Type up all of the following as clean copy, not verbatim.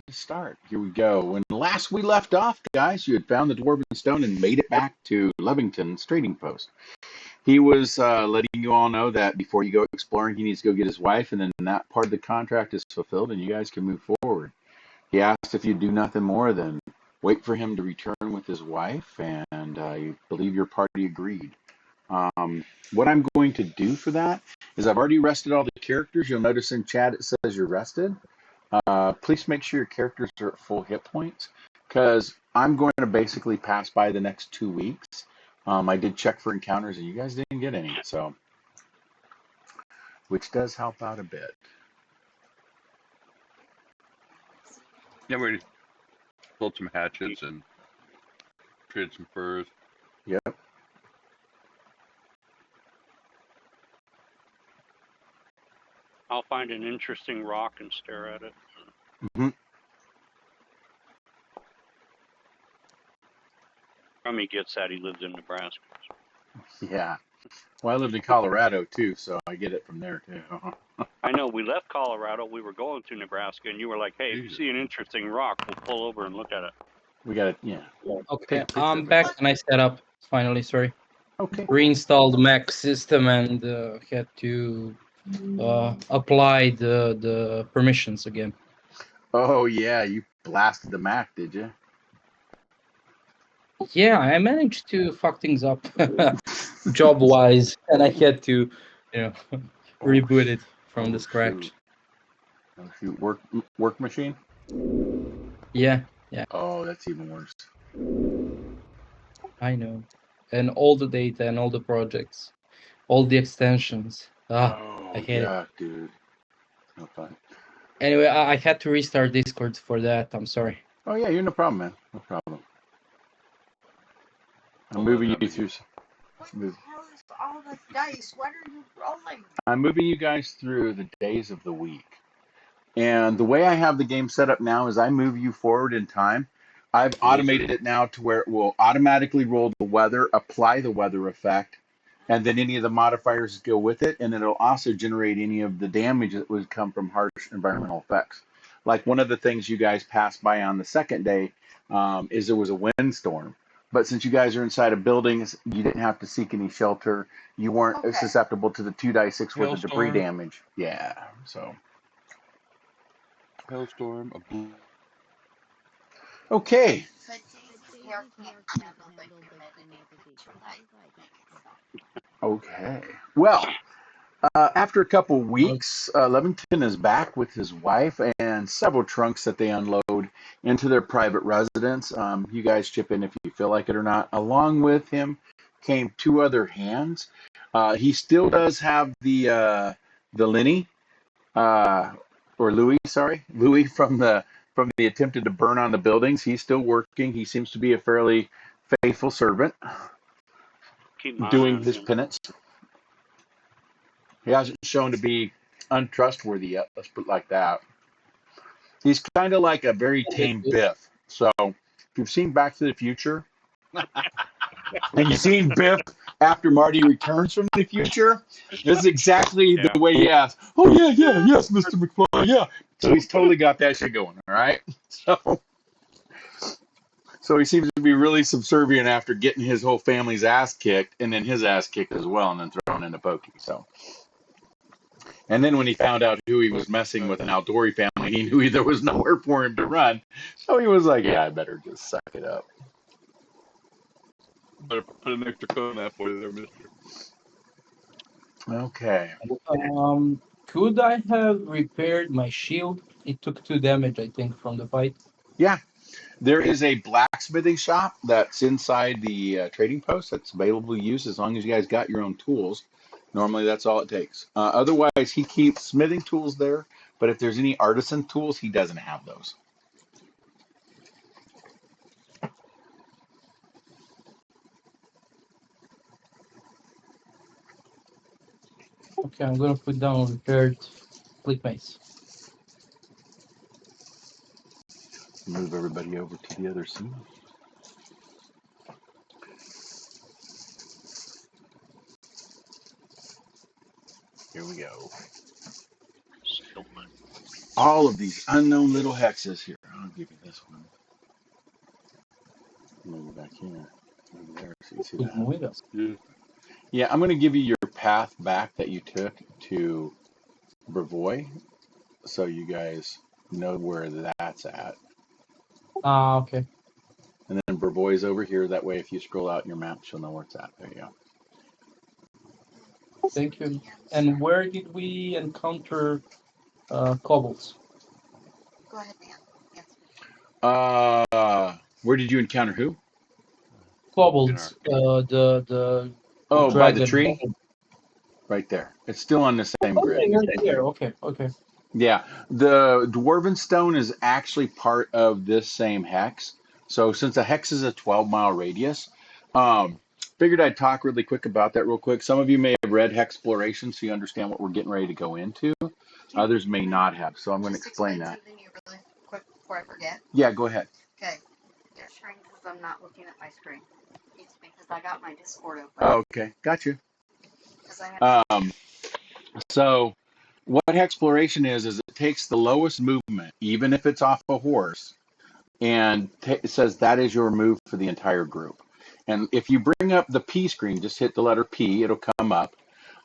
to start. Here we go. When last we left off, guys, you had found the Dwarven Stone and made it back to Levington's trading post. He was letting you all know that before you go exploring, he needs to go get his wife, and then that part of the contract is fulfilled, and you guys can move forward. He asked if you do nothing more than wait for him to return with his wife, and I believe your party agreed. What I'm going to do for that is I've already rested all the characters. You'll notice in chat it says you're rested. Please make sure your characters are at full hit points because I'm going to basically pass by the next 2 weeks. I did check for encounters and you guys didn't get any, so which does help out a bit. Yeah, we pulled some hatchets and traded some furs. Yep. I'll find an interesting rock and stare at it. Mm-hmm. Rummy gets that he lives in Nebraska. Yeah. Well, I lived in Colorado too, so I get it from there too. I know we left Colorado. We were going to Nebraska, and you were like, "Hey, if you Jesus. see an interesting rock, we'll pull over and look at it." We got it. Yeah. Okay, Take a picture I'm of it. back and I set up finally. Sorry, Okay. reinstalled the Mac system and had to apply the permissions again. Oh yeah, you blasted the Mac, did you? Yeah, I managed to fuck things up job wise, and I had to, reboot it from the scratch. Oh shoot, work machine. Yeah, Oh, that's even worse. I know, and all the data and all the projects, all the extensions. Oh I hate it. yeah, dude. No fun. Anyway, I had to restart Discord for that. I'm sorry. Oh yeah, you're no problem, man. No problem. I'm I'll moving let you them through. What the hell is all the dice? What are you rolling? I'm moving you guys through the days of the week. And the way I have the game set up now is I move you forward in time. I've automated it now to where it will automatically roll the weather, apply the weather effect, and then any of the modifiers go with it. And it'll also generate any of the damage that would come from harsh environmental effects. Like one of the things you guys passed by on the second day is there was a windstorm. But since you guys are inside of buildings, you didn't have to seek any shelter. You weren't Okay. susceptible to the 2d6 worth of debris Hailstorm. damage. Yeah, so. Hailstorm, a blue. Okay. But Jason's hair can't handle the humidity. Okay. Well, after a couple weeks, Levington is back with his wife and several trunks that they unload into their private residence. You guys chip in if you feel like it or not. Along with him came two other hands. He still does have the Lenny, or Louis, sorry, Louis from the attempted to burn on the buildings. He's still working. He seems to be a fairly faithful servant, Keep my eye doing on his him. penance. He hasn't shown to be untrustworthy yet. Let's put it like that. He's kind of like a very tame Biff. So if you've seen Back to the Future, and you've seen Biff after Marty returns from the future, this is exactly Yeah. the way he asks. Oh yeah, yes, Mr. McFly, yeah. So he's totally got that shit going. All right. So he seems to be really subservient after getting his whole family's ass kicked, and then his ass kicked as well, and then thrown into pokey. So. And then when he found out who he was messing with, an outdoory family, he knew there was nowhere for him to run. So he was like, yeah, I better just suck it up. Better put an extra coat on that for you there, mister. Okay. Could I have repaired my shield? It took 2 damage, I think, from the fight. Yeah. There is a blacksmithing shop that's inside the trading post that's available to use as long as you guys got your own tools. Normally, that's all it takes. Otherwise, he keeps smithing tools there, but if there's any artisan tools, he doesn't have those. Okay, I'm gonna put down repaired click mace. Move everybody over to the other scene. Here we go. Stillman. All of these unknown little hexes here. I'll give you this one. Move it back here. Over there, so you see Pues that. muy bien. Yeah. Yeah, I'm going to give you your path back that you took to Brevoy, so you guys know where that's at. Ah, okay. And then Brevoy's over here. That way, if you scroll out your map, you'll know where it's at. There you go. Thank you. And where did we encounter kobolds? Go ahead, Dan. Answer. Where did you encounter who? Kobolds. The Oh, by the dragon. tree, right there. It's still on the same Oh, grid. yeah, right there. Okay, okay. Yeah, the Dwarven Stone is actually part of this same hex. So since a hex is a 12-mile radius, figured I'd talk really quick about that real quick. Some of you may have read Hexploration, so you understand what we're getting ready to go into. Others may not have, so I'm going to Just explain that. something to you really quick before I forget. Yeah, go ahead. Okay. They're showing because I'm not looking at my screen. It's because I got my Discord open. Okay, got you. Because I had So what Hexploration is it takes the lowest movement, even if it's off a horse, and it says that is your move for the entire group. And if you bring up the P screen, just hit the letter P, it'll come up.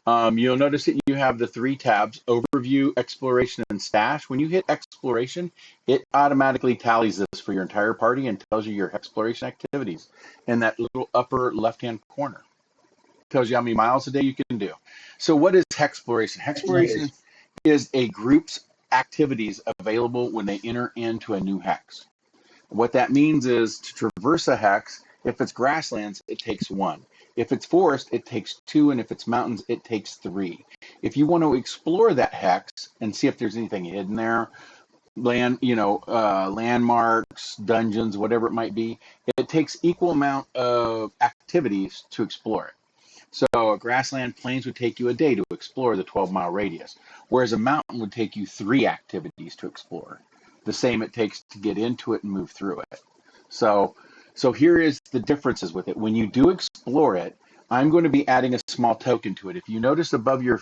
You'll notice that you have the 3 tabs, Overview, Exploration, and Stash. When you hit Exploration, it automatically tallies this for your entire party and tells you your exploration activities in that little upper left-hand corner. Tells you how many miles a day you can do. So what is Hexploration? Hexploration is a group's activities available when they enter into a new hex. What that means is to traverse a hex, if it's grasslands, it takes 1. If it's forest, it takes 2. And if it's mountains, it takes 3. If you want to explore that hex and see if there's anything hidden there, landmarks, dungeons, whatever it might be, it takes equal amount of activities to explore it. So a grassland plains would take you a day to explore the 12-mile radius, whereas a mountain would take you 3 activities to explore. The same it takes to get into it and move through it. So here is the differences with it. When you do explore it, I'm going to be adding a small token to it. If you notice above your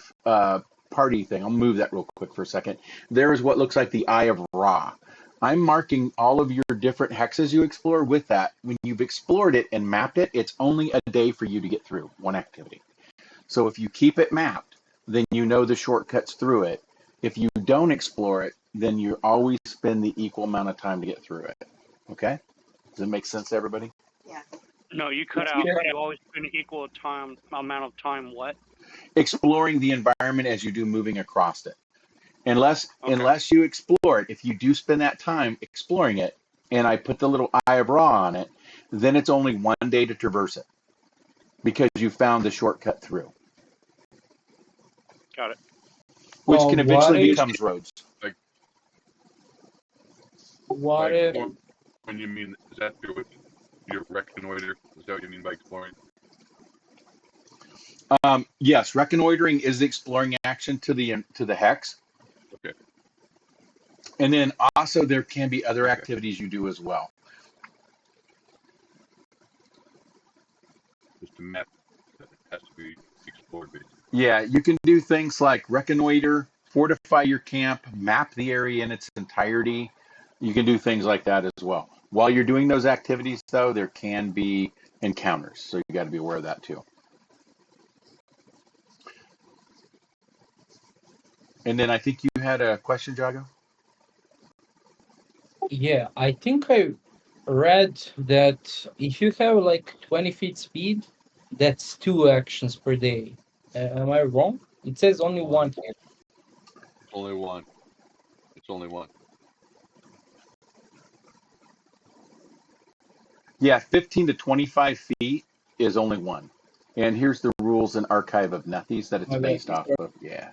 party thing, I'll move that real quick for a second. There is what looks like the Eye of Ra. I'm marking all of your different hexes you explore with that. When you've explored it and mapped it, it's only a day for you to get through one activity. So if you keep it mapped, then you know the shortcuts through it. If you don't explore it, then you always spend the equal amount of time to get through it. Okay? Does it make sense to everybody? Yeah. No, you cut out. You always spend equal amount of time. What? Exploring the environment as you do moving across it. Unless you explore it, if you do spend that time exploring it, and I put the little Eye of Ra on it, then it's only 1 day to traverse it because you found the shortcut through. Got it. Which can eventually What become roads. What if When you mean, is that your reconnoiter? Is that what you mean by exploring? Yes, reconnoitering is the exploring action to the hex. Okay. And then also there can be other activities you do as well. Just a map that has to be explored, basically. Yeah, you can do things like reconnoiter, fortify your camp, map the area in its entirety. You can do things like that as well. While you're doing those activities, though, there can be encounters, so you got to be aware of that too. And then I think you had a question, Jago? Yeah, I think I read that if you have like 20 feet speed, that's 2 actions per day. Am I wrong? It says only 1 here. Only one. It's only one. Yeah, 15 to 25 feet is only 1. And here's the rules and archive of Nethies that it's Okay. based off of. Yeah.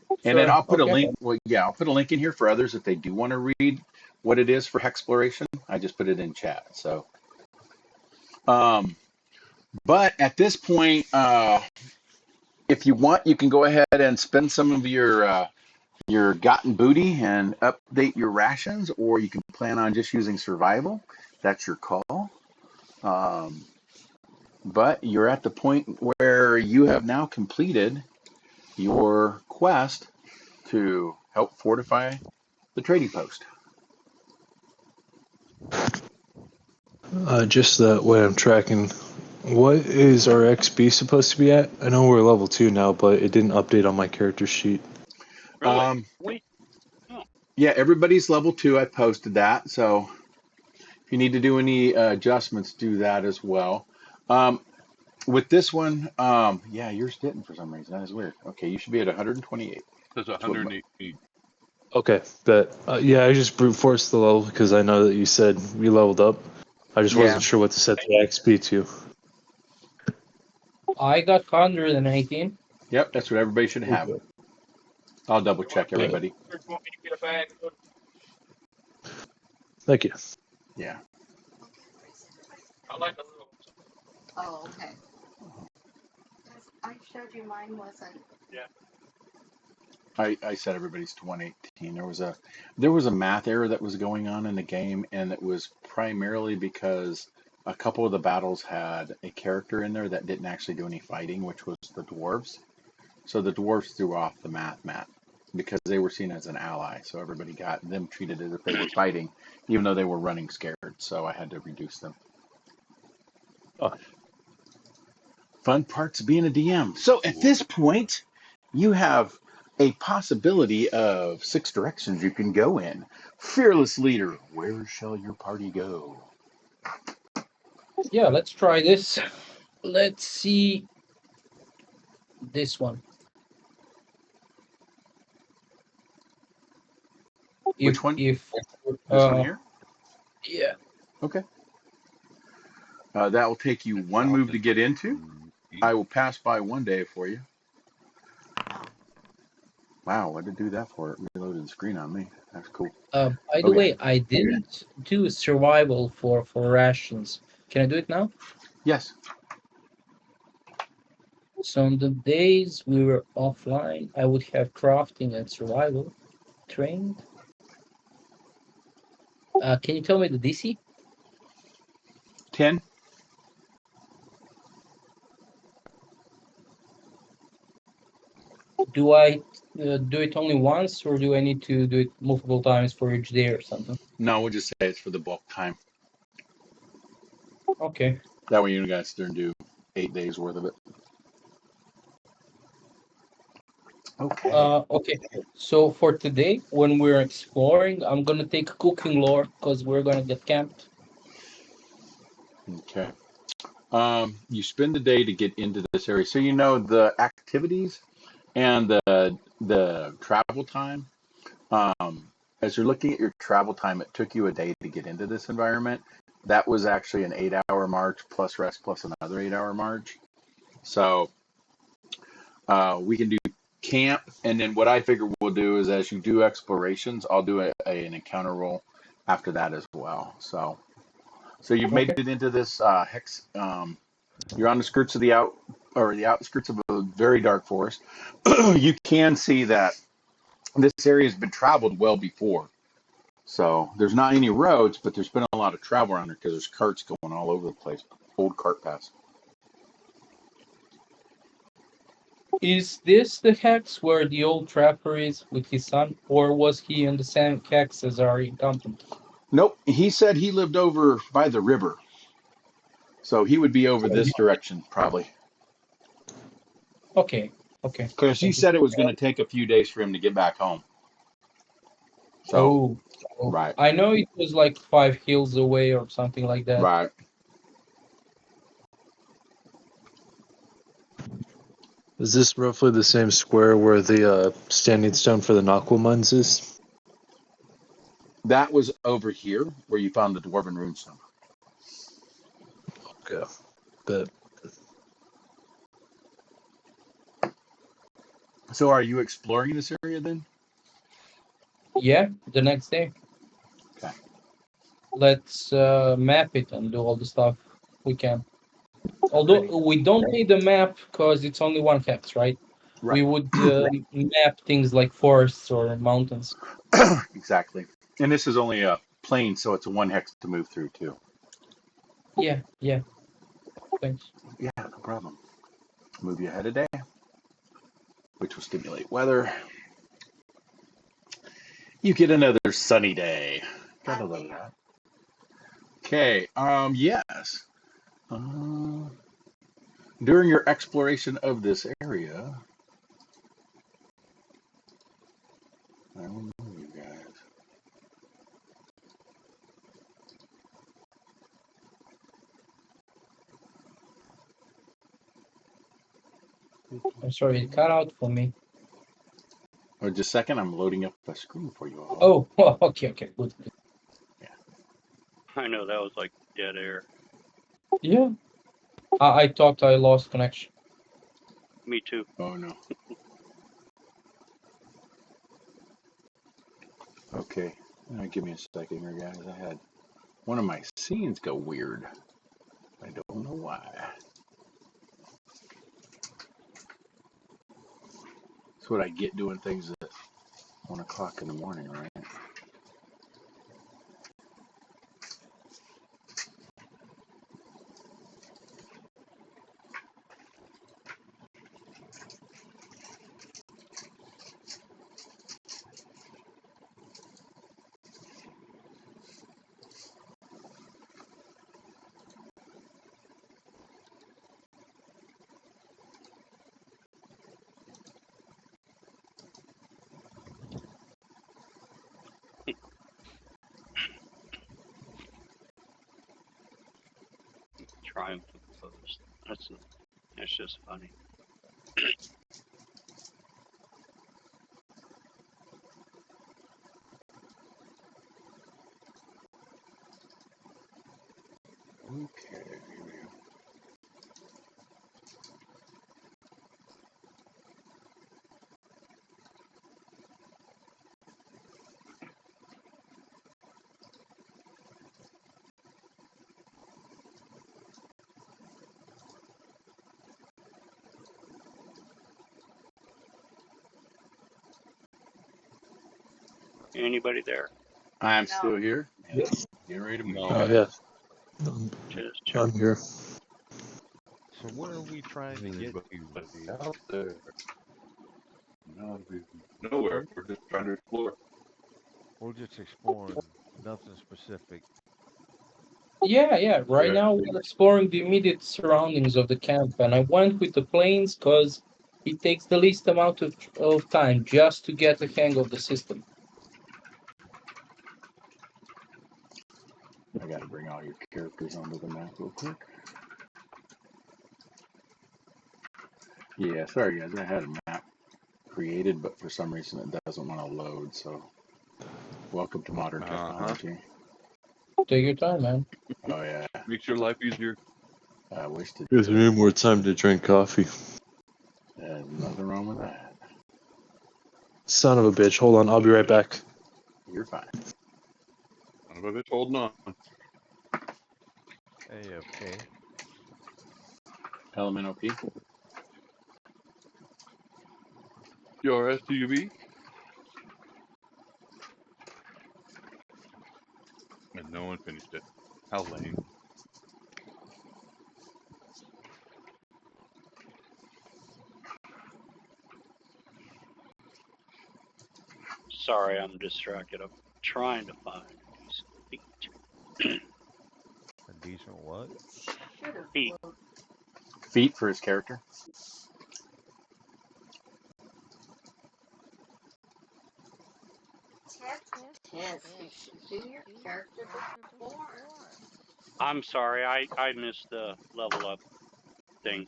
And Sure. then I'll put a Okay. link. Well, yeah, I'll put a link in here for others if they do want to read what it is for Hexploration. I just put it in chat. So, but at this point, if you want, you can go ahead and spend some of your gotten booty and update your rations, or you can plan on just using survival. That's your call. But you're at the point where you have now completed your quest to help fortify the trading post. Just that way I'm tracking. What is our XP supposed to be at? I know we're level 2 now, but it didn't update on my character sheet. Really? Um, We? Oh, yeah, everybody's level 2. I posted that, so if you need to do any adjustments, do that as well. Um, with this one, yeah, yours didn't for some reason. That is weird. Okay, you should be at 128. There's That's what 118. Okay, but yeah, I just brute forced the level because I know that you said we leveled up. I just Yeah. wasn't sure what to set the XP to. I got 118. Yep, that's what everybody should have. Okay. I'll double check But everybody. thank you. Yeah. Oh, okay. 'Cause I showed you mine wasn't. I set everybody's to 118. There was a math error that was going on in the game, and it was primarily because a couple of the battles had a character in there that didn't actually do any fighting, which was the dwarves. So the dwarves threw off the math because they were seen as an ally. So everybody got them treated as if they were fighting, even though they were running scared. So I had to reduce them. Oh, Fun parts of being a DM. So at this point, you have a possibility of 6 directions you can go in. Fearless leader, where shall your party go? Yeah, let's try this. Let's see this one. Which one? If This one uh here? yeah. Okay. That will take you It's one move to opposite get into. to I east. will pass by one day for you. Oh, Wow, what did do that for it? Reloaded the screen on me. That's cool. By the Okay. way, I didn't do survival for rations. Can I do it now? Yes. So on the days we were offline, I would have crafting and survival trained. Can you tell me the DC? 10. Do I do it only once, or do I need to do it multiple times for each day or something? No, we'll just say it's for the bulk time. Okay. That way you guys can do 8 days worth of it. Okay. Okay. So for today, when we're exploring, I'm gonna take cooking lore because we're gonna get camped. Okay. You spend the day to get into this area, so you know the activities and the travel time. As you're looking at your travel time, it took you a day to get into this environment. That was actually an 8-hour march plus rest plus another 8-hour march. So we can do camp, and then what I figure we'll do is as you do explorations, I'll do an encounter roll after that as well. So you've made Okay. it into this hex. You're on the skirts of the outskirts of a very dark forest. You can see that this area has been traveled well before. So there's not any roads, but there's been a lot of travel around here because there's carts going all over the place. Old cart paths. Is this the hex where the old trapper is with his son, or was he in the same hex as our incumbent? Nope. He said he lived over by the river. So he would be over this direction probably. Okay. Okay. Because he Thank you. said it was going to take a few days for him to get back home. So, Oh, oh, right, I know it was like 5 hills away or something like that. right. Is this roughly the same square where the standing stone for the Naquamans is? That was over here where you found the dwarven runestone. Okay. But So are you exploring this area then? Yeah, the next day. Okay. Let's map it and do all the stuff we can. Although Alrighty. we don't need a map because it's only one hex, right? We Right. would map things like forests or mountains. Exactly. And this is only a plane, so it's a one hex to move through too. Yeah, yeah. Thanks. Yeah, no problem. Move you ahead a day, which will stimulate weather. You get another sunny day. Gotta love that. Okay. Yes. Uh, During your exploration of this area, I don't know you guys. I'm sorry, it cut out for me. Oh, just a second. I'm loading up a screen for you all. Oh, okay, good. I know that was like dead air. Yeah. I thought I lost connection. Me too. Oh no. Okay. Give me a second here, guys. I had one of my scenes go weird. I don't know why. That's what I get doing things at 1 o'clock in the morning, right? Triumph of Post. That's just funny. Okay, here we go. Anybody there? I'm No. still here. And Yes. I'm getting ready to move. No. Oh, yeah. I'm, Just check. I'm here. So where are we trying to get to with these? Out there. No, nowhere. We're just trying to explore. We're just exploring, nothing specific. Yeah. Right Yeah. now we're exploring the immediate surroundings of the camp, and I went with the planes because it takes the least amount of time just to get a hang of the system. I got to bring all your characters onto the map real quick. Yeah, sorry guys. I had a map created, but for some reason it doesn't want to load. So, welcome to modern technology. Take your time, man. Oh yeah, Makes your life easier. I wish to. Gives me more time to drink coffee. There's nothing wrong with that. Son of a bitch. Hold on. I'll be right back. You're fine. Son of a bitch holding on. AFK. LMNOP. Your SUV. And no one finished it. How lame. Sorry, I'm distracted. I'm trying to find a decent A decent what? feet. Feet for his character. Yes, you should do your character before. I'm sorry, I missed the level up thing. You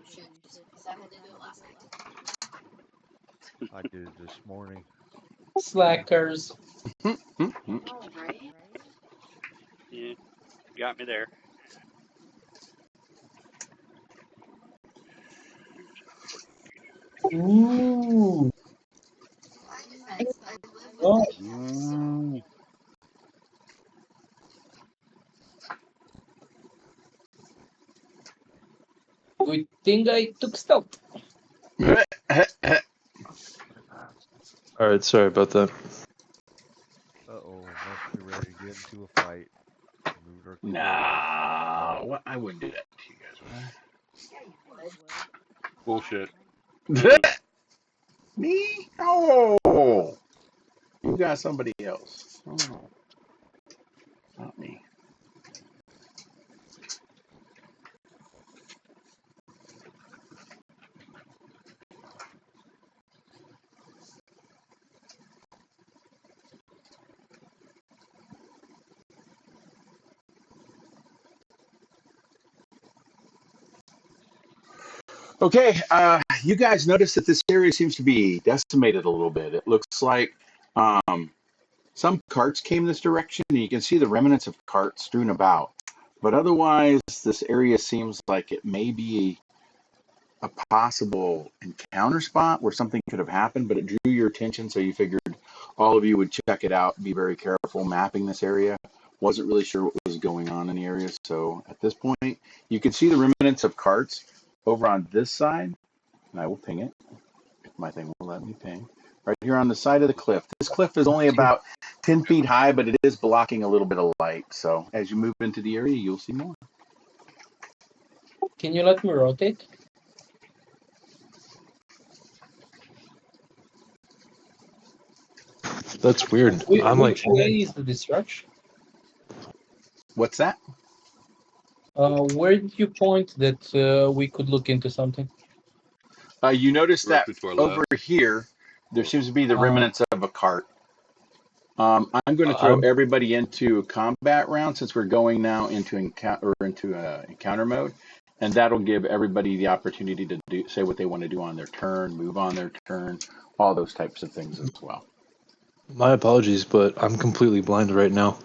should, because I had to do it last night. I did it this morning. Slackers. Oh, right? Yeah, got me there. Ooh. My defense, I live with Oh, idiots, so. Ooh. good thing I took stealth. Alright, sorry about that. Uh-oh, must be ready to get into a fight. Moved our camera. Nah, what? I wouldn't do that to you guys, Yeah, you would. Bullshit. would Mm. I? Me? Oh, you got somebody else. Oh, not me. Okay, you guys notice that this area seems to be decimated a little bit. It looks like um, some carts came this direction, and you can see the remnants of carts strewn about. But otherwise, this area seems like it may be a possible encounter spot where something could have happened, but it drew your attention, so you figured all of you would check it out, be very careful mapping this area. Wasn't really sure what was going on in the area, so at this point, you can see the remnants of carts over on this side, and I will ping it if my thing will let me ping. Right here on the side of the cliff. This cliff is only about 10 feet high, but it is blocking a little bit of light. So as you move into the area, you'll see more. Can you let me rotate? That's weird. I'm like, Which way is the destruction? What's that? Where did you point that we could look into something? You notice that Directly to our over left. here, there seems to be the Uh, remnants of a cart. I'm going to throw I'm everybody into a combat round since we're going now into encounter mode, and that'll give everybody the opportunity to say what they want to do on their turn, move on their turn, all those types of things as well. my apologies, but I'm completely blind right now.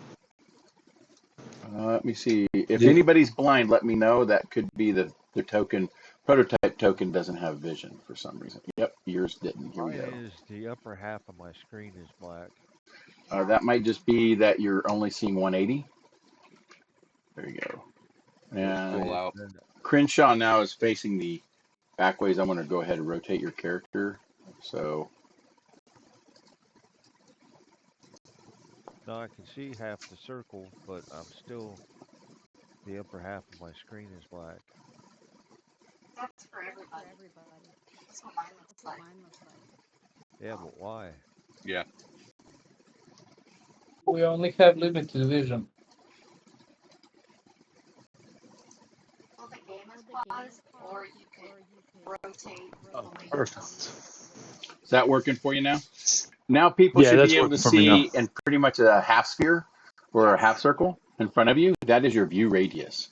Let me see. If Yeah. anybody's blind, let me know. That could be the token. Prototype token doesn't have vision for some reason. Yep, yours didn't. Here we Mine go. is the upper half of my screen is black. That might just be that you're only seeing 180. There you go. Yeah, I scroll And hit out. that. Crenshaw now is facing the back ways. I'm going to go ahead and rotate your character. So, Now I can see half the circle, but I'm still the upper half of my screen is black. That's for everybody. That's what mine looks like. Yeah, but why? Yeah. we only have limited vision. Well, the game is paused, or you could rotate Oh, away from. perfect. is that working for you now? Now people Yeah, should that's be able to working for me now. see in pretty much a half sphere or a Yes. half circle in front of you. That is your view radius.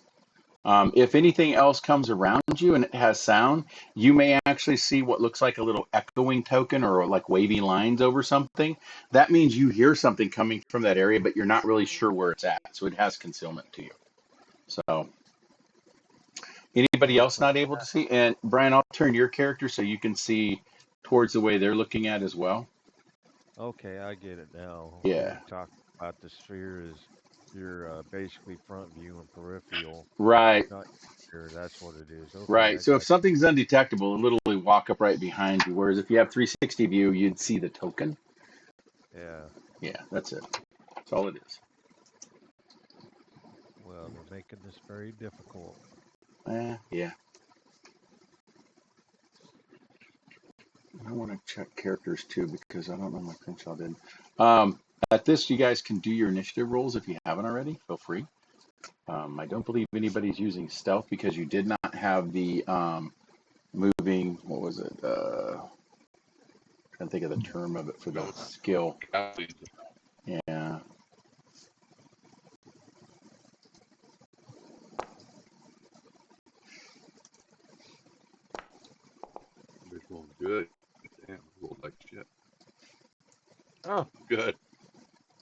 If anything else comes around you and it has sound, you may actually see what looks like a little echoing token or like wavy lines over something. That means you hear something coming from that area, but you're not really sure where it's at. So it has concealment to you. So anybody Well, else not able to see? And Brian, I'll turn your character so you can see towards the way they're looking at as well. okay, I get it now. When Yeah. you talk about the sphere is your basically front view and peripheral, Right. not your, that's what it is. Okay, Right. I So if got something's undetectable, it'll literally walk up right behind you. Whereas if you have 360 view, you'd see the token. you. Yeah. Yeah, that's it. That's all it is. Well, they're making this very difficult. Yeah. I want to check characters too because I don't know what Crenshaw did. Um, at this, you guys can do your initiative rolls if you haven't already. Feel free. I don't believe anybody's using stealth because you did not have the moving. What was it? Trying to think of the term of it for the No, skill. galleys. Yeah. Everybody's rolling good. Damn, rolled like shit. Oh, Good.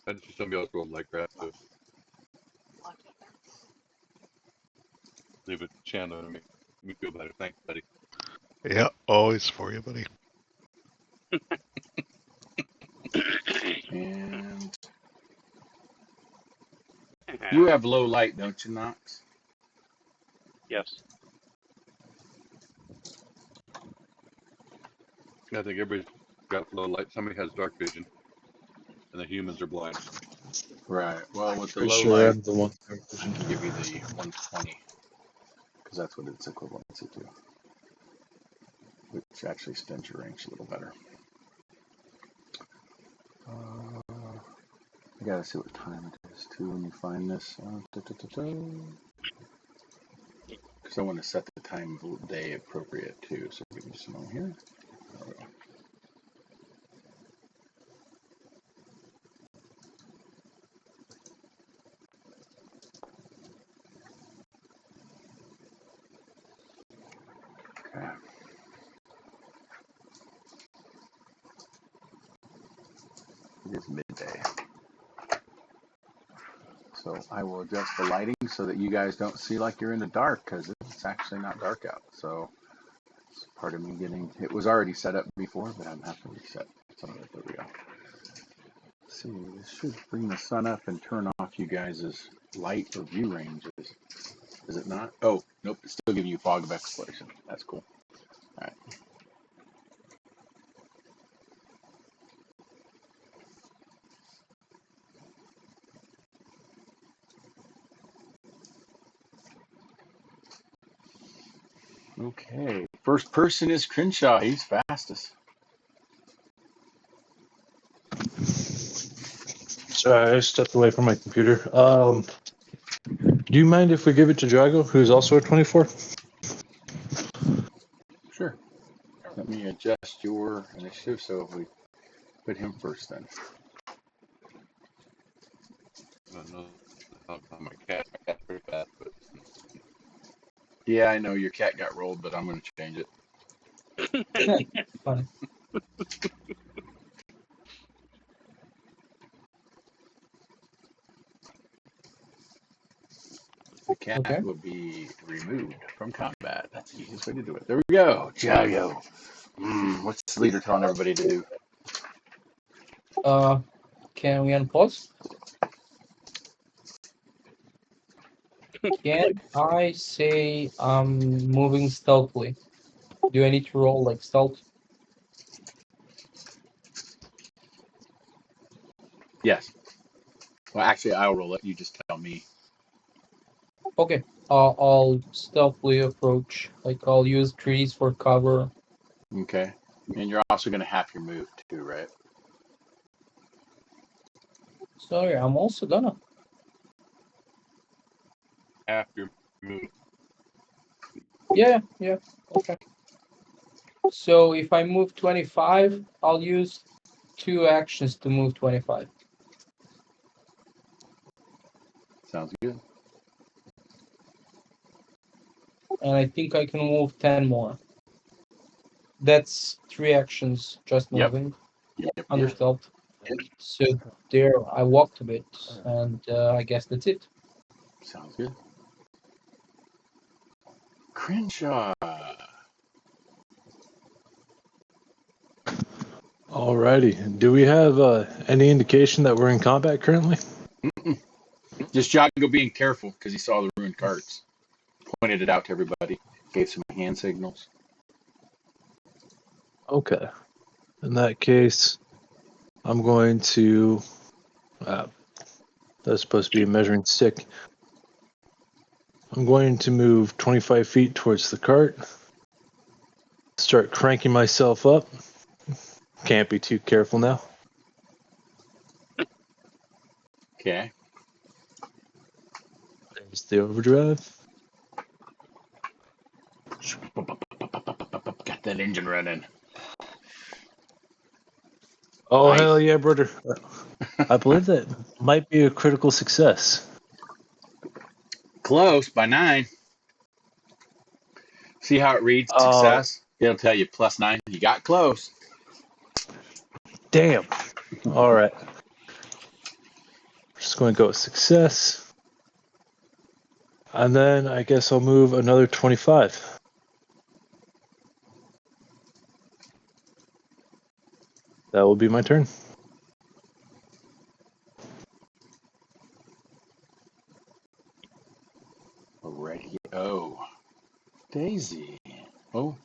I just see somebody else rolled like crap too. Lucky. Leave it to Chandler to make me feel better. Thanks, buddy. Yeah, always for you, buddy. And you Yeah. have low light, don't you, Knox? Yes. I think everybody's got low light. Somebody has dark vision, and the humans are blind. Right. Well, with the pretty low sure light, I'm the one. I can give you the 120 because that's what it's equivalency to, which actually extends your range a little better. I gotta see what time it is too when you find this. Because I want to set the time of day appropriate too. So give me just a moment here. Okay. It is midday. So I will adjust the lighting so that you guys don't see like you're in the dark, because it's actually not dark out. So it's part of me getting, it was already set up before, but I'm having to reset some of it. There we go. Let's see, this should bring the sun up and turn off you guys' light or view ranges. Is it not? Oh, nope, it's still giving you fog of exploration. That's cool. All right. Okay, first person is Crenshaw. He's fastest. Sorry, I stepped away from my computer. Do you mind if we give it to Drago, who's also a 24? Sure. Let me adjust your initiative so we put him first then. I don't know how my cat's pretty fast, but Yeah, I know your cat got rolled, but I'm going to change it. Fine. The cat Okay. will be removed from combat. That's the easiest way to do it. There we go. Jago. What's the leader telling everybody to do? Can we unpause? Can I say I'm moving stealthily? Do I need to roll like stealth? Yes. Well, actually, I'll roll it. You just tell me. Okay. I'll stealthily approach. Like I'll use trees for cover. Okay. And you're also going to have your move too, right? Sorry, I'm also gonna. after move, Yeah. Okay. So if I move 25, I'll use 2 actions to move 25. Sounds good. And I think I can move 10 more. That's 3 actions just Yep. moving Yep. under Yep. stealth. So there I walked a bit, and I guess that's it. Sounds good. Crenshaw. Alrighty. Do we have any indication that we're in combat currently? Mm-mm. Just Jago being careful because he saw the ruined carts. Pointed it out to everybody. Gave some hand signals. Okay. In that case, I'm going to. That's supposed to be a measuring stick. I'm going to move 25 feet towards the cart. Start cranking myself up. Can't be too careful now. Okay. There's the overdrive. Got that engine running. Oh, Nice. hell yeah, brother. I believe that might be a critical success. Close by 9. See how it reads Oh, success? It'll tell you +9. You got close. damn. All right. Just going to go with success. And then I guess I'll move another 25. That will be my turn. Alrighty. Oh. Daisy. Oh.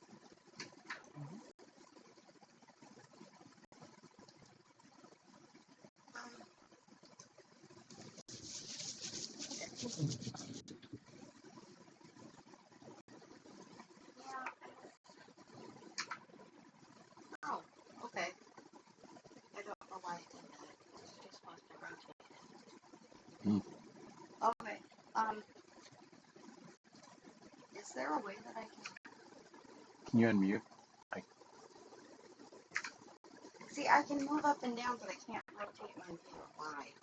Yeah. Oh, okay. I don't know why it did that. It's just supposed to rotate Hmm. it. Okay. Is there a way that I Can you unmute? can see? I can move up and down, but I can't rotate my view. Why?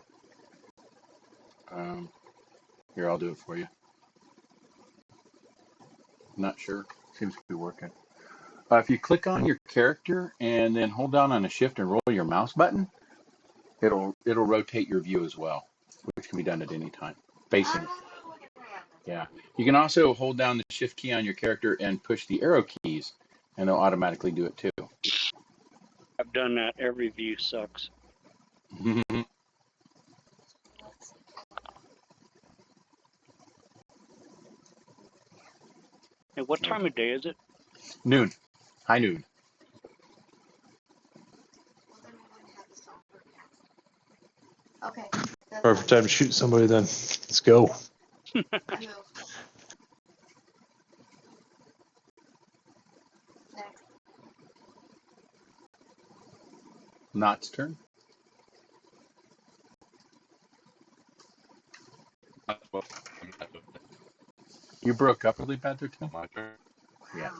Here, I'll do it for you. Not sure. Seems to be working. If you click on your character and then hold down on a shift and roll your mouse button, It'll rotate your view as well, which can be done at any time, facing. Oh, look at that. Yeah. You can also hold down the shift key on your character and push the arrow keys, and it'll automatically do it too. I've done that. Every view sucks. Hey, what time of day is it? Noon. High noon. Well, then we wouldn't have the software cast. Okay. That's Perfect time to shoot somebody then. Let's go. I move. Next. Knott's turn. That's what I'm not doing. You broke up really bad there, Tim? My turn. Yeah.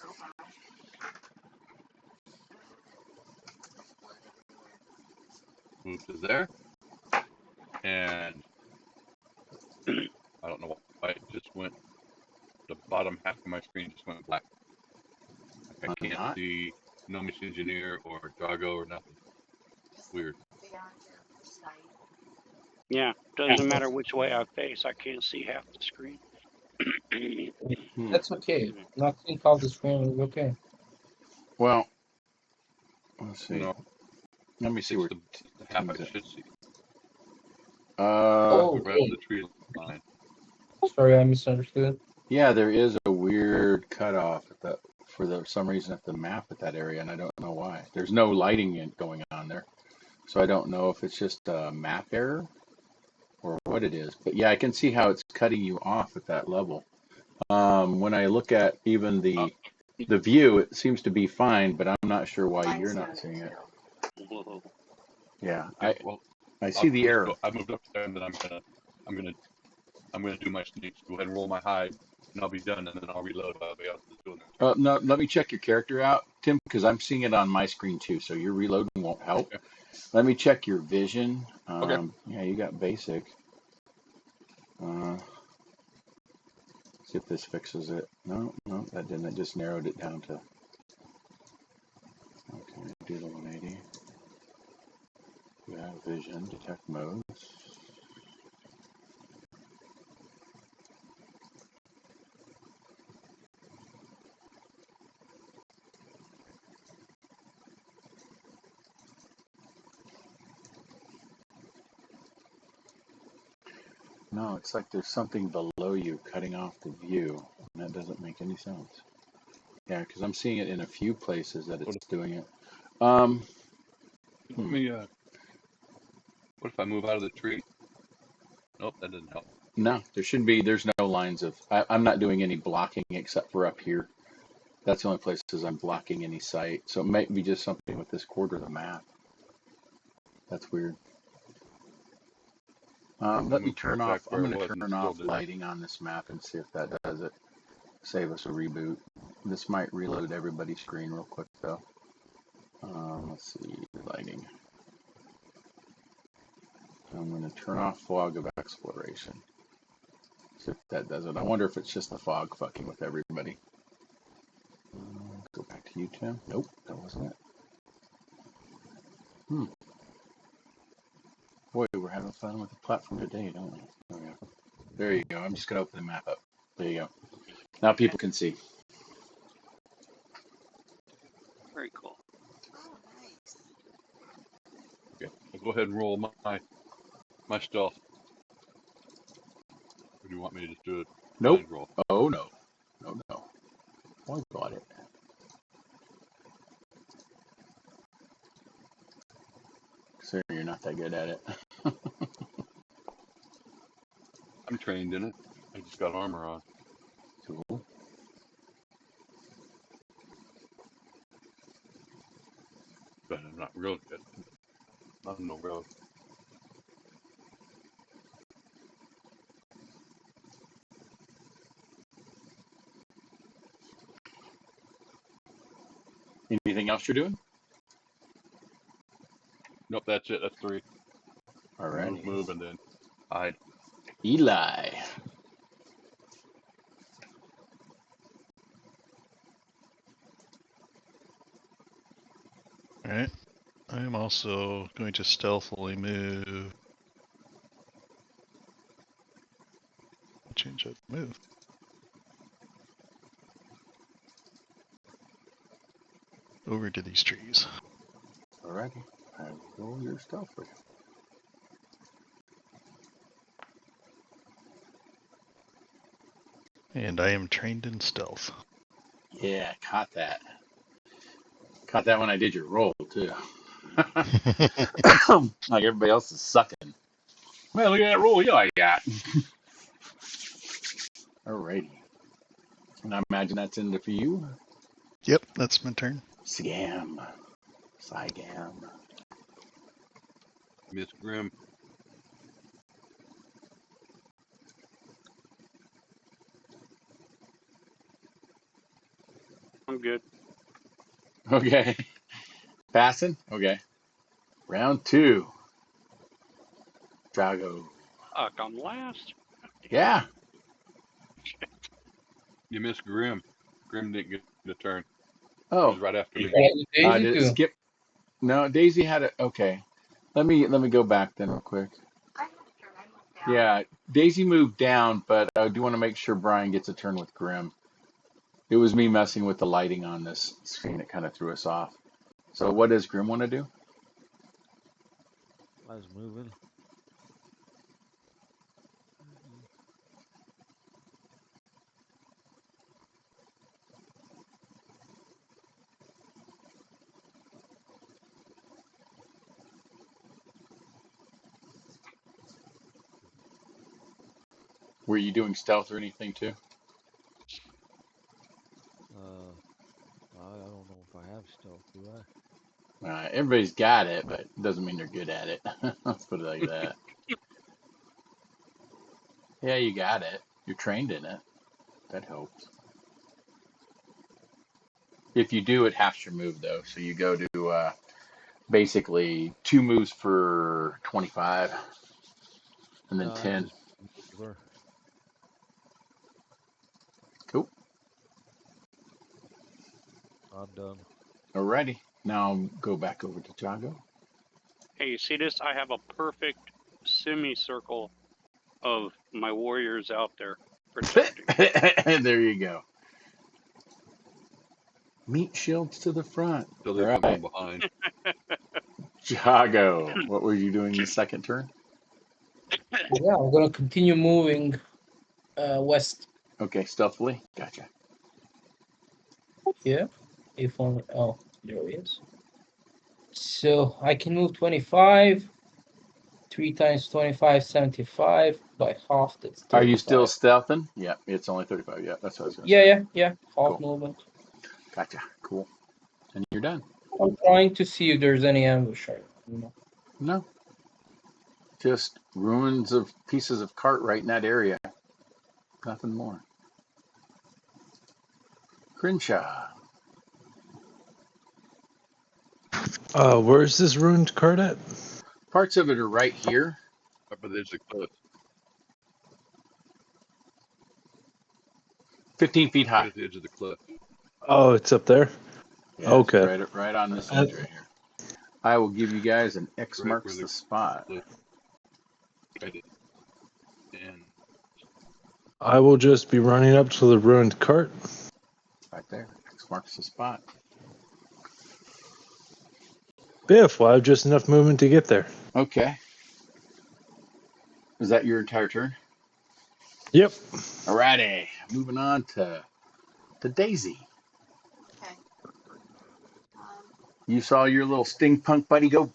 Oh, gosh. Move to there. And I don't know why it just went, the bottom half of my screen just went black. Like I can't Not? see Nomish Engineer or Drago or nothing. Weird. Beyond your sight. Yeah, doesn't matter which way I face. I can't see half the screen. That's okay. Not seeing half the screen is okay. Well, let's see. No, Let me see where it's the half I Tim's at. should see. Oh, Right on the tree line. sorry, I misunderstood. Yeah, there is a weird cutoff at the for some reason at the map at that area, and I don't know why. There's no lighting going on there, so I don't know if it's just a map error or what it is. But yeah, I can see how it's cutting you off at that level. When I look at even the view, it seems to be fine, but I'm not sure why Mine's you're doing not it seeing it. too. Whoa. Yeah, Okay, well, I see the arrow. I moved up there, and then I'm gonna do my sneaks. Go ahead and roll my hide, and I'll be done, and then I'll reload while everybody else is doing their turn. No, let me check your character out, Tim, because I'm seeing it on my screen too. So your reloading won't help. Okay. Let me check your vision. Okay. Yeah, you got basic. See if this fixes it. No, that didn't. It just narrowed it down to. Okay, do the 180. Yeah, vision, detect modes. No, it's like there's something below you cutting off the view, and that doesn't make any sense. Yeah, because I'm seeing it in a few places that it's doing it. Let me. What if I move out of the tree? Nope, that doesn't help. No, there shouldn't be. There's no lines of. I'm not doing any blocking except for up here. That's the only places I'm blocking any sight. So it might be just something with this quarter of the map. That's weird. Let me turn Back off. I'm where I going was, to and it turn still off didn't. lighting on this map and see if that does it. Save us a reboot. This might reload everybody's screen real quick though. Let's see, lighting. I'm going to turn off fog of exploration. See if that does it. I wonder if it's just the fog fucking with everybody. Go back to you, Tim. Nope, that wasn't it. Boy, we're having fun with the platform today, don't we? Oh, yeah. There you go. I'm just going to open the map up. There you go. Now people can see. Very cool. Oh, nice. Okay, I'll go ahead and roll my stealth. Or do you want me to just do a Nope. blind roll? Oh, no. No. I got it. So you're not that good at it. I'm trained in it. I just got armor on, Cool. but I'm not real good. I'm no rogue. Anything else you're doing? Nope, that's it. That's 3. Alrighty. Move, and then hide. Eli. All right. I am also going to stealthily move. Change that move. Over to these trees. Alrighty. I will roll your stealth for you. And I am trained in stealth. Yeah, caught that. Caught that when I did your roll, too. Like everybody else is sucking. Well, look at that roll I got. Alrighty. And I imagine that's into for you. Yep, that's my turn. Scam. Cygam. Miss Grimm. I'm good. Okay. Passing? Okay. Round 2. Drago. Fuck, I'm last. God damn Yeah. shit. You missed Grimm. Grimm didn't get a turn. It Oh, was right after me. What did Daisy did it do? skip? No, Daisy had it. Okay. Let me go back then real quick. I have a turn. I moved down. Yeah, Daisy moved down, but I do want to make sure Brian gets a turn with Grim. It was me messing with the lighting on this screen that kind of threw us off. So what does Grim want to do? I was moving. Were you doing stealth or anything too? I don't know if I have stealth, do I? Everybody's got it, but it doesn't mean they're good at it. Let's put it like that. Yeah, you got it. You're trained in it. That helps. If you do, it halves your move though. So you go to basically 2 moves for 25, and then No, I 10. just regular. Cool. I'm done. Alrighty. Now go back over to Jago. Hey, you see this? I have a perfect semicircle of my warriors out there protecting. There you go. Meat shields to the front. So All they're from right. behind. Jago, what were you doing the second turn? Yeah, I'm gonna continue moving west. Okay, stealthily. Gotcha. Yeah. If only. Oh, there he is. So I can move 25. 3 times 25, 75. By half, that's Are you still 35. stealthing? Yeah, it's only 35. Yeah, that's what I was going to Yeah, say. yeah. Half Cool. movement. Gotcha. Cool. And you're done. I'm trying to see if there's any ambush. No, just ruins of pieces of cart right in that area. Nothing more. Crenshaw. Where's this ruined cart at? Parts of it are right here. Up at the edge of the cliff. 15 feet Right high. at the edge of the cliff. Oh, it's up there. Yeah, it's Okay. right on this I, edge right here. I will give you guys an X Right where marks the the spot. cliff right and I will just be running up to the ruined cart. Right there. X marks the spot. Biff, well, I have just enough movement to get there. Okay. Is that your entire turn? Yep. Alrighty. Moving on to Daisy. Okay. Um, You saw your little sting punk buddy go.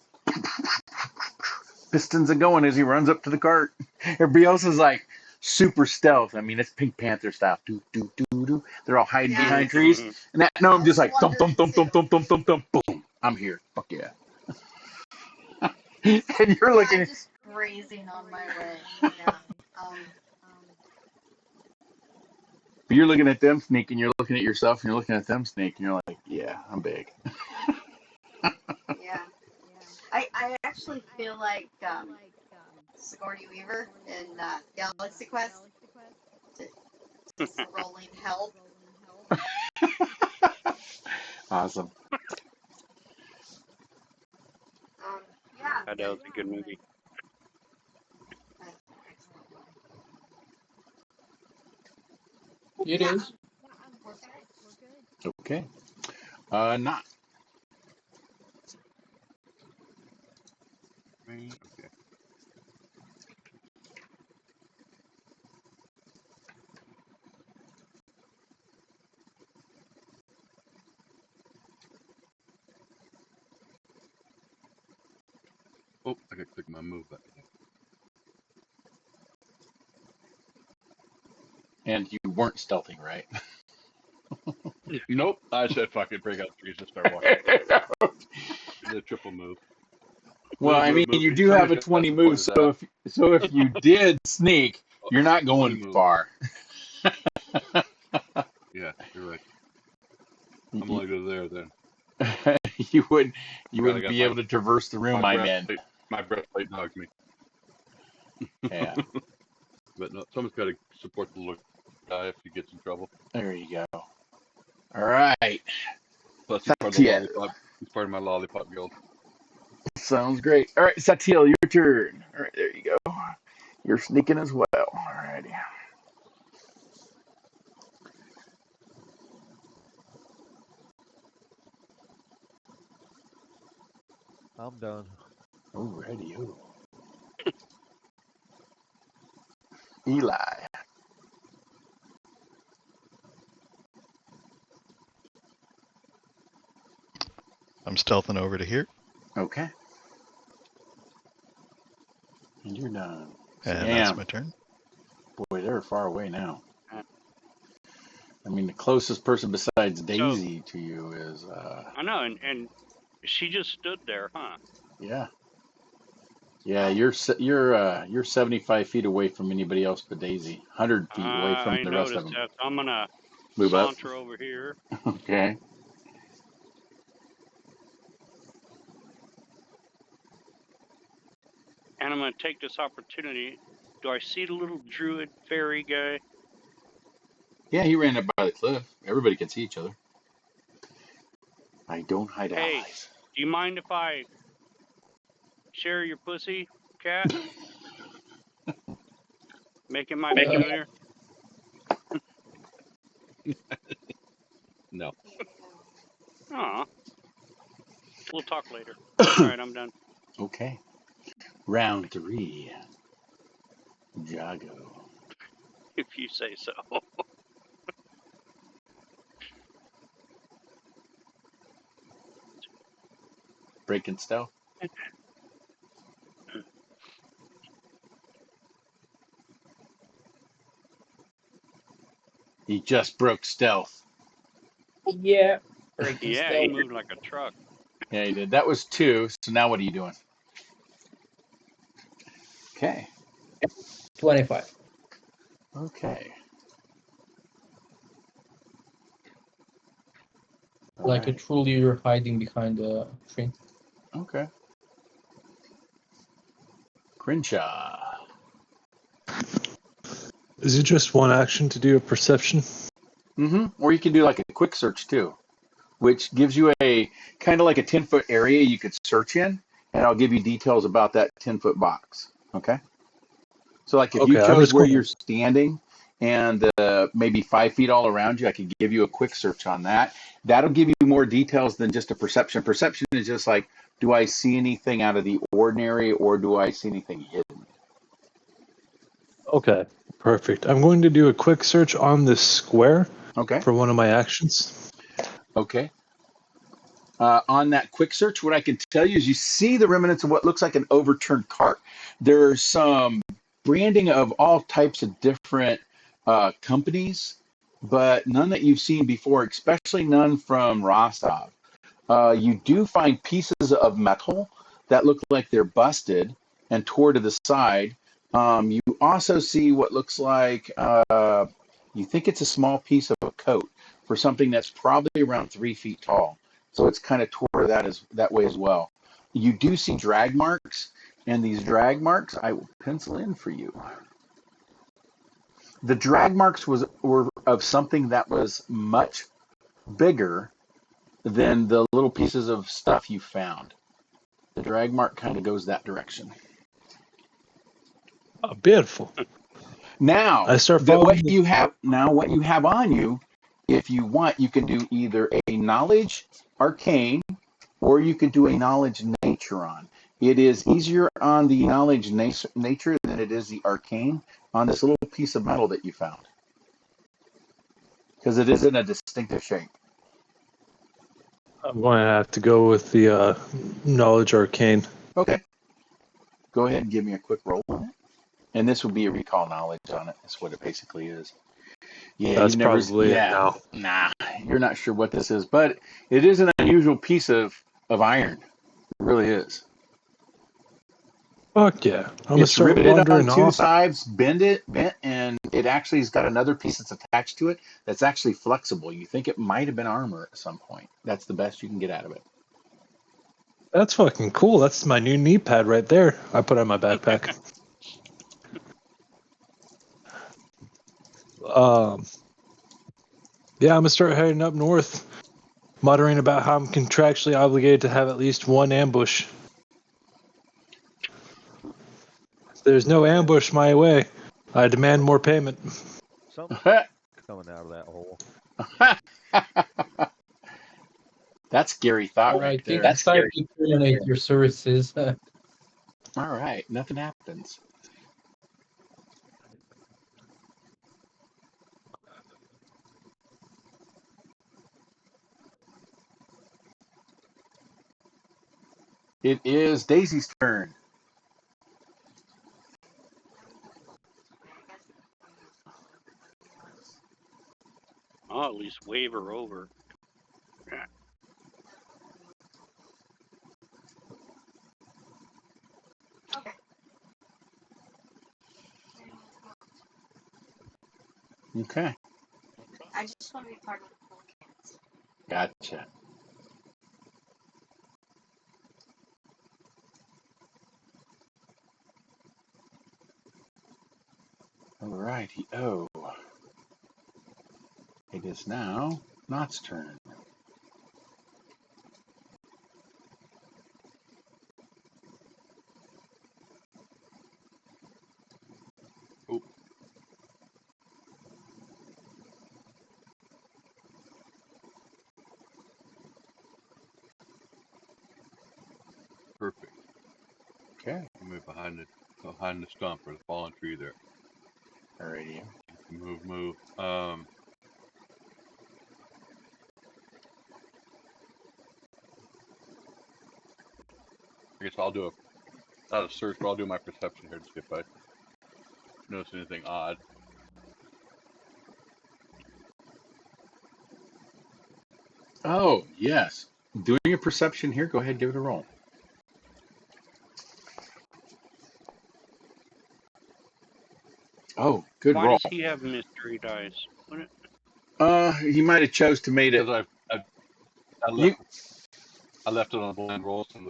Pistons are going as he runs up to the cart. Everybody else is like super stealth. I mean, it's Pink Panther style. Do do do do. They're all hiding Yeah. behind trees, and that no, I'm I just was like thump thump wondering thump thump too. thump thump thump thump. Boom! I'm here. Fuck yeah. And you're Yeah, looking. just grazing on my way. Yeah. You're looking at them sneak, and you're looking at yourself, and you're looking at them sneak, and you're like, yeah, I'm big. Yeah. I actually feel like Sigourney Weaver in Galaxy Quest. Just rolling help. Awesome. that was a good movie. That's an excellent one. It is. We're good. We're good. Okay. Not. Okay. Oh, I gotta click my move button. And you weren't stealthing, right? Nope. I said fucking break out trees and start walking. The triple move. Well, I mean, you do have a Somebody's got 20 to point move, his ass. so if you did sneak, you're not 20 going move. far. Yeah, you're right. I'm gonna go there then. you wouldn't I got be able to traverse the room I'm in. My breastplate dogs me. Yeah, But no, someone's got to support the little guy if he gets in trouble. there you go. All right, Plus, he's part of the Satiel. lollipop. He's part of my lollipop guild. Sounds great. All right, Satiel, your turn. All right, there you go. You're sneaking as well. All righty. I'm done. Alrighty. Eli. I'm stealthing over to here, Okay. And you're done. and that's Sam. my turn. Boy, they're far away now. I mean, the closest person besides Daisy to you is, I know, and she just stood there, huh? yeah. Yeah, you're 75 feet away from anybody else but Daisy. 100 feet away from I the rest of noticed them. that. I'm gonna Move up. saunter over here. Okay. And I'm going to take this opportunity. Do I see the little druid fairy guy? Yeah, he ran up by the cliff. Everybody can see each other. I don't hide Hey, allies. do you mind if I share your pussy, cat? Making my familiar? No. Aw. We'll talk later. All right, I'm done. Okay. Round 3. Jago. If you say so. Breaking stealth. He just broke stealth. Yeah. Breaking Yeah, he stealth. moved like a truck. Yeah, he did. That was 2. So now what are you doing? Okay. 25. Okay. Like a Alrighty. true leader hiding behind a tree. Okay. Crenshaw. Is it just one action to do a perception? Or you can do like a quick search too, which gives you a kind of like a 10-foot area you could search in, and I'll give you details about that 10-foot box. Okay. So like if you Okay, I'm chose just where going you're standing and maybe 5 feet all around you, I could give you a quick search on that. That'll give you more details than just a perception. Perception is just like, do I see anything out of the ordinary or do I see anything hidden? Okay, perfect. I'm going to do a quick search on this square Okay. for one of my actions. Okay. On that quick search, what I can tell you is you see the remnants of what looks like an overturned cart. There's some branding of all types of different companies, but none that you've seen before, especially none from Rostov. You do find pieces of metal that look like they're busted and tore to the side. You also see what looks like you think it's a small piece of a coat for something that's probably around 3 feet tall. So it's kind of tore that way as well. You do see drag marks, and these drag marks I will pencil in for you. The drag marks were of something that was much bigger than the little pieces of stuff you found. The drag mark kind of goes that direction. Oh, beautiful. Now, I start following. what you have on you, if you want, you can do either a knowledge arcane or you could do a knowledge nature on. It is easier on the knowledge nature than it is the arcane on this little piece of metal that you found, because it is in a distinctive shape. I'm going to have to go with the knowledge arcane. Okay. Go ahead and give me a quick roll on it. And this would be a recall knowledge on it. That's what it basically is. Yeah, That's you've never. probably it now. Nah, you're not sure what this is, but it is an unusual piece of iron. It really is. Fuck yeah. I'm going to It's start riveted on wandering two off. sides, bent, and it actually has got another piece that's attached to it that's actually flexible. You think it might have been armor at some point. That's the best you can get out of it. That's fucking cool. That's my new knee pad right there. I put on my backpack. Yeah, I'm going to start heading up north, muttering about how I'm contractually obligated to have at least one ambush. If there's no ambush my way, I demand more payment. Something coming out of that hole. That's scary thought I right think there. it's time to terminate your services. All right, nothing happens. It is Daisy's turn. I'll at least wave her over. Okay. Okay, I just want to be part of the cool kids. gotcha. Alrighty. Oh, it is now Knott's turn. Oh, perfect. Okay, I'll move behind the stump or the fallen tree there. alrighty. Move. I guess I'll do not a search, but I'll do my perception here to see if I notice anything odd. Oh, yes. Doing a perception here. Go ahead, give it a roll. Oh, good Why roll. does he have mystery dice? What? He might have chose to made it. Because I You, left it on a blind roll, so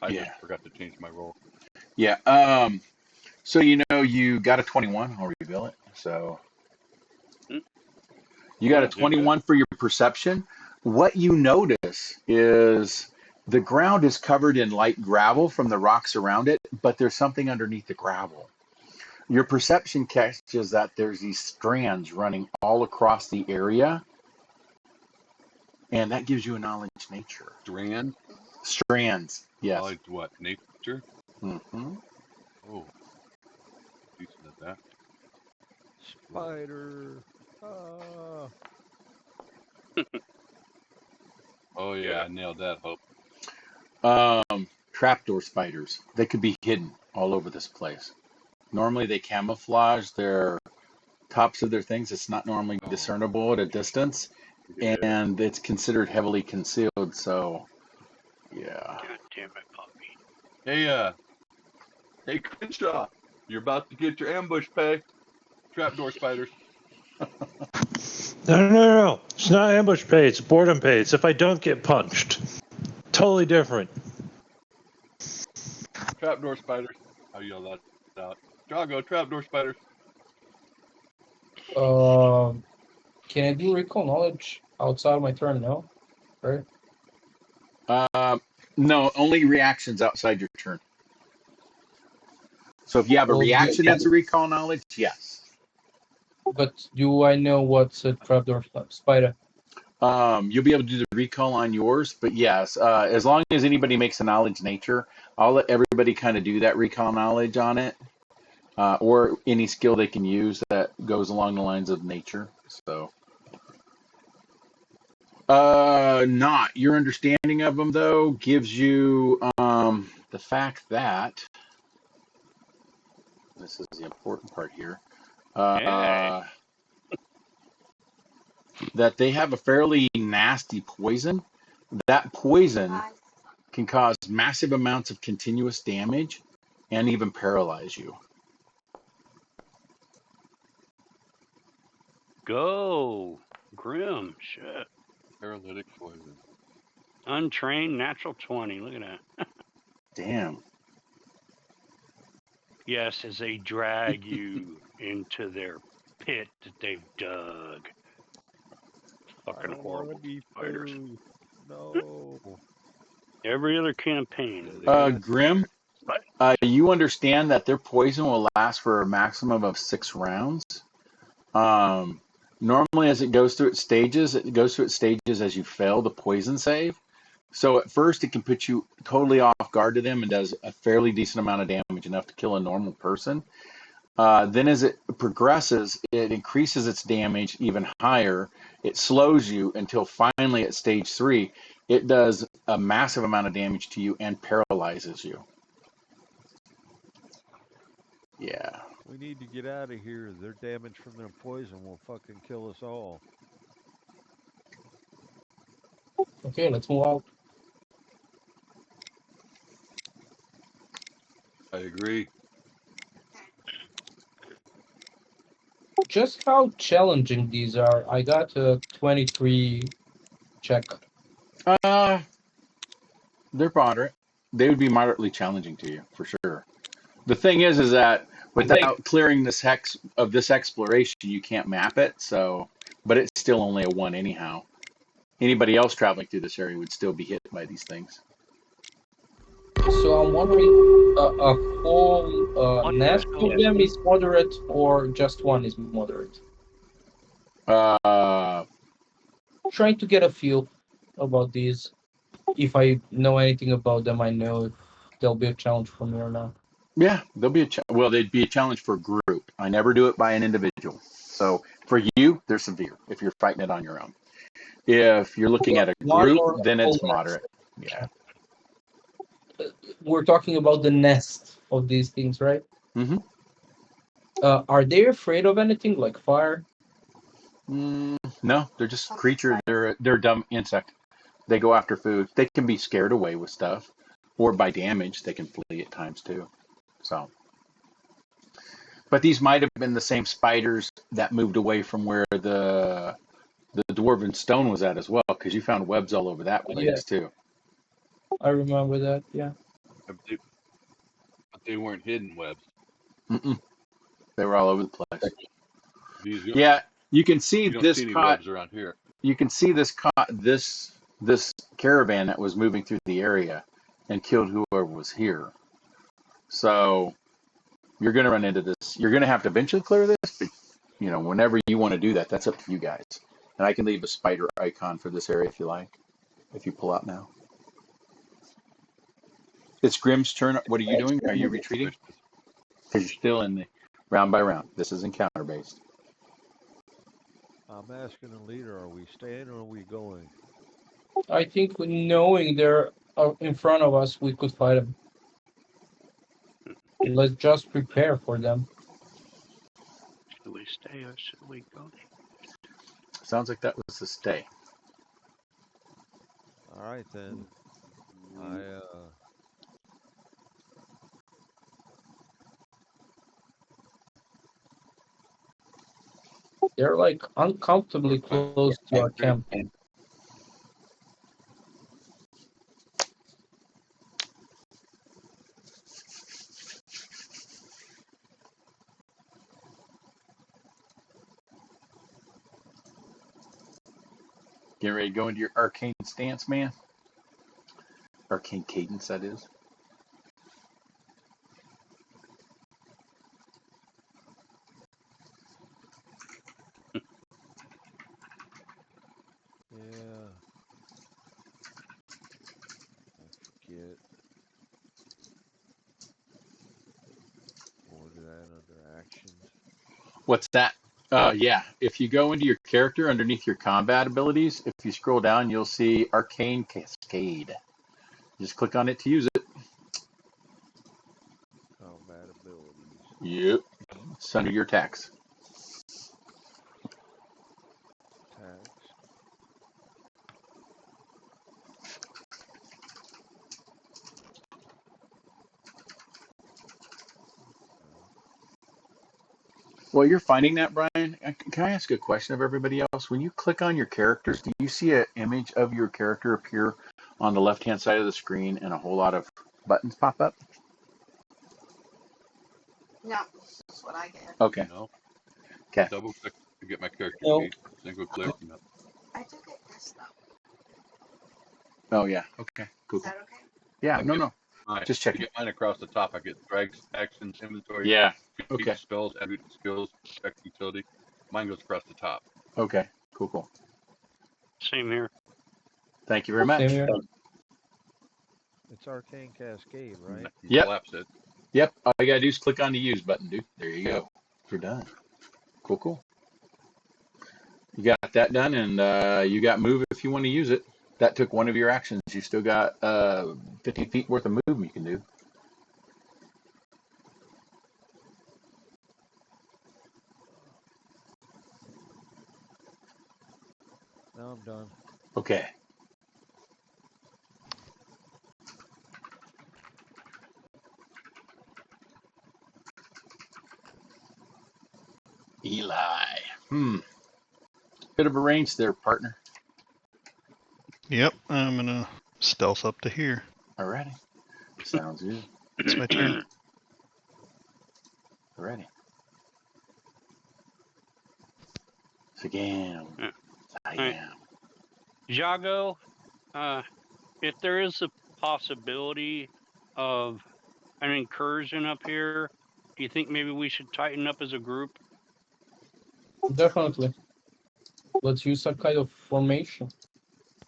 I just yeah, forgot to change my roll. yeah. So you got a 21. I'll reveal it. So you got a Oh, did good. 21 for your perception. What you notice is the ground is covered in light gravel from the rocks around it, but there's something underneath the gravel. Your perception catches that there's these strands running all across the area, and that gives you a knowledge nature. Strand. Strands, yes. Knowledge what? Nature. Mm-hmm. Oh, decent at that. Spider. Ah. Oh yeah, I nailed that. Hope. Trapdoor spiders. They could be hidden all over this place. Normally, they camouflage their tops of their things. It's not normally discernible at a distance, Yeah. and it's considered heavily concealed. So, yeah. God damn it, puppy. Hey, Crenshaw, you're about to get your ambush pay. Trapdoor spiders. No. It's not ambush pay. It's boredom pay. It's if I don't get punched. Totally different. Trapdoor spiders. I'll yell that out. Drago, trapdoor spiders. Can I do recall knowledge outside of my turn? No, right? No, only reactions outside your turn. So if you have a Well, reaction that's a recall knowledge, yes. but do I know what's a trapdoor spider? You'll be able to do the recall on yours, but yes, as long as anybody makes a knowledge nature, I'll let everybody kind of do that recall knowledge on it, or any skill they can use that goes along the lines of nature. So, not your understanding of them though gives you the fact that this is the important part here. Hey. Uh, that they have a fairly nasty poison. That poison Guys, can cause massive amounts of continuous damage and even paralyze you. Go. Grim. Shit. Paralytic poison. Untrained natural 20. Look at that. Damn. Yes, as they drag you into their pit that they've dug. I Fucking don't want to horrible be spiders. food. No. Every other Yeah, campaign. they got Grim, But you understand that their poison will last for a maximum of 6 rounds. Um, Normally, as it goes through its stages as you fail the poison save. So at first, it can put you totally off guard to them and does a fairly decent amount of damage, enough to kill a normal person. Then, as it progresses, it increases its damage even higher. It slows you until finally, at stage 3, it does a massive amount of damage to you and paralyzes you. Yeah. We need to get out of here. Their damage from their poison will fucking kill us all. Okay, let's move out. I agree. Just how challenging these are. I got a 23 check. Uh, they're moderate. They would be moderately challenging to you for sure. The thing is that without clearing this exploration, you can't map it. So, but it's still only a 1 anyhow. Anybody else traveling through this area would still be hit by these things. So I'm wondering, a whole what the nest hell of is them is moderate, or just one is moderate? Uh, Trying to get a feel about these. If I know anything about them, I know if they'll be a challenge for me or not. yeah, they'd be a challenge for a group. I never do it by an individual. So for you, they're severe if you're fighting it on your own. If you're looking at a One group, or a then whole it's nest? moderate. Yeah. We're talking about the nest of these things, right? hmm Are they afraid of anything like fire? No, they're just some creatures. spiders. They're a dumb insect. They go after food. They can be scared away with stuff, or by damage. They can flee at times too. So, but these might have been the same spiders that moved away from where the dwarven stone was at as well, because you found webs all over that Yeah, place too. I remember that. Yeah. But they weren't hidden webs. Mm-mm. They were all over the place. These Yeah, you can see you don't see this any caught. webs around here. You can see this caravan that was moving through the area and killed whoever was here. So you're going to run into this. You're going to have to eventually clear this, but whenever you want to do that, that's up to you guys. And I can leave a spider icon for this area if you like, if you pull out now. It's Grim's turn. What are you doing? Are you retreating? Suspicious. Because you're still in the round by round. This is encounter based. I'm asking the leader, are we staying or are we going? I think knowing they're in front of us, we could fight them. Let's just prepare for them. should we stay or should we go? Sounds like that was the stay. All right then. I They're like uncomfortably close to our camp. Getting ready to go into your arcane stance, man? Arcane Cadence, that is. Yeah. I forget. Order that under actions. What's that? Yeah, if you go into your character underneath your combat abilities, if you scroll down, you'll see Arcane Cascade. Just click on it to use it. Combat abilities. Yep. It's under your attacks. Tags. Okay. While you're finding that, Brian, can I ask a question of everybody else? When you click on your characters, do you see an image of your character appear on the left-hand side of the screen and a whole lot of buttons pop up? No, that's what I get. Okay. No. Okay. Double click to get my character No. sheet. Single click. No. I took it desktop. Oh, yeah. Okay. Cool. Is that okay? Yeah. I No, get no. mine. Just To checking. get mine across the top, I get drags, actions, inventory, Yeah. defeat Okay. spells, attribute skills, check utility. Mine goes across the top. Okay. Cool. Cool. Same here. Thank you very Same much. here. It's Arcane Cascade, And right? you Yep. collapse it. Yep. All you gotta do is click on the use button, dude. There you go. You're done. Cool. Cool. You got that done, and you got move if you want to use it. That took one of your actions. You still got 50 feet worth of movement you can do. Now I'm done. Okay. Eli. Bit of a range there, partner. Yep, I'm gonna stealth up to here. Alrighty. Sounds good. It's my turn. Alrighty. Again. I Alright. am. Jago, if there is a possibility of an incursion up here, do you think maybe we should tighten up as a group? Definitely. Let's use some kind of formation.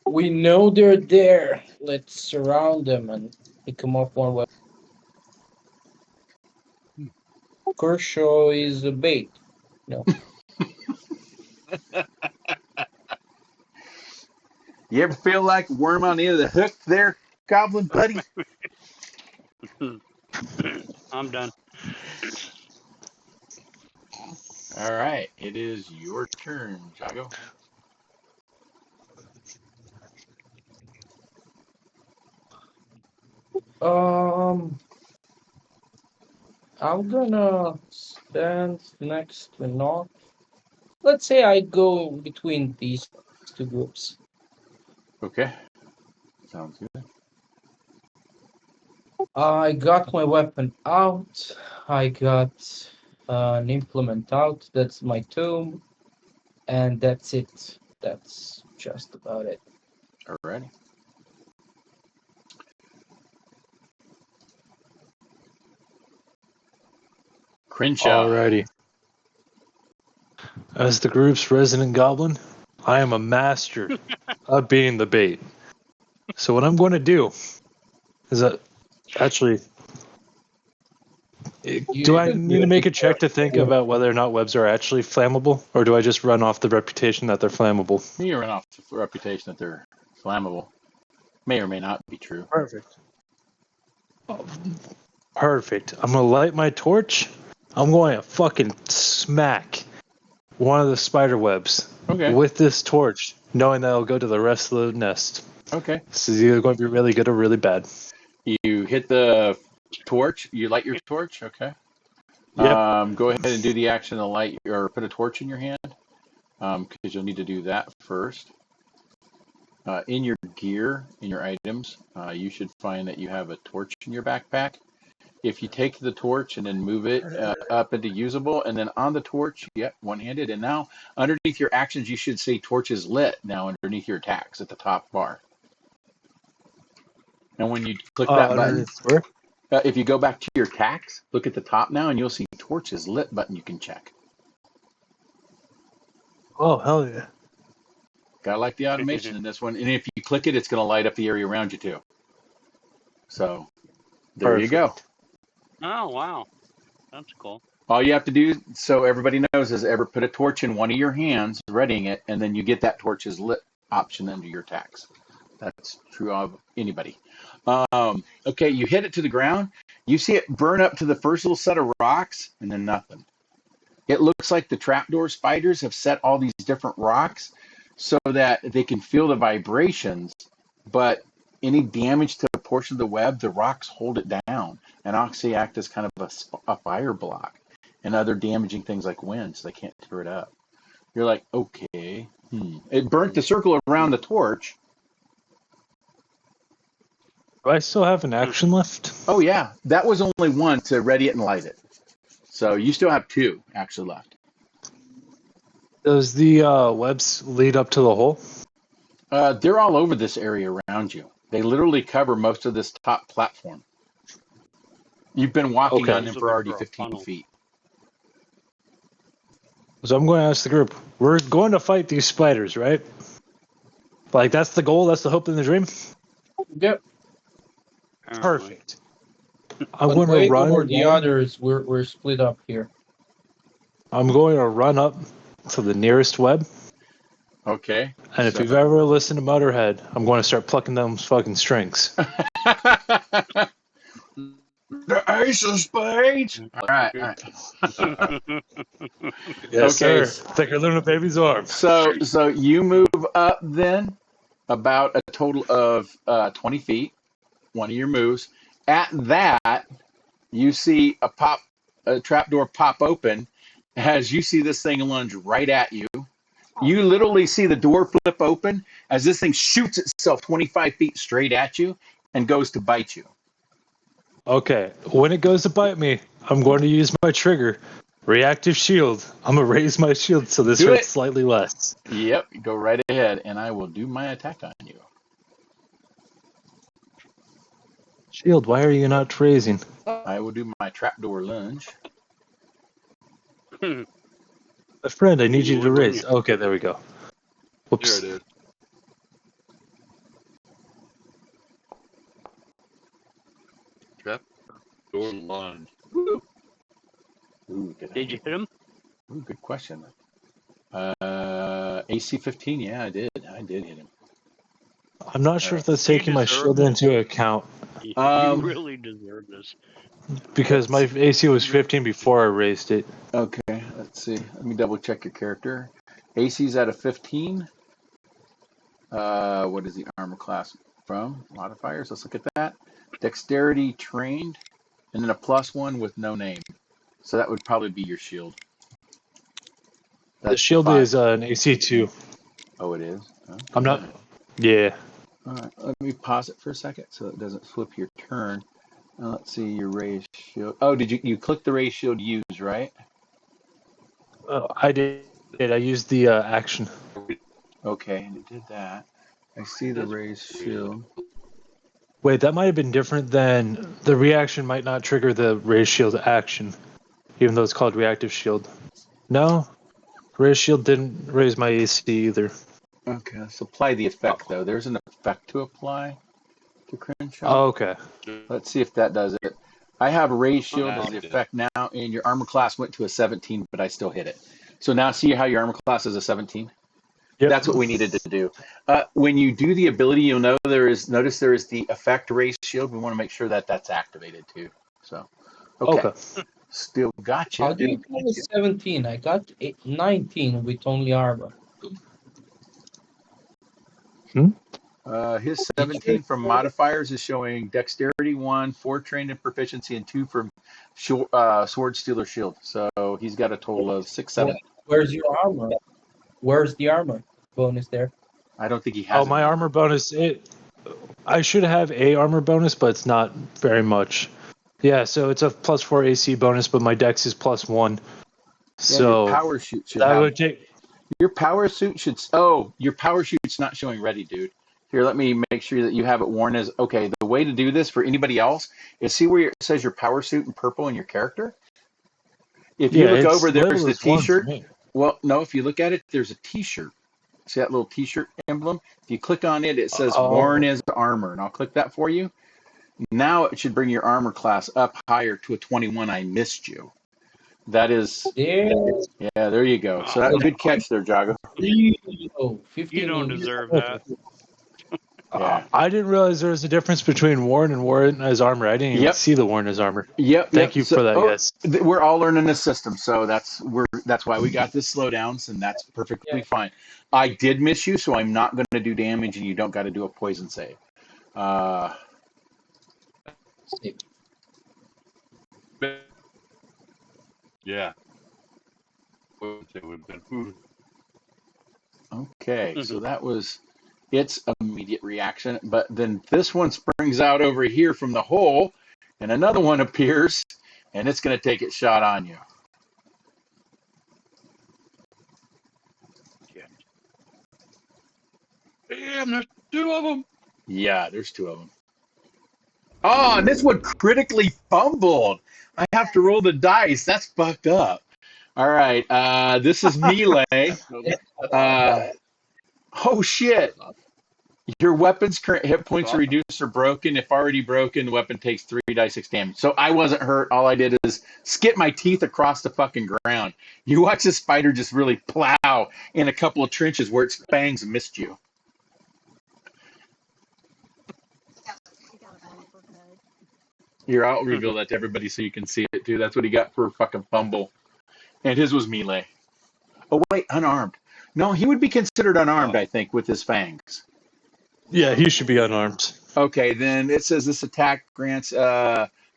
We know they're there. Let's surround them and pick them off one way. Kershaw is a bait. No. You ever feel like a worm on the end of the hook there, Goblin buddy? I'm done. All right. It is your turn, Jago. I'm gonna stand next to North. Let's say I go between these two groups. Okay. Sounds good. I got my weapon out. I got an implement out. That's my tomb. And that's it. That's just about it. Alrighty. Crenshaw. Alrighty. As the group's resident goblin, I am a master of being the bait. So what I'm going to do is actually, do I need to make a check to think about whether or not webs are actually flammable, or do I just run off the reputation that they're flammable? You run off the reputation that they're flammable. May or may not be true. Perfect. Perfect. I'm going to light my torch. I'm going to fucking smack one of the spider webs Okay. with this torch, knowing that it'll go to the rest of the nest. Okay. This is either going to be really good or really bad. You hit the torch. You light your torch. Okay. Yep. Go ahead and do the action to light or put a torch in your hand, because you'll need to do that first. In your gear, in your items, you should find that you have a torch in your backpack. If you take the torch and then move it up into usable, and then on the torch, yep, one-handed. And now underneath your actions, you should say torch is lit now underneath your attacks at the top bar. And when you click that button, Underneath where? if you go back to your tax, look at the top now, and you'll see torches lit button you can check. Oh, hell yeah. Gotta like the automation in this one. And if you click it, it's going to light up the area around you too. So there you go. Perfect. Oh, wow. That's cool. All you have to do, so everybody knows, is ever put a torch in one of your hands, readying it, and then you get that torch's lit option under your tax. That's true of anybody. Okay, you hit it to the ground. You see it burn up to the first little set of rocks, and then nothing. It looks like the trapdoor spiders have set all these different rocks so that they can feel the vibrations, but any damage to a portion of the web, the rocks hold it down and actually act as kind of a fire block and other damaging things like wind, so they can't tear it up. You're like, okay. It burnt the circle around the torch. Do I still have an action left? Oh, yeah. That was only one to ready it and light it. So you still have two actually left. Does the webs lead up to the hole? They're all over this area around you. They literally cover most of this top platform. You've been walking on them for already 15 feet. So I'm going to ask the group, we're going to fight these spiders, right? Like, that's the goal? That's the hope and the dream? Yep. Perfect. I'm But going to Wade run. or the others, we're split up here. I'm going to run up to the nearest web. Okay. And if you've ever listened to Motorhead, I'm going to start plucking them fucking strings. The ace of spades. All right. Yes, Okay. sir. Thicker than a baby's arm. So you move up then about a total of 20 feet, one of your moves. At that, you see a trapdoor pop open as you see this thing lunge right at you. You literally see the door flip open as this thing shoots itself 25 feet straight at you and goes to bite you. Okay, when it goes to bite me, I'm going to use my trigger, reactive shield. I'm going to raise my shield so this hurts slightly less. Yep, go right ahead, and I will do my attack on you. Shield, why are you not raising? I will do my trapdoor lunge. My friend, I need you to raise. Okay, there we go. Whoops. There it is. Trap door lunge. Ooh, Did you hit him? Ooh, good question. AC 15, yeah, I did. I did hit him. I'm not sure if that's taking my shield into account. You really deserve this. Because my AC was 15 before I raised it. Okay, let's see. Let me double check your character. AC's at a 15. What is the armor class from? Modifiers, let's look at that. Dexterity trained, and then a +1 with no name. So that would probably be your shield. The shield is an AC 2. Oh, it is? Okay. I'm not... Yeah. All right, let me pause it for a second so it doesn't flip your turn. Let's see your raised shield. Oh, did you click the raised shield use, right? I did. I used the action. Okay, and it did that. I see the raised shield. Wait, that might have been different than... The reaction might not trigger the raised shield action, even though it's called reactive shield. No? Raised shield didn't raise my AC either. Okay, let's apply the effect, though. There's an effect to apply to Crenshaw. Oh, okay. Let's see if that does it. I have raised shield as the effect now, and your armor class went to a 17, but I still hit it. So now see how your armor class is a 17? Yep. That's what we needed to do. When you do the ability, you'll know notice there is the effect raised shield. We want to make sure that that's activated too. So, okay. Still got you. How do you call it 17? I got 19 with only armor. His 17 from modifiers is showing dexterity 1, 4 trained in proficiency, and 2 from sword, steel, or shield. So he's got a total of 6, 7. Where's your armor? Where's the armor bonus there? I don't think he has. Oh, my armor bonus. I should have a armor bonus, but it's not very much. Yeah, so it's a +4 AC bonus, but my dex is +1. So your power shoot should that would take. Your power suit should. Oh, your power shoot's not showing ready, dude. Here, let me make sure that you have it worn as okay. The the way to do this for anybody else is see where it says your power suit in purple in your character. If you Yeah, look it's over, there's labeled the as one for T-shirt. me. Well, no, if you look at it, there's a T-shirt. See that little T-shirt emblem? If you click on it, it says worn Oh, as armor, and I'll click that for you. Now it should bring your armor class up higher to a 21. I missed you. That is, There yeah, there you go. So Oh, that, good catch there, Jago. you go. you 15 don't inches. deserve that. Yeah. I didn't realize there was a difference between worn and worn as armor. I didn't even Yep. see the worn as armor. Yep. Thank Yep. you So, for that, guys. we're all learning this system, so that's why we got this slowdowns, and that's perfectly Yeah. fine. I did miss you, so I'm not going to do damage, and you don't got to do a poison save. Save. Yeah. Would say would have been food. Okay, so that was its immediate reaction, but then this one springs out over here from the hole, and another one appears, and it's going to take its shot on you. Damn, there's two of them. Yeah, there's two of them. Oh, and this one critically fumbled. I have to roll the dice. That's fucked up. All right, this is melee. Oh shit! Your weapon's current hit points are reduced or broken. If already broken, the weapon takes 3d6 damage. So I wasn't hurt. All I did is skip my teeth across the fucking ground. You watch this spider just really plow in a couple of trenches where its fangs missed you. Here, I'll reveal that to everybody so you can see it too. That's what he got for a fucking fumble. And his was melee. Oh, wait, unarmed. No, he would be considered unarmed, I think, with his fangs. Yeah, he should be unarmed. Okay, then it says this attack grants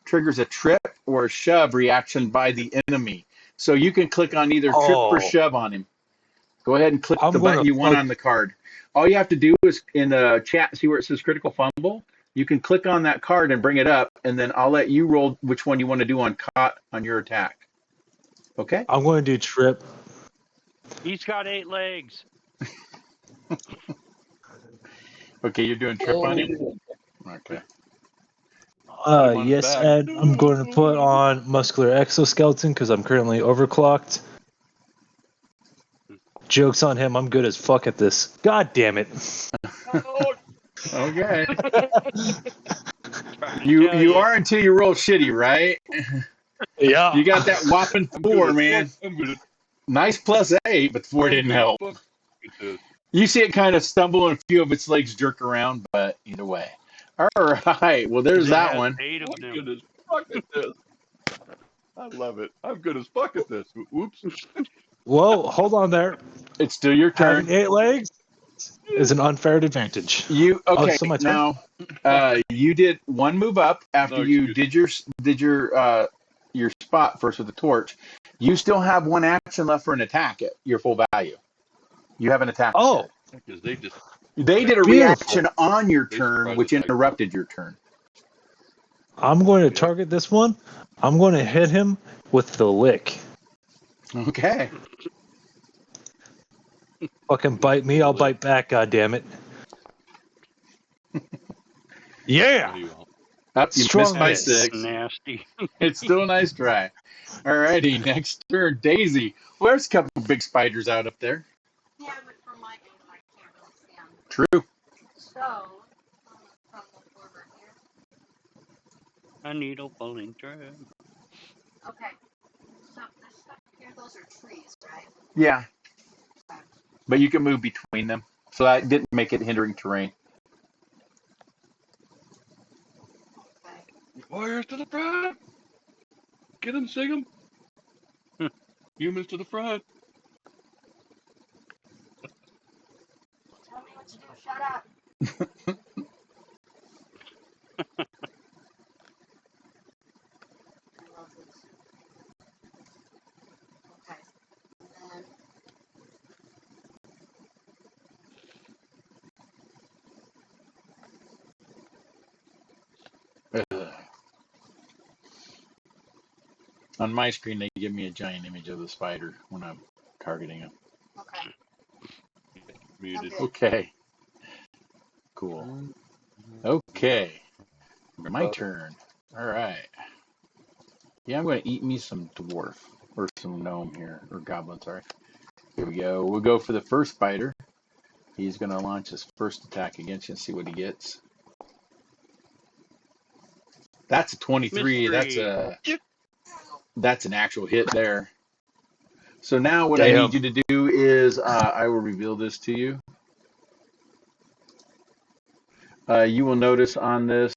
triggers a trip or a shove reaction by the enemy. So you can click on either trip or shove on him. Go ahead and click I'm the button gonna you want fuck. on the card. All you have to do is in the chat, see where it says critical fumble. You can click on that card and bring it up, and then I'll let you roll which one you want to do on caught on your attack. Okay? I'm going to do trip. He's got 8 legs. Okay, you're doing trip on him? Oh, Okay. Put him on his Yes, back. and I'm going to put on muscular exoskeleton because I'm currently overclocked. Joke's on him. I'm good as fuck at this. God damn it. Okay. Trying to You tell you are until you roll shitty, right? Yeah. You got that whopping I'm 4, good man. as fuck. I'm good as Nice plus 8, but 4 didn't help. fuck at this. You see it kind of stumble and a few of its legs jerk around, but either way. All right. Well, there's it that has one. 8 of I'm them. good as fuck at this. I love it. I'm good as fuck at this. Whoops. Whoa, hold on there. It's still your turn. Having 8 legs is an unfair advantage. You okay? So my turn? Now, you did one move up after No you excuse. did your spot first with the torch. You still have one action left for an attack at your full value. You haven't attacked Oh, yet. Because they just They did a beautiful. reaction on your They turn, surprised which attacked me. interrupted your turn. I'm going to target this one. I'm going to hit him with the lick. Okay. Fucking bite me, I'll bite back, goddammit. Yeah! Up, you Strong missed by miss. 6. Nasty. It's still a nice try. Alrighty, next turn, Daisy. Well, there's a couple big spiders out up there. Yeah, but from my angle, I can't really see them. True. So, I'm gonna come over here. A needle pulling thread. Okay. So, this stuff here, those are trees, right? Yeah, but you can move between them, so that didn't make it hindering terrain. Okay. Warriors to the front. Get them, sing them. Humans to the front. Tell me what to do. Shut up. I love this. Okay. And then On my screen, they give me a giant image of the spider when I'm targeting him. okay. Muted. Okay. Okay. Cool. Okay. My turn. All right. Yeah, I'm going to eat me some dwarf or some gnome here, or goblin, sorry. Here we go. We'll go for the first fighter. He's going to launch his first attack against you and see what he gets. That's a 23. Mystery. That's an actual hit there. So now what I Damn. need you to do is I will reveal this to you. You will notice on this,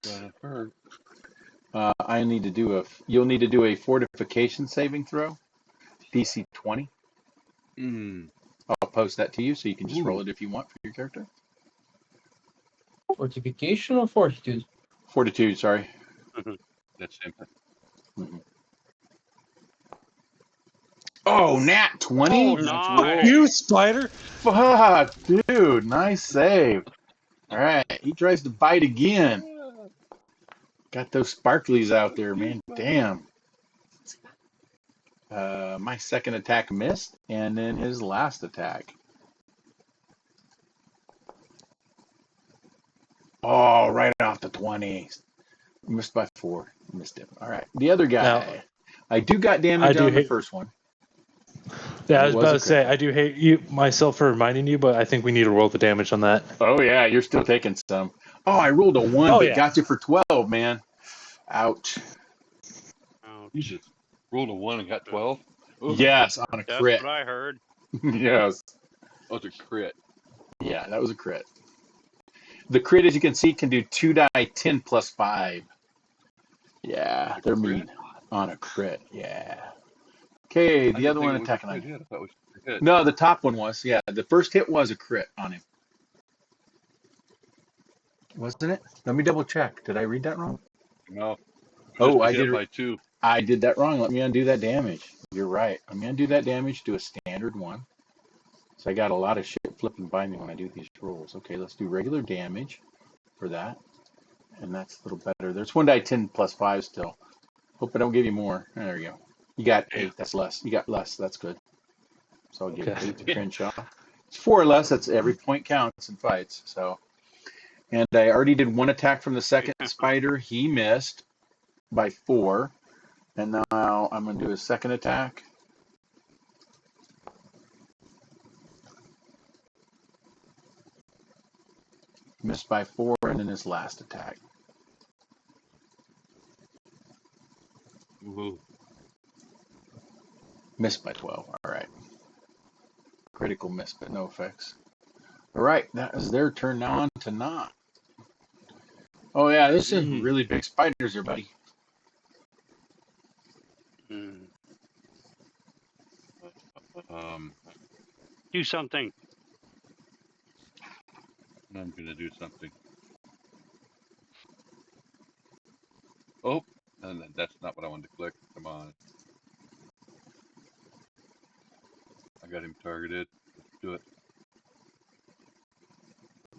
you'll need to do a fortification saving throw, DC 20. I'll post that to you so you can just roll it if you want for your character. Fortification or fortitude? Fortitude, sorry. That's simple. Mm-hmm. Oh, nat 20? Oh, nice. You spider! Fuck, dude, nice save. All right, he tries to bite again. Got those sparklies out there, man. Damn. My second attack missed, and then his last attack. Oh, right off the 20. Missed by 4. Missed him. All right. The other guy. Now, I do got damage on the hate- first one. Yeah, I It was was about a to say, critical. I do hate you myself for reminding you, but I think we need to roll the damage on that. Oh, yeah, you're still taking some. Oh, I rolled a 1, Oh, but yeah. got you for 12, man. Ouch. You just rolled a 1 and got 12? Yes, on a That's crit. what I heard. Yes. Oh, it's a crit. Yeah, that was a crit. The crit, as you can see, can do 2 die 10 plus 5. Yeah, they're mean on a crit. Yeah. Okay, the other one attacking on you. I thought it was a hit. No, the top one was. Yeah, the first hit was a crit on him. Wasn't it? Let me double check. Did I read that wrong? No. Oh, I I hit did. by 2. I did that wrong. Let me undo that damage. You're right. Let me undo that damage. Do a standard one. So I got a lot of shit flipping by me when I do these rolls. Okay, let's do regular damage for that. And that's a little better. There's 1 die 10 plus 5 still. Hope I don't give you more. There you go. You got 8. That's less. You got less. That's good. So I'll give 8 to Crenshaw. It's 4 or less. That's every point counts in fights. So, and I already did 1 attack from the second spider. He missed by 4. And now I'm going to do his second attack. Missed by 4, and then his last attack. Ooh. Missed by 12. All right. Critical miss, but no effects. All right, that is their turn now on to Knot. Oh, yeah, this is really big spiders here, buddy. Do something. I'm going to do something. Oh, and that's not what I wanted to click. Come on. I got him targeted. Let's do it.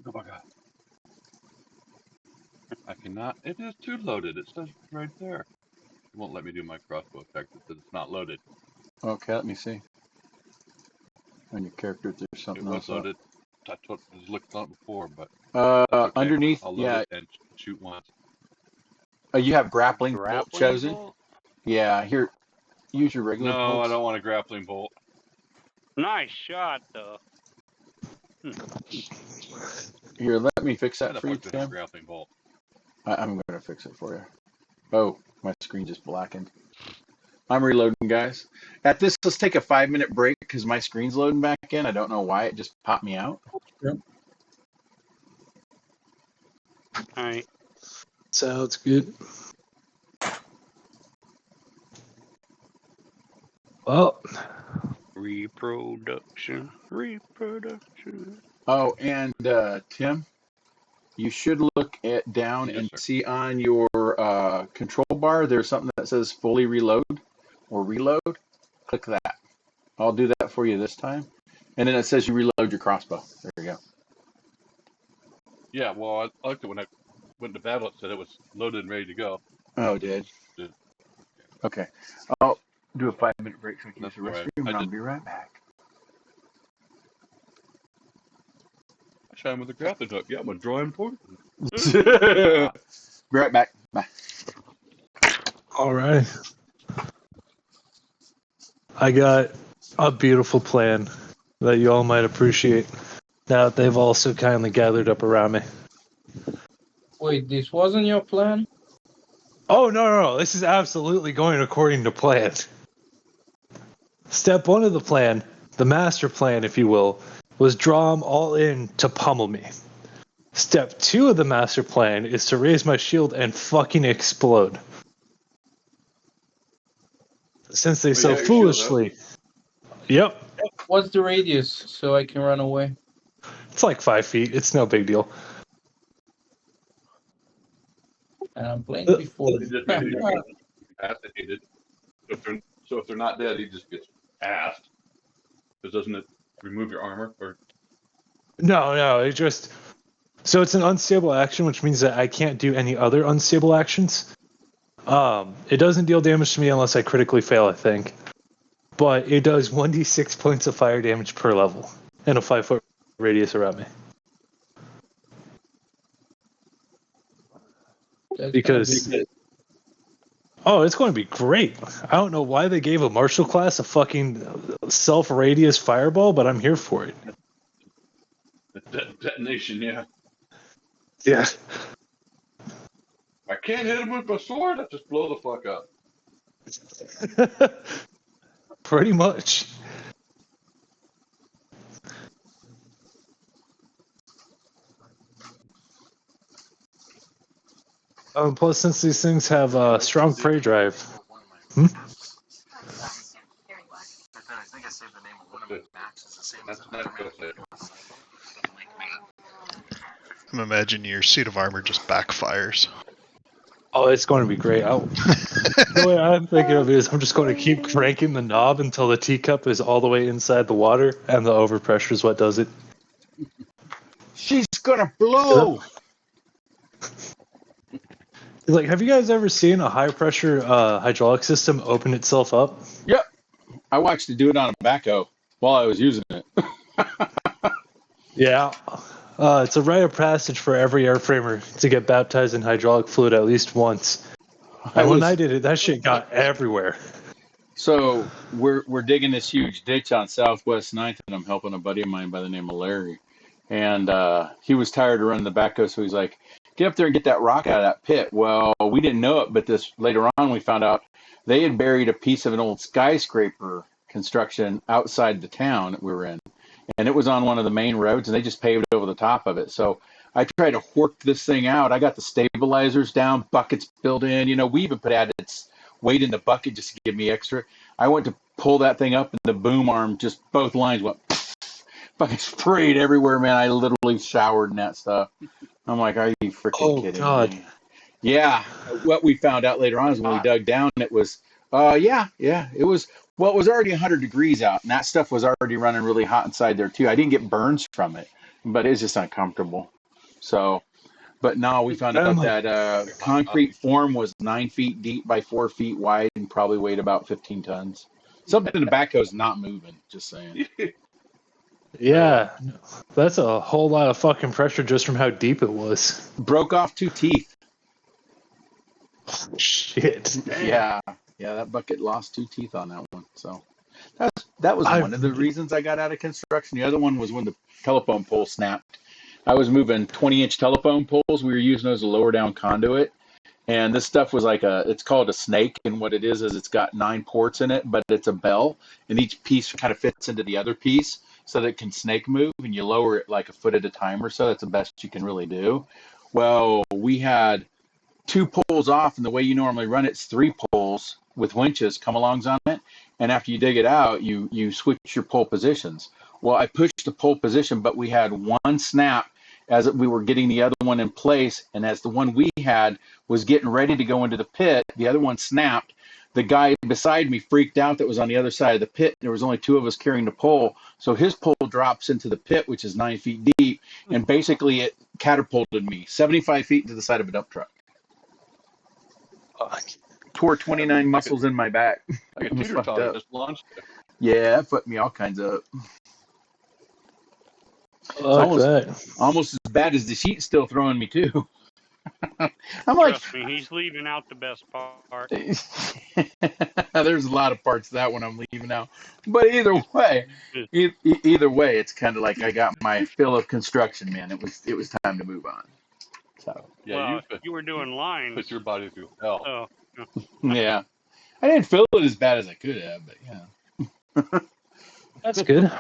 Oh my god. I cannot. It is too loaded. It says right there. It won't let me do my crossbow effect. It says it's not loaded. Okay, let me see. On your character, if there's something It was else loaded. I was looking on it before, but up. that's okay. Underneath, I'll load yeah. it and shoot once. You have grappling bolt chosen? Bolt? Yeah, here, use your regular No, bolts. I don't want a grappling bolt. Nice shot, though. Here, let me fix Why that the for you, fuck do I have a Tim. grappling bolt? I'm going to fix it for you. Oh, my screen just blackened. I'm reloading, guys. At this, let's take a 5-minute break because my screen's loading back in. I don't know why. It just popped me out. Sure. All right. Sounds good. Well, Reproduction. Oh, and Tim, you should look down Yes, and sir. see on your control bar, there's something that says fully reload or reload. Click that. I'll do that for you this time. And then it says you reload your crossbow. There you go. Yeah, well, I looked at when I went to battle. It said it was loaded and ready to go. Oh, it did? Did- Okay. I'll do a 5-minute break so I can use That's the why restroom, I and I'll did. be right back. I shot him with a grappling hook. Yeah, I'm a drawing point. Be right back. Bye. All right. I got a beautiful plan that you all might appreciate now that they've also kindly gathered up around me. Wait, this wasn't your plan? Oh, no. This is absolutely going according to plan. Step one of the plan, the master plan, if you will, was draw them all in to pummel me. Step two of the master plan is to raise my shield and fucking explode. Since they so yeah, your shield's up. foolishly. Yep. What's the radius so I can run away? It's like 5 feet. It's no big deal. And I'm playing before. He just means he gets incapacitated. So if they're not dead, he just gets passed. Because doesn't it remove your armor? Or No. It just. So it's an unstable action, which means that I can't do any other unstable actions. It doesn't deal damage to me unless I critically fail, I think. But it does 1d6 points of fire damage per level in a 5-foot radius around me. Because it's going to be great. I don't know why they gave a martial class a fucking self-radius fireball, but I'm here for it. detonation, yeah. Yeah. I can't hit him with my sword. I just blow the fuck up. Pretty much. Plus, since these things have strong prey drive. I think I saved the name of one of my maps. It's the same as That's I'm imagining your suit of armor just backfires. Oh, it's going to be great. The way I'm thinking of it is I'm just going to keep cranking the knob until the teacup is all the way inside the water, and the overpressure is what does it. She's gonna blow. Like, have you guys ever seen a high-pressure hydraulic system open itself up? Yep. I watched it do it on a backhoe while I was using it. Yeah. It's a rite of passage for every airframer to get baptized in hydraulic fluid at least once. And when I did it, that shit got everywhere. So we're digging this huge ditch on Southwest 9th, and I'm helping a buddy of mine by the name of Larry. And he was tired of running the backhoe, so he's like, get up there and get that rock out of that pit. Well, we didn't know it, but later on we found out they had buried a piece of an old skyscraper construction outside the town that we were in. And it was on one of the main roads, and they just paved over the top of it. So I tried to work this thing out. I got the stabilizers down, buckets built in. We even put added its weight in the bucket just to give me extra. I went to pull that thing up, and the boom arm, just both lines went fucking sprayed everywhere, man. I literally showered in that stuff. I'm like, are you freaking kidding me? Yeah. What we found out later on is when we dug down, it was, it was, well, it was already 100 degrees out, and that stuff was already running really hot inside there, too. I didn't get burns from it, but it's just uncomfortable. So, but no, we found out that concrete form was 9 feet deep by 4 feet wide and probably weighed about 15 tons. Something in the backhoe's not moving, just saying. Yeah, that's a whole lot of fucking pressure just from how deep it was. Broke off 2 teeth. Shit. Yeah, that bucket lost 2 teeth on that one. So that was one of the reasons I got out of construction. The other one was when the telephone pole snapped. I was moving 20-inch telephone poles. We were using those to lower down conduit. And this stuff was it's called a snake. And what it is it's got 9 ports in it, but it's a bell. And each piece kind of fits into the other piece so that it can snake move. And you lower it like a foot at a time or so. That's the best you can really do. Well, we had 2 poles off. And the way you normally run it's 3 poles with winches come alongs on it. And after you dig it out, you switch your pole positions. Well, I pushed the pole position, but we had one snap as we were getting the other one in place. And as the one we had was getting ready to go into the pit, the other one snapped. The guy beside me freaked out that was on the other side of the pit. There was only 2 of us carrying the pole. So his pole drops into the pit, which is 9 feet deep. And basically it catapulted me 75 feet to the side of a dump truck. Tore 29 muscles in my back. Like a teeter totter just launched. Yeah, that fucked me all kinds up. Almost as bad as the sheet's still throwing me too. I'm like, Trust me, he's leaving out the best part. there's a lot of parts of that one I'm leaving out. But either way, it's kind of like I got my fill of construction, man. It was time to move on. So Yeah, Well, you were doing lines, put your body through hell. so yeah, I didn't feel it as bad as I could have, but yeah. That's good.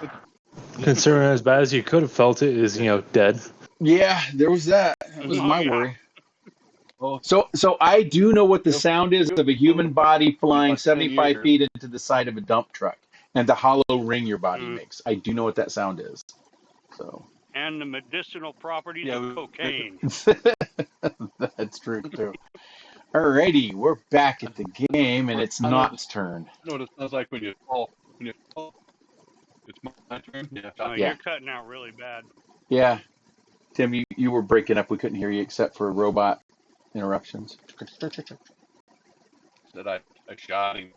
Considering as bad as you could have felt it is, dead. Yeah, there was that. That was oh my yeah. worry. Oh, So I do know what the it'll, sound is of a it'll human body be flying like 10 75 years. feet into the side of a dump truck and the hollow ring your body Mm. makes. I do know what that sound is. So And the medicinal properties Yeah, of cocaine. that's true too. Alrighty, we're back at the game and I it's know, Knott's turn. what it sounds like when you fall. When you fall, it's my turn. Yeah, Yeah, You're cutting out really bad. yeah. Tim, you were breaking up. We couldn't hear you except for robot interruptions. that I shot him.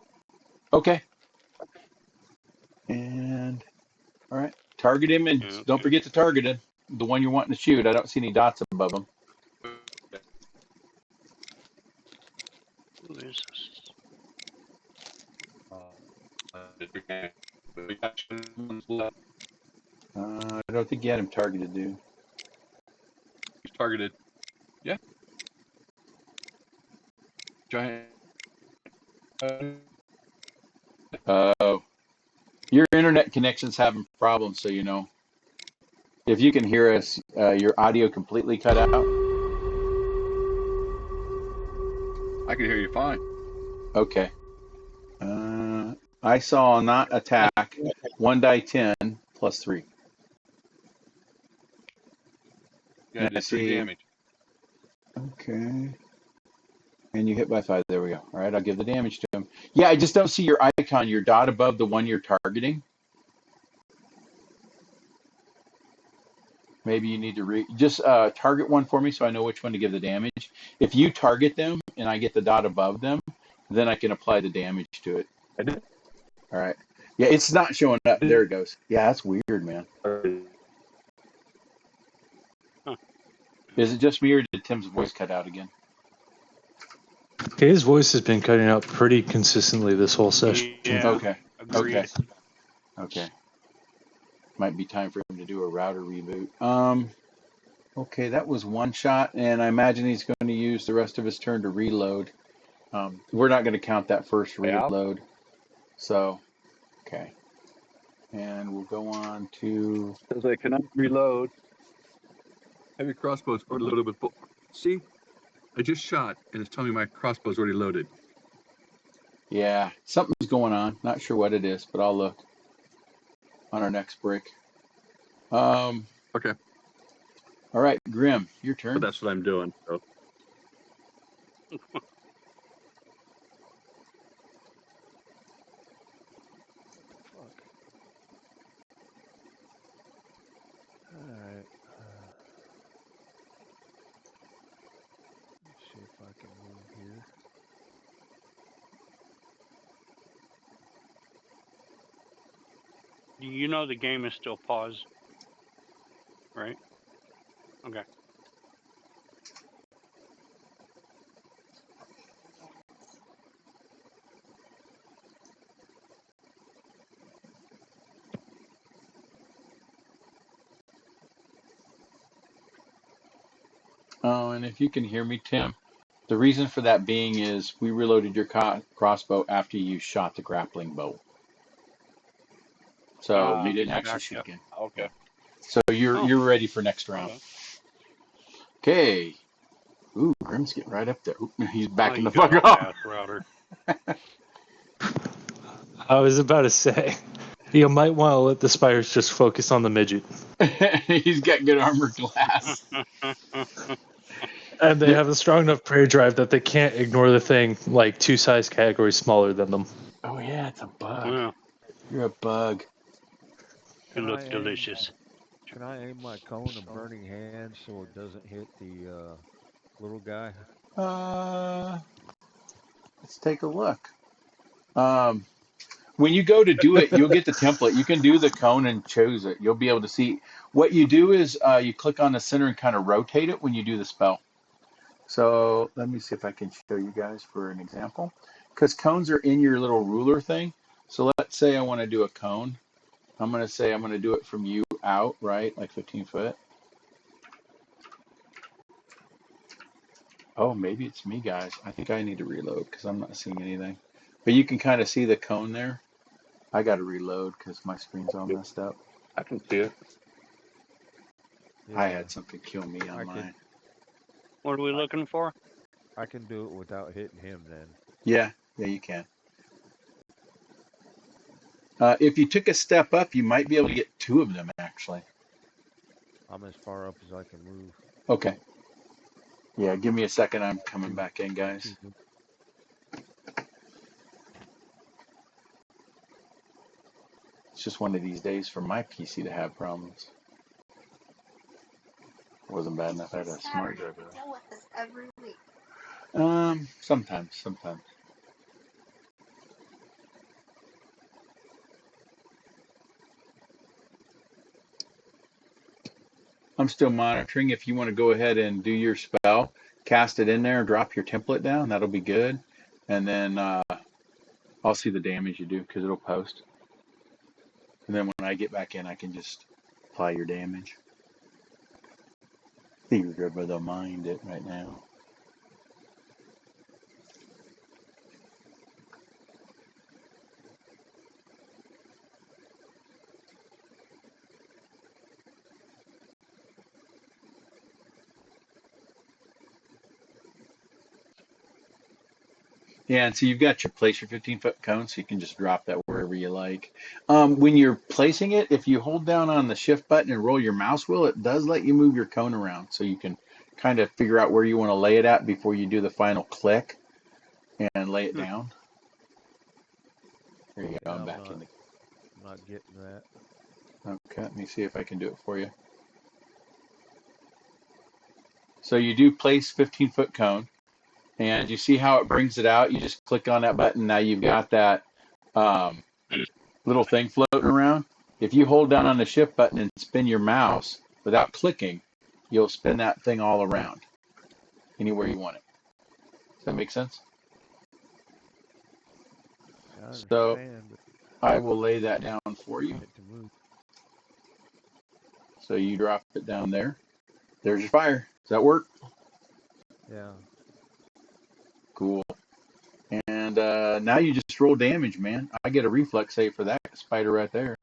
Okay. And all right, target him and don't Okay. forget to target him. The one you're wanting to shoot. I don't see any dots above him. Who is this? We got ones left. I don't think you had him targeted, dude. He's targeted. Yeah, giant. Oh, your internet connection's having problems, so you know. If you can hear us, your audio completely cut out. I can hear you fine. Okay. I saw not attack 1 die 10 +3. Yeah, I And I did 3 see. damage. Okay. And you hit by 5. There we go. All right, I'll give the damage to him. Yeah, I just don't see your icon, your dot above the one you're targeting. Maybe you need to just target one for me so I know which one to give the damage. If you target them and I get the dot above them, then I can apply the damage to it. I did. All right. Yeah, it's not showing up. There it goes. Yeah, that's weird, man. Huh. Is it just me or did Tim's voice cut out again? Okay, his voice has been cutting out pretty consistently this whole session. Yeah. Okay. Agreed. Okay. Might be time for him to do a router reboot. Okay, that was one shot, and I imagine he's going to use the rest of his turn to reload. We're not going to count that first reload. So, okay. And we'll go on to... Says I cannot reload. Heavy crossbow's already loaded with bullets. See? I just shot, and it's telling me my crossbow's already loaded. Yeah, something's going on. Not sure what it is, but I'll look on our next break. Okay. All right, Grim, your turn. But that's what I'm doing. So. Fuck. Alright. Let's see if I can move here. You know the game is still paused, right? Okay. Oh, and if you can hear me, Tim, the reason for that being is we reloaded your crossbow after you shot the grappling bolt. So you didn't actually shoot again. Okay. Yeah. So you're ready for next round. Okay. Ooh, Grim's getting right up there. Ooh, he's backing the fuck up. Router. I was about to say, you might want to let the spiders just focus on the midget. He's got good armor class. And they have a strong enough prey drive that they can't ignore the thing like 2 size categories smaller than them. Oh yeah, it's a bug. Well, You're a bug. you look delicious. Can I aim my cone of burning hands so it doesn't hit the little guy? Let's take a look. When you go to do it, you'll get the template. You can do the cone and choose it. You'll be able to see. What you do is you click on the center and kind of rotate it when you do the spell. So let me see if I can show you guys for an example. Because cones are in your little ruler thing. So let's say I want to do a cone. I'm going to say I'm going to do it from you out, right? Like 15 foot. Oh, maybe it's me, guys. I think I need to reload because I'm not seeing anything. But you can kind of see the cone there. I got to reload because my screen's all messed up. I can see it. Yeah, I had something kill me on I mine. can What are we I, looking for? I can do it without hitting him then. Yeah, you can. If you took a step up, you might be able to get two of them, actually. I'm as far up as I can move. Okay. Yeah, give me a second. I'm coming Two, back in, guys. two. It's just one of these days for my PC to have problems. It wasn't bad enough. I had a smart drive. I deal with this every week. Sometimes. I'm still monitoring. If you want to go ahead and do your spell, cast it in there, drop your template down. That'll be good. And then I'll see the damage you do because it'll post. And then when I get back in, I can just apply your damage. Figure of the mind it right now. Yeah, and so you've got your place your 15-foot cone, so you can just drop that wherever you like. When you're placing it, if you hold down on the shift button and roll your mouse wheel, it does let you move your cone around, so you can kind of figure out where you want to lay it at before you do the final click and lay it down. There you go. Yeah, I'm I'm back in the. not getting that. Okay, let me see if I can do it for you. So you do place 15-foot cone, and you see how it brings it out. You just click on that button. Now you've got that um, little thing floating around. If you hold down on the shift button and spin your mouse without clicking, you'll spin that thing all around anywhere you want it. Does that make sense? I So understand, but I will lay that down for you. it to move. So you drop it down there. There's your fire. Does that work? Yeah. Cool. And now you just roll damage, man. I get a reflex save for that spider right there.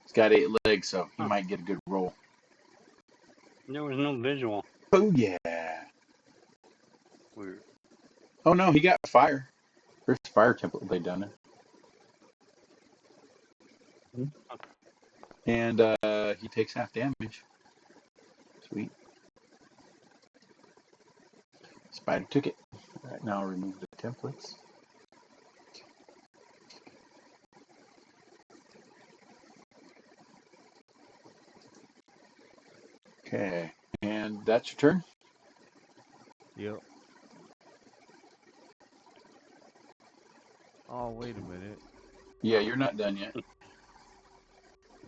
It's got 8 legs, so he Huh. might get a good roll. There was no visual. Oh, yeah. Weird. Oh, no, he got fire. There's fire template laid down there. And he takes half damage. Sweet. Spider took it. All right, now I'll remove the templates. Okay, and that's your turn? Yep. Oh, wait a minute. Yeah, you're not done yet.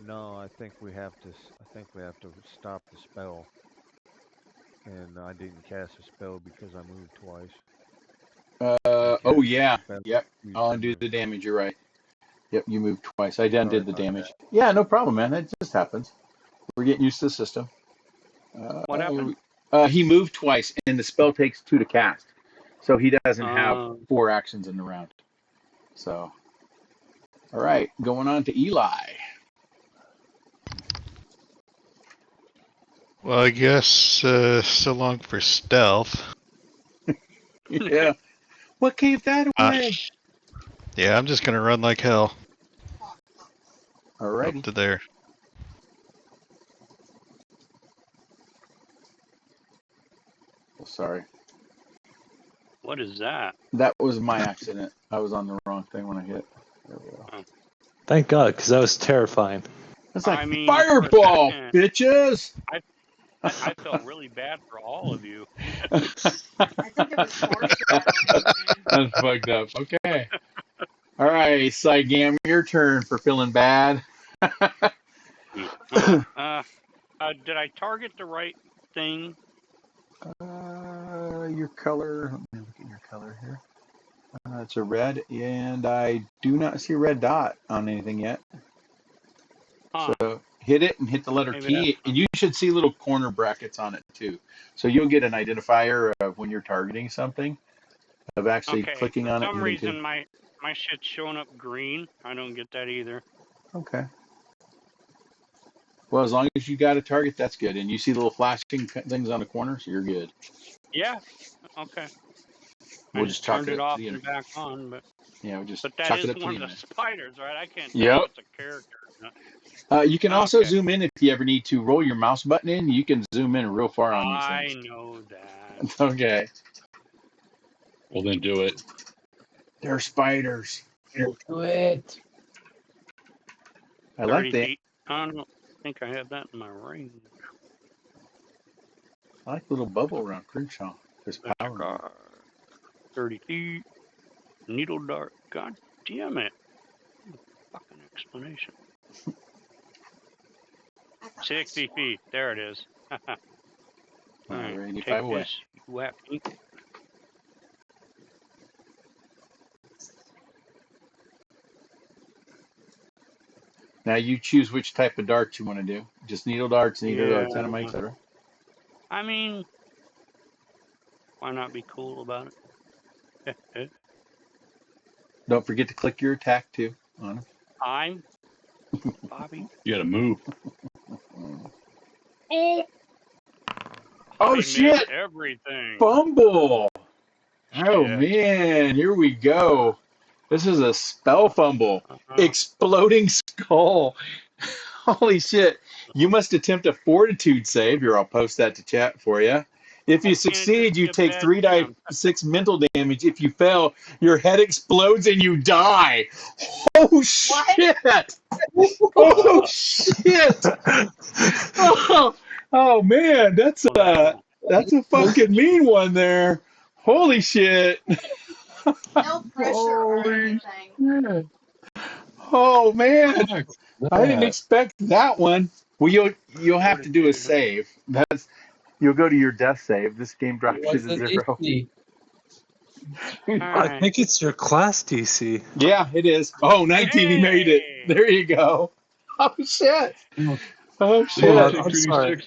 No, I think we have to. I think we have to stop the spell. And I didn't cast a spell because I moved twice. You Oh, cast yeah. a spell Yep. few I'll undo times. the damage. You're right. Yep, you moved twice. I Sorry undid the about damage. that. Yeah, no problem, man. That just happens. We're getting used to the system. What happened? He moved twice, and the spell takes 2 to cast. So he doesn't have Uh, 4 actions in the round. So, all right, going on to Eli. Well, I guess so long for stealth. Yeah. What gave that away? Yeah, I'm just gonna run like hell up Alrighty. to there. Oh, sorry. what is that? That was my accident. I was on the wrong thing when I hit. There we go. Thank God, because that was terrifying. It's like, I mean, for a fireball, second, bitches! I felt really bad for all of you. I think it was foreshadowing. That's fucked up. Okay. All right, Cygam, your turn for feeling bad. Did I target the right thing? Your color. Let me look at your color here. It's a red, and I do not see a red dot on anything yet. Huh. So hit it and hit the letter Maybe T, and you should see little corner brackets on it too. So you'll get an identifier of when you're targeting something, of actually Okay. clicking For on it and some hitting T. reason, my shit's showing up green. I don't get that either. Okay. Well, as long as you got a target, that's good. And you see the little flashing things on the corner, so you're good. Yeah. Okay. I We'll just just chalk turned it it up to off the and internet. back on, Yeah, we'll just but that chalk it is up to one the of the internet. spiders, right? I can't tell Yep. if it's a character or not. You can also Okay. zoom in if you ever need to roll your mouse button in. You can zoom in real far on these I things. know that. Okay. Well, then do it. They're spiders. Do it. I like 30 that. feet. I don't think I have that in my range. I like the little bubble around Crenshaw. There's That's a power in there. car. 30 feet. Needle dart. God damn it. Fucking explanation. I thought I 60 swore. feet. There it is. All right. Alrighty, Take 5 away. this, you wacky. Now you choose which type of darts you want to do. Just needle darts, Yeah. dynamite, etc. I mean, why not be cool about it? Don't forget to click your attack too on it. I'm Bobby. You got to move. Oh, Oh I shit! missed everything. Fumble! Oh Shit. man, here we go. This is a spell fumble. Uh-huh. Exploding skull. Holy shit. You must attempt a fortitude save. Here, I'll post that to chat for you. If you Why can't it just succeed, be you a take bad 3 die 6 mental damage. If you fail, your head explodes and you die. Oh shit! Oh shit! Oh man, Wow. that's a fucking mean one there. Holy shit! No pressure or Holy anything. shit. Oh man, Fuck I didn't that. expect that one. Well, you'll have to do a Fortitude. save. You'll go to your death save. This game drops you What's to the 0. DC? All I right. think it's your class DC. Yeah, it is. Oh, 19, he made it. Hey. There you go. Oh shit. So Oh Hold you shit. on, take I'm sorry. 3d6.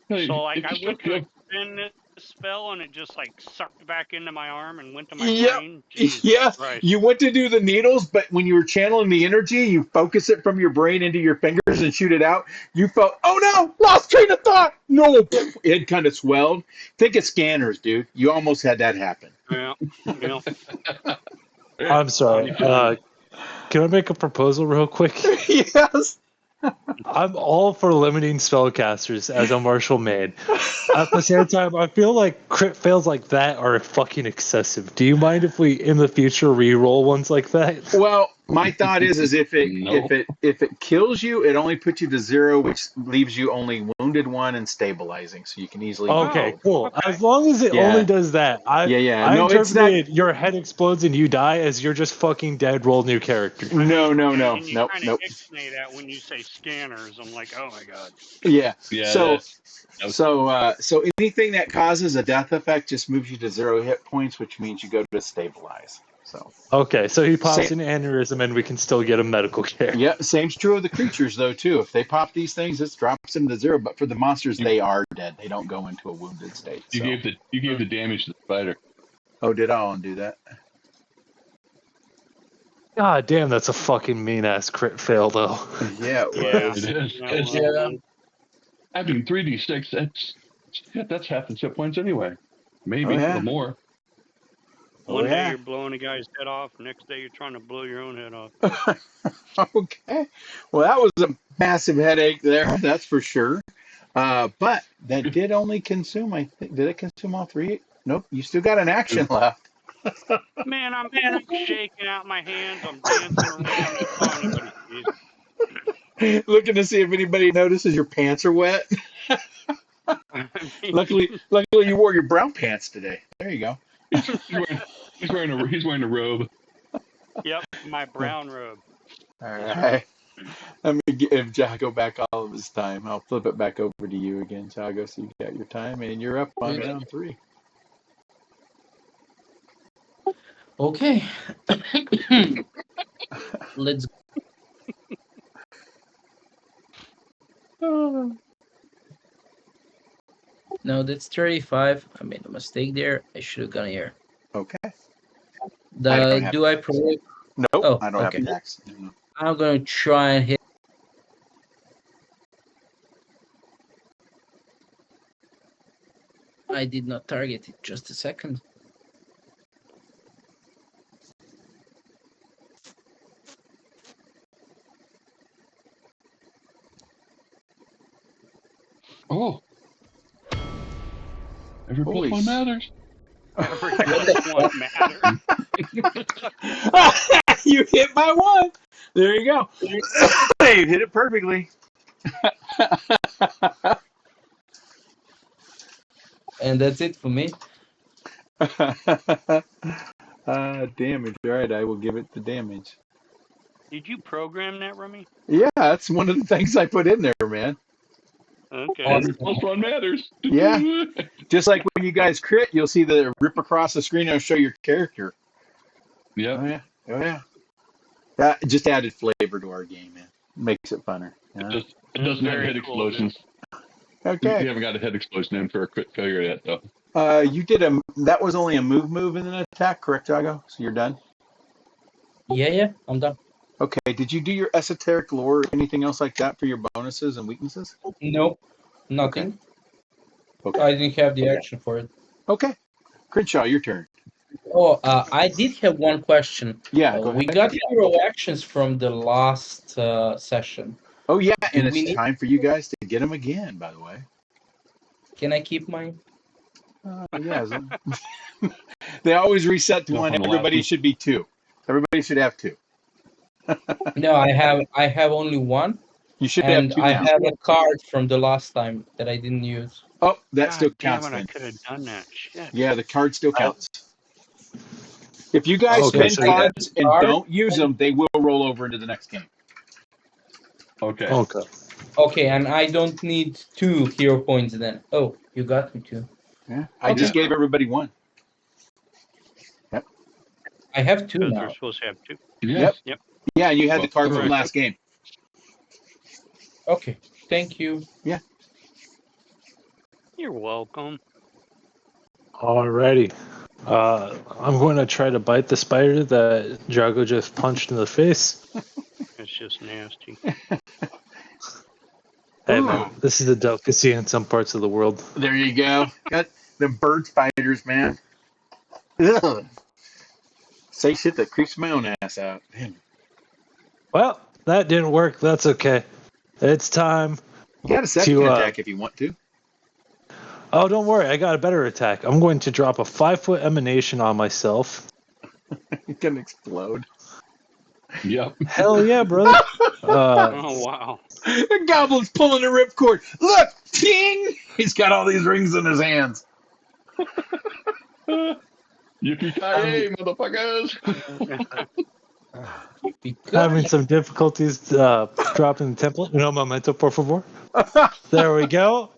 Hey, So like it I just went took to you. extend this spell and it just like sucked back into my arm and went to my Yep. brain. Jesus Yeah. Christ. You went to do the needles, but when you were channeling the energy, you focus it from your brain into your fingers and shoot it out. You felt, oh no, lost train of thought. No, it kind of swelled. Think of scanners, dude. You almost had that happen. Yeah. Yeah. I'm sorry. You should- Can I make a proposal real quick? Yes. I'm all for limiting spellcasters as a martial maid. At the same time, I feel like crit fails like that are fucking excessive. Do you mind if we, in the future, re-roll ones like that? Well, my thought is if no. it kills you, it only puts you to 0, which leaves you only wounded 1 and stabilizing, so you can easily Okay, reroll. cool. Okay. As long as it Yeah. only does that, Yeah. I No, it's not. interpreted your head explodes and you die as you're just fucking dead. Roll new character. No. And you Nope. kind of ixnay that when you say scanners. I'm like, oh my god. Yeah. Yeah, So that was, so anything that causes a death effect just moves you to 0 hit points, which means you go to stabilize. So Okay, so he pops same. an aneurysm and we can still get a medical care. Yeah, same's true of the creatures though too. If they pop these things, it drops them to 0. But for the monsters, you, they are dead. They don't go into a wounded state. So. you gave the damage to the spider. Oh, did I undo that? God damn, that's a fucking mean ass crit fail though. Yeah, it Yeah. was. It is. Yeah, It's well, having 3d6. That's half the hit points anyway. Maybe Oh a yeah. little more. Oh one day yeah. you're blowing a guy's head off, next day you're trying to blow your own head off. Okay. Well, that was a massive headache there. That's for sure. But that did only consume. I think. Did it consume all 3? Nope. You still got an action left. Man, I'm shaking out my hands. I'm dancing around. That's all anybody sees. Looking to see if anybody notices your pants are wet. I mean, Luckily, you wore your brown pants today. There you go. He's wearing a robe. yep, my brown robe. All right. I'm gonna give Jago back all of his time. I'll flip it back over to you again, Jago, so you got your time, and you're up on round 3. Okay. Let's. No, that's 35. I made a mistake there. I should have gone here. Okay. I don't have Do I provoke? Nope, Oh, I don't have okay. attacks. No. I'm gonna try and hit. I did not target it. Just a second. Oh, every Holy plus one matters. Every plus one matters. You hit my 1. There you go. You hit it perfectly. And that's it for me. Damage. All right, I will give it the damage. Did you program that, Rummy? Yeah, that's one of the things I put in there, man. Okay. Every Awesome. plus one matters. Yeah. Just like when you guys crit, you'll see the rip across the screen and it'll show your character. Yep. Oh yeah. Oh yeah. That just added flavor to our game, man. Makes it funner. Yeah. It doesn't have Very head cool, dude. explosions. We Okay. haven't got a head explosion in for a crit failure yet, though. You did that was only a move and an attack, correct, Jago? So you're done? Yeah, I'm done. Okay. Did you do your esoteric lore or anything else like that for your bonuses and weaknesses? Nope, Okay. nothing. Okay. I didn't have the action for it. Okay. Crenshaw, your turn. Oh, I did have one question. Yeah, go We ahead. got hero actions from the last session. Oh yeah, Do and we it's need? time for you guys to get them again, by the way. Can I keep mine? Yeah. They always reset to Jump 1. on the last Everybody one. should be 2. Everybody should have 2. No, I have only one, You should have and 2 I now. have a card from the last time that I didn't use. Oh, that still God damn counts it! I then. could have done that. Shit. Yeah, the card still I, counts. If you guys Okay, spend so I got cards the and card. don't use them, they will roll over into the next game. Okay. okay. Okay, and I don't need 2 hero points then. Oh, you got me 2. Yeah. I Okay. just gave everybody 1. Yep. I have 2 Because they're now. supposed to have 2. Yes. Yep. Yeah, you had the Well, card from correct. last game. Okay, thank you. Yeah. You're welcome. Alrighty. I'm going to try to bite the spider that Jago just punched in the face. It's just nasty. Hey Ooh. man, this is a delicacy in some parts of the world. There you go. Got the bird spiders, man. Ugh. Say shit that creeps my own ass out. Damn. Well, that didn't work. That's okay. It's time You got a second to. attack if you want to. Oh, don't worry. I got a better attack. I'm going to drop a 5-foot emanation on myself. You can explode. Yep. Hell yeah, brother. Oh wow. The goblin's pulling the ripcord. Look, ting! He's got all these rings in his hands. Yippee-ki-yay, motherfuckers! Having some difficulties dropping the template. No momento, por favor. There we go.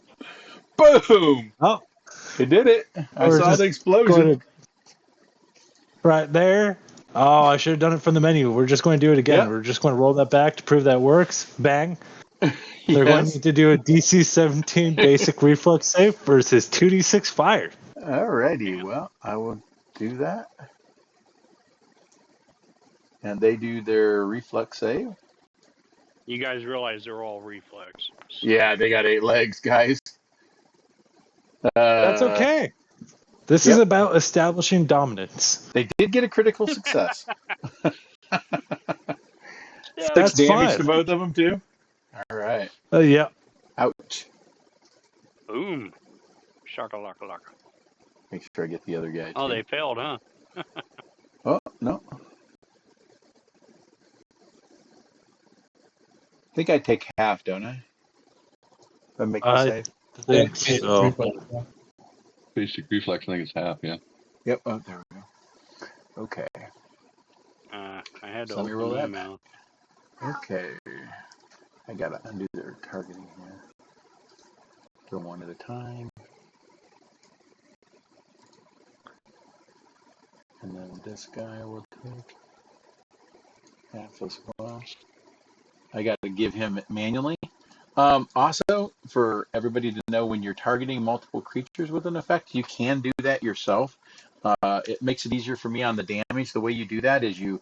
Boom! Oh, It did it. I we're saw just the explosion. going to right there. Oh, I should have done it from the menu. We're just going to do it again. Yep. We're just going to roll that back to prove that works. Bang. They're going to Yes. need to do a DC 17 basic reflex save versus 2d6 fire. Alrighty. Well, I will do that. And they do their reflex save. You guys realize they're all reflex. So. Yeah, they got 8 legs, guys. That's okay. This is Yep. about establishing dominance. They did get a critical success. Yeah, 6 That's damage fine. to both of them, too. All right. Yeah. Ouch. boom. Shaka-laka-laka. Make sure I get the other guy, too. Oh, they failed, huh? Oh, no. I think I take half, don't I? If I make the I save. think so. Basic reflex, I think it's half, yeah. Yep. Oh, there we go. Okay. I had to So let me open roll my that. mouth. Okay. I gotta undo their targeting here. Go one at a time. And then this guy will take half as well. I gotta give him it manually. Also, for everybody to know, when you're targeting multiple creatures with an effect, you can do that yourself. It makes it easier for me on the damage. The way you do that is you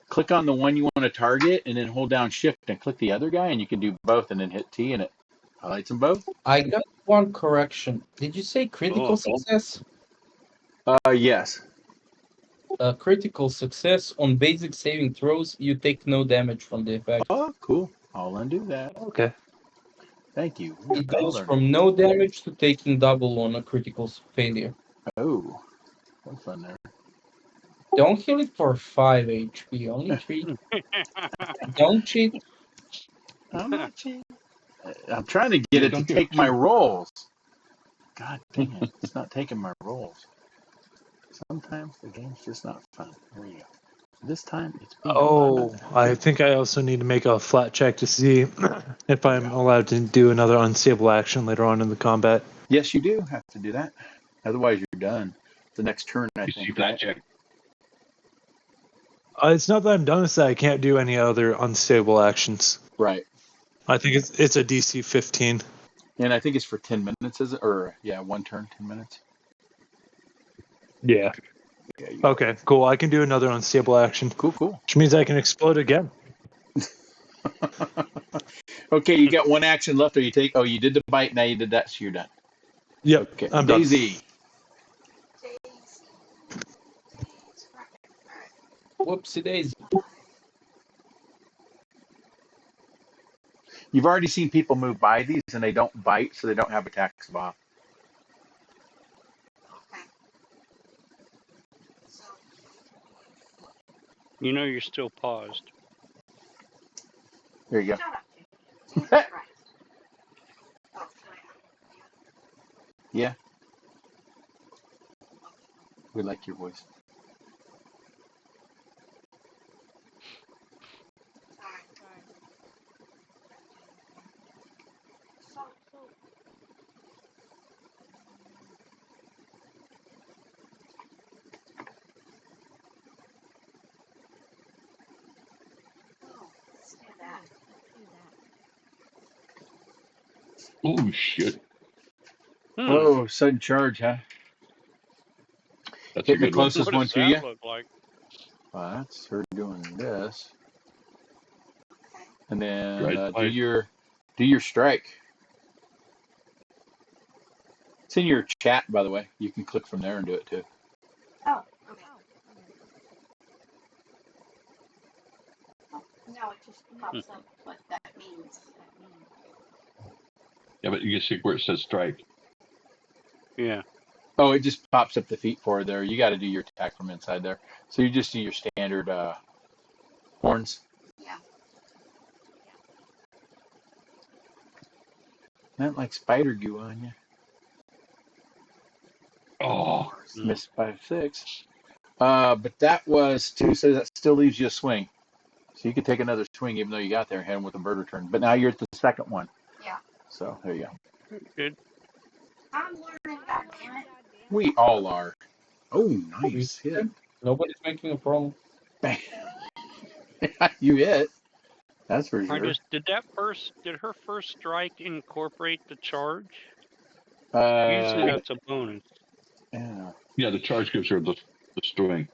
click on the one you want to target and then hold down shift and click the other guy, and you can do both and then hit T and it highlights them both. I got one correction. Did you say critical Oh, success? Yes. Critical success on basic saving throws, you take no damage from the effect. Oh, cool. I'll undo that. Okay. Thank you. We are It all goes learning. from no damage to taking double on a critical failure. Oh, what's fun there? Don't heal it for 5 HP, only 3. Don't cheat. I'm not cheating. I'm trying to get it to take my rolls. God dang it. It's not taking my rolls. Sometimes the game's just not fun. There you go. This time it's being Oh, fun. I think I also need to make a flat check to see if I'm Yeah. allowed to do another unstable action later on in the combat. Yes, you do have to do that. Otherwise, you're done. The next turn, I think. Flat check. It's not that I'm done, it's that I can't do any other unstable actions. Right. I think it's a DC 15. And I think it's for 10 minutes, is it? Or, yeah, one turn, 10 minutes. Yeah. Yeah, you got Okay, cool. I can do another unstable action, it. Cool. which means I can explode again. Okay, you got one action left, or you take. Oh, you did the bite. Now you did that, so you're done. Yep, Okay, I'm done. Daisy. Whoopsie daisy. You've already seen people move by these, and they don't bite, so they don't have attacks of off. you know you're still paused. There you go. Yeah, we like your voice. Oh shit, Oh, sudden charge, huh? that's a Hitting the good one. closest What one does to that you. look like? Well, that's her doing this, and then Right. do your strike. It's in your chat, by the way. You can click from there and do it too. Oh, okay. No, it just pops up what that means. Yeah, but you can see where it says strike. Yeah. Oh, it just pops up the feet for there. You got to do your attack from inside there. So you just do your standard horns. Yeah. Not like spider goo on you. Oh, Missed by 6. But that was 2, so that still leaves you a swing. So you could take another swing even though you got there and hit him with a bird return. But now you're at the second one. Yeah. So there you go. Good. I'm learning, goddammit. We all are. Oh, nice hit. Nobody's making a problem. Bang. You hit. That's for I sure. just did her first strike incorporate the charge? Usually Uh, that's a bonus. yeah. yeah, the charge gives her the string.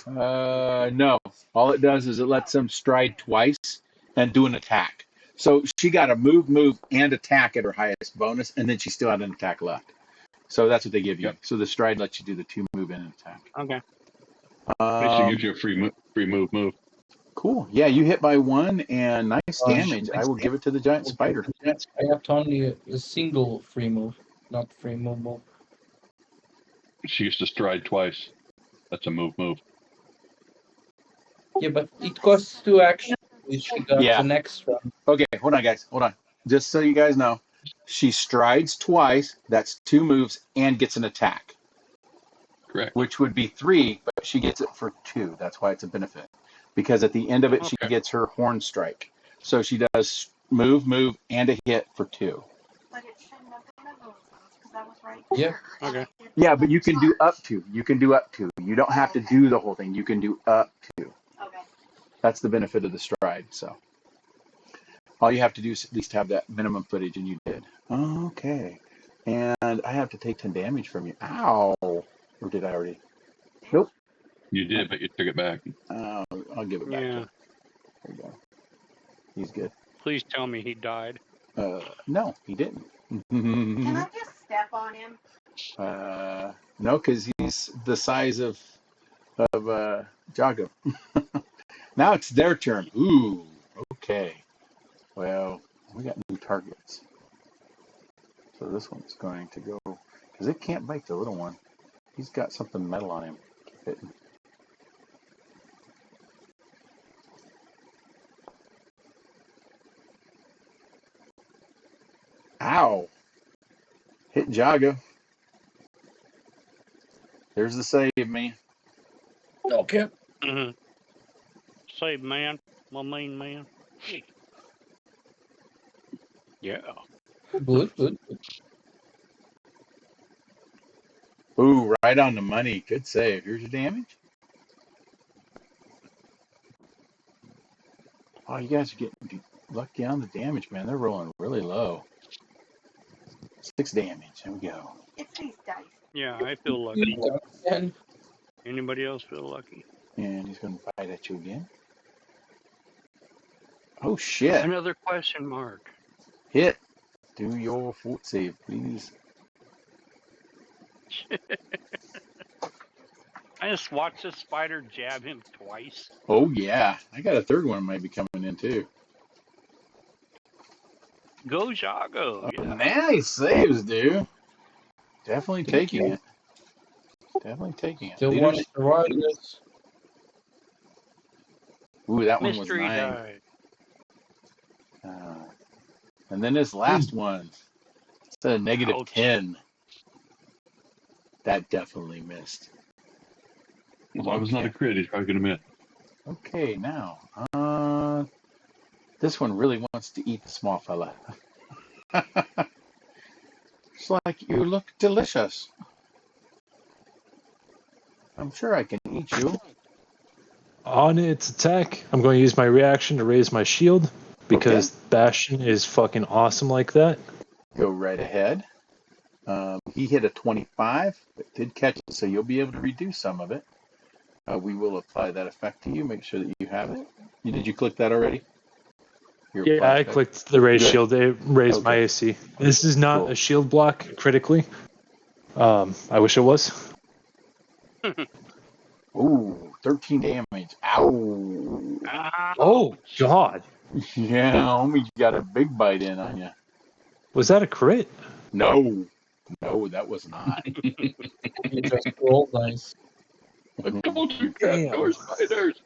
No. All it does is it lets them stride twice and do an attack. So she got a move, and attack at her highest bonus, and then she still had an attack left. So that's what they give you. Yep. So the stride lets you do the 2 move and an attack. Okay. Basically gives you a free move. Cool. Yeah, you hit by 1 and nice damage. I Nice will give it to the giant spider. I got only a single free move, not free move. She used to stride twice. That's a move. Yeah, but it costs 2 actions. She got Yeah. an extra. Okay, hold on, guys. Hold on. Just so you guys know, she strides twice. That's 2 moves and gets an attack. Correct. which would be 3, but she gets it for 2. That's why it's a benefit. Because at the end of it, she Okay. gets her horn strike. So she does move, and a hit for 2. But it shouldn't have been of those because I was right Yeah. here. and Okay. I did Yeah, the but you can do charge. up to. You can do up to. You don't have to Okay. do the whole thing. You can do up to. Okay. That's the benefit of the stride. So all you have to do is at least have that minimum footage, and you did. Okay. And I have to take 10 damage from you. Ow. Or did I already? Nope. You did, but you took it back. I'll give it back to Yeah. him. There you go. He's good. Please tell me he died. No, he didn't. Can I just step on him? No, because he's the size of Jago. Now it's their turn. Ooh, okay. Well, we got new targets. So this one's going to go, because it can't bite the little one. He's got something metal on him. Keep hitting. Ow. Hit Jago. There's the save, man. Okay. Mm-hmm. Save man, my main man. Yeah. Good, good. Ooh, right on the money. Good save. Here's your damage. Oh, you guys are getting lucky on the damage, man. They're rolling really low. 6 damage. There we go. It's these dice. Yeah, I feel lucky. And Anybody else feel lucky? And he's going to bite at you again. Oh, shit. Another question mark. Hit. Do your fort save, please. I just watched this spider jab him twice. Oh, yeah. I got a third one might be coming in, too. Go Jago. Oh, Yeah. nice saves, dude. Definitely thank taking you. it. Definitely taking it. Still Leaders. watch the riders. Ooh, that one was Mystery 9. died. And then this last one. It's a negative Ouch. 10. That definitely missed. As long as it's not a crit, he's probably going to miss. Okay, now. This one really wants to eat the small fella. It's like you look delicious. I'm sure I can eat you. On its attack, I'm going to use my reaction to raise my shield because Bastion is fucking awesome like that. Go right ahead. He hit a 25, but did catch it, so you'll be able to reduce some of it. We will apply that effect to you. Make sure that you have it. Did you click that already? Your Yeah, apply I effect? clicked the raise Good. shield. It raised my Okay. AC. This is not Cool. a shield block critically. I wish it was. Ooh, 13 damage. Ow. Oh, Ouch. God. Yeah, homie got a big bite in on you. Was that a crit? No, that was not. You just roll dice. A double two Damn. trapdoor spiders.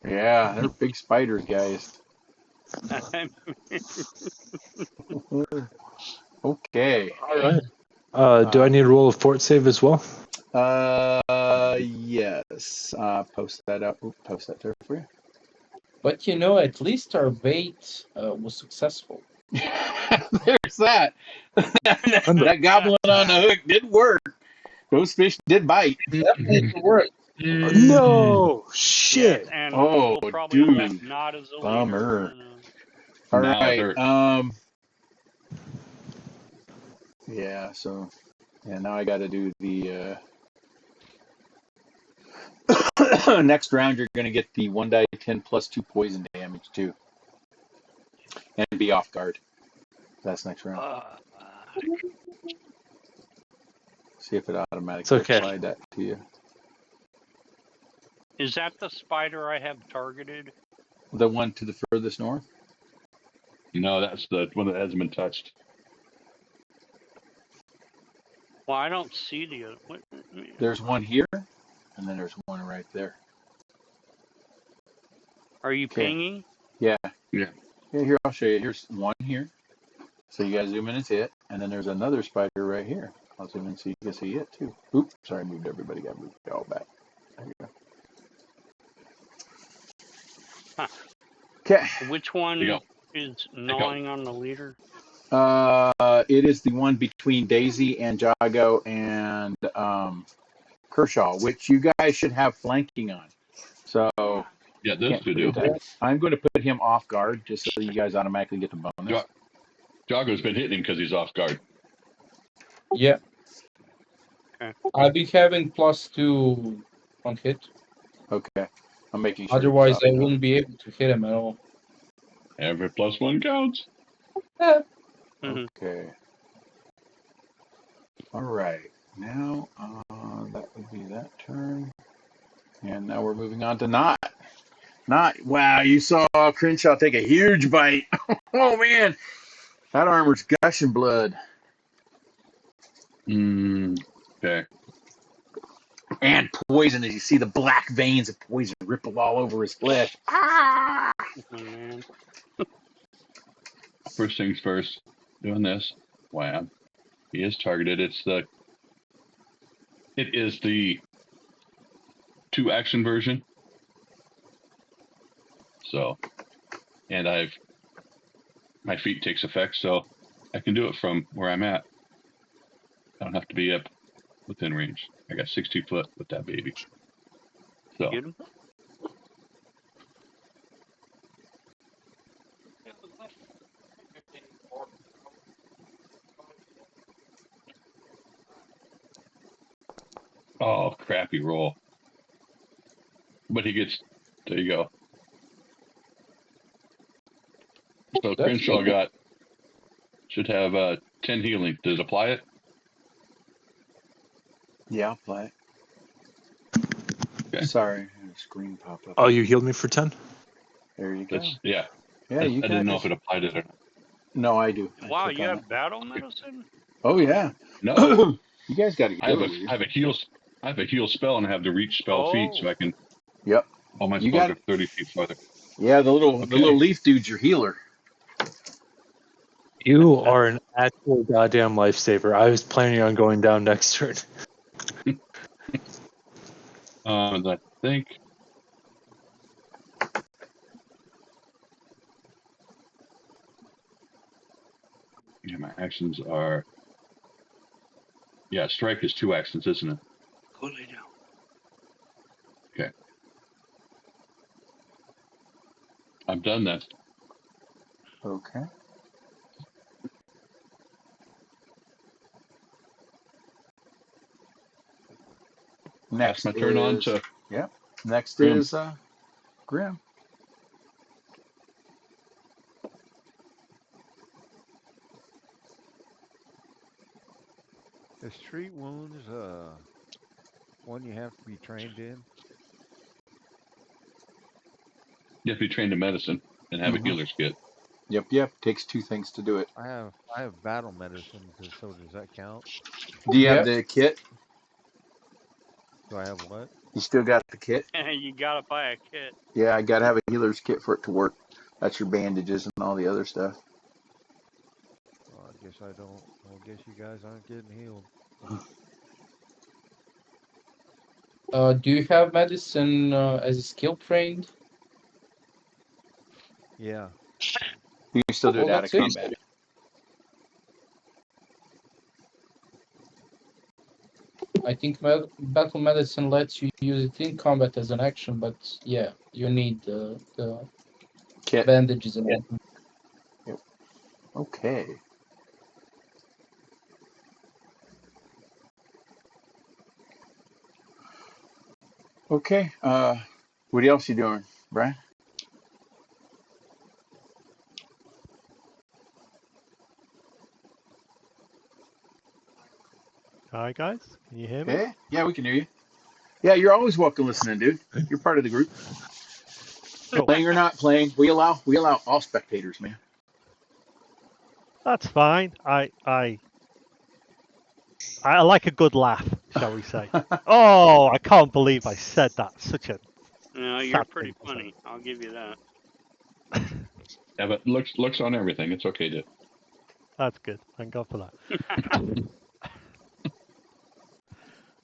Yeah, they're big spiders, guys. Okay. All right. Do I need to roll a fort save as well? Yes. Post that up. Post that there for you. But you know, at least our bait was successful. There's that. Under- That goblin on the hook did work. Those fish did bite. Definitely worked. No Yes, shit. and Oh, we'll probably end up dude. not as a Bummer. leader. All Now it right. hurts. Yeah. So, now I got to do the next round. You're going to get the 1d10 plus 2 poison damage too, and be off guard. That's next round. See if it automatically It's okay. applied that to you. Is that the spider I have targeted? The one to the furthest north. No, that's the one that hasn't been touched. Well, I don't see the. What? There's one here, and then there's one right there. Are you Okay. pinging? Yeah. Yeah. Yeah. I'll show you. Here's one here. So you guys zoom in and see it, and then there's another spider right here. I'll zoom in so you can see it too. Oops, sorry, I moved everybody. Got moved all back. There you go. Huh. Okay. Which There you one go. is There you go. gnawing on the leader? It is the one between Daisy and Jago and Kershaw, which you guys should have flanking on. So Yeah, those can't two forget do. that. I'm going to put him off guard just so you guys automatically get the bonus. Jago's been hitting him because he's off guard. Yeah. Okay. I'll be having +2 on hit. Okay. I'm making sure. Otherwise, he's I off wouldn't be able to hit him at all. Every +1 counts. Yeah. Mhm. Okay. All right. Now that would be that turn. And now we're moving on to Not. Not. Wow, you saw Crenshaw take a huge bite. Oh, man. That armor's gushing blood. Okay. And poison as you see the black veins of poison ripple all over his flesh. Ah! Oh, man. First things first. Doing this. Wham. He is targeted. It is the 2 action version. So, and my feet takes effect, so I can do it from where I'm at. I don't have to be up within range. I got 60 foot with that baby. So, Get him? oh, crappy roll. But he gets, there you go. So That's Crenshaw good. should have 10 healing. Does it apply it? Yeah, I'll play it. Okay. Sorry, a screen pop up. Oh, you healed me for 10? There you go. Yeah. Yeah, I you didn't know guys. if it applied it or not. No, I do. I Wow, click you on have it. battle medicine? Oh, yeah. No, You guys got a I have healer with you. I have a heal spell and I have the reach spell feat, so Oh, I can. Yep. All my You spells got are 30 feet farther. Yeah, the little Okay. leaf dude's your healer. You are an actual goddamn lifesaver. I was planning on going down next turn. I think. Yeah, my actions are. Yeah, strike is 2 actions, isn't it? go lay down. Okay. I'm done then. Okay. Next Pass my turn on is to Yep. Next Grim. is Grim. Is street wounds one you have to be trained in? You have to be trained in medicine and have a Mhm. healer's kit. Yep. Takes 2 things to do it. I have battle medicine, so does that count? Do you have Yeah. the kit? Do I have what? You still got the kit? You gotta buy a kit. Yeah, I gotta have a healer's kit for it to work. That's your bandages and all the other stuff. Well, I guess I don't. Well, I guess you guys aren't getting healed. Do you have medicine as a skill trained? Yeah. You can still do Oh, it out of that's it. combat. I think battle medicine lets you use it in combat as an action, but yeah, you need the Kit. bandages and all. Yep. Okay. Okay. What else you doing, Brian? Hi guys, can you hear me? Hey, yeah, we can hear you. Yeah, you're always welcome listening, dude. You're part of the group. Cool. Playing or not playing, we allow all spectators, man. That's fine. I like a good laugh, shall we say? Oh, I can't believe I said that. Such a No, you're sad pretty thing to funny. I'll give you that. say. Yeah, but looks on everything. It's okay to. That's good. Thank God for that.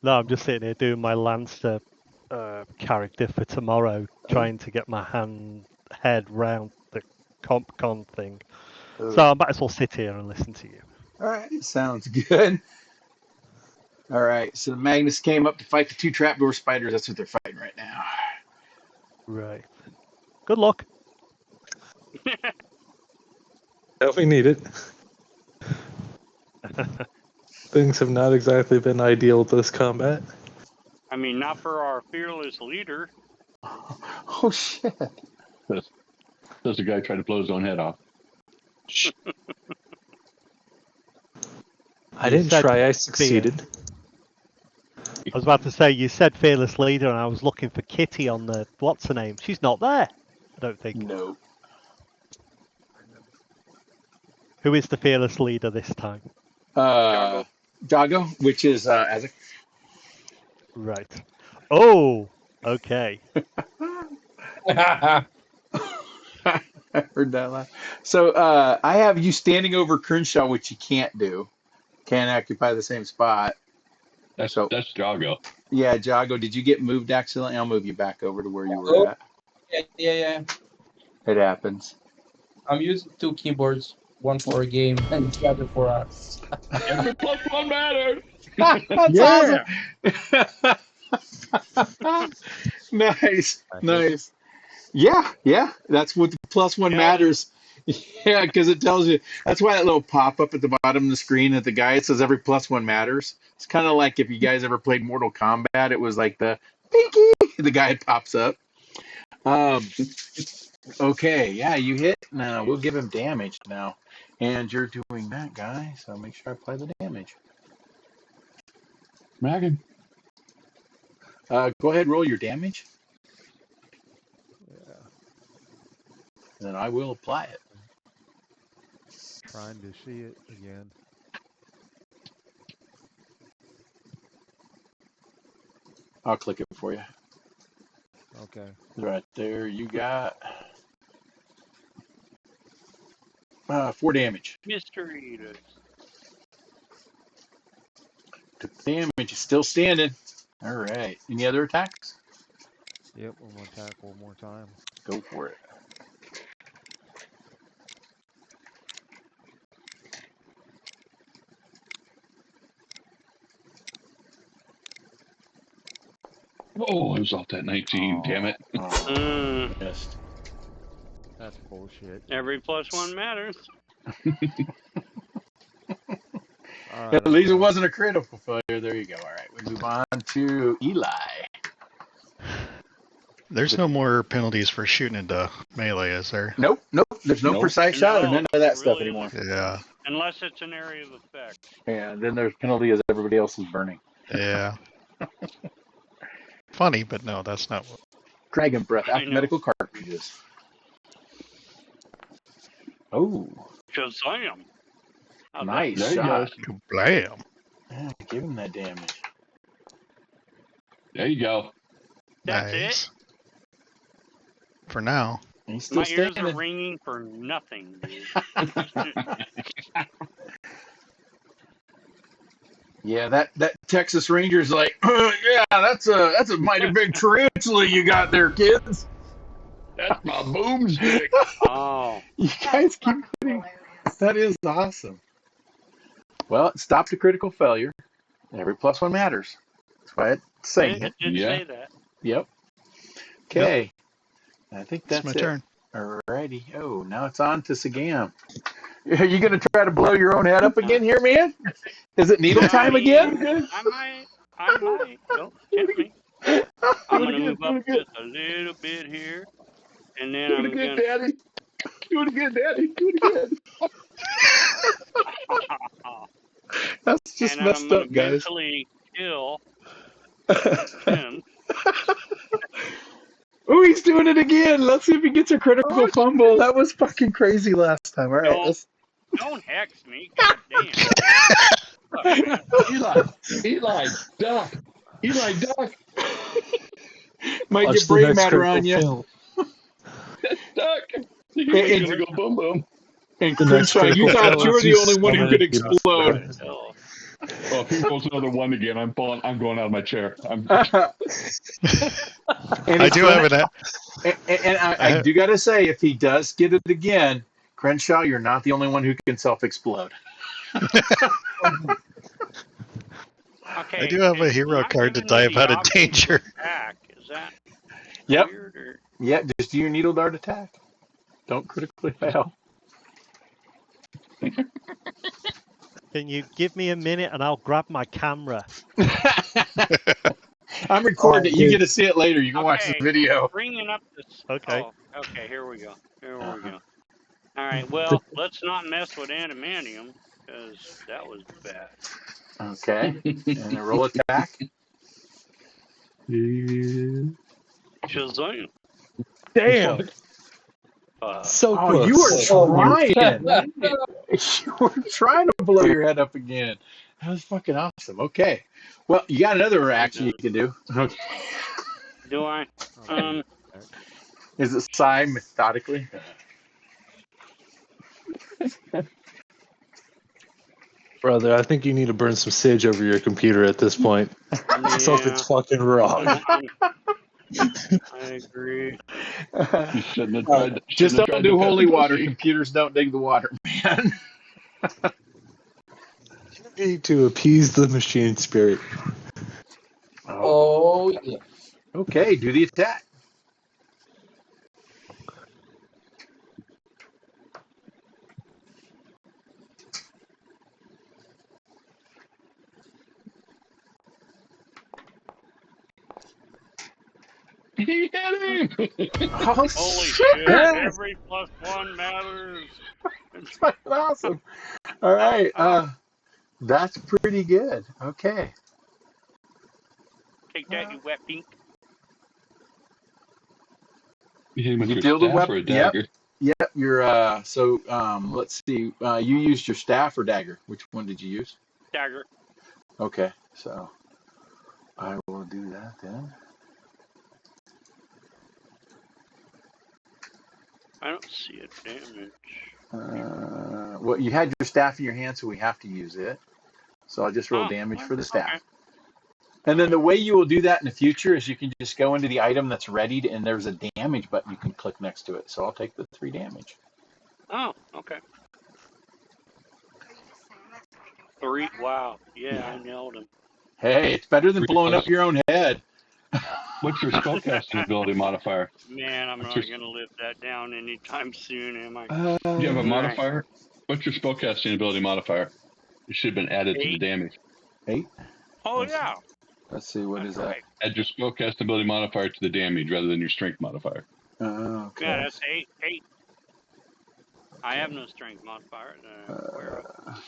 No, I'm just sitting here doing my Lancer character for tomorrow, trying to get my head round the comp con thing. So I might as well sit here and listen to you. All right, sounds good. All right, so the Magnus came up to fight the two trapdoor spiders. That's what they're fighting right now. Right. Good luck. If we need it. Things have not exactly been ideal with this combat. I mean, not for our fearless leader. Oh shit! Does the guy try to blow his own head off? I didn't said try, I fear. succeeded. I was about to say, you said fearless leader, and I was looking for Kitty on the what's her name. She's not there. I don't think. No. Who is the fearless leader this time? Jago, which is Azek. Right. Oh, okay. I heard that laugh. So I have you standing over Crenshaw, which you can't do. Can't occupy the same spot. That's So Jago. yeah, Jago, did you get moved accidentally? I'll move you back over to where you were Oh, at. yeah. It happens. I'm using 2 keyboards, one for a game and the other for us. Every plus one matters. That's Yeah. awesome. Nice, I hate nice. Yeah. That's what the plus one Yeah. matters. Yeah, because it tells you. That's why that little pop up at the bottom of the screen at the guy, it says every plus one matters. It's kind of like if you guys ever played Mortal Kombat, it was like the pinky, the guy pops up. Okay, yeah, you hit. Now we'll give him damage now. And you're doing that, guy, so make sure I apply the damage. Megan. Go ahead, roll your damage, Yeah. and then I will apply it. Trying to see it again. I'll click it for you. Okay. Right there, you got 4 damage. Mystery eaters. Took the damage, is still standing. All right. Any other attacks? Yep, I'm gonna attack one more time. Go for it. Oh, I was off that 19. Damn it. Missed. That's bullshit. Every plus one matters. Alright, At least it wasn't a critical failure. There you go. All right. We move on to Eli. There's no more penalties for shooting into melee, is there? Nope. There's no Nope. precise shot or No, none of that it stuff really anymore. isn't. Yeah. Unless it's an area of effect. And then there's penalty as everybody else is burning. Yeah. Funny, but no, that's not what. Dragon breath I after know. medical cartridges. Oh, Shazam! How'd that nice There you shot. go. Blam. Yeah, give him that damage. There you go. That's Nice. For now. He's My still ears are standing. ringing for nothing, dude. Yeah, that Texas Ranger's like, yeah, that's a mighty big tarantula you got there, kids. That's my boomstick. Oh, You guys keep hitting. That is awesome. Well, it stopped a critical failure. Every plus one matters. That's why it's saying it it. did Yeah. say that. Yep. Okay. I think It's that's my it. turn. Alrighty. Oh, now it's on to Sagam. Are you going to try to blow your own head up again here, man? Is it needle time again? I might. Don't tempt me. I'm going to move up just a little bit here. And then Do I'm it again, going to... Daddy. Do it again, Daddy. Do it again. That's just and then I'm messed going up, to guys. mentally kill him. Oh, he's doing it again. Let's see if he gets a critical fumble. That was fucking crazy last time. All right, Don't, let's. don't hex me. God damn. Eli, duck. Eli, duck. Might Watch get the brain next matter critical on you. fail. Duck. He's And- gonna go boom boom. And The next Crenshaw, you critical thought fail you were is the you only one who summon could it. explode. Oh. Oh, if he rolls another 1 again, I'm going out of my chair. And I it's do gonna, have an. and I do got to say, if he does get it again, Crenshaw, you're not the only one who can self-explode. Okay. I do have a it's hero not card to giving me dive the out of option to danger. attack. Is that Yep. weird? Or... Yeah, just do your needle dart attack. Don't critically fail. Can you give me a minute and I'll grab my camera? I'm recording it. You dude. get to see it later. You can watch the Okay, video. bringing up this. Okay. Oh, okay. Here we go. Here we Uh-huh. go. All right. Well, let's not mess with adamantium because that was bad. Okay. And a roll attack. Shazam! Damn. So Oh, close. you were trying. Dang it. You were trying to blow your head up again. That was fucking awesome. Okay. Well, you got another action you can do. Okay. Do I? Oh, Is it sigh methodically? Brother, I think you need to burn some sage over your computer at this point. Yeah. Something's fucking wrong. I agree. You shouldn't have tried. Just Shouldn't have don't tried do the holy pepper water. pussy. Computers don't dig the water, man. You need to appease the machine spirit. Oh yeah. Okay, do the attack. He hit him. Oh, Holy shit. shit! Every +1 matters. That's fucking awesome. All right. That's pretty good. Okay. Take that, you wet pink. You hit him with You your feel the staff or weapon. a dagger. Yep. You're so let's see. You used your staff or dagger? Which one did you use? Dagger. Okay. So I will do that then. I don't see a damage. Well, you had your staff in your hand, so we have to use it. So I'll just roll Oh, damage well, for the staff. okay. And then the way you will do that in the future is you can just go into the item that's readied, and there's a damage button you can click next to it. So I'll take the 3 damage. Oh, okay. Are you just saying that to make him feel 3. better? Wow. Yeah, Yeah. I nailed him. Hey, it's better than 3 blowing up plus. your own head. What's your spellcasting ability modifier? Man, I'm What's not your, going to live that down anytime soon, am I? do you have a All right. modifier? What's your spellcasting ability modifier? It should have been added to the 8. damage. 8. Oh, Let's, yeah. let's see, what That's is that? right. Add your spellcasting ability modifier to the damage rather than your strength modifier. Okay. Yeah, that's 8. 8. I have no strength modifier that I'm aware of.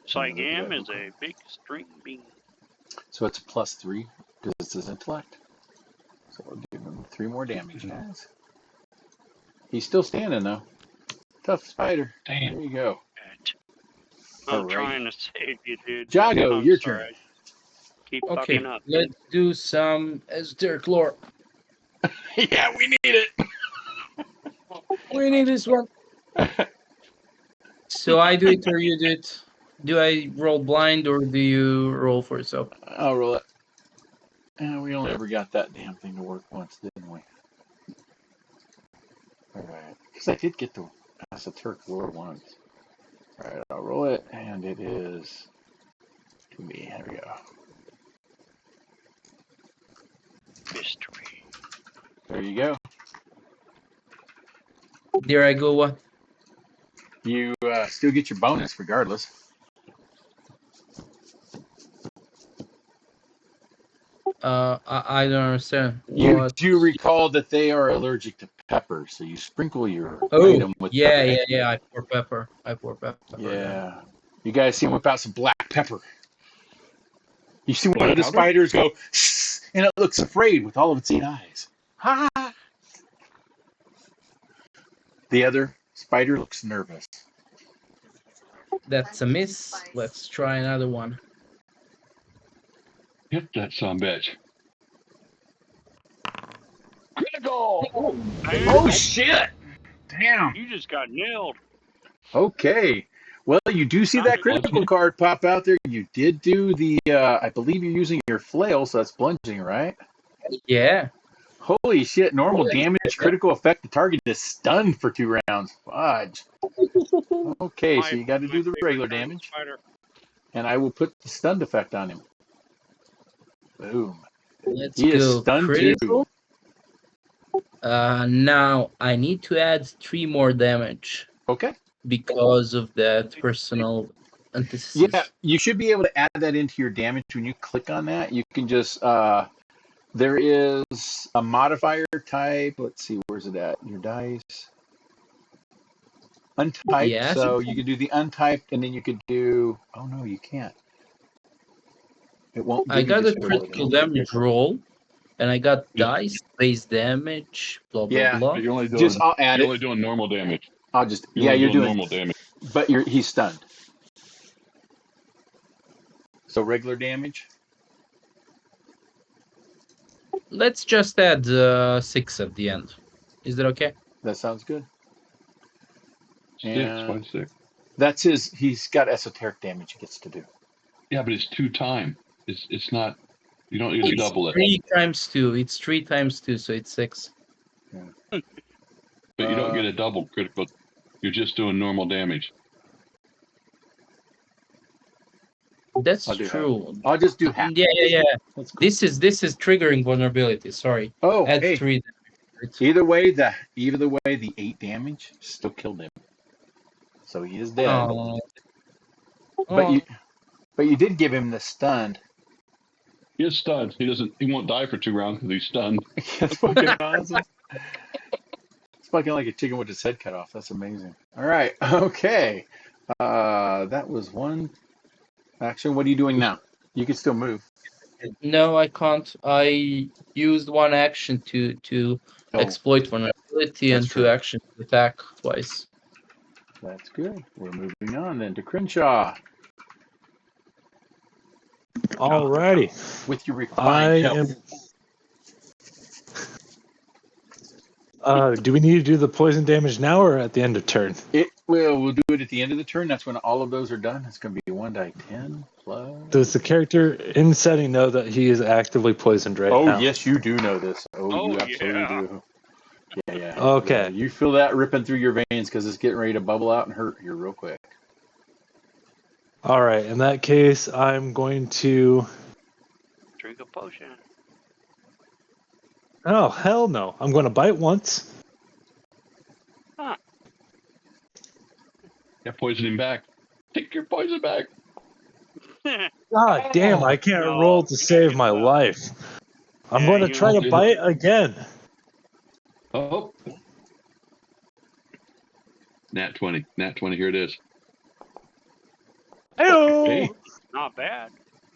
Cygam is a big string bean. So it's a +3 because it's his intellect. So we'll give him 3 more damage, guys. He's still standing though. Tough spider. Damn. There you go. I'm Alrighty. trying to save you, dude. Jago, I'm your sorry. turn. Keep Okay, fucking up. let's do some esoteric lore. Yeah, we need it. We need this one. So I do it or you do it? Do I roll blind or do you roll for yourself? I'll roll it. And we only ever got that damn thing to work once, didn't we? Alright. Because I did get the esoteric lore once. Alright, I'll roll it, and it is to me. There we go. Mystery. There you go. There I go. What? You still get your bonus regardless. I don't understand. You What? do recall that they are allergic to pepper, so you sprinkle your Oh, item with yeah, pepper. yeah. I pour pepper. Then. Yeah. You guys see him whip out some black pepper. You see one Black of the powder? spiders go, "Shh," and it looks afraid with all of its 8 eyes. Ha! The other spider looks nervous. That's a miss. Let's try another one. Hit that sumbitch. Critical! Oh, shit! Damn. You just got nailed. Okay. Well, you do see that critical Bludgeoning? card pop out there. You did do the, I believe you're using your flail, so that's bludgeoning, right? Yeah. Holy shit, normal damage, critical effect. The target is stunned for 2 rounds. Fudge. Okay, so My you got to do the favorite regular kind of damage. spider. And I will put the stunned effect on him. Boom. Let's He is go stunned too. critical. Now I need to add 3 more damage Okay. because of that personal Yeah, antithesis. you should be able to add that into your damage when you click on that. You can just, there is a modifier type. Let's see, where's it at? Your dice. Untyped. Yes, So you could do the untyped and then you could do, oh no, you can't. It won't I give you got a disability. critical damage roll, and I got Just, dice, base damage, blah blah Yeah, blah. you're only just doing I'll add you're it. only doing normal damage. I'll just, You're yeah, only you're doing doing, normal damage. but he's stunned. So regular damage. Let's just add 6 at the end. Is that okay? That sounds good. 6, why And 6? that's his. He's got esoteric damage he gets to do. Yeah, but it's 2 time. It's not. You don't get to It's double it, 3 times 2. It's 3 times 2, so it's 6. but you don't get a double critical. You're just doing normal damage. That's I'll do half. true. I'll just do half. Yeah. That's cool. This is triggering vulnerability. Sorry. Oh, Add hey. 3 damage. Either way, the 8 damage still killed him. So he is dead. Oh. But you did give him the stunned. He is stunned. He won't die for 2 rounds because he's stunned. That's fucking awesome. It's fucking like a chicken with its head cut off. That's amazing. All right. Okay. That was one action. What are you doing now? You can still move. No, I can't. I used 1 action to Oh, exploit vulnerability and that's 2 true. actions to attack twice. That's good. We're moving on then to Crenshaw Alrighty. with your I refined health. am. Do we need to do the poison damage now or at the end of turn? We'll do it at the end of the turn. That's when all of those are done. It's going to be 1d10 plus. Does the character in setting know that he is actively poisoned right now? Oh, yes, you do know this. Oh, you absolutely yeah. do. Yeah. Okay. Yeah, you feel that ripping through your veins because it's getting ready to bubble out and hurt here real quick. All right. In that case, I'm going to. Drink a potion. Oh, hell no. I'm going to bite once. Huh. Yeah, poison him back. Take your poison back. God damn, I can't No, roll to you save did my well. life. I'm Yeah, going to you try to did. bite again. Oh. Nat 20. Nat 20, here it is. Hey! Hey, Not bad.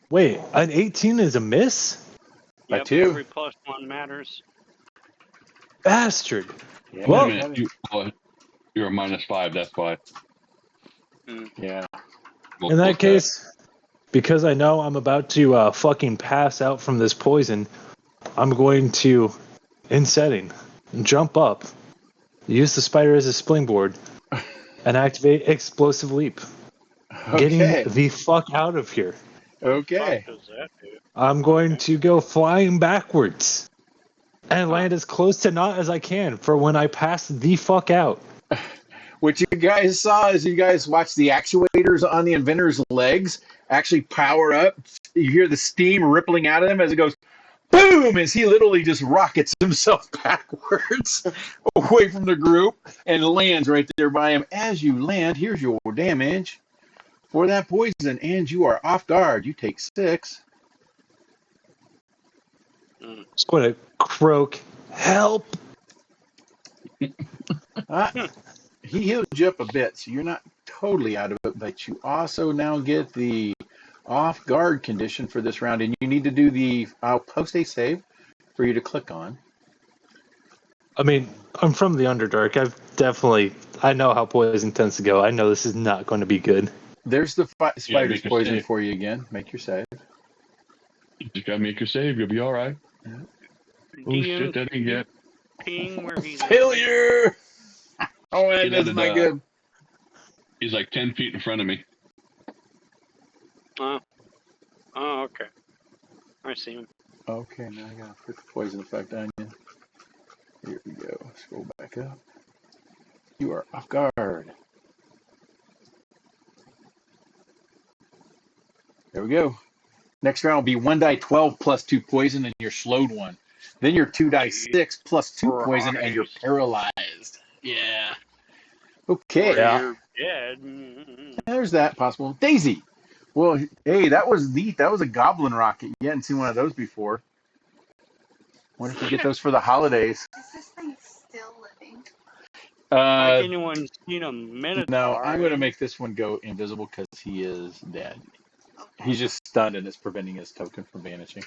Wait, an 18 is a miss? By Yep, 2. every +1 matters. Bastard. Yeah, wait Well- a minute. You're a -5, that's why. Yeah. We'll In close that case, because I know I'm about to fucking pass out from this poison, I'm going to, in setting, jump up, use the spider as a springboard, and activate Explosive Leap. Getting Okay. the fuck out of here. Okay. What does that do? I'm going to go flying backwards and Huh. land as close to not as I can for when I pass the fuck out. What you guys saw is you guys watched the actuators on the inventor's legs actually power up. You hear the steam rippling out of them as it goes boom, as he literally just rockets himself backwards away from the group and lands right there by him. As you land, here's your damage for that poison, and you are off guard. You take 6. Just going to croak, help. He healed you up a bit, so you're not totally out of it, but you also now get the off guard condition for this round, and you need to do the I'll post a save for you to click on. I mean, I'm from the Underdark. I know how poison tends to go. I know this is not going to be good. There's the spider's make a poison save. for you again. Make your save. You just gotta make your save. You'll be all right. Oh shit, that ain't yet. Ping where he's Failure! Oh, Get that's out of not the- good. He's like 10 feet in front of me. Oh, okay. I see him. Okay, now I gotta put the poison effect on you. Here we go. Scroll back up. You are off guard. There we go. Next round will be 1 die 12 plus 2 poison, and you're slowed 1. Then you're 2 die 6 plus 2 poison, and you're Christ. paralyzed. Yeah. Or Okay. you're dead. Mm-hmm. There's that possible. Daisy. Well, hey, that was neat. That was a goblin rocket. You hadn't seen one of those before. Wonder if we get those for the holidays. Is this thing still living? Like anyone's seen a minotaur. No, I'm going to make this one go invisible because he is dead. Okay. He's just stunned and it's preventing his token from vanishing.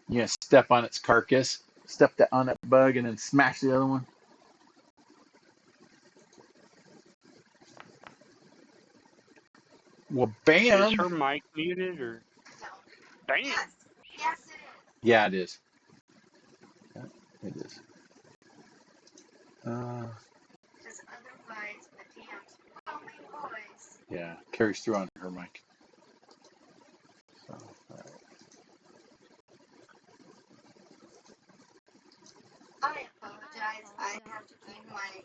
You gonna step on its carcass, step on that bug, and then smash the other one. Well, bam! Is her mic muted or? No. Bam! Yes. Yes, it is. Yeah, it is. Yeah, it is. Because otherwise, the DM's foaming voice. Yeah, carries through on her mic. So, all right. I apologize. I have to keep my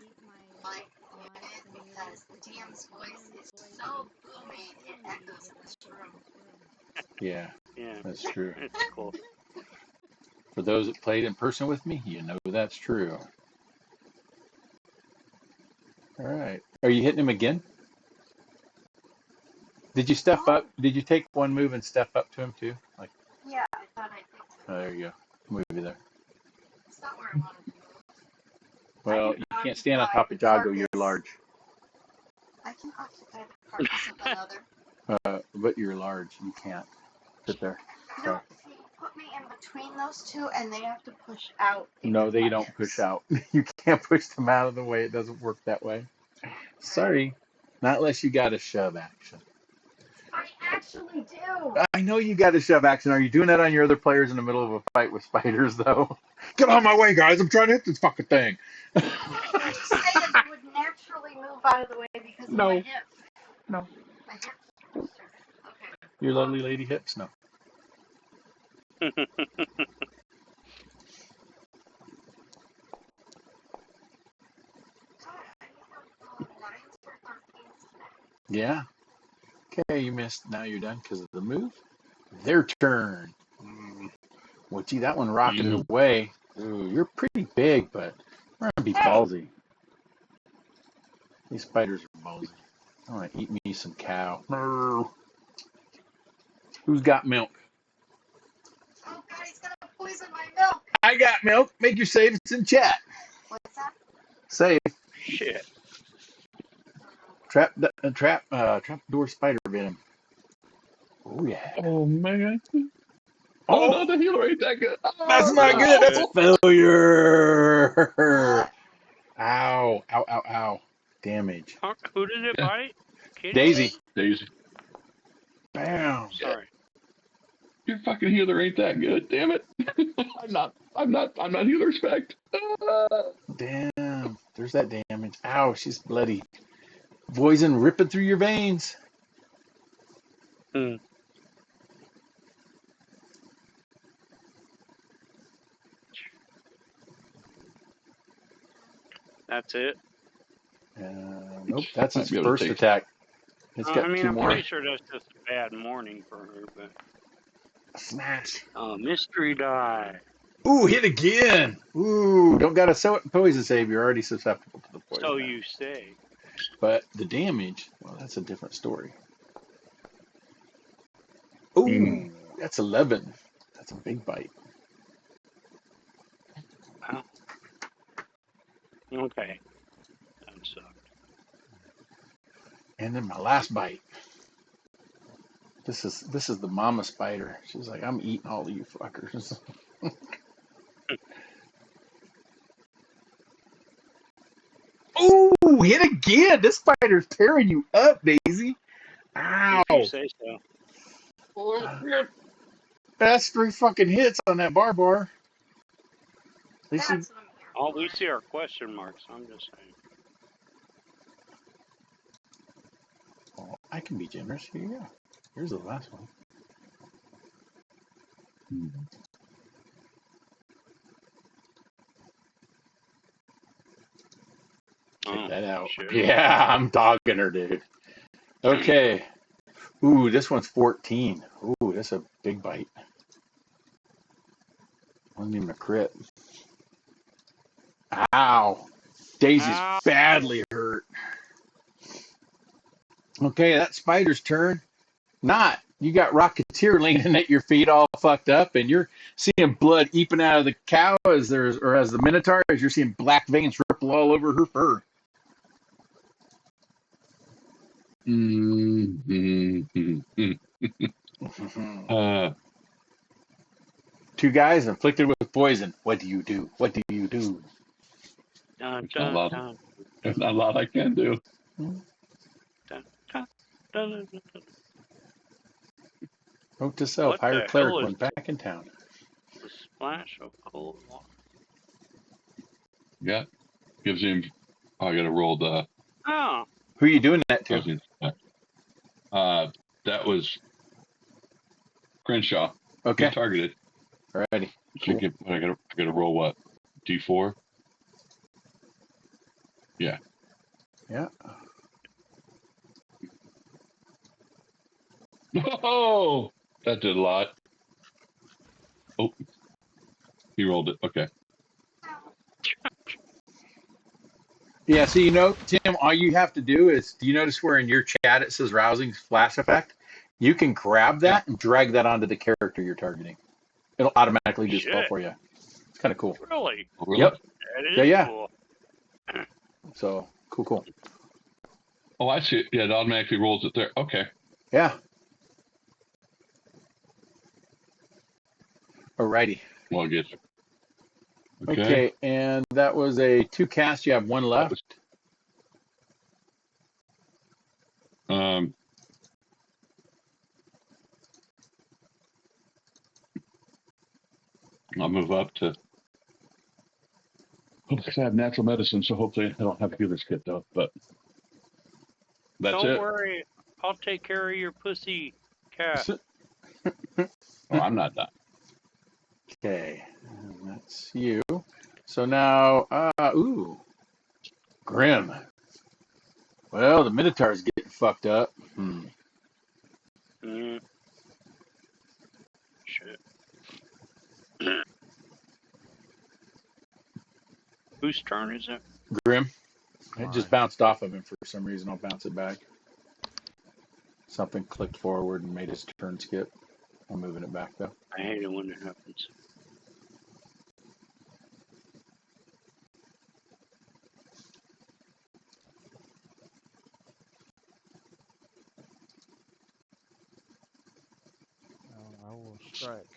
mic muted because the DM's voice is so booming it echoes in this room. Yeah, Yeah, that's true. it's cool. For those that played in person with me, you know that's true. All right. Are you hitting him again? Did you step up? Did you take one move and step up to him too? Like, Yeah, I thought I did. oh, there you go. Move you there. It's not where I wanted to move. Well, you can't stand on top of Jago. You're large. I can occupy the carcass of another. But you're large. You can't sit there. No, see, put me in between those two, and they have to push out. No, they don't push out. You can't push them out of the way. It doesn't work that way. Sorry. Not unless you got a shove action. I actually do. I know you got a shove action. Are you doing that on your other players in the middle of a fight with spiders, though? Get on my way, guys. I'm trying to hit this fucking thing. You're just saying they would naturally move out of the way because of my hips. No. My hips. Okay. Your lovely lady hips? No. Yeah. Okay, you missed. Now you're done because of the move. Their turn. Well, gee, that one rocketed away. Ooh, you're pretty big, but we're going to be ballsy. These spiders are ballsy. I want to eat me some cow. Who's got milk? Oh, God, he's going to poison my milk. I got milk. Make your saves in chat. What's that? Save. Shit. Trap door spider venom. Oh, yeah. Oh, man. Oh, no, the healer ain't that good. Oh, That's not good. That's a failure. Ow. Ow, ow, ow. Damage. Who did it bite? Kitty? Daisy. Daisy. Bam. Shit. Your fucking healer ain't that good, damn it. I'm not healer respect. Damn. There's that damage. Ow, she's bloody. Poison ripping through your veins. That's it. Nope, that's its Might be able to first take- attack. It's got I mean, two I'm more. pretty sure that's just a bad morning for her, but. Smash. Mystery die. Ooh, hit again. Ooh, don't got a poison save. You're already susceptible to the poison. So you say. But the damage, well, that's a different story. Ooh, that's 11. That's a big bite. Wow. Okay. That sucked. And then my last bite. This is the mama spider. She's like, I'm eating all of you fuckers. Ooh, hit again. This spider's tearing you up, Daisy. Ow. If you say so. That's 3 fucking hits on that bar. least he, That's what I'm here All for. we see are question marks. I'm just saying. well, I can be generous. Here you go. Here's the last one. Check Oh, that out. shit. Yeah, I'm dogging her, dude. Okay. Ooh, this one's 14. Ooh, that's a big bite. Wasn't even a crit. Ow. Daisy's Ow. badly hurt. Okay, that spider's turn. Not. You got Rocketeer leaning at your feet all fucked up, and you're seeing blood eeping out of the cow as the Minotaur, as you're seeing black veins ripple all over her fur. Two guys inflicted with poison. What do you do? What do you do? Dun, There's not a dun, lot. dun, There's not a lot I can do. dun, dun, dun, dun, dun. Note to self: What hire the hell cleric is when back in town. the splash of cold water? Yeah, gives him. Oh, I got to roll the. Oh, Who are you doing that to? That was Crenshaw. He's Okay, targeted. alrighty. So Cool. I gotta roll what? D4. Yeah. Yeah. Oh, that did a lot. Oh, he rolled it. Okay. Yeah, so Tim, all you have to do is, do you notice where in your chat it says rousing splash effect? You can grab Yeah. that and drag that onto the character you're targeting. It'll automatically do spell shit. for you. It's kind of cool. Really? Oh, really? Yep. That Yeah, is yeah. cool. So, cool. Oh, I see it. Yeah, it automatically rolls it there. Okay. Yeah. Alrighty. Well, I guess. Okay. Okay, and that was a 2 cast. You have 1 That left. was, um, I'll move up to. I have natural medicine, so hopefully I don't have a healer's kit though. But that's Don't it. worry. I'll take care of your pussy cat. Oh, I'm not done. Okay, and that's you. So now, Grim. Well, the Minotaur's getting fucked up. Shit. Whose turn is it? Grim. It just Mine. bounced off of him for some reason. I'll bounce it back. Something clicked forward and made his turn skip. I'm moving it back though. I hate it when it happens. I will strike.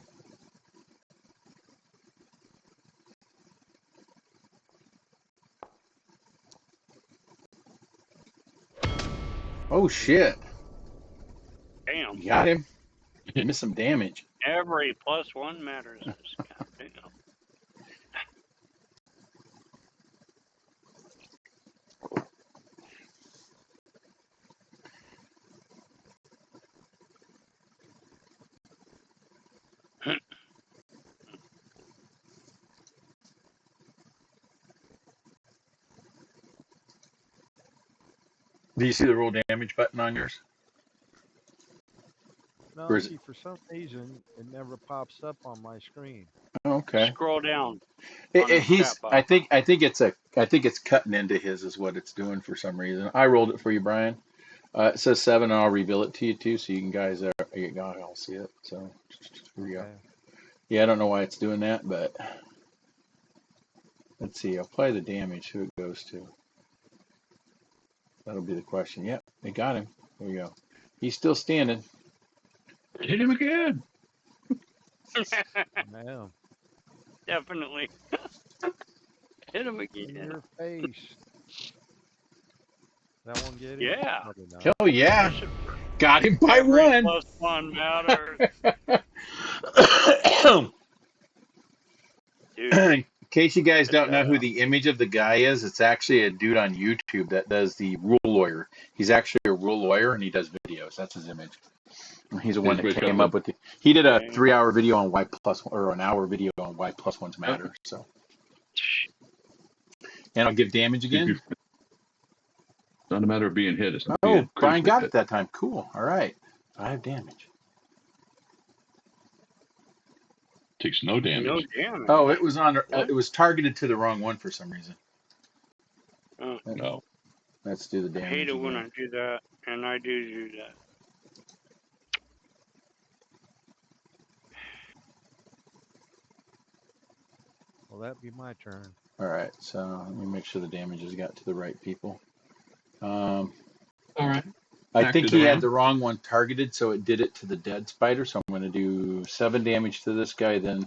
Oh shit! Damn. You got him. You missed some damage. Every +1 matters. Goddamn. Do you see the roll damage button on yours? No, Or is it? see, for some reason, it never pops up on my screen. Oh, okay. Scroll down on the chat I box. think it's cutting into his is what it's doing for some reason. I rolled it for you, Brian. It says 7, and I'll reveal it to you too, so you can guys all see it. So here we go. Okay. Yeah, I don't know why it's doing that, but let's see. Apply the damage. Who it goes to? That'll be the question. Yep, they got him. There you go. He's still standing. Hit him again. I am. Definitely. Hit him In again. your face. That one get him? Yeah. Probably not. Hell yeah. Got him by Every 1. +1 matters. Dude. case you guys But, don't know who the image of the guy is, it's actually a dude on YouTube that does the rule lawyer. He's actually a rule lawyer and he does videos. That's his image. He's the one that Everybody came got up with it. He did a okay. 3-hour video on why plus or an hour video on why plus ones matter. So, and I'll give damage again. It's not a matter of being hit. It's Oh, being Brian critically got hit. it that time. Cool. All right, 5 damage. Takes no damage. No damage. Oh, it was on. What? It was targeted to the wrong one for some reason. Oh, No. Let's do the I damage hate it when I again. do that, and I do that. Will that be my turn? All right, so let me make sure the damage has got to the right people. All right. I Back think to the he had round. the wrong one targeted, so it did it to the dead spider. So I'm going to do 7 damage to this guy, then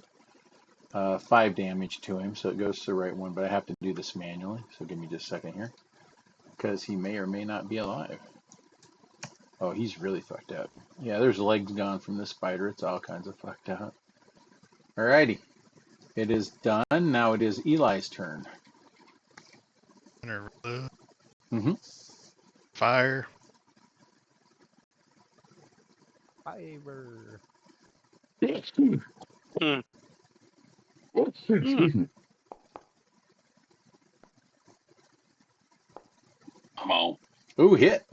5 damage to him. So it goes to the right one, but I have to do this manually. So give me just a second here, because he may or may not be alive. Oh, he's really fucked up. Yeah, there's legs gone from this spider. It's all kinds of fucked up. All righty. It is done. Now it is Eli's turn. Mm-hmm. Fire. Fiber. Hmm. Excuse me. Come on. Ooh, hit.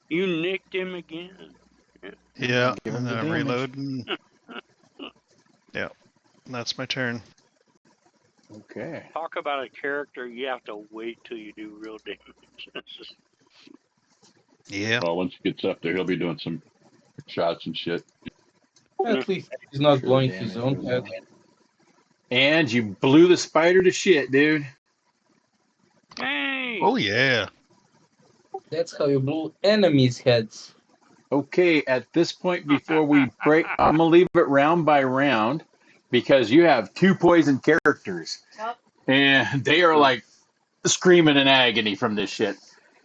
You nicked him again. Yeah, Give him and the then I'm damage. reloading. Yeah, that's my turn. Okay. Talk about a character you have to wait till you do real damage. It's just, Yeah. Well, once he gets up there, he'll be doing some shots and shit. At least he's not Sure, blowing damage his own goes head. on. And you blew the spider to shit, dude. hey! Oh yeah. That's how you blew enemies' heads. Okay, at this point, before we break, I'm gonna leave it round by round because you have 2 poison characters, Yep. and they are like screaming in agony from this shit.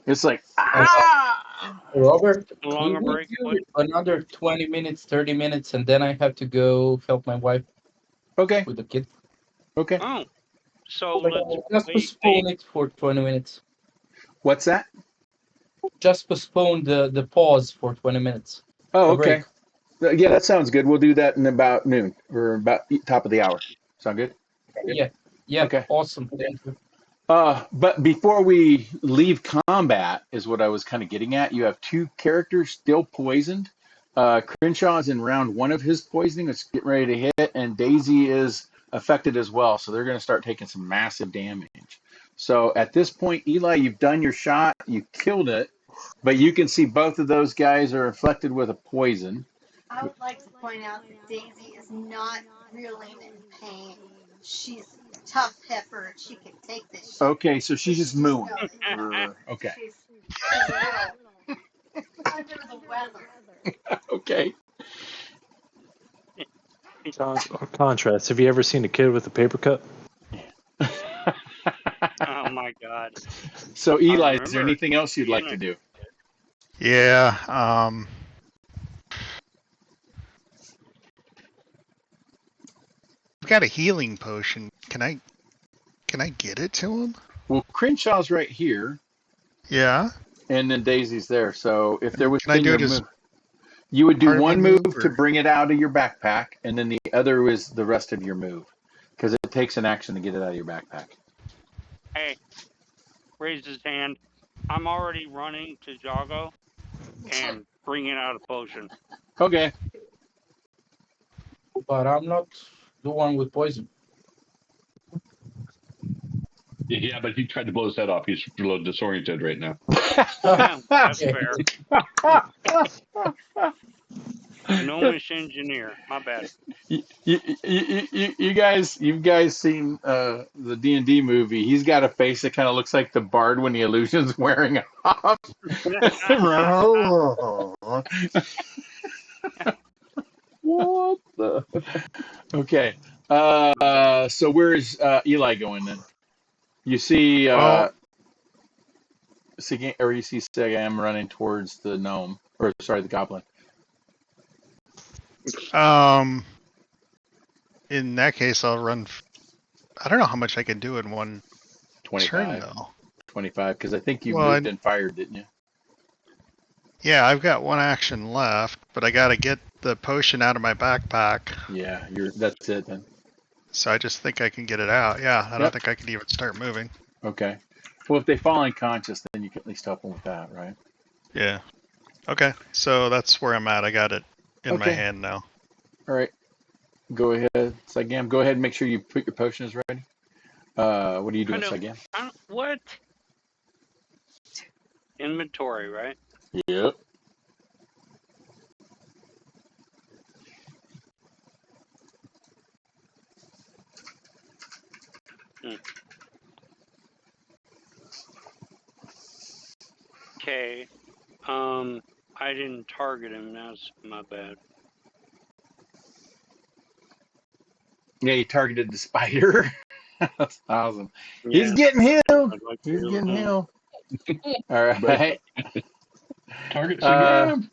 It's like Uh, ah. Robert, How we long a will break, do buddy? another 20 minutes, 30 minutes, and then I have to go help my wife Okay. with the kid. Okay. Oh, so let's Just wait. postpone it for 20 minutes. What's that? Just postpone the pause for 20 minutes. Oh, A break. okay. Yeah, that sounds good. We'll do that in about noon or about top of the hour. Sound good? Yeah. Yeah. Okay. Awesome. Thank you. But before we leave combat, is what I was kind of getting at. You have 2 characters still poisoned. Crenshaw is in round 1 of his poisoning. It's getting ready to hit, and Daisy is affected as well. So they're going to start taking some massive damage. So at this point, Eli, you've done your shot. You killed it, but you can see both of those guys are afflicted with a poison. I would like to point out that Daisy is not really in pain. She's a tough heifer. She can take this shit. Okay, so she's just mooing. Going. Okay. She's a little under the weather. Okay. Contrast. Have you ever seen a kid with a paper cut? Oh my God! So Eli, is there remember anything else you'd like being to do? Yeah. I've got a healing potion. Can I get it to him? Well, Crenshaw's right here, Yeah. and then Daisy's there. So if there was Can I in do your it as move, you would do part of my one move move, to or bring it out of your backpack, and then the other is the rest of your move, because it takes an action to get it out of your backpack. Hey, raised his hand. I'm already running to Jago and bringing out a potion. Okay. But I'm not the one with poison. Yeah, but he tried to blow his head off. He's a little disoriented right now. That's Yeah. fair. Gnomish engineer. My bad. You guys seen the D&D movie? He's got a face that kind of looks like the bard when the illusion's wearing off. What the? Okay. So where is Eli going then? You see, well, or you see Sagam running towards the gnome, or sorry, the goblin. um, in that case, I'll run. I don't know how much I can do in one turn 25. though. 25, because I think you Well, moved and fired, didn't you? yeah, I've got one action left, but I got to get the potion out of my backpack. Yeah, that's it then. So I just think I can get it out. Yeah, I don't Yep. think I can even start moving. Okay. Well, if they fall unconscious, then you can at least help them with that, right? Yeah. Okay, so that's where I'm at. I got it in my Okay. hand now. All right. Go ahead, Sagam. Go ahead and make sure you put your potions ready. What are you doing, Sagam? What? Inventory, right? Yep. Okay. I didn't target him. That's my bad. Yeah, you targeted the spider. That's awesome. Yeah. He's getting healed. I'd like He's to. getting healed. All right. Target Uh, Sagam.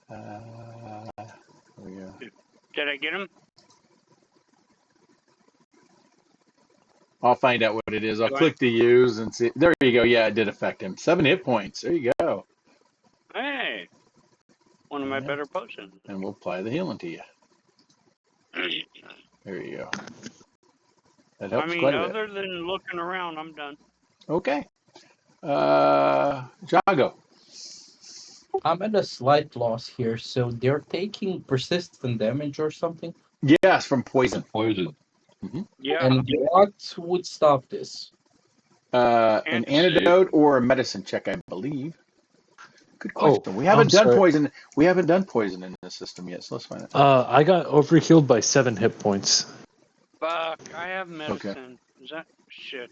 here we go. Did I get him? I'll find out what it is. I'll Do I? click to use and see. There you go. Yeah, it did affect him. 7 hit points. There you go. Hey, one of my Yeah. better potions. And we'll apply the healing to you. There you go. That helps quite a bit. Other than looking around, I'm done. Okay. Jago. I'm at a slight loss here, so they're taking persistent damage or something. Yes, from poison. Poison. Yeah. And what would stop this? An antidote or a medicine check, I believe. Good question. Oh, We haven't I'm done sorry. poison. We haven't done poison in the system yet, so let's find it. I got overhealed by 7 hit points. Fuck, I have medicine. Is that shit?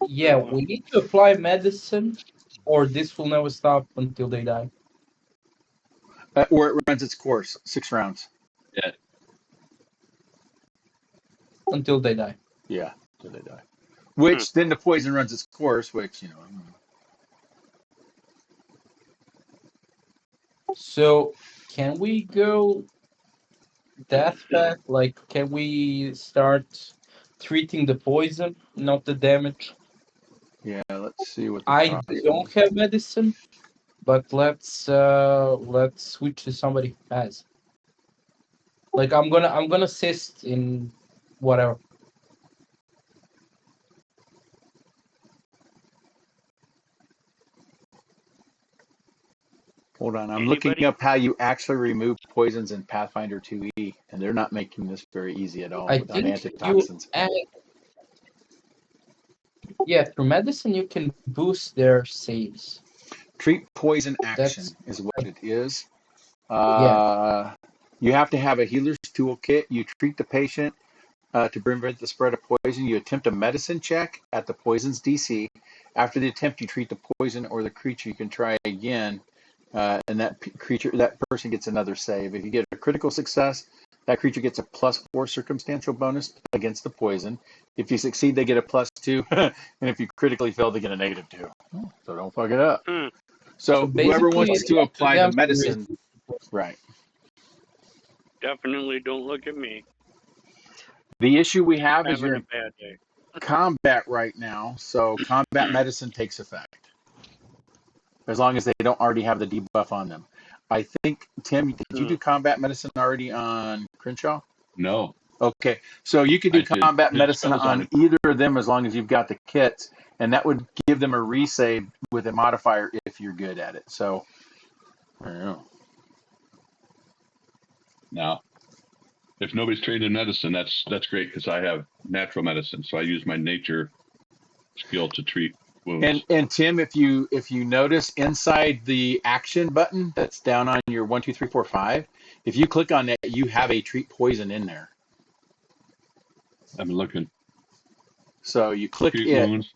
Yeah, we need to apply medicine, or this will never stop until they die. Or it runs its course, 6 rounds. Yeah. Until they die. Yeah, until they die. Which then the poison runs its course, which, So, can we go death path? Like, can we start treating the poison, not the damage? Yeah, let's see what the I process don't is. have medicine, but let's switch to somebody who has. Like, I'm gonna assist in whatever. Hold on, I'm looking up how you actually remove poisons in Pathfinder 2e, and they're not making this very easy at all I without think you antitoxins. add, yeah, through medicine you can boost their saves. Treat poison action That's is what it is. yeah. You have to have a healer's toolkit. You treat the patient to prevent the spread of poison. You attempt a medicine check at the poison's DC. After the attempt, you treat the poison or the creature. You can try again, and that person gets another save. If you get a critical success, that creature gets a +4 circumstantial bonus against the poison. If you succeed, they get a +2, and if you critically fail, they get a -2. So don't fuck it up. So So whoever basically, wants it's to up to apply the them to medicine, right? Definitely don't look at me. The issue we have is Having you're a in bad day. combat right now, so combat medicine takes effect as long as they don't already have the debuff on them. I think, Tim, did you do combat medicine already on Crenshaw? No, Okay, so you could do I combat did medicine spells on on him. either of them as long as you've got the kits, and that would give them a resave with a modifier if you're good at it. So, I don't know. Now, if nobody's trained in medicine, that's great because I have natural medicine, so I use my nature skill to treat wounds. And Tim, if you notice inside the action button that's down on your 1, 2, 3, 4, 5, if you click on that, you have a treat poison in there. I'm looking. So you click Treat it. wounds.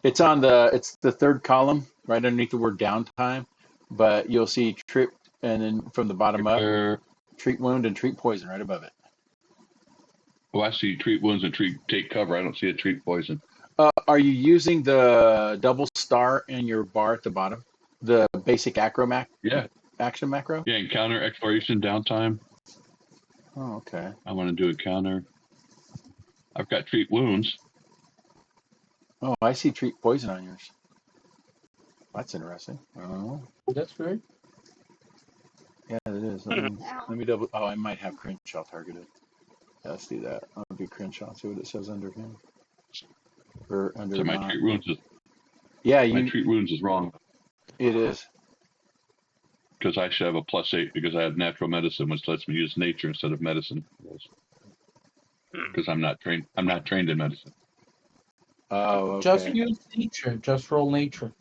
It's the third column right underneath the word downtime, but you'll see treat, and then from the bottom up, treat wound and treat poison right above it. Oh, I see treat wounds and take cover. I don't see a treat poison. Are you using the double star in your bar at the bottom? The basic Yeah. action macro? Yeah, encounter, exploration, downtime. Oh, okay. I want to do a counter. I've got treat wounds. Oh, I see treat poison on yours. That's interesting. Oh, That's weird. yeah, it is. Let me double. Oh, I might have Crenshaw targeted. Yeah, let's do that. I'll do Crenshaw. See what it says under him or under So my my. treat wounds is Yeah, my treat wounds is wrong It is. because I should have a +8 because I have natural medicine, which lets me use nature instead of medicine. Because I'm not trained. I'm not trained in medicine. Oh, Just okay. use nature. Just roll nature.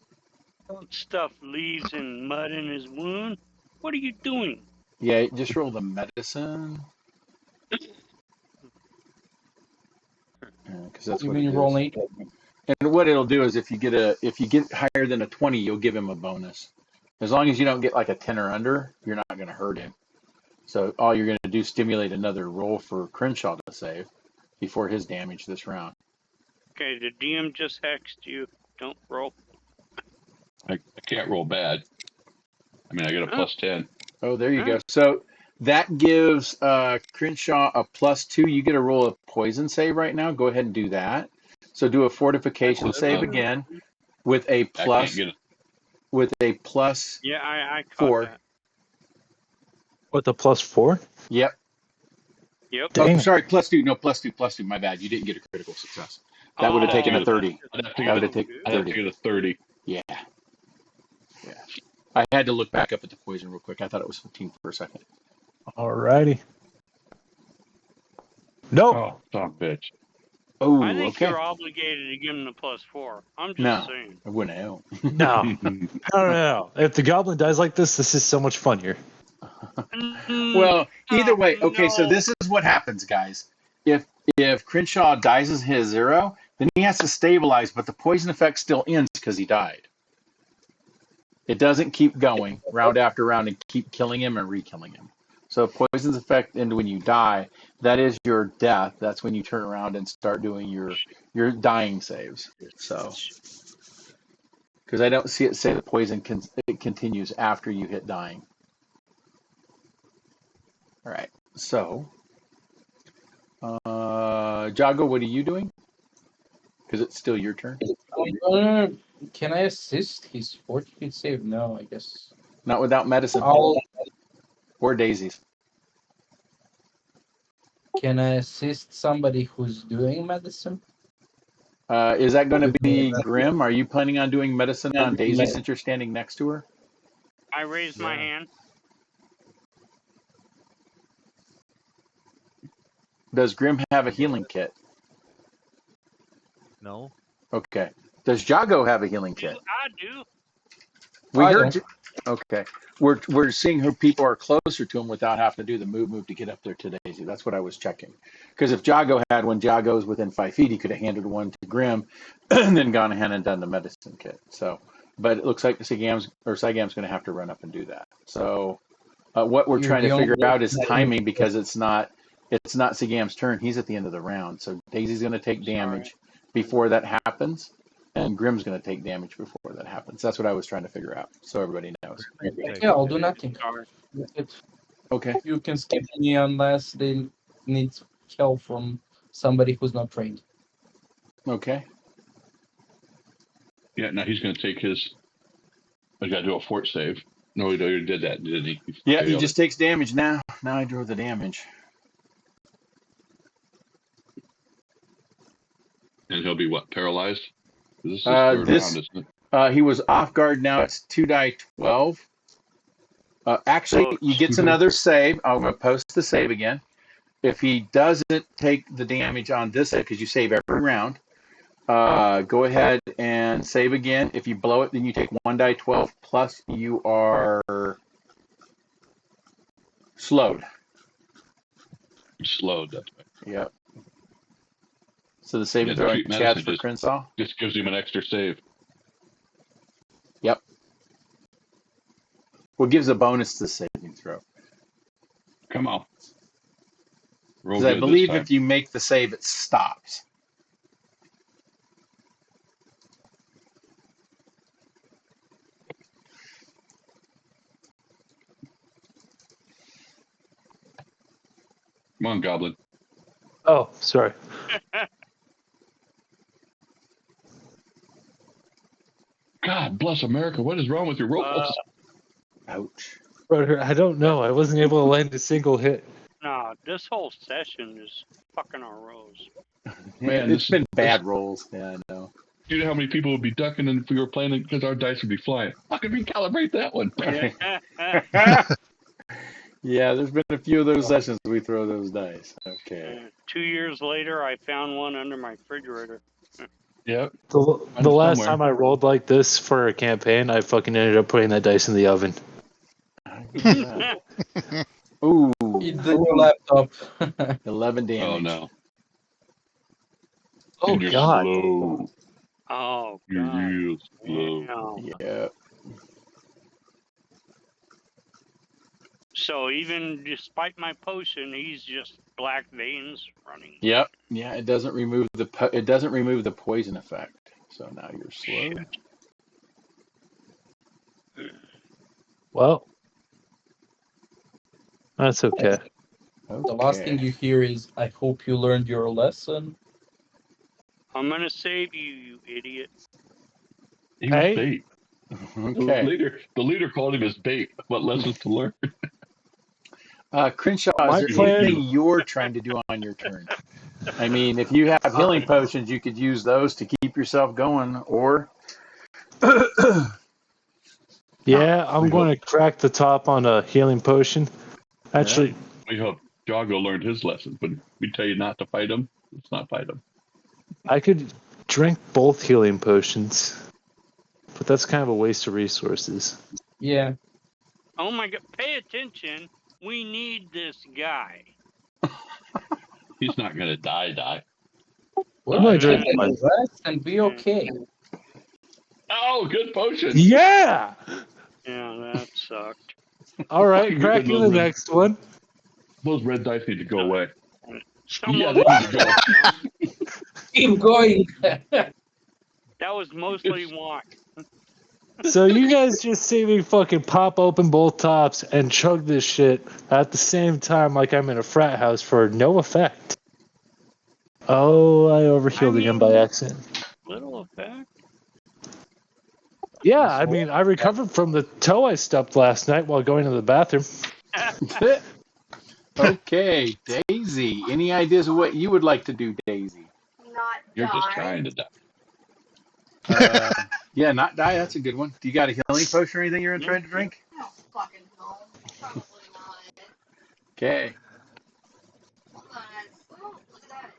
Don't stuff leaves and mud in his wound. What are you doing? Yeah, just roll the medicine. Because that's You what mean it you roll is. nature? And what it'll do is if you get higher than a 20, you'll give him a bonus. As long as you don't get like a 10 or under, you're not going to hurt him. So all you're going to do is stimulate another roll for Crenshaw to save before his damage this round. Okay, the DM just hexed you. Don't roll. I can't roll bad. I mean, I get a Oh, +10. Oh, there you oh. go. So that gives Crenshaw a +2. You get a roll of poison save right now. Go ahead and do that. So do a fortification save again with a I can't plus get it. with a plus Yeah, I caught 4. that. With the +4? Yep. Yep. Oh, Dang. sorry, +2. No, +2. My bad. You didn't get a critical success. That would have I'd have to taken a Oh, get a. that's 30. just I'd have to That get would a. have so taken I'd have to 30. get a 30. Yeah. Yeah. I had to look back up at the poison real quick. I thought it was 15 for a second. Alrighty. Nope. Oh, son of a bitch. I Oh, think okay. you're obligated to give him the +4. I'm just No, saying. I wouldn't help. No. No. If the goblin dies like this is so much funnier. Well, either way, okay, so No. this is what happens, guys. If Crenshaw dies as his 0, then he has to stabilize, but the poison effect still ends because he died. It doesn't keep going round after round and keep killing him and re-killing him. So poison's effect end when you die. That is your death. That's when you turn around and start doing your dying saves. So because I don't see it say the poison it continues after you hit dying. All right. So Jago, what are you doing? Because it's still your turn. Can I assist his 40 feet save? No, I guess. Not without medicine I'll. or daisies. Can I assist somebody who's doing medicine? Is that going to With be my Grim? Are you planning on doing medicine on Daisy since you're standing next to her? I raised my Yeah. hand. Does Grim have a I'll go healing ahead. kit? No. Okay. Does Jago have a healing kit? I do. We I heard don't. you. Okay. We're seeing who people are closer to him without having to do the move to get up there to Daisy. That's what I was checking. Because if Jago had one, Jago's within 5 feet, he could have handed one to Grim and then gone ahead and done the medicine kit. So, but it looks like Sigam's going to have to run up and do that. So, what we're You're trying the to only figure out is one. timing because it's not Sigam's turn. He's at the end of the round. So Daisy's going to take Sorry. damage before that happens, and Grim's going to take damage before that happens. That's what I was trying to figure out, so everybody knows. You take Yeah, it I'll do then. nothing. Sorry. Okay. You can skip me unless they need help from somebody who's not trained. Okay. Yeah, now he's going to take his. I got to do a fort save. No, he already did that, didn't he? He Yeah, he failed just it. takes damage now. Now I drew the damage. And he'll be what? Paralyzed? This is his third round, isn't it? He was off guard. Now it's 2 die 12. Actually, Oh, he gets another save. I'm going to post the save again. If he doesn't take the damage on this save, because you save every round, go ahead and save again. If you blow it, then you take 1 die 12 plus you are slowed. He's slowed. That's right. Yep. So the Yeah, saving the throw in treat chats medicine for Crenshaw. just gives him an extra save. Yep. What gives a bonus to the saving throw? Come on. Roll Because I good this believe time. if you make the save, it stops. Come on, Goblin. Oh, sorry. God bless America. What is wrong with your rolls? Ouch. Brother, I don't know. I wasn't able to land a single hit. Nah, this whole session is fucking our rolls. Man, It's been bad rolls. Yeah, I know. Do you know how many people would be ducking if we were playing it because our dice would be flying? Fucking recalibrate that one. Yeah, there's been a few of those sessions we throw those dice. Okay. 2 years later, I found one under my refrigerator. Yep. The last somewhere. time I rolled like this for a campaign, I fucking ended up putting that dice in the oven. Ooh. It's the new laptop. 11 damage. Oh no. Oh, And you're God. slow. Oh, You're God. real slow. Damn. Yeah. So even despite my potion, he's just black veins running. Yep. Yeah, it doesn't remove the poison effect. So now you're slow. Shit. Well, that's okay. The last thing you hear is, "I hope you learned your lesson." I'm gonna save you, you idiot. He was Hey. bait. Okay. The leader called him as bait. What lessons to learn? Crenshaw, My is there plan- anything you're trying to do on your turn? I mean, if you have healing potions, you could use those to keep yourself going, or Yeah, I'm going to crack the top on a healing potion. Actually, We hope Jago learned his lesson, but we tell you not to fight him. Let's not fight him. I could drink both healing potions, but that's kind of a waste of resources. Yeah. Oh my God! Pay attention. We need this guy. He's not going to die. We're I'm gonna gonna drink get mine. rest and be okay. Oh, good potion. Yeah! Yeah, that sucked. All right, Fucking cracking the those red- next one. Those red dice need to go away. Someone Yeah, they need to go. Keep going. That was mostly wine. So you guys just see me fucking pop open both tops and chug this shit at the same time like I'm in a frat house for no effect. Oh, I overhealed again by accident. Little effect. Yeah, I mean, I recovered from the toe I stubbed last night while going to the bathroom. okay, Daisy. Any ideas of what you would like to do, Daisy? Not You're die. just trying to die. Yeah, not die. That's a good one. Do you got a healing potion or anything you're gonna try to drink? I don't fucking know. Probably not. Okay. Hold on. Oh, look at that.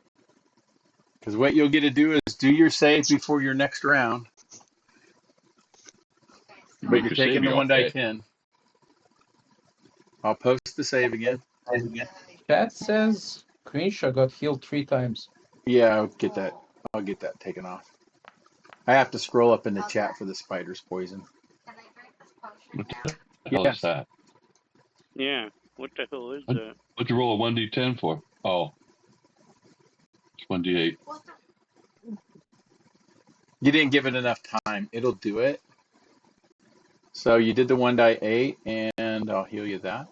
Because what you'll get to do is do your save before your next round. Okay, so But you're your taking save, the you're 1 die okay. 10. I'll post the save again. Chat says Crenshaw got healed 3 times. Yeah, I'll get that. I'll get that taken off. I have to scroll up in the chat for the spider's poison. can I drink this potion What here? the hell Yes. is that? Yeah. What the hell is What? that? What'd you roll a 1d10 for? Oh. It's 1d8. What the? You didn't give it enough time. It'll do it. So you did the 1 die 8, and I'll heal you that.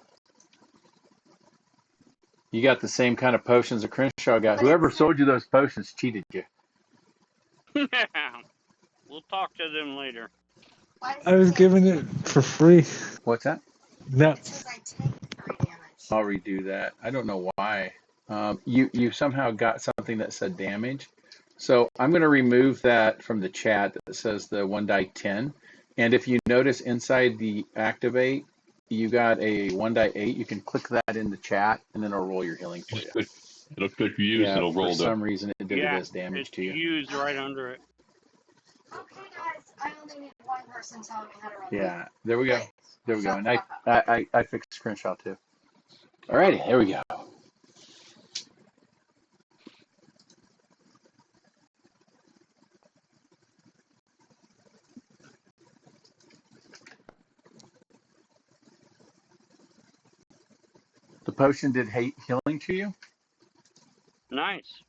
You got the same kind of potions that Crenshaw got. Whoever sold you those potions cheated you. We'll talk to them later. Why does I was it say giving it for free. What's that? No. It says I take 3 damage. I'll redo that. I don't know why. You somehow got something that said damage. So I'm going to remove that from the chat that says the 1 die 10. And if you notice inside the activate, you got a 1 die 8. You can click that in the chat, and then it'll roll your healing for you. It'll click use. Yeah, It'll for roll some reason it did it Yeah, as damage it's to you. used right under it. Okay, guys, I only need one person telling me how to run. Yeah, there we go. Please, There we go. shut And the fuck up. I fixed screenshot too. Alrighty, here we go. The potion did healing to you? Nice.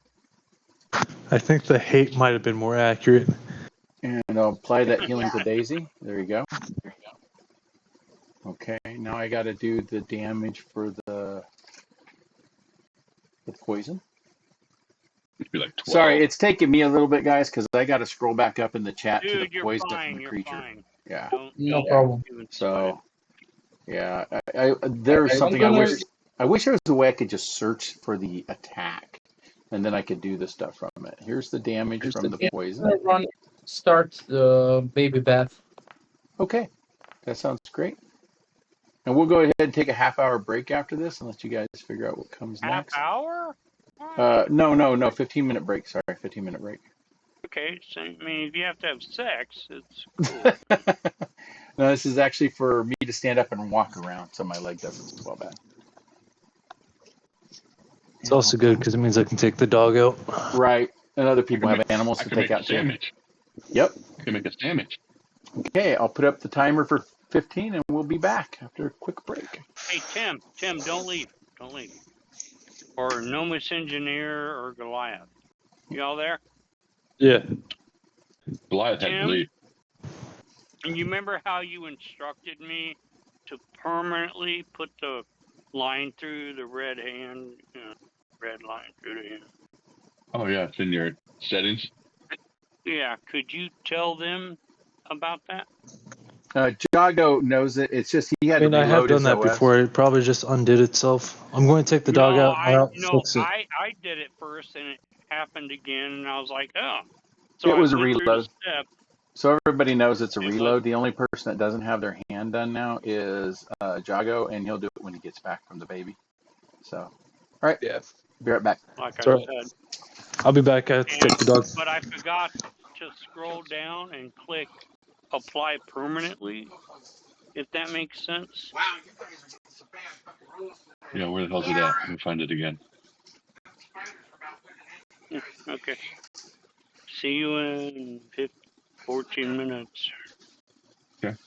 I think the hate might have been more accurate. And I'll apply that healing to Daisy. There you go. Okay, now I got to do the damage for the with poison. It'd be like 12. Sorry, it's taking me a little bit, guys, because I got to scroll back up in the chat to the Dude, you're poison from fine. the You're creature. fine. Yeah. No problem. Even sweat. So, yeah, there's something I wish. I wish there was a way I could just search for the attack, and then I could do the stuff from it. Here's the damage from the poison. Start the baby bath. Okay, that sounds great. And we'll go ahead and take a half-hour break after this and let you guys figure out what comes Half next. hour? No, 15-minute break. Sorry, 15-minute break. Okay, so I mean, if you have to have sex, it's cool. No, this is actually for me to stand up and walk around so my leg doesn't swell bad. It's also good because it means I can take the dog out. Right. And other people have animals I to can take make a out too. sandwich. Yep. I can make a sandwich. Okay, I'll put up the timer for 15 and we'll be back after a quick break. Hey, Tim, don't leave. Don't leave. Or Nomus Engineer or Goliath. You all there? Yeah. Goliath had to Tim? leave. And you remember how you instructed me to permanently put the line through the red hand, red line through the hand? Oh, yeah, it's in your settings. Yeah, could you tell them about that? Jago knows it. It's just he had to I have reload done his that OS. before. It probably just undid itself. I'm going to take the dog out. Fix it. I did it first and it happened again, and I was like, oh. So It I was a went through the reload. step. So everybody knows it's a It reload. The only person that doesn't have their hand done now is Jago, and he'll do it when he gets back from the baby. So, all right. Yeah. Be right back. Like I Sorry. said. I'll be back. I have to take the dog. But I forgot to scroll down and click apply permanently, if that makes sense. Yeah, where the hell's it at? Let me find it again. Okay. See you in 14 minutes. Okay.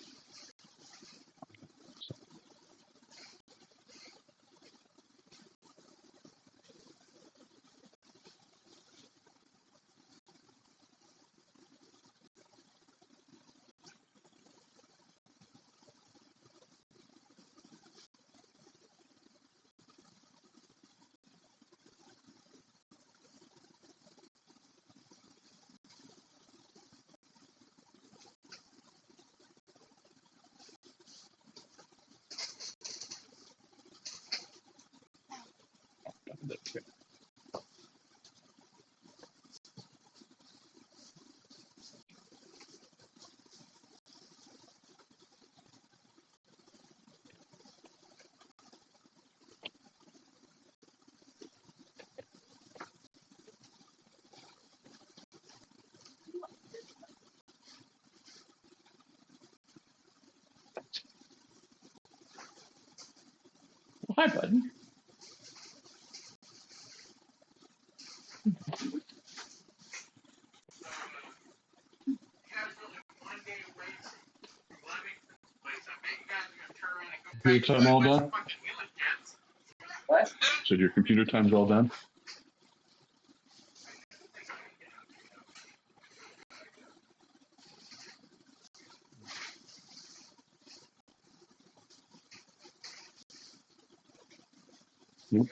Hi, buddy. Computer time all done? What? So your computer time's all done? Nope.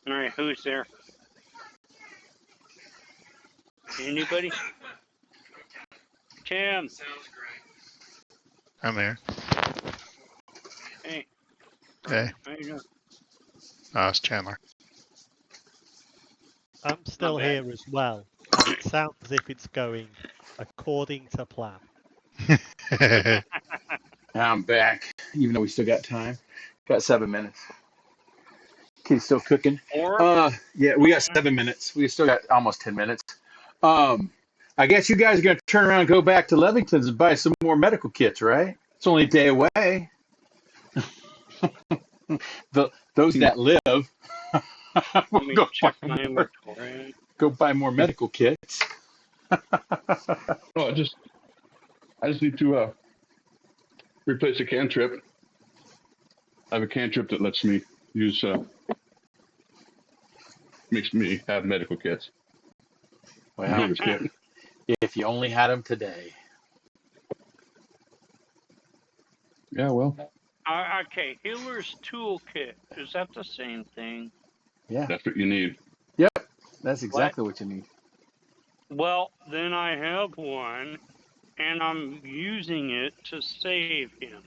All right, who's there? Anybody? Tim. I'm there. Hey. Hey, How you doing? it's Chandler. I'm Not still bad. here as well, and it sounds as if it's going according to plan. I'm back, even though we still got time. Got 7 minutes. Kid's still cooking. Or Yeah, we got 7 minutes. We still got almost 10 minutes. I guess you guys are gonna turn around and go back to Levington's and buy some more medical kits, right? It's only a day away. Those that live will let me go buy check my more. inventory. Go buy more medical kits. Oh, I just need to replace a cantrip. I have a cantrip that lets me use makes me have medical kits. Well, Healer's kit. if you only had them today. Yeah, well, Okay, healer's toolkit. Is that the same thing? Yeah. that's what you need. Yep. That's What? exactly what you need. Well, then I have one, and I'm using it to save him.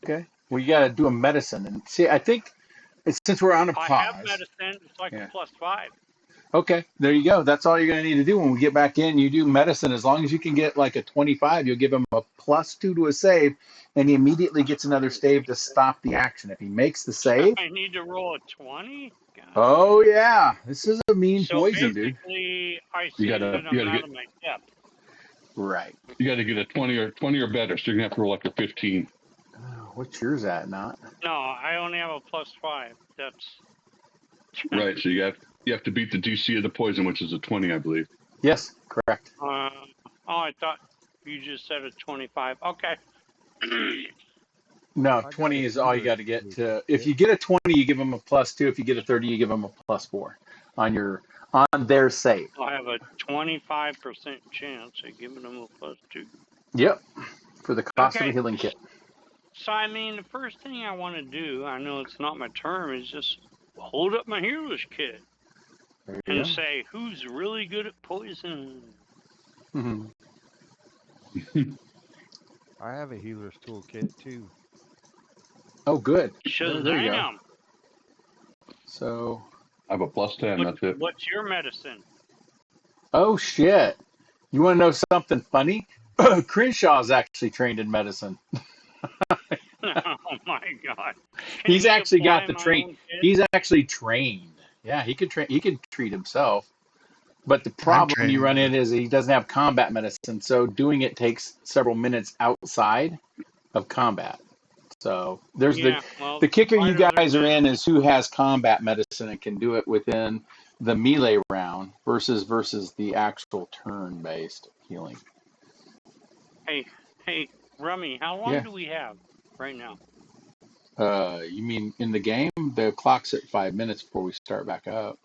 Okay. Well, you got to do a medicine, and see. I think since we're on a I have pause. medicine. It's like Yeah. a +5. Okay. There you go. That's all you're going to need to do when we get back in. You do medicine as long as you can get like a 25. You'll give him a +2 to a save, and he immediately gets another save to stop the action. If he makes the save, I need to roll a 20? God. oh yeah, this is a mean So poison, dude. basically, I You see gotta that you I'm gotta out get of my depth. Right. you gotta get a 20 or better. So you're gonna have to roll like a 15. What's yours at? Not. No, I only have a +5. That's Right. So you have to beat the DC of the poison, which is a 20, I believe. Yes. Correct. oh, I thought you just said a 25. Okay. No, I got a 20 is all you healer's got to get tool to. If kit. you get a 20, you give them a +2. If you get a 30, you give them a +4 on their save. I have a 25% chance of giving them a +2. Yep, for the cost of a Okay. healing kit. So, I mean, the first thing I want to do, I know it's not my term, is just hold up my hero's kit There you and go. say, who's really good at poison? Mhm. I have a healer's tool kit too. Oh, good. There you go. Shazam! So, I have a +10. That's it. What's your medicine? oh shit. You want to know something funny? Crenshaw's actually trained in medicine. Oh my god. Can He's he actually got apply the my train. own kit? He's actually trained. Yeah, he could train. He could treat himself. But the I'm problem you training. run in is he doesn't have combat medicine, so doing it takes several minutes outside of combat. So there's Yeah, well, the kicker you quite other guys are than in is who has combat medicine and can do it within the melee round versus the actual turn based healing. hey, Rummy, how long Yeah. do we have right now? You mean in the game? The clock's at 5 minutes before we start back up.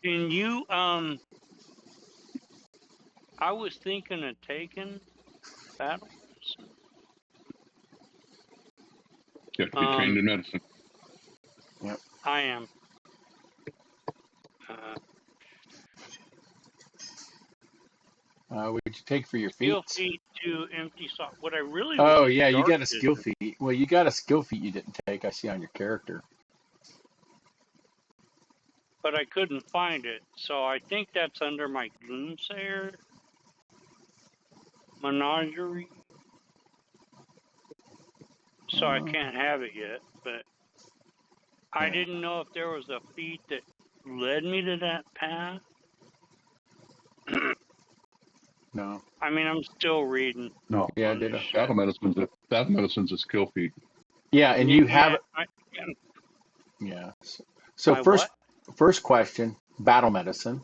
Can you I was thinking of taking battle medicine. You have to be trained in medicine. Yep. I am. What did you take for your Skill feats? feat to empty sock. What I really Oh want is yeah, you dark got a skill vision, feat. Well, you got a skill feat you didn't take. I see on your character. but I couldn't find it. So I think that's under my Gloomsayer Menagerie. So I can't have it yet. But I Yeah. didn't know if there was a feat that led me to that path. No. I mean, I'm still reading No, Yeah, on this ditto. shit. battle medicine's a skill feat. Yeah, and you have I, yeah. So my what? first question, battle medicine.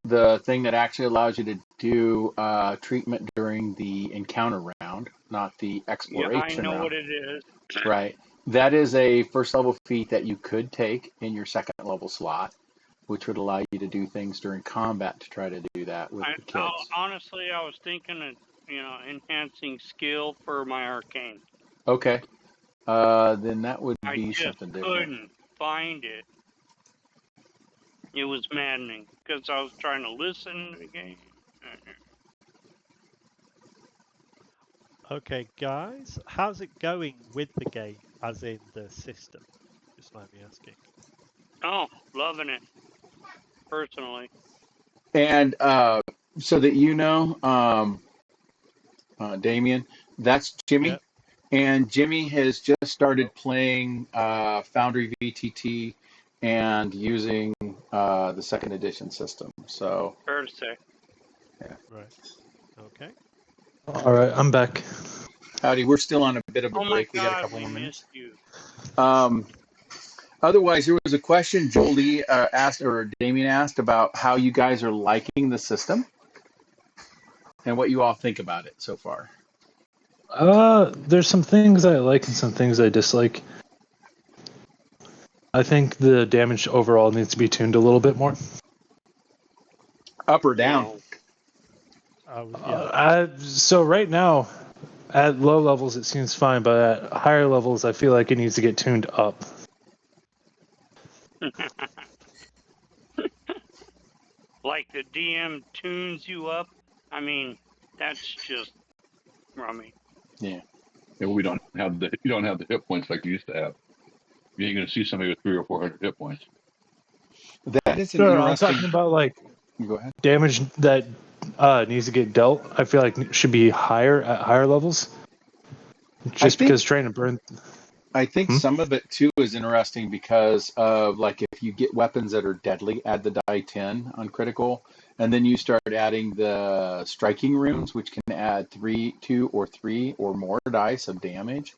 The thing that actually allows you to do treatment during the encounter round, not the Yeah, I exploration know round. what it is. Right. That is a first level feat that you could take in your second level slot, which would allow you to do things during combat to try to do that with the kids. Honestly, I was thinking of enhancing skill for my arcane. Okay. Then that would I be just something different. couldn't find it. It was maddening because I was trying to listen to the game. Okay, guys, how's it going with the game, as in the system? Just let me asking. Oh, loving it personally. And so that you know, Damien, that's Jimmy. Yep. And Jimmy has just started playing Foundry VTT and using the second edition system. So, Fair to say. yeah. Right. Okay. All right, I'm back. Howdy, we're still on a bit of a Oh my break. We got a God, couple we more missed minutes. you. Otherwise, there was a question Jolie asked, or Damien asked, about how you guys are liking the system and what you all think about it so far. There's some things I like and some things I dislike. I think the damage overall needs to be tuned a little bit more. Up or down? Well, Yeah. So right now, at low levels, it seems fine, but at higher levels, I feel like it needs to get tuned up. like the DM tunes you up. I mean, that's just rummy. Yeah. And you don't have the hit points like you used to have. You ain't gonna see somebody with 300 or 400 hit points. That is an No, I'm interesting. talking about like Go ahead. damage that needs to get dealt. I feel like should be higher at higher levels. Just because trying to burn. I think some of it too is interesting because of like if you get weapons that are deadly, add the die 10 on critical, and then you start adding the striking runes, which can add 2 or 3 or more dice of damage,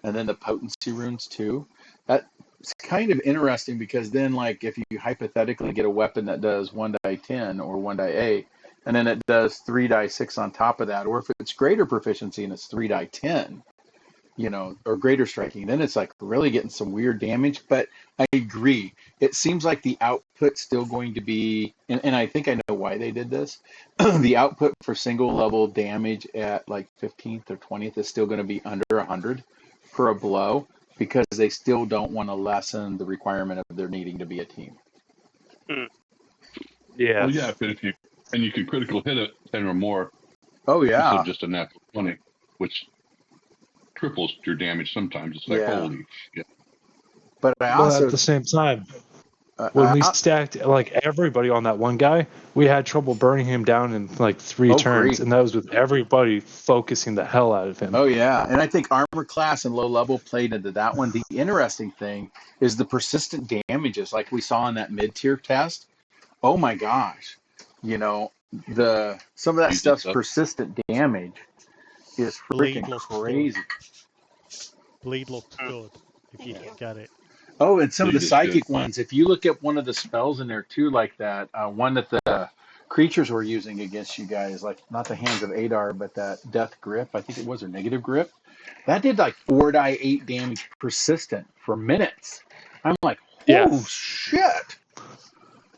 and then the potency runes too. That's kind of interesting because then like if you hypothetically get a weapon that does 1 die 10 or 1 die 8, and then it does 3 die 6 on top of that, or if it's greater proficiency and it's 3 die 10, or greater striking, then it's like really getting some weird damage. But I agree. It seems like the output's still going to be, and I think I know why they did this. The output for single level damage at like 15th or 20th is still going to be under 100 per a blow because they still don't want to lessen the requirement of there needing to be a team. Yeah. Well, yeah, but if you can critical hit it 10 or more Oh instead yeah, of just a natural 20, which triples your damage sometimes. It's like, yeah. holy shit. But I But at also, the same time, when we stacked like everybody on that one guy, we had trouble burning him down in like 3 turns, and that was with everybody focusing the hell out of him. Oh yeah, and I think armor class and low level played into that one. The interesting thing is the persistent damages, like we saw in that mid tier test. Oh my gosh, You know, some of that Use this stuff's stuff. persistent damage is Bleed freaking looks crazy. good. Bleed looks Mm. good if you Thank can you. get it. Oh, and some of the Bleed is good. psychic ones, if you look at one of the spells in there too, like that one that the creatures were using against you guys, like not the Hands of Adar, but that Death Grip, I think it was, or Negative Grip, that did like 4 die 8 damage persistent for minutes. I'm like, oh Yes. shit.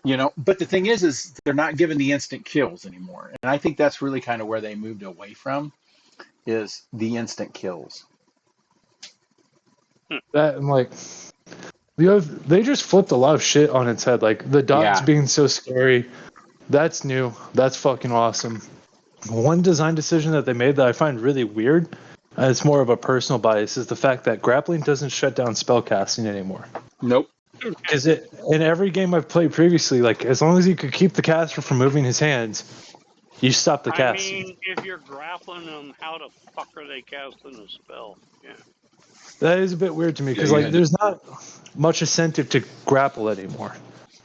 You know, but the thing is they're not giving the instant kills anymore. And I think that's really kind of where they moved away from is the instant kills. That I'm like they just flipped a lot of shit on its head. Like the dots Yeah. being so scary, that's new. That's fucking awesome. One design decision that they made that I find really weird, and it's more of a personal bias, is the fact that grappling doesn't shut down spellcasting anymore. Nope. Because in every game I've played previously, like as long as you could keep the caster from moving his hands, you stop the I casting. mean, if you're grappling them, how the fuck are they casting a spell? Yeah. That is a bit weird to me Yeah, because you like had to. there's not much incentive to grapple anymore.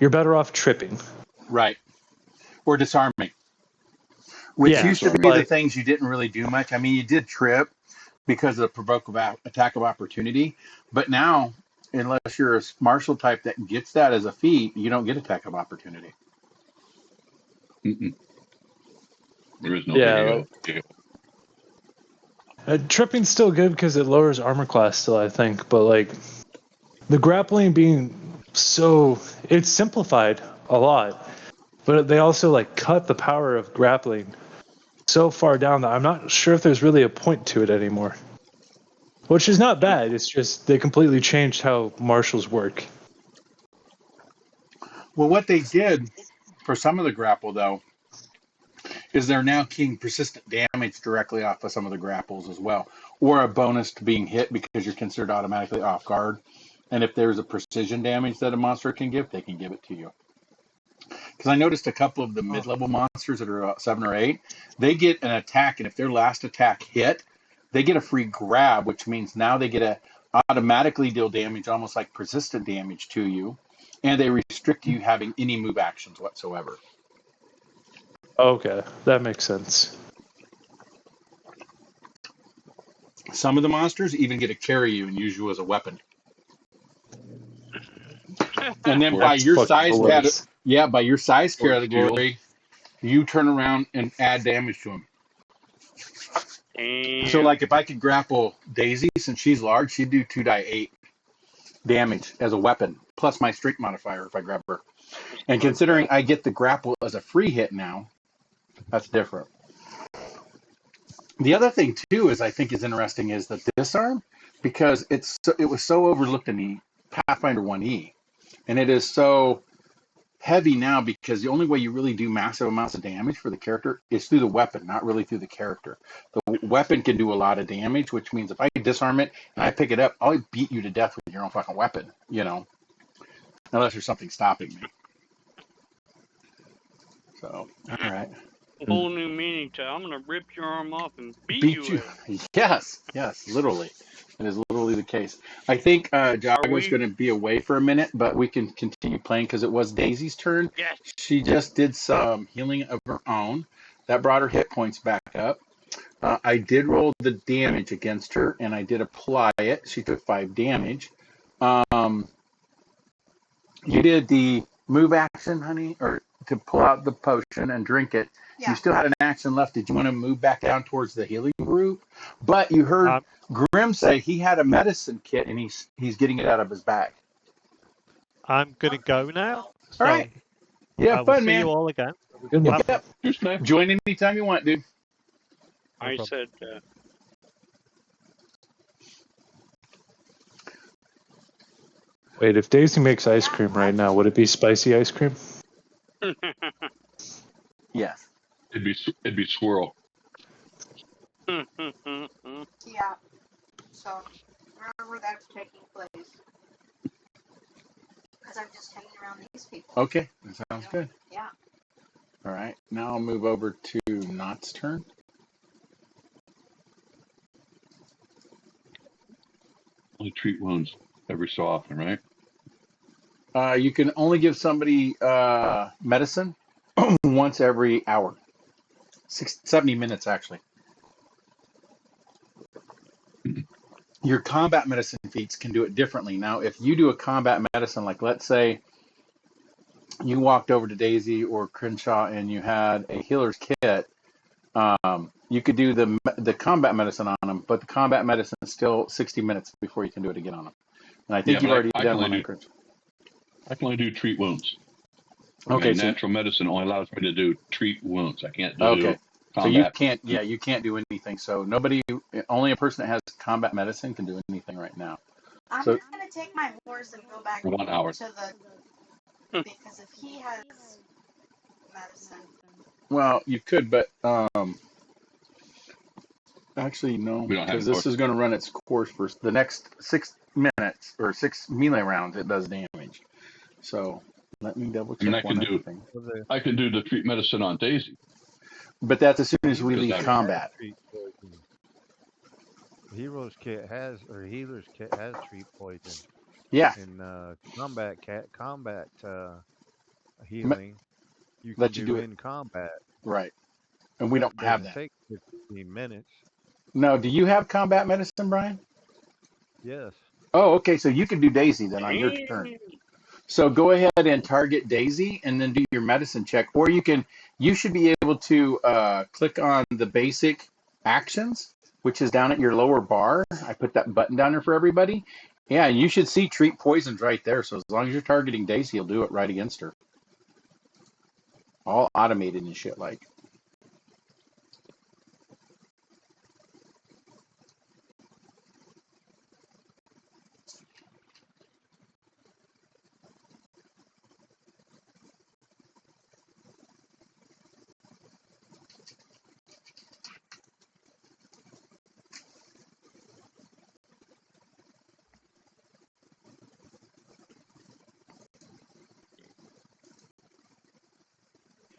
You're better off tripping. Right. Or disarming, which Yeah, used to Disarming. be the but things you didn't really do much. I mean, you did trip because of the provoke of attack of opportunity, but now, unless you're a martial type that gets that as a feat, you don't get attack of opportunity. Mm-mm. There is no yeah, AO. like, tripping's still good because it lowers armor class still, I think. But like the grappling being so it's simplified a lot, but they also like cut the power of grappling so far down that I'm not sure if there's really a point to it anymore. Which is not bad. It's just they completely changed how martials work. Well, what they did for some of the grapple, though, is they're now keying persistent damage directly off of some of the grapples as well, or a bonus to being hit because you're considered automatically off guard. And if there's a precision damage that a monster can give, they can give it to you. Because I noticed a couple of the mid-level monsters that are 7 or 8, they get an attack, and if their last attack hit, they get a free grab, which means now they get a automatically deal damage, almost like persistent damage to you, and they restrict you having any move actions whatsoever. Okay, that makes sense. Some of the monsters even get to carry you and use you as a weapon. And then Or, by That's your fucking size hilarious. by your size or shield. category, you turn around and add damage to them. So, Damn. like, if I could grapple Daisy, since she's large, she'd do 2 die 8 damage as a weapon, plus my strength modifier if I grab her. And considering I get the grapple as a free hit now, that's different. The other thing too is I think is interesting is the disarm, because it was so overlooked in the Pathfinder 1E, and it is so heavy now because the only way you really do massive amounts of damage for the character is through the weapon, not really through the character. The weapon can do a lot of damage, which means if I disarm it and I pick it up, I'll beat you to death with your own fucking weapon, unless there's something stopping me. So, all right. Whole new meaning to I'm gonna rip your arm off and beat Beat you you. with it. Yes, literally. It is literally the case. I think Are Jago's we? going to be away for a minute, but we can continue playing because it was Daisy's turn. Yes. She just did some healing of her own. That brought her hit points back up. I did roll the damage against her, and I did apply it. She took 5 damage. Um, you did the move action, honey, or to pull out the potion and drink it. Yeah. You still had an action left. Did you want to move back down towards the healing group? But you heard I'm, Grim say he had a medicine kit and he's getting it out of his bag. I'm gonna go now. All right. So You I have will fun, see man. you all again. Have a good one. Bye. Yep. Here's Mac. Join anytime you want, dude. No I problem. said, Wait, if Daisy makes ice cream right now, would it be spicy ice cream? Yes. It'd be swirl. Yeah. So wherever that's taking place, because I'm just hanging around these people. Okay. That sounds good. Yeah. All right. Now I'll move over to Knott's turn. Only treat wounds every so often, right? You can only give somebody medicine once every hour. 70 minutes, actually. Your combat medicine feats can do it differently. Now, if you do a combat medicine, like let's say you walked over to Daisy or Crenshaw and you had a healer's kit, you could do the combat medicine on them, but the combat medicine is still 60 minutes before you can do it again on them. And I think Yeah, you've but already I can done only one on do Crenshaw. treat wounds. Okay, And so natural medicine only allows me to do treat wounds. I can't okay, do so you combat. can't, yeah, you can't do anything. So nobody, only a person that has combat medicine can do anything right now. I'm So just gonna take my horse and go back For 1 hour. to the Hmm. because if he has medicine, well, you could, but actually no, We don't have because a this horse. is going to run its course for the next 6 minutes or 6 melee rounds. It does damage. So let me double I mean, check one other thing. So the I can do the treat medicine on Daisy. But that's as soon as we hero's leave Because kit has combat. treat poison. The hero's kit has, or healer's kit has treat poison. Yeah, In combat m- healing, you can let you do do it in combat. right, and we don't That have doesn't that. take 15 minutes. No, do you have combat medicine, Brian? Yes. Oh, okay. So you can do Daisy then on your turn. Damn. So go ahead and target Daisy and then do your medicine check. Or you should be able to click on the basic actions, which is down at your lower bar. I put that button down there for everybody. Yeah, you should see treat poisons right there. So as long as you're targeting Daisy, you'll do it right against her. All automated and shit like.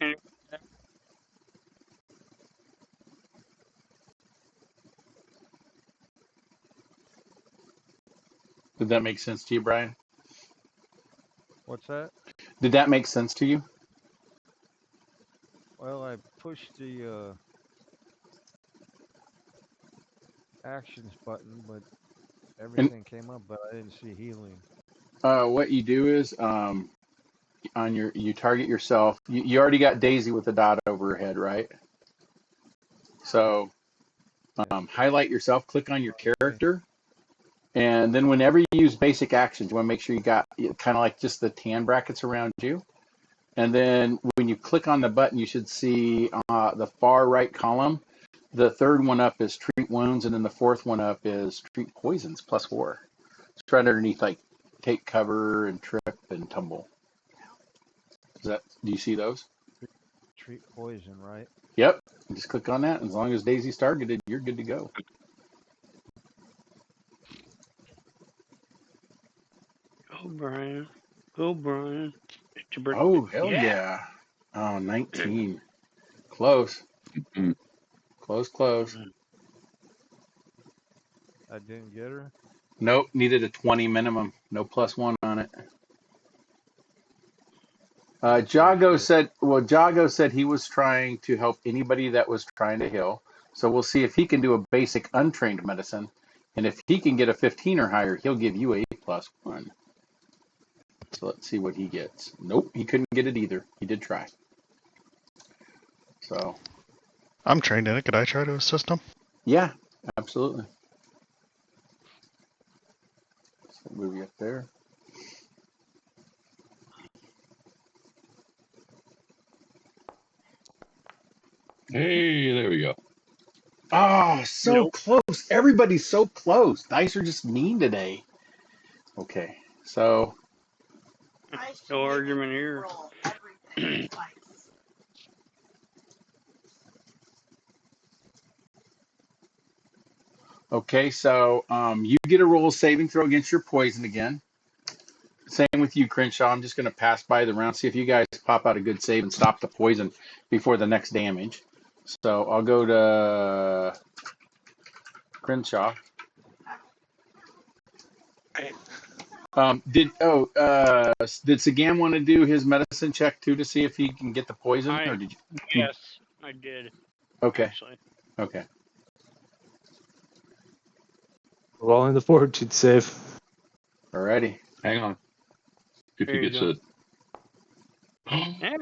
And Did that make sense to you, Brian? What's that? Did that make sense to you? Well, I pushed the actions button, but And everything came up, but I didn't see healing. what you do is on you target yourself. You already got Daisy with a dot over her head, right? So Yeah. highlight yourself, click on your Okay. character, and then whenever you use basic actions, you want to make sure you got kind of like just the tan brackets around you. And then when you click on the button, you should see the far right column. The third one up is treat wounds, and then the fourth one up is treat poisons +4. It's right underneath like take cover and trip and tumble. Do you see those? Treat poison, right? Yep. Just click on that. As long as Daisy's targeted, you're good to go. go, Brian. Go, Brian. It's your birthday. Oh, hell Yeah. yeah. Oh, 19. Close. Mm. Close, close. I didn't get her. Nope, needed a 20 minimum. No +1 on it. Bullshit. Jago said he was trying to help anybody that was trying to heal. So we'll see if he can do a basic untrained medicine. And if he can get a 15 or higher, he'll give you a +1. So let's see what he gets. Nope, he couldn't get it either. He did try. So, I'm trained in it. Could I try to assist him? yeah, absolutely. So move you up there. Hey, there we go. Oh, so Nope. close. Everybody's so close. Dice are just mean today. Okay, so I should No make argument you here. roll everything twice. you get a roll saving throw against your poison again. Same with you, Crenshaw. I'm just going to pass by the round, see if you guys pop out a good save and stop the poison before the next damage. So I'll go to Crenshaw. Did Sagam want to do his medicine check too to see if he can get the poison, or did you? Yes, I did. Okay. Actually. Okay. Rolling the fortitude save. Alrighty. Hang on. If There he you gets go. a. Yeah.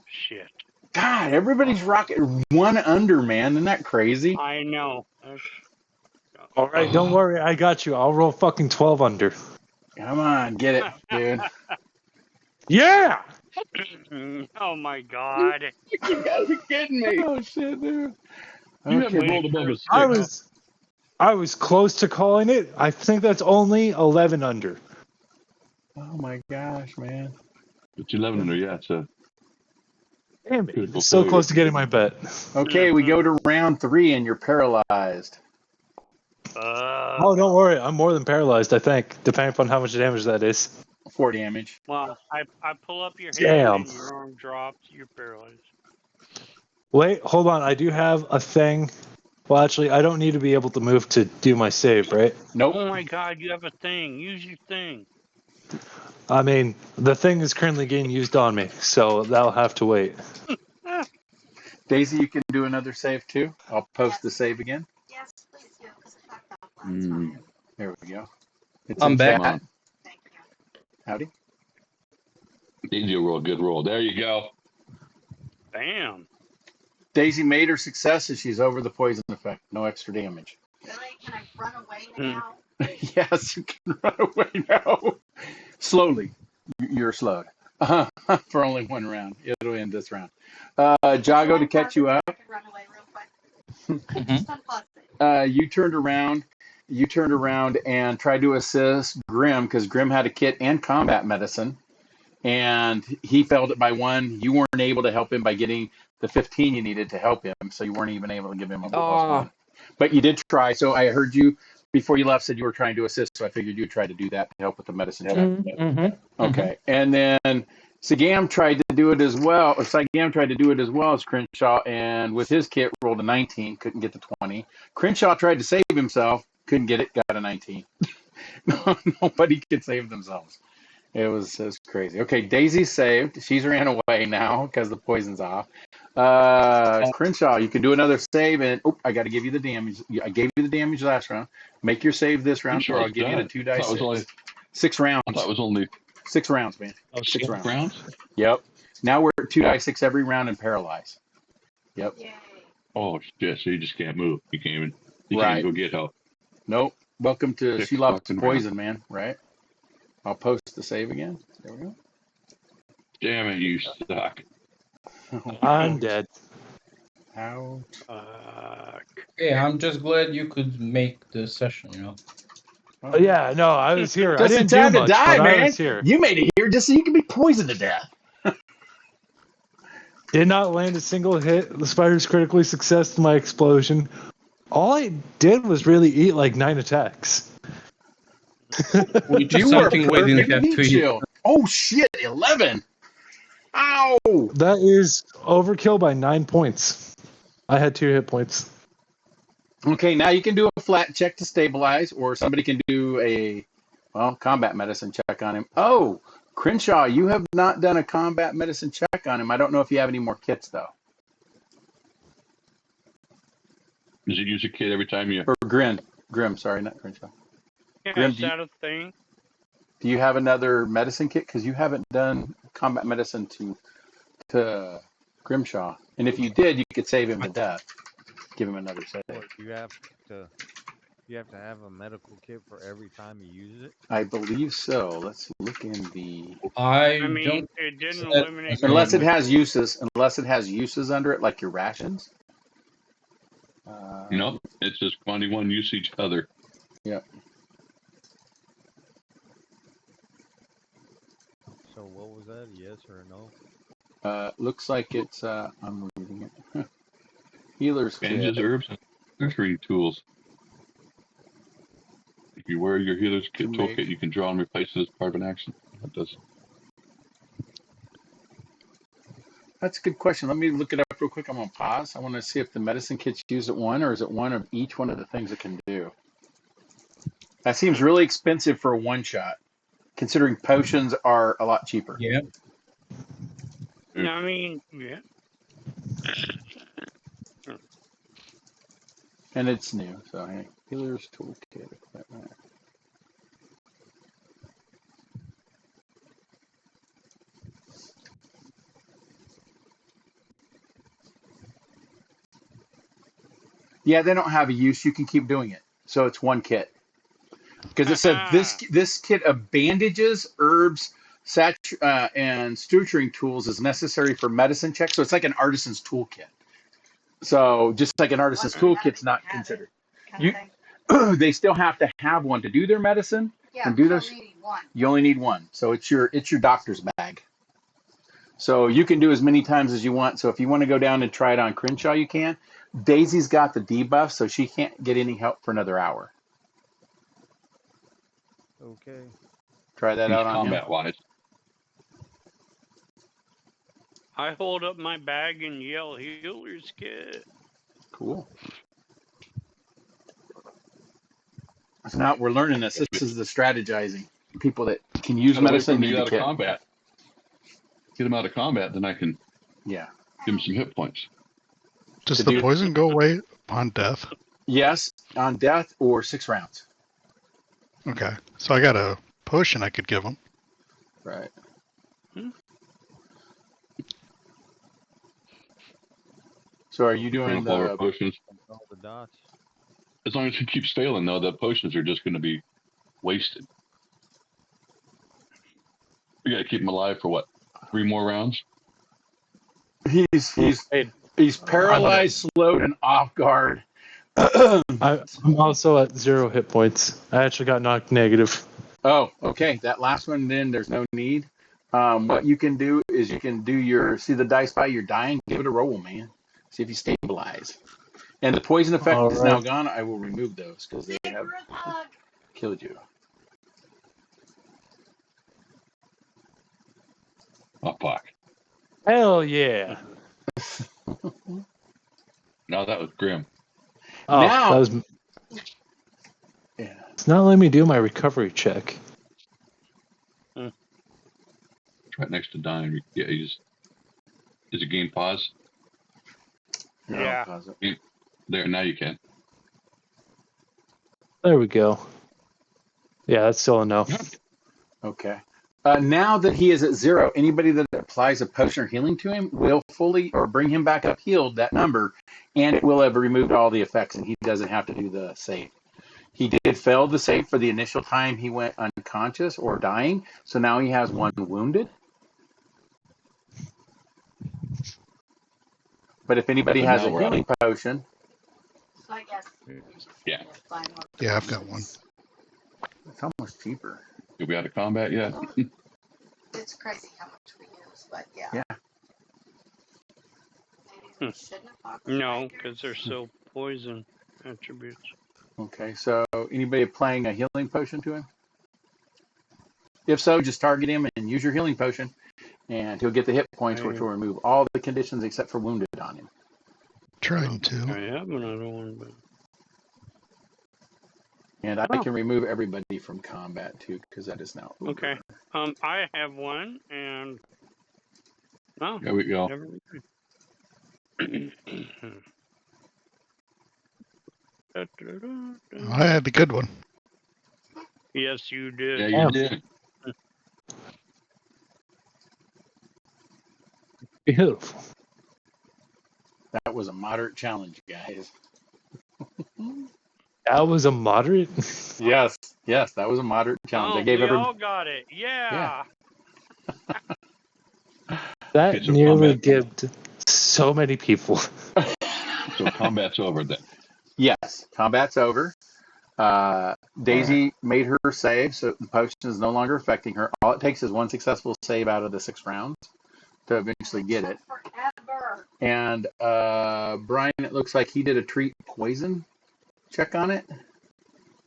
Shit. God, everybody's rocking one under, man. Isn't that crazy? I know. All right, don't worry, I got you. I'll roll fucking 12 under. Come on, get it, dude. Yeah. Oh my God. You gotta be kidding me. Oh shit, dude. You haven't Okay. rolled above a 6. I was close to calling it. I think that's only 11 under. Oh my gosh, man. It's 11 under, yeah. It's a Damn it. critical So failure. close to getting my bet. Okay, we go to round 3 and you're paralyzed. Oh, don't worry. I'm more than paralyzed, I think, depending upon how much damage that is. 4 damage. Well, I pull up your hand Damn. and your arm drops. You're paralyzed. Wait, hold on. I do have a thing. Well, actually, I don't need to be able to move to do my save, right? Nope. Oh my God, you have a thing. Use your thing. I mean, the thing is currently getting used on me, so that'll have to wait. Daisy, you can do another save too. I'll post the save again. Yes, please do, because it fucked up last time. There we go. It's I'm in back. Come chat. on. Thank you. Howdy. Daisy will roll a good roll. There you go. Bam. Daisy made her success and she's over the poison effect. No extra damage. Really? Can I run away Hmm. now? Yes, you can run away now. Slowly. You're slowed. For only 1 round. It'll end this round. Jago, to catch you up. I can run away real quick. Mhm. Just unpause it. You turned around and tried to assist Grim because Grim had a kit and combat medicine, and he failed it by 1. You weren't able to help him by getting the 15 you needed to help him, so you weren't even able to give him a +1. But you did try. So I heard you before you left said you were trying to assist, so I figured you'd try to do that to help with the medicine check. Okay, and then Sagam tried to do it as well. Or Sagam tried to do it as well as Crenshaw, and with his kit rolled a 19, couldn't get the 20. Crenshaw tried to save himself, couldn't get it, got a 19. Nobody could save themselves. It was crazy. Okay, Daisy's saved. She's ran away now because the poison's off. Crenshaw, you can do another save, and I got to give you the damage. I gave you the damage last round. Make your save this round, or I'll give you the 2 dice. 6 rounds. I thought it was only 6 rounds, man. Oh, 6 rounds. rounds? Yep. Now we're at 2d6 every round and paralyzed. Yep. Yay. Oh, shit. So you just can't move. You can't even Right. go get help. Nope. Welcome to 6 She Loves fucking Poison, man. Right? I'll post the save again. There we go. Damn it, you suck. I'm dead. Out. Yeah, I'm just glad you could make the session, you know. Oh, yeah, no, I was here. I Just in didn't do time to much, die, but I man. was here. You made it here just so you can be poisoned to death. Did not land a single hit. The spider's critically successed my explosion. All I did was really eat like 9 attacks. Which is You something were we didn't perfect have meat to eat. shield. Oh shit, 11. Ow. That is overkill by 9 points. I had 2 hit points. Okay, now you can do a flat check to stabilize, or somebody can do a combat medicine check on him. Oh, Crenshaw, you have not done a combat medicine check on him. I don't know if you have any more kits though. Does it use a kit every time you? Or Grim, sorry, not Crenshaw. Yeah, Grim, is that a thing? do you have another medicine kit? Because you haven't done combat medicine to Grimshaw. And if you did, you could save him to death. Give him another save. What, you have to have a medical kit for every time you use it? I believe so. Let's look in the. I I mean, don't. it didn't set eliminate. as a Unless it medical- has uses. Unless it has uses under it, like your rations. Nope. It's just 21 usage other. Yep. So what was that? A yes or a no? Looks like it's. I'm reading it. Healer's Bandages, kit. herbs, and nursery tools. If you wear your healer's kit To toolkit, make- you can draw and replace it as part of an action. That does. That's a good question. Let me look it up real quick. I'm gonna pause. I want to see if the medicine kit's used at 1, or is it one of each one of the things it can do. That seems really expensive for a one shot, considering potions are a lot cheaper. Yeah. I mean, yeah. And it's new, so hey, healer's toolkit equipment. Yeah, they don't have a use. You can keep doing it. So it's one kit. Because it said this kit of bandages, herbs, and suturing tools is necessary for medicine checks. So it's like an artisan's toolkit. So just like an artisan's toolkit's not considered. You, they still have to have one to do their medicine and do those. You only need one. So it's your doctor's bag. So you can do as many times as you want. So if you want to go down and try it on Crenshaw, you can. Daisy's got the debuff, so she can't get any help for another hour. Okay. Try that out on him. Combat wise. I hold up my bag and yell, "Healer's kit." Cool. So now we're learning this. This is the strategizing. People that can use medicine need out the of kit. combat. Get him out of combat, then I can Yeah. give him some hit points. Does the poison go away upon death? Yes, on death or 6 rounds. Okay. So I got a potion I could give him. Right. So are you doing the potions? All the dots. As long as he keeps failing, though, the potions are just going to be wasted. We got to keep him alive for what? 3 more rounds? He's paralyzed, slowed, and off guard. I'm also at 0 hit points. I actually got knocked negative. Oh, okay. That last one, then there's no need. What you can do is you can do see the dice by your dying, give it a roll, man. See if you stabilize. And the poison effect is now gone. I will remove those because they have killed you. Oh, fuck. Hell yeah. No, that was grim. Oh, now, that was... Yeah. It's not letting me do my recovery check. It's right next to dying. Yeah, is it game pause? Yeah. Pause it. There, now you can. There we go. Yeah, that's still a no. Okay. Now that he is at 0, anybody that applies a potion or healing to him will fully or bring him back up healed, that number, and it will have removed all the effects, and he doesn't have to do the save. He did fail the save for the initial time he went unconscious or dying, so now he has 1 wounded. But if anybody has a healing potion... So I guess. Yeah. Yeah, I've got one. It's almost cheaper. You'll be out of combat yet? It's crazy how much we use, but yeah. Yeah. Maybe we shouldn't have talked No, because they're still poison attributes. Okay, so anybody applying a healing potion to him? If so, just target him and use your healing potion, and he'll get the hit points, which will remove all the conditions except for wounded on him. Trying to. I have another one, but... And I can remove everybody from combat, too, because that is now over. Okay. I have one, and... Oh, There we go. I had the good one. Yes, you did. Yeah, you did. Beautiful. That was a moderate challenge, guys. That was a moderate? Yes, that was a moderate challenge. Oh, I gave we everybody... all got it. Yeah. That so nearly gibbed so many people. So combat's over then. Yes, combat's over. Daisy made her save, so the potion is no longer affecting her. All it takes is 1 successful save out of the 6 rounds to eventually get it. forever. And Brian, it looks like he did a treat poison check on it.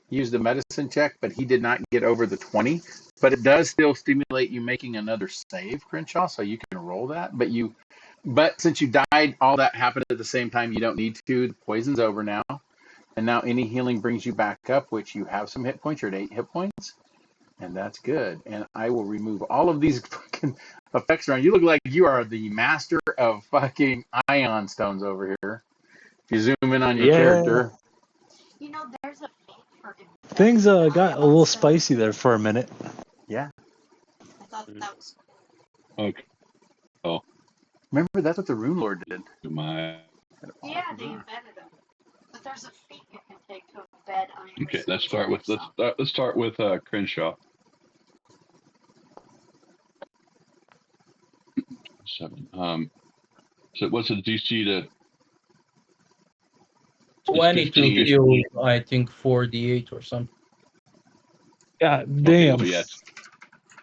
He used a medicine check, but he did not get over the 20. But it does still stimulate you making another save, Crenshaw, so you can roll that. But since you died, all that happened at the same time. You don't need to. The poison's over now. And now any healing brings you back up, which you have some hit points. You're at 8 hit points. And that's good. And I will remove all of these fucking effects around. You look like you are the master of fucking ion stones over here. If you zoom in on your Yeah. character. You know, there's a fate for Things embedded got a ion little stones. spicy there for a minute. Yeah. I thought that was Okay. Oh, Remember, that's what the Rune Lord did. my. yeah, they embedded them. But there's a feat you can take to embed ion Okay, let's stones start in with yourself. let's start with Crenshaw. 7. So what's the DC to? 20 to 15. heal, I think 48 or something. God Okay, damn. so yeah,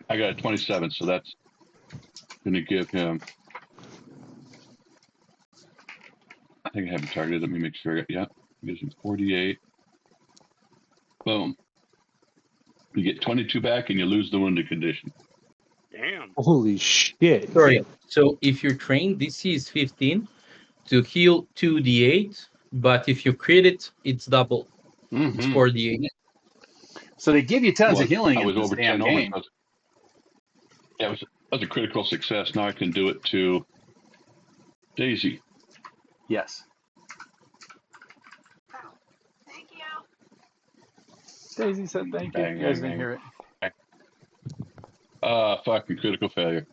I got a 27, so that's gonna give him. I think I have it targeted. Let me make sure. Yeah, it gives him 48. Boom. You get 22 back, and you lose the wounded condition. Damn. Holy shit. Sorry. So if you're trained, DC is 15 to heal 2d8, but if you crit it, it's double. It's 4d8. So they give you tons Well, of healing I in was this over damn 10 over. game. Yeah, that was a critical success. Now I can do it to Daisy. Yes. Oh, thank you. Daisy said thank you. Bang, You guys bang, didn't hear it. Fucking critical failure.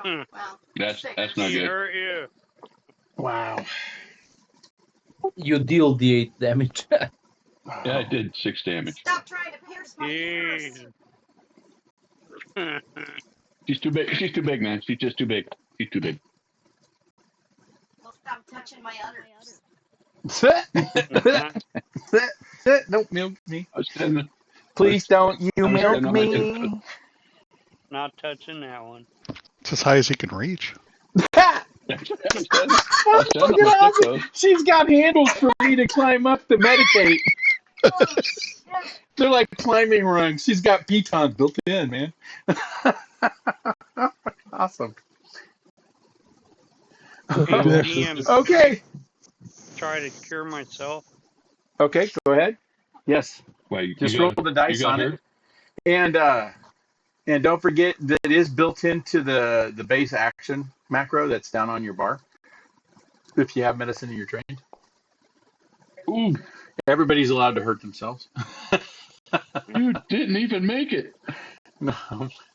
Oh, well. That's not He good. hurt you. Wow. You deal d8 damage. Yeah, I did 6 damage. Stop trying to pierce my ears. Jeez. She's too big. She's too big, man. She's just too big. She's too big. Well, stop touching my udders. Don't milk me. I was standing. Please don't you I was milk standing on my tiptoes. me. Not touching that one. It's as high as he can reach. I was standing on Fucking my awesome. tiptoes. She's got handles for me to climb up to medicate. Oh, shit. They're like climbing rungs. She's got pitons built in, man. Awesome. Hey, Yeah. DM, Okay. try to cure myself. Okay, go ahead. Yes. Wait, Just you roll got the dice you got on her? it. And don't forget that it is built into the base action macro that's down on your bar. If you have medicine and you're trained. Ooh, Everybody's allowed to hurt themselves. you didn't even make it. No.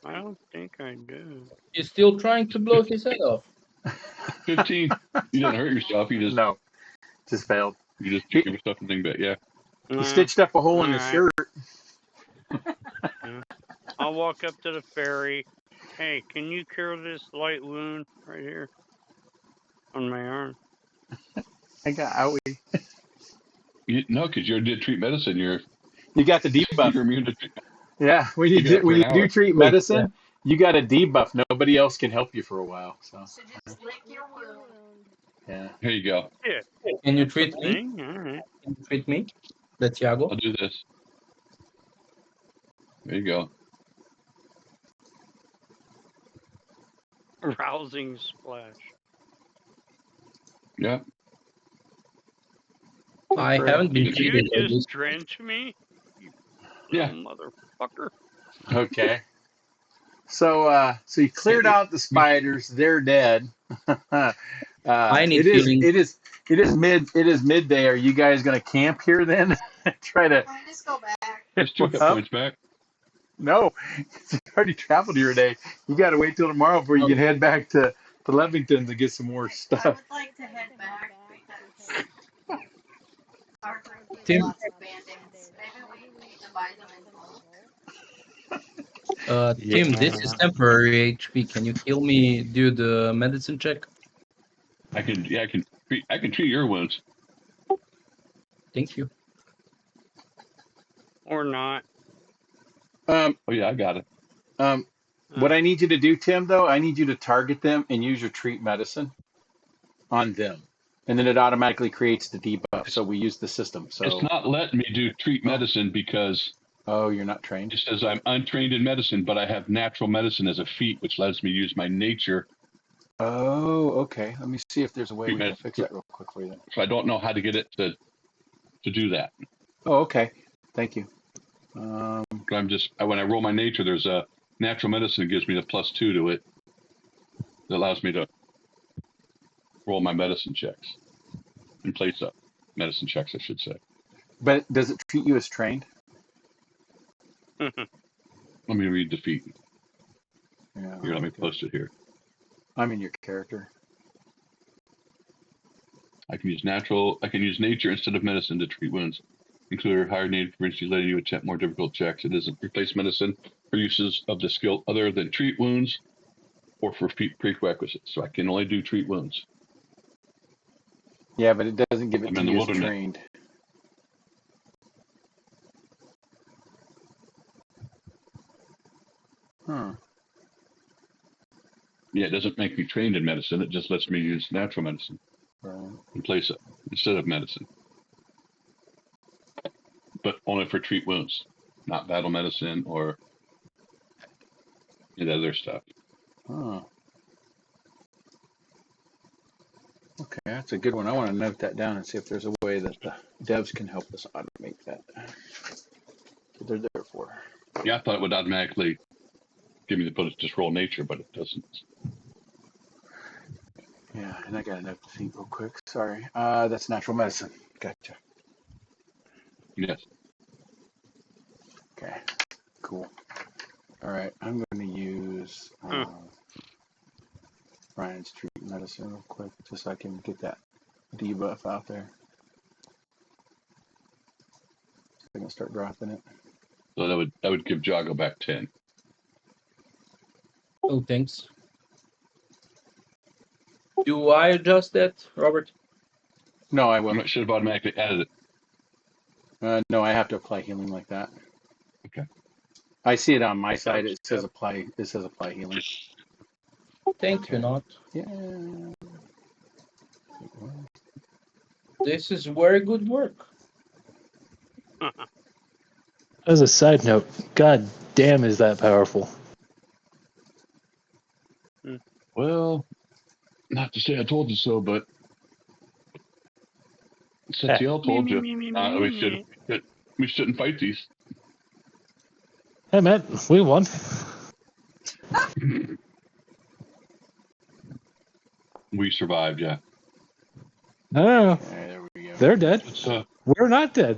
I don't think I do. You're still trying to blow his head off. 15. You didn't hurt yourself. You just No. Just failed. give yourself a thing back. Yeah. He stitched up a hole in his Alright. shirt. Yeah. I'll walk up to the ferry. Hey, can you cure this light wound right here on my arm? I got owie. No, because you did treat medicine. You got the debuff. You're immune to treatment. Yeah, when You got it for when an you do hour. treat Wait, medicine, you got a debuff. Nobody else can help you for a while. So So just lick your wound. yeah. Here you go. Yeah. Can you That's a treat me? thing. Alright. Can you treat me? The Thiago? I'll do this. There you go. Rousing splash. Yeah. I haven't been Did you treated by just this. drench me? You Yeah. motherfucker. Okay. So you cleared out the spiders. They're dead. I need it is healing. it is midday. Are you guys gonna camp here then? Try to I'll just go back. Just 2 hit Huh? points back. No, you already traveled here today. You got to wait till tomorrow before you can head back to Levington to get some more I stuff. would like to head back because our group needs Tim? lots of band-aids. Maybe we need to buy them in bulk. Tim, this is temporary HP. Can you heal me? Do the medicine check? I can treat your wounds. Thank you. Or not. Oh yeah, I got it. What I need you to do, Tim, though, I need you to target them and use your treat medicine on them. And then it automatically creates the debuff. So we use the system. So It's not letting me do treat medicine because you're not trained? it says I'm untrained in medicine, but I have natural medicine as a feat, which lets me use my nature. Oh, okay. Let me see if there's a way Treat we can medicine. fix that real quick for you then. So I don't know how to get it to to do that. Oh, okay. Thank you. When I roll my nature, there's a natural medicine that gives me the +2 to it. That allows me to roll my medicine checks in place of medicine checks, I should say. But does it treat you as trained? Let me read the feat. Yeah. Here, let me post it here. I'm in your character. I can use nature instead of medicine to treat wounds. Include higher need for instance letting you attempt more difficult checks. It doesn't replace medicine for uses of the skill other than treat wounds or for prerequisites. So I can only do treat wounds. Yeah, but it doesn't give it I'm to in the you as wilderness. trained. Huh. Yeah, it doesn't make me trained in medicine. It just lets me use natural medicine in place of instead of medicine. But only for treat wounds, not battle medicine or any other stuff. Huh. Okay, that's a good one. I want to note that down and see if there's a way that the devs can help us automate that. What they're there for. Yeah, I thought it would automatically give me the ability to just roll nature, but it doesn't. Yeah, and I got to note the feet real quick. Sorry. That's natural medicine. Gotcha. Yes. Okay. Cool. All right. I'm going to use Ryan's treat medicine real quick, just so I can get that debuff out there. I'm gonna start dropping it. So that would give Jago back 10. Oh, thanks. Do I adjust that, Robert? No, I will. I should have automatically added it. No, I have to apply healing like that. Okay. I see it on my side. It says apply. It says apply healing. Thank you, not. Yeah. This is very good work. As a side note, god damn is that powerful. Well, not to say I told you so, but Setiel told you we shouldn't fight these. Hey man, we won. We survived, yeah. No, Okay, there we go. they're dead. We're not dead.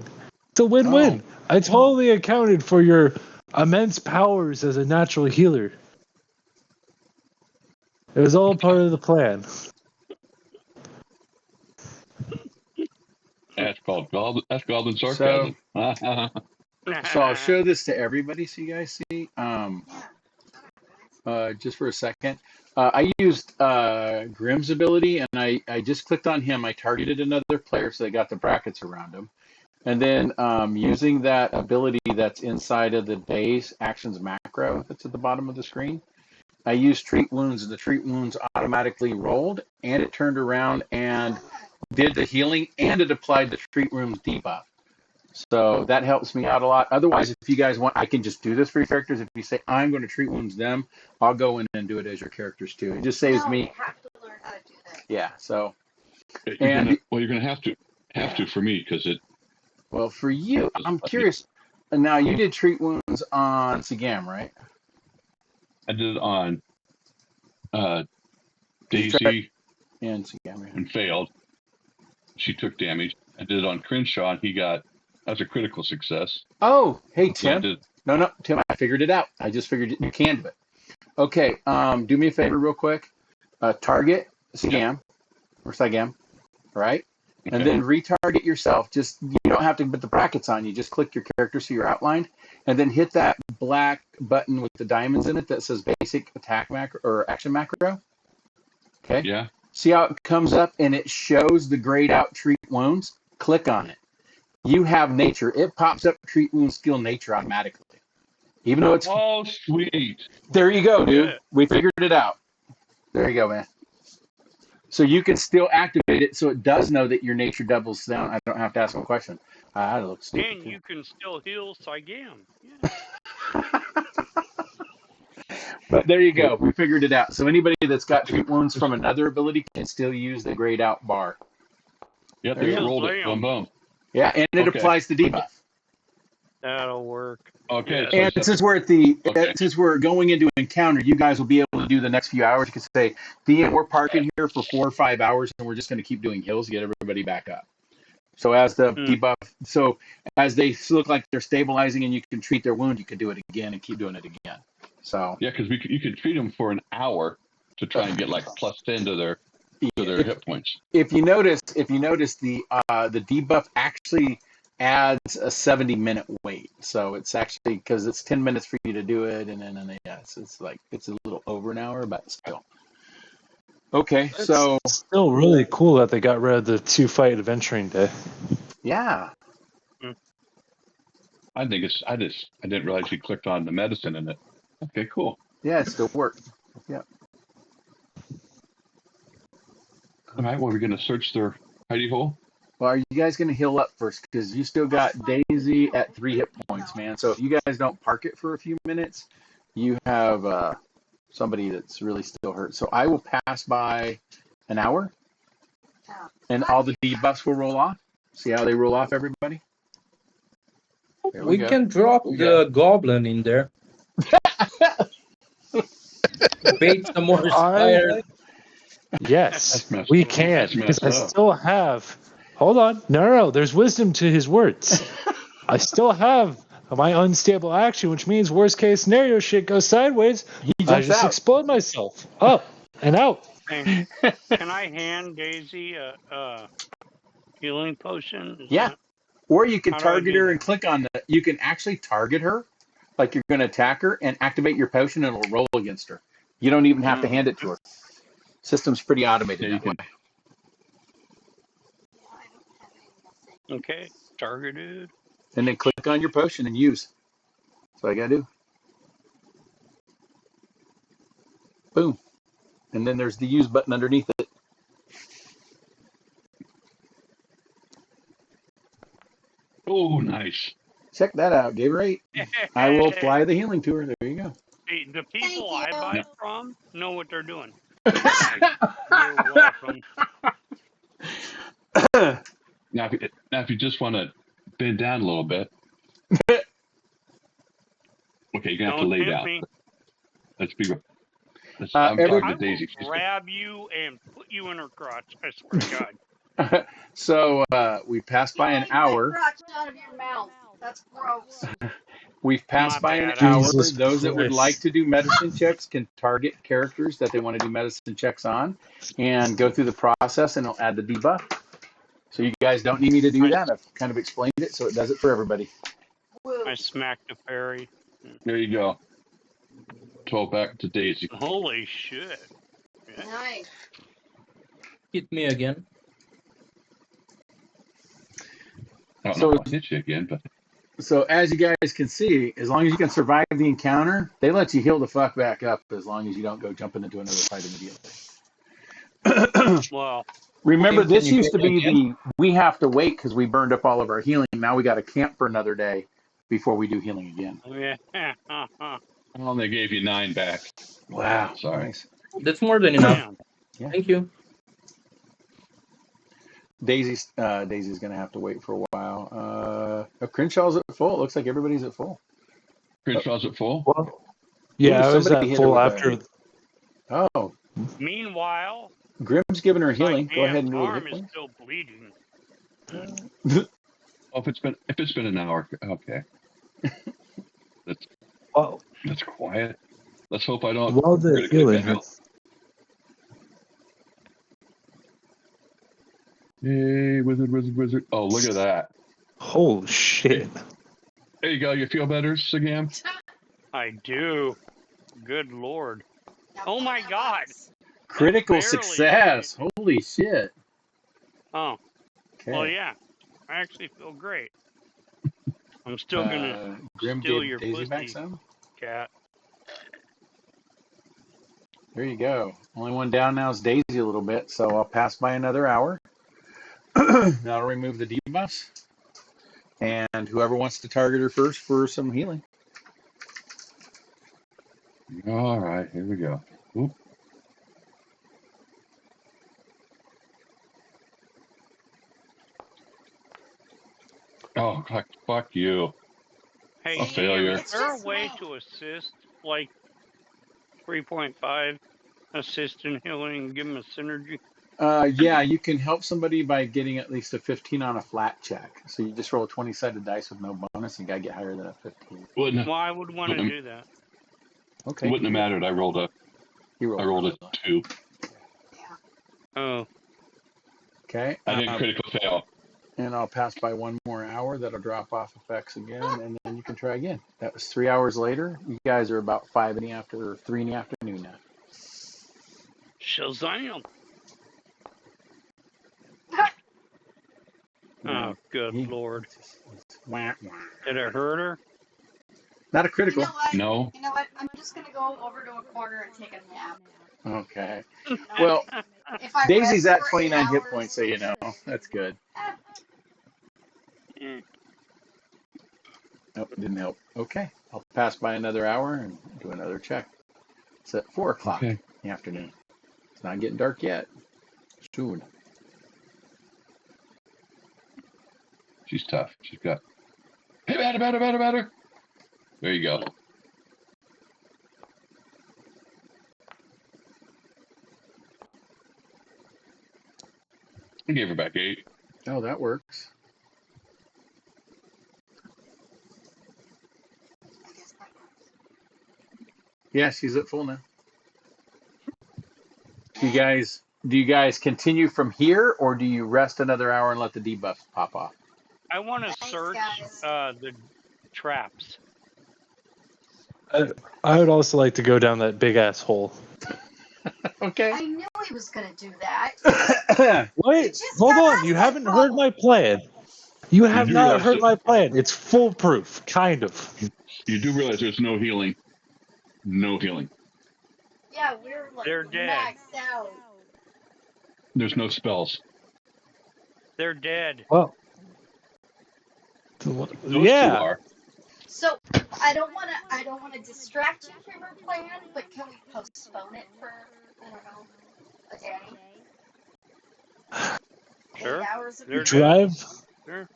It's a win-win. Oh. I totally accounted for your immense powers as a natural healer. It was all part of the plan. That's goblin sarcasm. So I'll show this to everybody so you guys see. Just for a second. I used Grimm's ability, and I just clicked on him. I targeted another player, so they got the brackets around him. And then using that ability that's inside of the base actions macro that's at the bottom of the screen, I used treat wounds, and the treat wounds automatically rolled, and it turned around and did the healing, and it applied the treat wounds debuff. So that helps me out a lot. Otherwise, if you guys want, I can just do this for your characters. If you say, I'm going to treat wounds them, I'll go in and do it as your characters too. It just saves me. You have to learn how to do that. Yeah, so. You're going to have to for me, because it. Well, for you, I'm curious. Now, you did treat wounds on Sigam, right? I did it on Daisy and Sigam, and failed. She took damage. I did it on Crenshaw, and that was a critical success. Oh, hey, Tim. So No, Tim, I figured it out. I just figured you can do it. Okay, do me a favor real quick. Target Sigam, or Sigam, right? Okay. And then retarget yourself. Just, you don't have to put the brackets on. You just click your character so you're outlined, and then hit that black button with the diamonds in it that says basic attack macro or action macro. Okay. Yeah. See how it comes up and it shows the grayed out treat wounds? Click on it. You have nature. It pops up treat wound skill nature automatically. Even though it's. Oh, sweet. There you go, dude. We figured it out. There you go, man. So you can still activate it so it does know that your nature doubles down. I don't have to ask a question. That looks stupid. And you can still heal Sigam. Yeah. But there you go. We figured it out. So anybody that's got treat wounds from another ability can still use the grayed out bar. Yep, they rolled it. Boom, boom. Yeah, and it Okay. applies the debuff. That'll work. Okay. Yes. So I And just have since to. we're Okay. since we're going into encounter, you guys will be able to do the next few hours. You can say, DM, we're parking here for 4 or 5 hours, and we're just going to keep doing hills to get everybody back up. So as the Hmm. debuff, so as they look like they're stabilizing and you can treat their wound, you can do it again and keep doing it again. So Yeah, because you could treat them for an hour to try and get like +10 to their if hit points. if you notice the debuff actually adds a 70-minute wait. So it's actually because it's 10 minutes for you to do it, and then yes, it's like it's a little over an hour, but still. Okay, It's so still really cool that they got rid of the 2-fight adventuring day. yeah, I think it's. I didn't realize you clicked on the medicine in it. Okay, cool. yeah, it still worked. Yeah. All right. Well, we're gonna search their hidey hole. Well, are you guys going to heal up first? Because you still got Daisy at 3 hit points, man. So if you guys don't park it for a few minutes, you have somebody that's really still hurt. So I will pass by an hour, and all the debuffs will roll off. See how they roll off, everybody? There we We go. can drop the goblin in there. Bait some more spider. Yes, That's messed we up. can. That's Because messed I up. still have. Hold on. No. There's wisdom to his words. I still have my unstable action, which means worst case scenario shit goes sideways. He I jumps just out. explode myself. Up and out. Hey, can I hand Daisy a healing potion? Is Yeah. that Or you can how do I target do her that? and click on the. You can actually target her, like you're going to attack her, and activate your potion, and it'll roll against her. You don't even have to hand it to her. System's pretty automated Yeah, you that way. can. Okay, targeted. And then click on your potion and use. That's what I got to do. Boom. And then there's the use button underneath it. Oh, nice. Check that out, Gatorade. I will apply the healing to her. There you go. Hey, the people I buy Yep. from know what they're doing. Nice. You're welcome. Now, if you just want to bend down a little bit, okay, you're gonna have to Don't lay tempt down. me. Let's be. I'm every talking I to will Daisy. She's grab you and put you in her crotch. I swear to God. So we passed by an hour. Out of your mouth. That's gross. We've My passed by an bad. I hour. Jesus Those that would like Christ. to do medicine checks can target characters that they want to do medicine checks on and go through the process, and it'll add the debuff. So you guys don't need me to do that. I've kind of explained it, so it does it for everybody. I smacked a fairy. there. You go. 12 back to Daisy. Holy shit. Yeah. Nice. Hit me again. I don't So know if I'll hit you again, but So as you guys can see, as long as you can survive the encounter, they let you heal the fuck back up as long as you don't go jumping into another fight immediately. Well, Remember, Can this you used hit to me be again? the we have to wait because we burned up all of our healing. Now we got to camp for another day before we do healing again. yeah. I only gave you 9 back. Wow, Sorry. nice. That's more than enough. Damn. Yeah. Thank you. Daisy's gonna have to wait for a while. Crenshaw's at full. It looks like everybody's at full. Crenshaw's at full. Well, Ooh, yeah, I was somebody at hit her full with after. Oh, Meanwhile, Grim's giving her my healing. Go ahead damn and roll the hit arm is points. still bleeding. Oh, if it's been an hour, okay. Well, That's quiet. Let's hope I don't while they're critically healing her. fail. Hey, wizard. Oh, look at that. Holy shit. There you go. You feel better, Sagam? I do. Good lord. Oh my god. Critical Barely success. Holy shit. Oh, Okay. well, yeah. I actually feel great. I'm still gonna Grim steal gave your Daisy back pussy, some. cat. There you go. Only one down now is Daisy a little bit, so I'll pass by another hour. That'll remove the debuffs. And whoever wants to target her first for some healing. All right, here we go. Oop. Oh, fuck you. Hey, A See, failure. is it's there a just way me. to assist, like 3.5, assist in healing and give them a synergy? Yeah, you can help somebody by getting at least a 15 on a flat check. So you just roll a 20-sided dice with no bonus, and you gotta get higher than a 15. Wouldn't Well, I would want to wouldn't, do that. Okay. wouldn't have mattered. I rolled a You I roll rolled one. a 2. Oh, Okay. I didn't critical fail. And I'll pass by one more hour. That'll drop off effects again, and then you can try again. That was 3 hours later. You guys are about 5 in the after, or 3 in the afternoon now. Shazam! Yeah. Oh, good He- lord. wah, wah. Did it hurt her? Not a critical. No. You know what? I'm just gonna go over to a corner and take a nap. Okay. You know, Well, if I Daisy's rest at for 8 29 hit hours, points, so you know. That's good. Eh, Nope, didn't help. Okay. I'll pass by another hour and do another check. It's at 4 o'clock Okay. in the afternoon. It's not getting dark yet. Soon. She's tough. She's got. Hey, batter. There you go. I gave her back 8. Oh, that works. Yeah, she's at full now. Do you guys continue from here, or do you rest another hour and let the debuffs pop off? I want to thanks, search guys. the traps. I would also like to go down that big ass hole. Okay. I knew he was gonna do that. Wait, Just hold got on. out You of that haven't heard problem. my plan. You have do not realize heard that my plan. It's foolproof, kind of. you do realize there's no healing. No healing. Yeah, we're like They're dead. maxed out. There's no spells. They're dead. Well, Those 2 yeah. are. So I don't wanna distract you from our plan, but can we postpone it for, I don't know, a day? Sure. 8 hours of They're healing? dead. Drive Sure.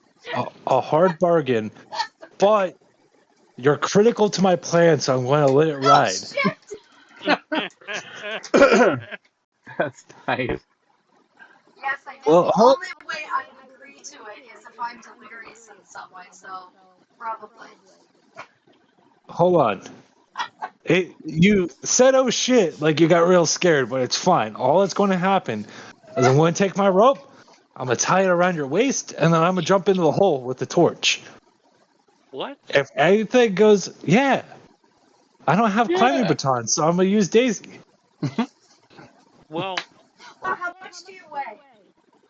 a hard bargain, but you're critical to my plan, so I'm going to let it Oh ride. shit! That's nice. Yes, I guess Well, the only way I agree to it is if I'm delirious in some way, so probably. hold on. You said, oh shit, like you got real scared, but it's fine. All that's going to happen is I'm going to take my rope, I'm going to tie it around your waist, and then I'm going to jump into the hole with the torch. What? If anything goes, yeah. I don't have climbing Yeah. batons, so I'm going to use Daisy. Well, Well, how much do you weigh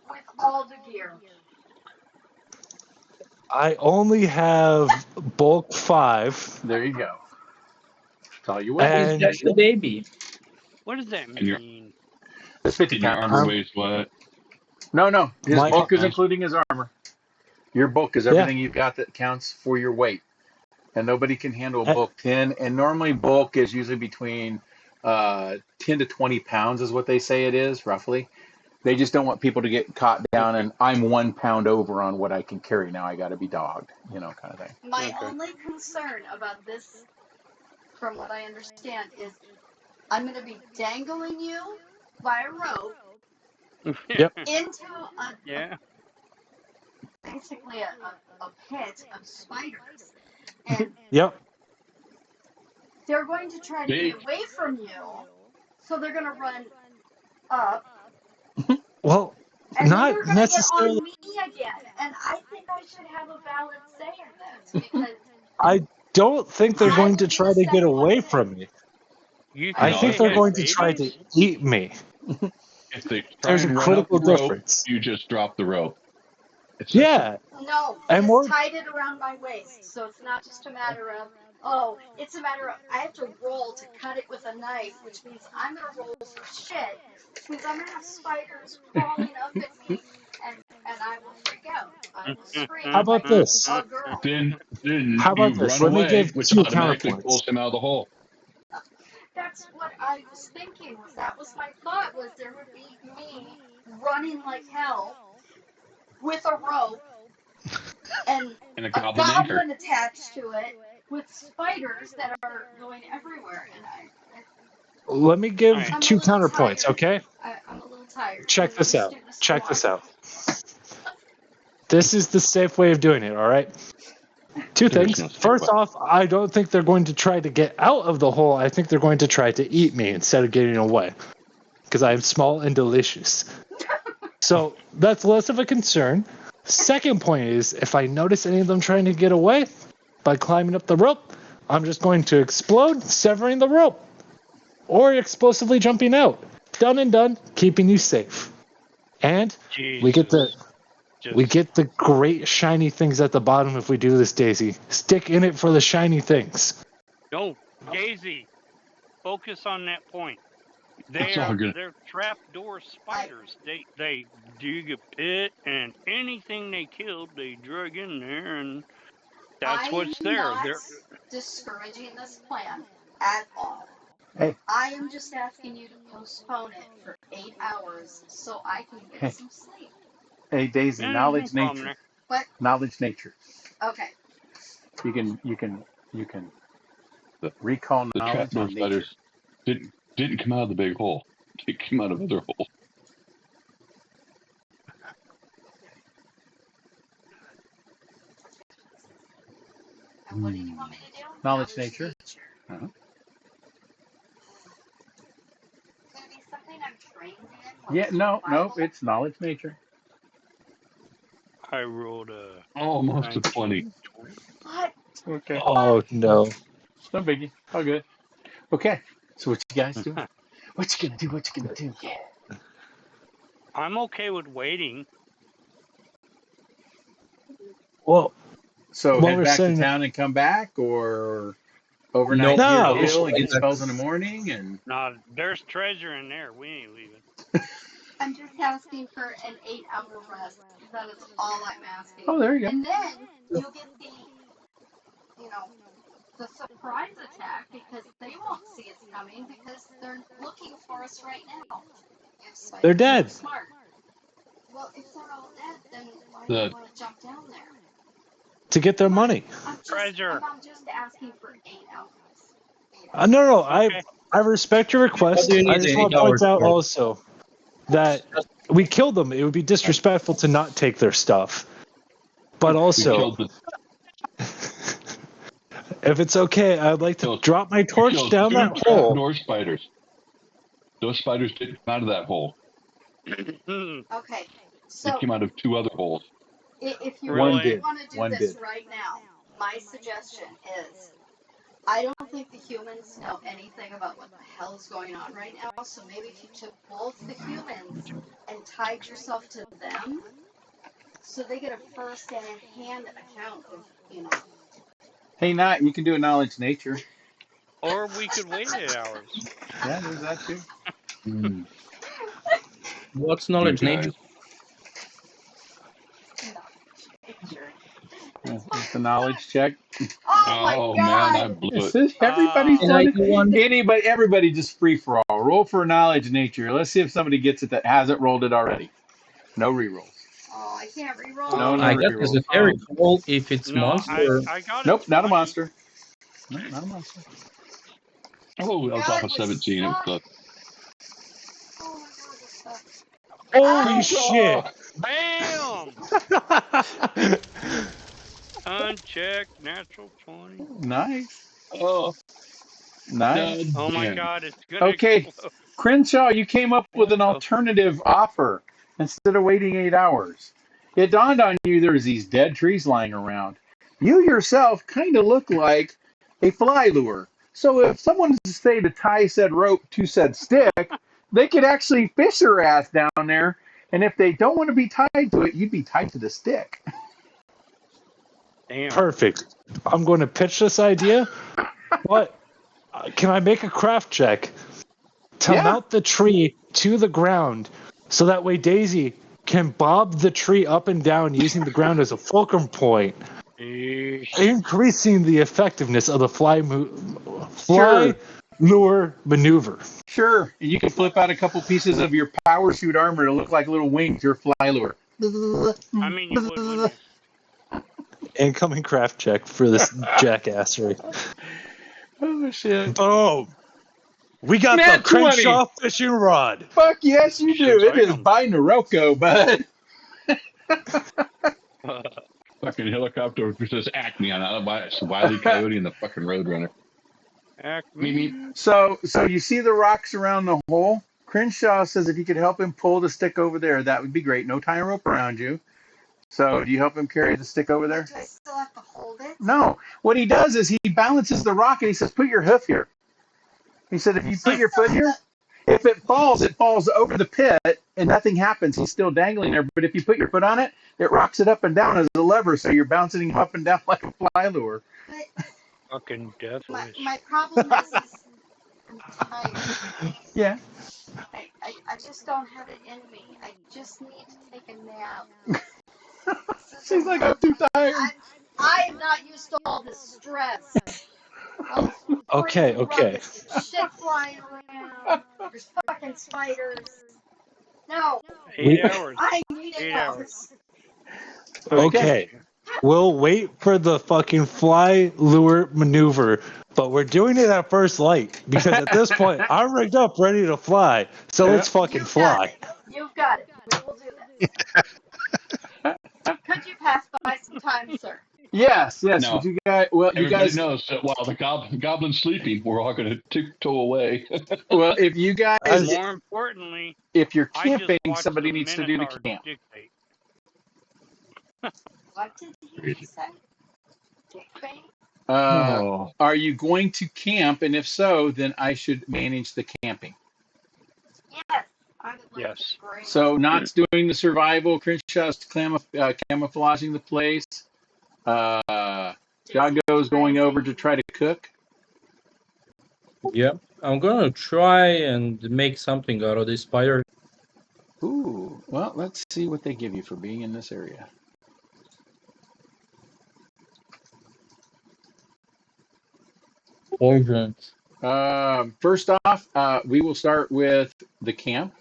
with all the gear? I only have bulk 5. There you go. That's all you weigh. He's And just a baby. what does that And your mean? It's 50 and your pounds. armor weighs what? No. His my bulk is pounds? including his armor. Your bulk is yeah, everything you've got that counts for your weight. And nobody can handle eh, bulk 10. And normally bulk is usually between 10 to 20 pounds is what they say it is, roughly. They just don't want people to get caught down Okay. and I'm 1 pound over on what I can carry. Now I got to be dogged, kind of thing. My Okay. only concern about this, from what I understand, is I'm going to be dangling you by a rope yep, into Yeah. basically a pit of spiders. And yep. they're going to try to get Big. away from you, so they're going to run up, Well, and then they're not going to get necessarily. on me again. And I think I should have a valid say in this, because I don't think they're I going to would try just to say get one away thing. from me. You I I think No, think think they they're they had going would. to try to babies? eat me. If they try There's a and run up critical the rope, difference. you just drop the rope. It's that Yeah, simple. No, he and has more. tied it around my waist, so it's not just a matter of, oh, it's a matter of, I have to roll to cut it with a knife, which means I'm going to roll for shit, which means I'm going to have spiders crawling up at me, and I will freak out. I will How scream about like this? a girl. Then How about you this? run Let me away, give which 2 automatically counterpoints. pulls him out of the hole. That's what I was thinking, that was my thought, was there would be me running like hell with a rope and And a a goblin anchor. goblin attached to it with spiders that are going everywhere. And Let me give Alright. I'm a two little counterpoints, tired. okay? I'm a little tired. Check Can we this just out. do this Check this tomorrow? out. This is the safe way of doing it, all right? Two There is things. no safe First way. off, I don't think they're going to try to get out of the hole. I think they're going to try to eat me instead of getting away. Because I am small and delicious. So that's less of a concern. Second point is, if I notice any of them trying to get away by climbing up the rope, I'm just going to explode, severing the rope. Or explosively jumping out. Done and done, keeping you safe. And we get the great shiny things at the bottom if we do this, Daisy. Stick in it for the shiny things. No, Daisy, focus on that point. It's all good. They're trapdoor spiders. They dig a pit, and anything they killed, they drug in there, and that's what's I'm there. not They're discouraging this plan at all. Hey. I am just asking you to postpone it for 8 hours so I can Hey. get some sleep. Hey, Daisy, no knowledge problem nature. there. What? Knowledge nature. Okay. You can recall The knowledge trapdoor on nature. spiders didn't come out of the big hole. They came out of other holes. And what did you want me to do? Knowledge nature. Uh-huh. It's going to be something I'm trained in. Yeah, no, survival. it's knowledge nature. I rolled a Almost a 20. 19. What? Okay. Oh, no. No biggie. All good. Okay. So what you guys doing? What you gonna do? What you gonna do? Yeah. I'm okay with waiting. Well, So Well, head we're back to saying- town and come back, or overnight No, here at we Hill and should- get spells in the morning, and Now, there's treasure in there. We ain't leaving. I'm just asking for an 8-hour rest. That is all I'm asking. oh, there you go. And then you'll get the surprise attack because they won't see us coming because they're looking for us right now. If spiders They're are dead. smart. Well, if they're all dead, then why do The- you want to jump down there? to get their money. Treasure. I'm just asking for 8 hours. No. Okay. I respect your request. What do you I need just the want to 8 point hours out for? also that we killed them. It would be disrespectful to not take their stuff. But We also, killed the if it's okay, I'd like to drop my we torch killed down 2 that hole. trapdoor spiders. Those spiders didn't come out of that hole. Okay, They so came out of 2 other holes. if you One really did. want to do One this did. right now, my suggestion is I don't think the humans know anything about what the hell is going on right now, so maybe if you took both the humans and tied yourself to them, so they get a first-hand account of, Hey, Nat, you can do a knowledge nature. Or we could wait 8 hours. Yeah, there's that too. What's You knowledge nature? guys. nature. It's a knowledge check. Oh my Oh man, I god! blew This it. is everybody's Can I done do one? it. Everybody just free for all. Roll for knowledge nature. Let's see if somebody gets it that hasn't rolled it already. No rerolls. Oh, I can't reroll. No I guess there's a rerolls. fairy call if it's No, monster. I got Nope, a not a 20. monster. No, not a monster. Oh, that was off God, of we 17. It was suck. close. Oh my god, this sucks. Holy Ah! shit! Bam! Unchecked, natural 20. Nice. Oh, Nice. Oh my damn. god, it's gonna Okay, explode. Crenshaw, you came up with an Uh-oh. alternative offer instead of waiting 8 hours. It dawned on you there's these dead trees lying around. You yourself kind of look like a fly lure. So if someone was to say to tie said rope to said stick, they could actually fish their ass down there. And if they don't want to be tied to it, you'd be tied to the stick. Damn. Perfect. I'm going to pitch this idea. But can I make a craft check to Yeah. mount the tree to the ground so that way Daisy can bob the tree up and down using the ground as a fulcrum point, Eesh. increasing the effectiveness of the fly Sure. lure maneuver? Sure. And you can flip out a couple pieces of your power suit armor to look like little wings, your fly lure. I mean, you would, wouldn't you? Incoming craft check for this jackassery. Oh shit! Boom! We got Nat the 20. Crenshaw fishing rod. Fuck yes, you do. It is Shazam. by Noroko, bud. Fucking helicopter says Acme on it. It's Wile E. Coyote and the fucking Roadrunner. Acme. So you see the rocks around the hole? Crenshaw says if you could help him pull the stick over there, that would be great. No tying rope around you. So do you help him carry the stick over there? Do I still have to hold it? No. What he does is he balances the rock and he says, put your hoof here. He said, if you put your foot here, if it falls over the pit and nothing happens. He's still dangling there. But if you put your foot on it, it rocks it up and down as a lever. So you're bouncing him up and down like a fly lure. But Fucking death wish. my problem is I'm tired. Yeah. I just don't have it in me. I just need to take a nap. She's like, I'm too tired. I am not used to all this stress. All this Okay, crazy okay. ruckus and shit flying around. There's fucking spiders. No, 8 hours. I need 8 8 hours. hours. Okay. We'll wait for the fucking fly lure maneuver, but we're doing it at first light because at this point I'm rigged up ready to fly. So let's fucking You've fly. got it. You've got it. We will do this. Could you pass by some time, sir? Yes. No. Would you guys? Well, you Everybody guys. knows that while the goblin's sleeping, we're all going to tiptoe away. Well, if you guys, And more importantly, if you're I just camping, watched somebody the needs to do the Minotaur camp. dictate. What did you just say? Dickbait? Oh. Are you going to camp? And if so, then I should manage the camping. Yes. I would like Yes. to. Great. So Knott's doing the survival. Crenshaw's camouflaging the place. Jago's going over to try to cook. Yeah, I'm gonna try and make something out of this spider. Ooh, well, let's see what they give you for being in this area. Poisons. First off, we will start with the camp,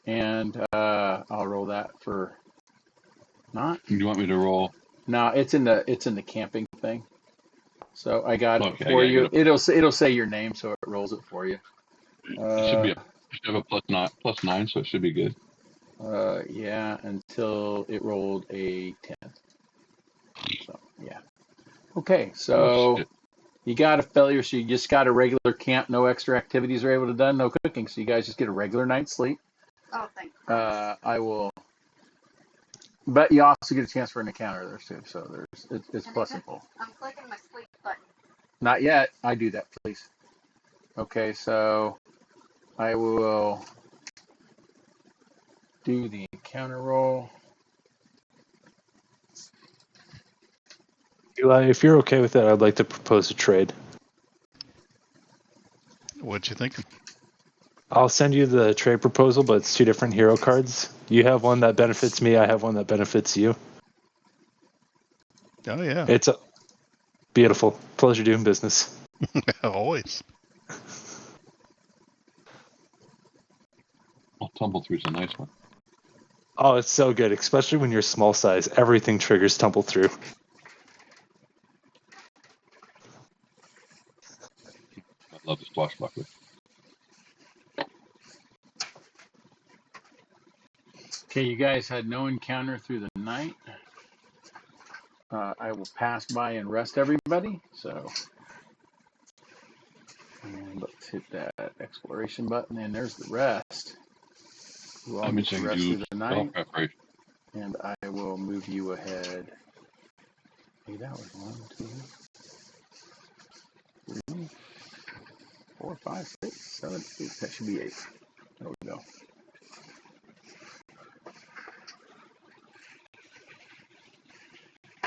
and I'll roll that for Knott. You want me to roll? No, it's in the camping thing. So I got it Okay, for you. get It'll say your name, so it rolls it for you. It should be should have a plus 9, so it should be good. Yeah, until it rolled a 10. So yeah. Okay, so you got a failure, so you just got a regular camp, no extra activities are able to done, no cooking, so you guys just get a regular night's sleep. Oh, thank you. I will, but you also get a chance for an encounter there too, so it's plus and full. I'm clicking my sleep button. Not yet. I do that, please. Okay, so I will do the encounter roll. Eli, if you're okay with that, I'd like to propose a trade. What you thinking? I'll send you the trade proposal, but it's 2 different hero cards. You have one that benefits me, I have one that benefits you. Oh yeah, It's beautiful. Pleasure doing business. always. Well, tumble through's a nice one. Oh, it's so good, especially when you're small size. Everything triggers tumble through. I love the swashbuckler. Okay, you guys had no encounter through the night. I will pass by and rest everybody. So, and let's hit that exploration button, and there's the rest. You all I'm get to going to rest do through the spell night, preparation. and I will move you ahead. Hey, that was 1, 2, 3, 4, 5, 6, 7, 8. That should be 8. There we go.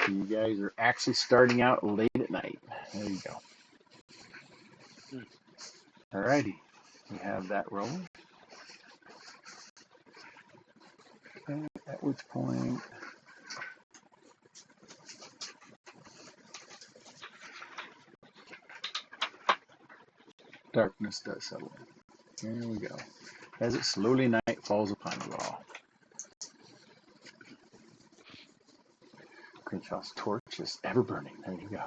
You guys are actually starting out late at night. There you go. Alrighty. We have that rolling. Okay, at which point darkness does settle in. Here we go. As it slowly night falls upon you all. Crenshaw's torch is ever burning. There you go.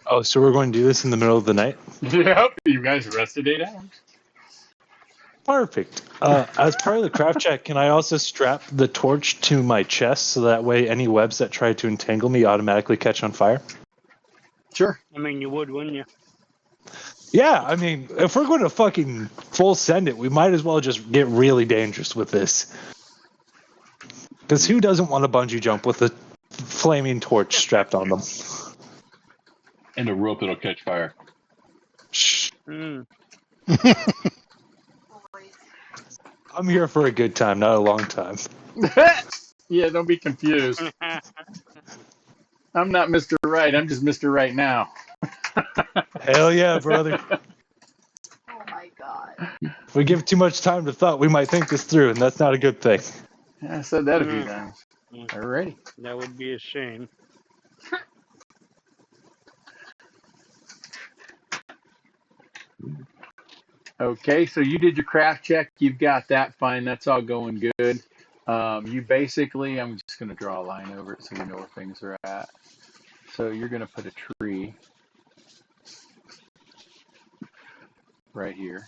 Oh, so we're going to do this in the middle of the night? Yep, you guys rested 8 hours. Perfect. As part of the craft check, can I also strap the torch to my chest so that way any webs that try to entangle me automatically catch on fire? Sure. I mean, you would, wouldn't you? Yeah, I mean, if we're going to fucking full send it, we might as well just get really dangerous with this. Because who doesn't want to bungee jump with a flaming torch strapped on them? And a rope that'll catch fire. Shh. Mm. I'm here for a good time, not a long time. Yeah, don't be confused. I'm not Mr. Right. I'm just Mr. Right now. Hell yeah, brother. Oh my god. If we give too much time to thought, we might think this through, and that's not a good thing. I said that a few Mm. times. Mm. Alrighty. That would be a shame. Okay, so you did your craft check. You've got that fine. That's all going good. You basically, I'm just going to draw a line over it so we know where things are at. So you're going to put a tree right here.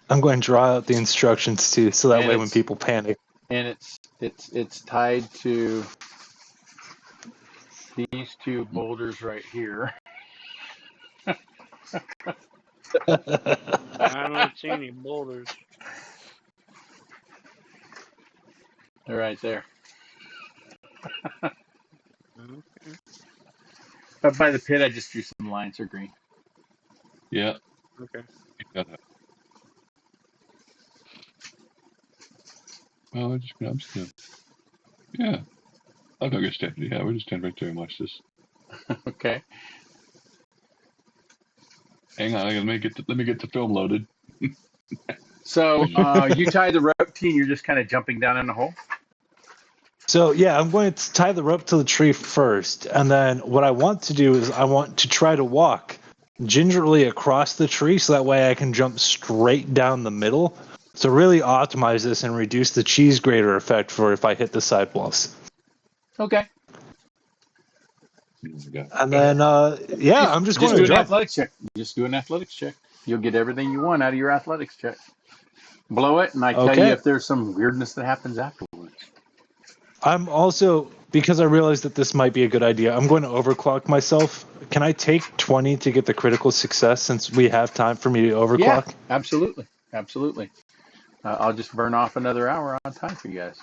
I'm going to draw out the instructions too, so that And way when it's- people panic. And it's tied to these two boulders right here. I don't see any boulders. They're right there. Okay. Up by the pit, I just drew some lines. They're green. Yeah. Okay. Got that. Well, I'm just gonna. Yeah. I'm not gonna stand. Yeah, we'll just stand right there and watch this. Okay. Hang on, let me get the film loaded. So you tie the rope to, and you're just kind of jumping down in the hole. So yeah, I'm going to tie the rope to the tree first, and then what I want to do is I want to try to walk gingerly across the tree so that way I can jump straight down the middle. So really optimize this and reduce the cheese grater effect for if I hit the side walls. Okay. And then I'm just going do to an jump. athletics check. Just do an athletics check. You'll get everything you want out of your athletics check. Blow it, and I tell you Okay. if there's some weirdness that happens afterwards. I'm also, because I realized that this might be a good idea, I'm going to overclock myself. Can I take 20 to get the critical success since we have time for me to overclock? Yeah, absolutely. Absolutely. I'll just burn off another hour on time for you guys.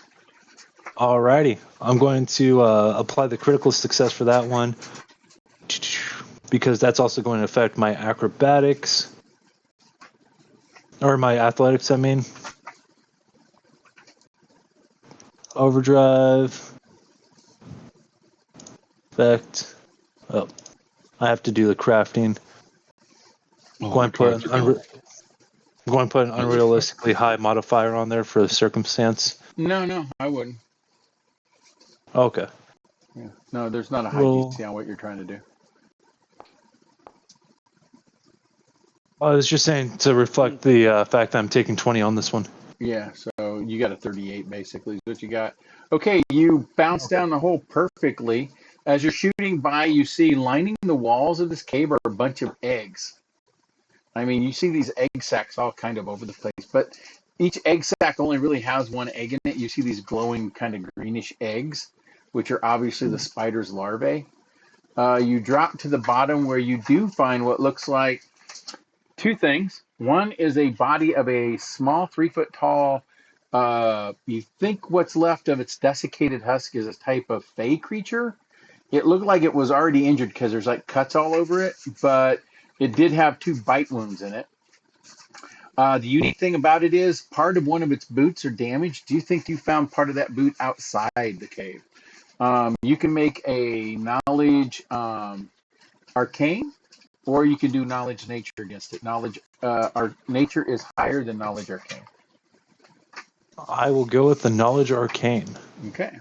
Alrighty. I'm going to apply the critical success for that one because that's also going to affect my acrobatics. Or my athletics, I mean. Overdrive. Effect. Oh, I have to do the crafting. I'm going to put an unrealistically high modifier on there for the circumstance. No, I wouldn't. Okay. Yeah. No, there's not a high Well, DC on what you're trying to do. I was just saying to reflect the fact that I'm taking 20 on this one. Yeah, so you got a 38 basically is what you got. Okay, you bounce down the hole perfectly. As you're shooting by, you see lining the walls of this cave are a bunch of eggs. I mean, you see these egg sacs all kind of over the place, but each egg sac only really has one egg in it. You see these glowing kind of greenish eggs, which are obviously the spider's larvae. You drop to the bottom where you do find what looks like two things. One is a body of a small 3-foot tall, you think what's left of its desiccated husk is a type of fey creature. It looked like it was already injured because there's like cuts all over it, but it did have 2 bite wounds in it. The unique thing about it is part of one of its boots are damaged. Do you think you found part of that boot outside the cave? You can make a knowledge arcane, or you can do knowledge nature against it. Knowledge our nature is higher than knowledge arcane. I will go with the knowledge arcane. Okay.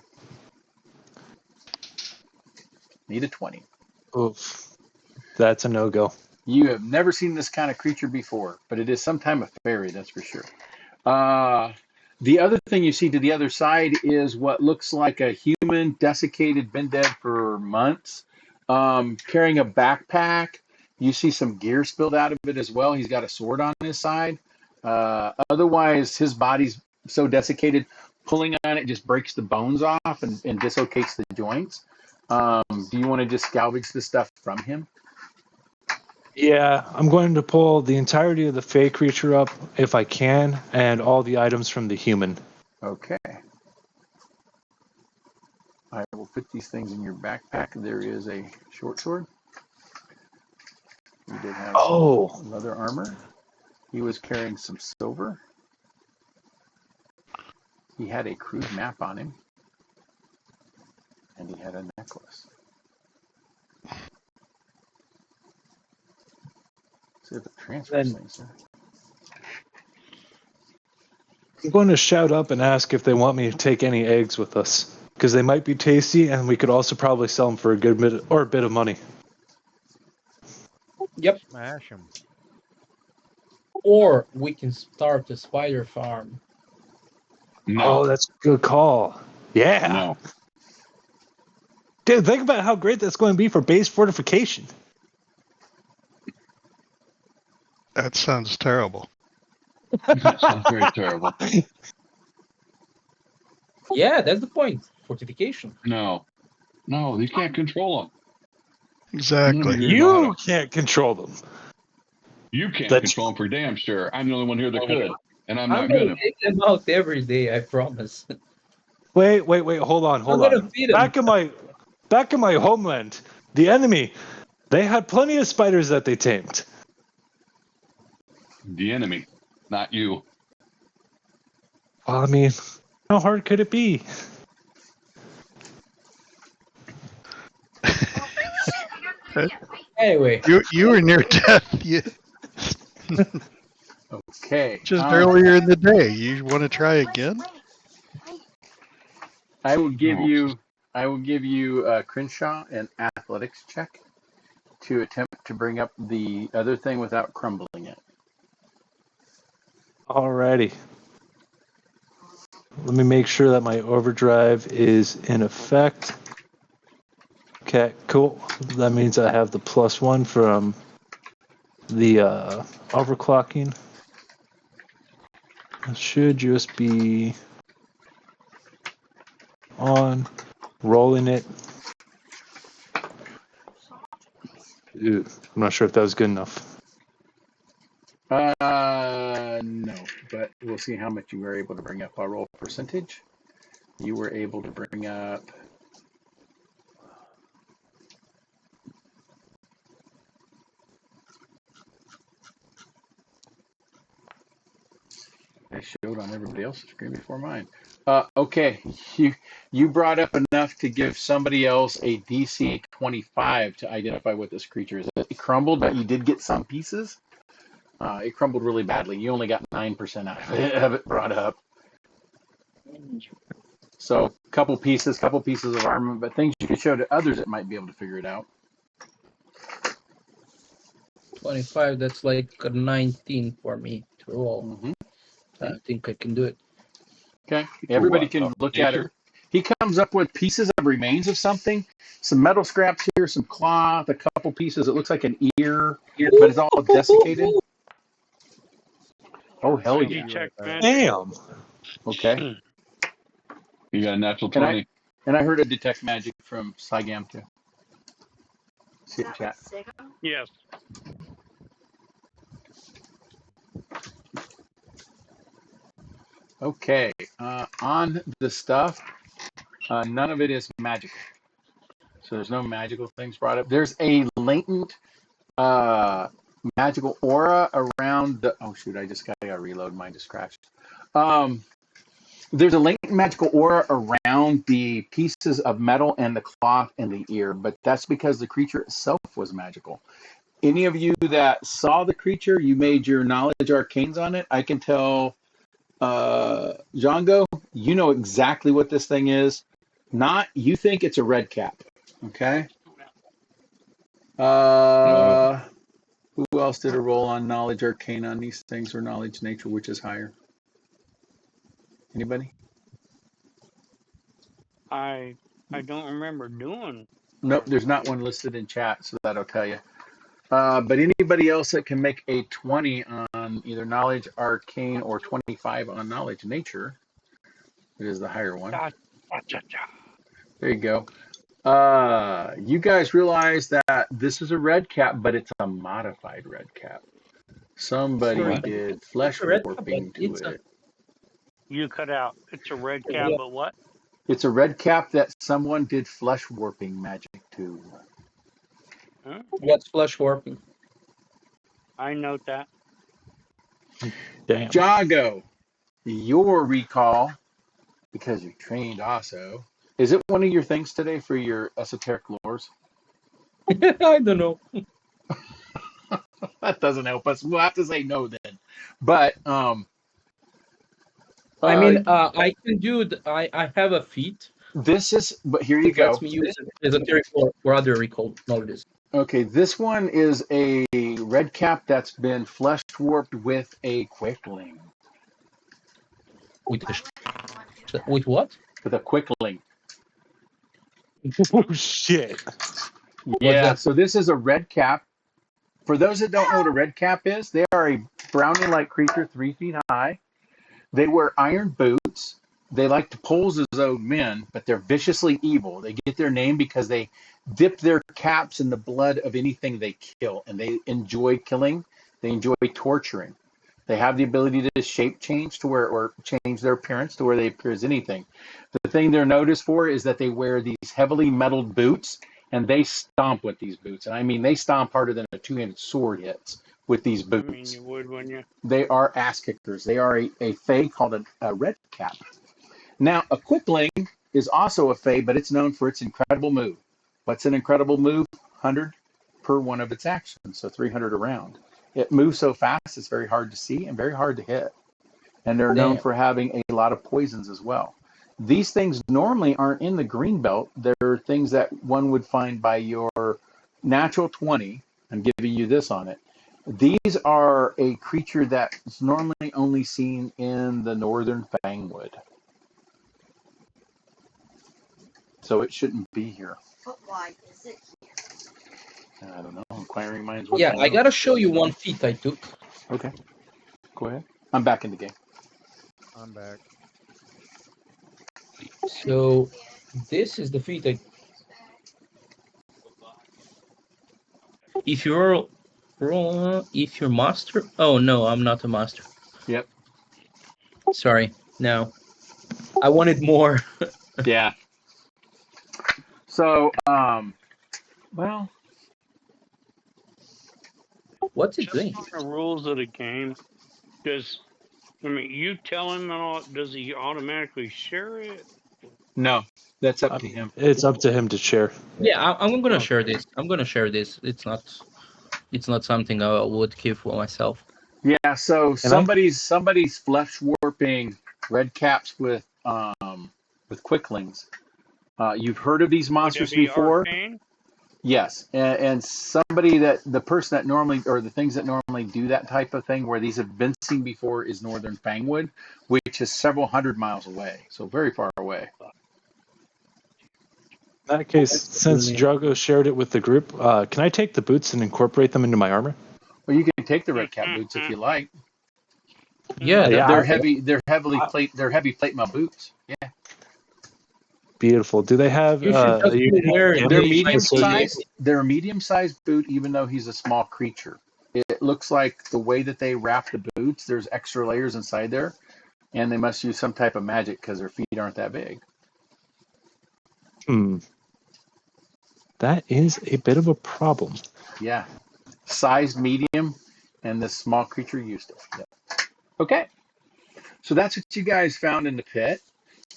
Need a 20. Oof. That's a no-go. You have never seen this kind of creature before, but it is sometime a fairy, that's for sure. Uh, the other thing you see to the other side is what looks like a human, desiccated, been dead for months, carrying a backpack. You see some gear spilled out of it as well. He's got a sword on his side. Otherwise, his body's so desiccated, pulling on it just breaks the bones off and dislocates the joints. Do you want to just salvage the stuff from him? Yeah, I'm going to pull the entirety of the fey creature up if I can, and all the items from the human. Okay. I will put these things in your backpack. There is a short sword. He did have some leather armor. He was carrying some silver. He had a crude map on him. And he had a necklace. See if it transfers things. I'm going to shout up and ask if they want me to take any eggs with us, because they might be tasty, and we could also probably sell them for a good bit of money. Yep. Smash them. Or we can start a spider farm. No. Oh, that's a good call. Yeah. No. Dude, think about how great that's going to be for base fortification. That sounds terrible. That sounds very terrible. Yeah, that's the point. Fortification. No. No, you can't control them. Exactly. You can't control them. You can't That's- control them for damn sure. I'm the only one here that could, and I'm I'm not gonna gonna. take them out every day, I promise. Wait, hold on. I'm gonna feed them. Back in my homeland, the enemy, they had plenty of spiders that they tamed. The enemy, not you. Well, I mean, how hard could it be? Anyway, You were near death. Okay. Just earlier in the day. You want to try again? I will give you Crenshaw an athletics check to attempt to bring up the other thing without crumbling it. Alrighty. Let me make sure that my overdrive is in effect. Okay, cool. That means I have the +1 from the overclocking. It should just be on, rolling it. Ew, I'm not sure if that was good enough. No, but we'll see how much you were able to bring up. I'll roll percentage. You were able to bring up. I showed on everybody else's screen before mine. Okay, you brought up enough to give somebody else a DC 25 to identify what this creature is. It crumbled, but you did get some pieces. It crumbled really badly. You only got 9% out of it brought up. So couple pieces of armor, but things you could show to others that might be able to figure it out. 25, that's like a 19 for me to roll. Mm-hmm. I think I can do it. Okay, everybody can look at it. He comes up with pieces of remains of something, some metal scraps here, some cloth, a couple pieces. It looks like an ear, but it's all desiccated. Oh, hell yeah. Detect magic. Damn. Okay. You got a natural 20. And I heard a detect magic from Cygam too. See it, chat. Yes. Okay. On the stuff, none of it is magical. So there's no magical things brought up. There's a latent magical aura around the. Oh shoot! I just got to reload. Mine just crashed. There's a latent magical aura around the pieces of metal and the cloth and the ear, but that's because the creature itself was magical. Any of you that saw the creature, you made your knowledge arcanes on it. I can tell, Django, you know exactly what this thing is. Not, you think it's a red cap. Okay. Uh, who else did a roll on knowledge arcane on these things, or knowledge nature, which is higher? Anybody? I don't remember doing. Nope, there's not one listed in chat, so that'll tell you. But anybody else that can make a 20 on either knowledge arcane or 25 on knowledge nature, it is the higher one. Cha, cha, cha, cha. There you go. You guys realize that this is a red cap, but it's a modified red cap. Somebody Sorry, What? did it's flesh a red cap, but warping to it's a it. You cut out. It's a red cap, but what? It's a red cap that someone did flesh warping magic to. Huh? what's flash warping? I note that. Damn. Jago, your recall, because you're trained also, is it one of your things today for your esoteric lores? I don't know. That doesn't help us. We'll have to say no then. But I mean, I can do. I have a feat this is. But here you that lets go. me use esoteric or other recall knowledges. Okay, this one is a red cap that's been flesh warped with a quickling. With Why the, would anyone do that? with what? With a quickling. Oh shit. What's Yeah. that? So this is a red cap. For those that don't know what a red cap is, they are a brownie-like creature, 3 feet high. They wear iron boots. They like to pose as though men, but they're viciously evil. They get their name because they dip their caps in the blood of anything they kill, and they enjoy killing. They enjoy torturing. They have the ability to shape change to where, or change their appearance to where they appear as anything. The thing they're noticed for is that they wear these heavily metalled boots, and they stomp with these boots. And I mean, they stomp harder than a two-handed sword hits with these I mean, boots. you would, wouldn't you? They are ass kickers. They are a fae called a red cap. Now, a quickling is also a fae, but it's known for its incredible move. What's an incredible move? 100 per one of its actions, so 300 around. It moves so fast, it's very hard to see and very hard to hit. And they're known Damn. for having a lot of poisons as well. These things normally aren't in the green belt. They're things that one would find by your natural 20. I'm giving you this on it. These are a creature that's normally only seen in the northern Fangwood. So it shouldn't be here. But why is it here? I don't know. Inquiring minds want Yeah, to I know. gotta show you one feat I took. Okay, go ahead. I'm back in the game. I'm back. So this is the feat I. If you're master. Oh no, I'm not a master. Yep. Sorry. No, I wanted more. Yeah. So, well, What's it Just doing? on the rules of the game, does I mean you tell him and all? Does he automatically share it? no, that's up I to mean, him. it's up to him to share. Yeah, I'm gonna Oh, share this. I'm gonna share this. It's not something I would keep for myself. Yeah. So And I somebody's flesh warping red caps with quicklings. You've heard of these would that monsters be before? arcane? Yes, and somebody that the person that normally, or the things that normally do that type of thing, where these have been seen before, is Northern Fangwood, which is several hundred miles away, so very far away. in that case, That's since really- Drago shared it with the group, can I take the boots and incorporate them into my armor? Well, you can take the red cap boots if you like. Yeah, Yeah, They're I- heavy. I- They're heavy plate mail boots. Yeah, Beautiful. Do they have you should just a unique wear they're damage the medium associated? sized. They're a medium sized boot, even though he's a small creature. It looks like the way that they wrap the boots. There's extra layers inside there, and they must use some type of magic because their feet aren't that big. Hmm. That is a bit of a problem. Yeah, sized medium, and this small creature used it. Yep. Okay, so that's what you guys found in the pit.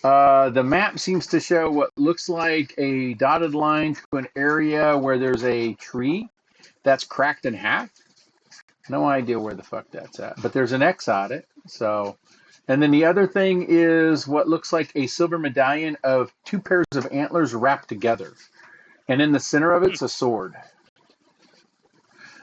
The map seems to show what looks like a dotted line to an area where there's a tree that's cracked in half. No idea where the fuck that's at, but there's an X on it. So, and then the other thing is what looks like a silver medallion of two pairs of antlers wrapped together, and in the center of it's a sword.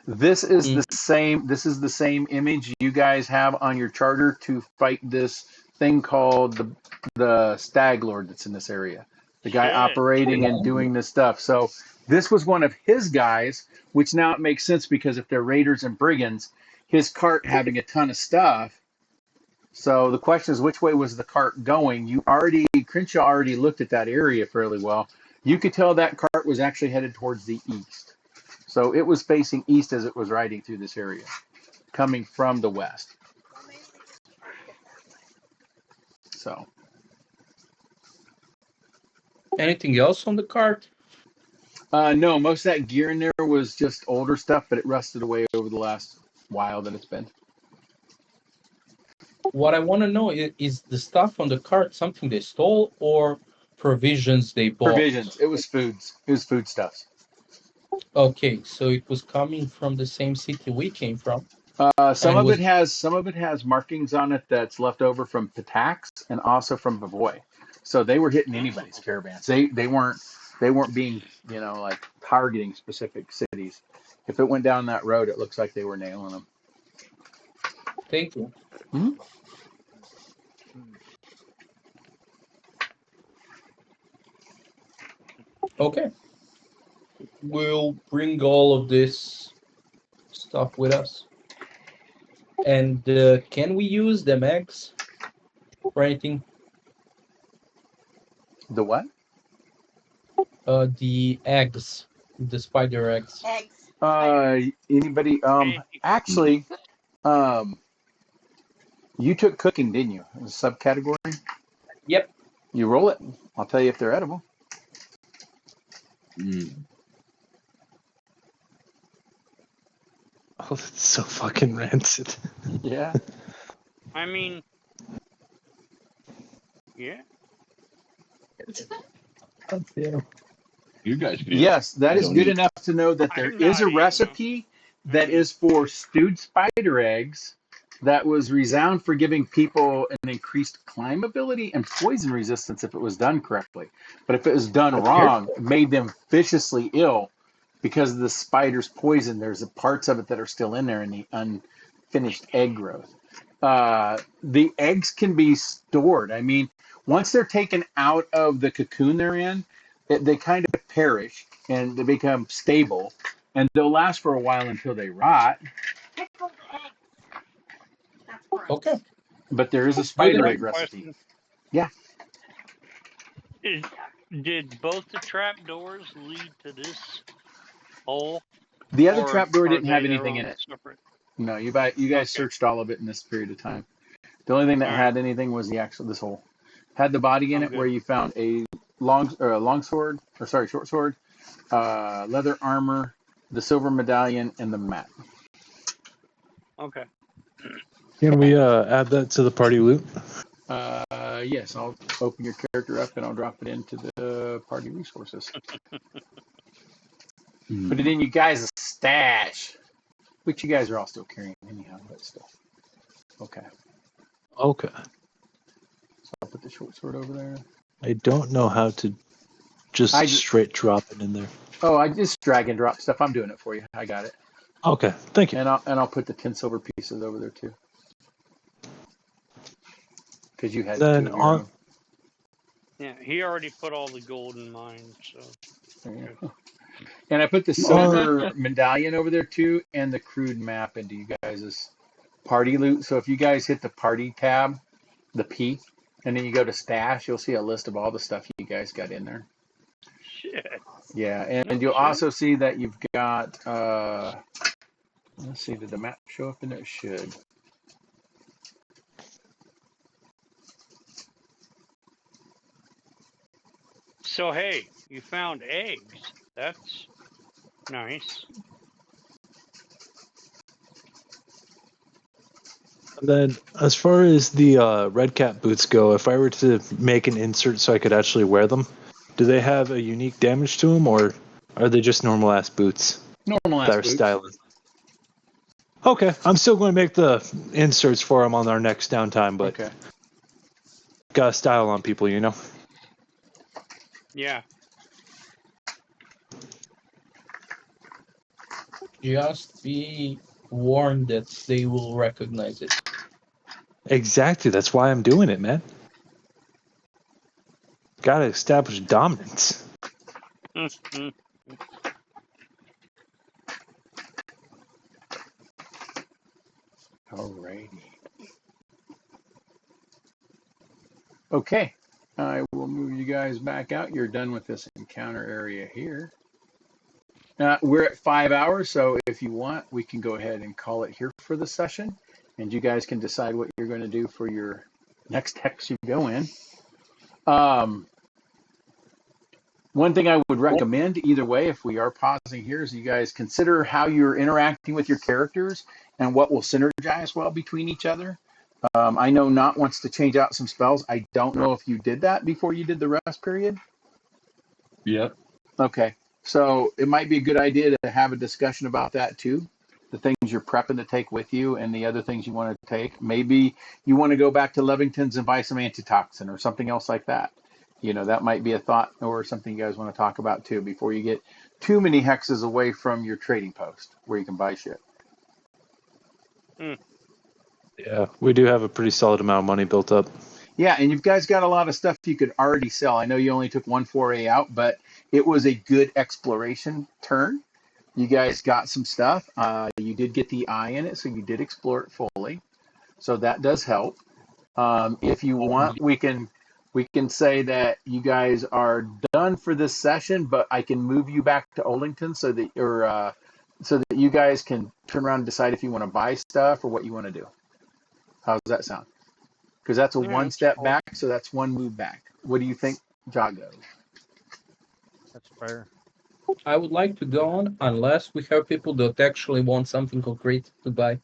This is Mm. the same. This is the same image you guys have on your charter to fight this thing called the Stag Lord that's in this area. The guy Shit. operating and doing this stuff. So this was one of his guys, which now it makes sense because if they're raiders and brigands, his cart having a ton of stuff. So the question is, which way was the cart going? Crenshaw already looked at that area fairly well. You could tell that cart was actually headed towards the east. So it was facing east as it was riding through this area, coming from the west. Well, maybe we just park it that way. So Anything else on the cart? no, most of that gear in there was just older stuff, but it rusted away over the last while that it's been. What I want to know is the stuff on the cart something they stole or provisions they bought? Provisions. It was foods. It was foodstuffs. Okay, so it was coming from the same city we came from, Some and of was it has markings on it that's left over from Patax and also from Bavoy. So they were hitting anybody's caravans. They weren't being like targeting specific cities. If it went down that road, it looks like they were nailing them. thank you. Mhm. Okay, we'll bring all of this stuff with us. And can we use them eggs for anything? The what? The eggs, the spider eggs. Eggs. Anybody? Hey, Actually, um, you took cooking, didn't you? As a subcategory. Yep. You roll it. I'll tell you if they're edible. Oh, that's so fucking rancid. Yeah. I mean, yeah. Yeah. You guys can eat 'em. Yes, that I is don't good eat. enough to know that there I'm is not a eating them. recipe that is for stewed spider eggs that was renowned for giving people an increased climb ability and poison resistance if it was done correctly. But if it was done wrong, it made them viciously ill because of the spider's poison. There's parts of it that are still in there in the unfinished egg growth. The eggs can be stored. I mean, once they're taken out of the cocoon they're in, they kind of perish and they become stable, and they'll last for a while until they rot. Pickled eggs. That's gross. Okay. But there is a Good spider enough. egg recipe. Question: Yeah, Did both the trap doors lead to this hole, the other or trapdoor are didn't have they their anything in own it. separate? No, you guys Okay. searched all of it in this period of time. The only thing that All right. had anything was this hole. Had the body in it Okay. where you found a short sword, leather armor, the silver medallion, and the mat. Okay. Can we add that to the party loot? Yes, I'll open your character up and I'll drop it into the party resources. Put it in you guys' stash, which you guys are all still carrying anyhow, but still. Okay, Okay. so I'll put the short sword over there. I don't know how to just straight drop it in there. Oh, I just drag and drop stuff. I'm doing it for you. I got it. Okay, thank you. And I'll put the 10 silver pieces over there too. Because you had Then two of your own. Yeah, he already put all the gold in mine, so. Yeah. And I put the silver medallion over there too, and the crude map into you guys' party loot. So if you guys hit the party tab, the P, and then you go to stash, you'll see a list of all the stuff you guys got in there. Shit. Yeah, and No you'll shit. also see that you've got. Let's see, did the map show up in there? It should. So hey, you found eggs. That's nice. And then, as far as the red cap boots go, if I were to make an insert so I could actually wear them, do they have a unique damage to them, or are they just normal ass boots Normal that ass are boots. styling? Okay, I'm still going to make the inserts for them on our next downtime, but Okay. got to style on people, you know? Yeah. Just be warned that they will recognize it. Exactly. That's why I'm doing it, man. Gotta establish dominance. Alrighty. Okay. I will move you guys back out. You're done with this encounter area here. We're at 5 hours, so if you want, we can go ahead and call it here for the session, and you guys can decide what you're going to do for your next hex you go in. One thing I would recommend either way, if we are pausing here, is you guys consider how you're interacting with your characters and what will synergize well between each other. I know Not wants to change out some spells. I don't know if you did that before you did the rest period. Yep. Okay. So it might be a good idea to have a discussion about that too. The things you're prepping to take with you and the other things you want to take. Maybe you want to go back to Levington's and buy some antitoxin or something else like that. That might be a thought or something you guys want to talk about too before you get too many hexes away from your trading post where you can buy shit. Yeah, we do have a pretty solid amount of money built up. Yeah, and you guys got a lot of stuff you could already sell. I know you only took one foray out, but it was a good exploration turn. You guys got some stuff. You did get the eye in it, so you did explore it fully. So that does help. If you want, we can say that you guys are done for this session, but I can move you back to Oldington so that you guys can turn around and decide if you want to buy stuff or what you want to do. How does that sound? Because that's a one step back, so that's one move back. What do you think, Jago? That's fair. I would like to go on unless we have people that actually want something concrete to buy.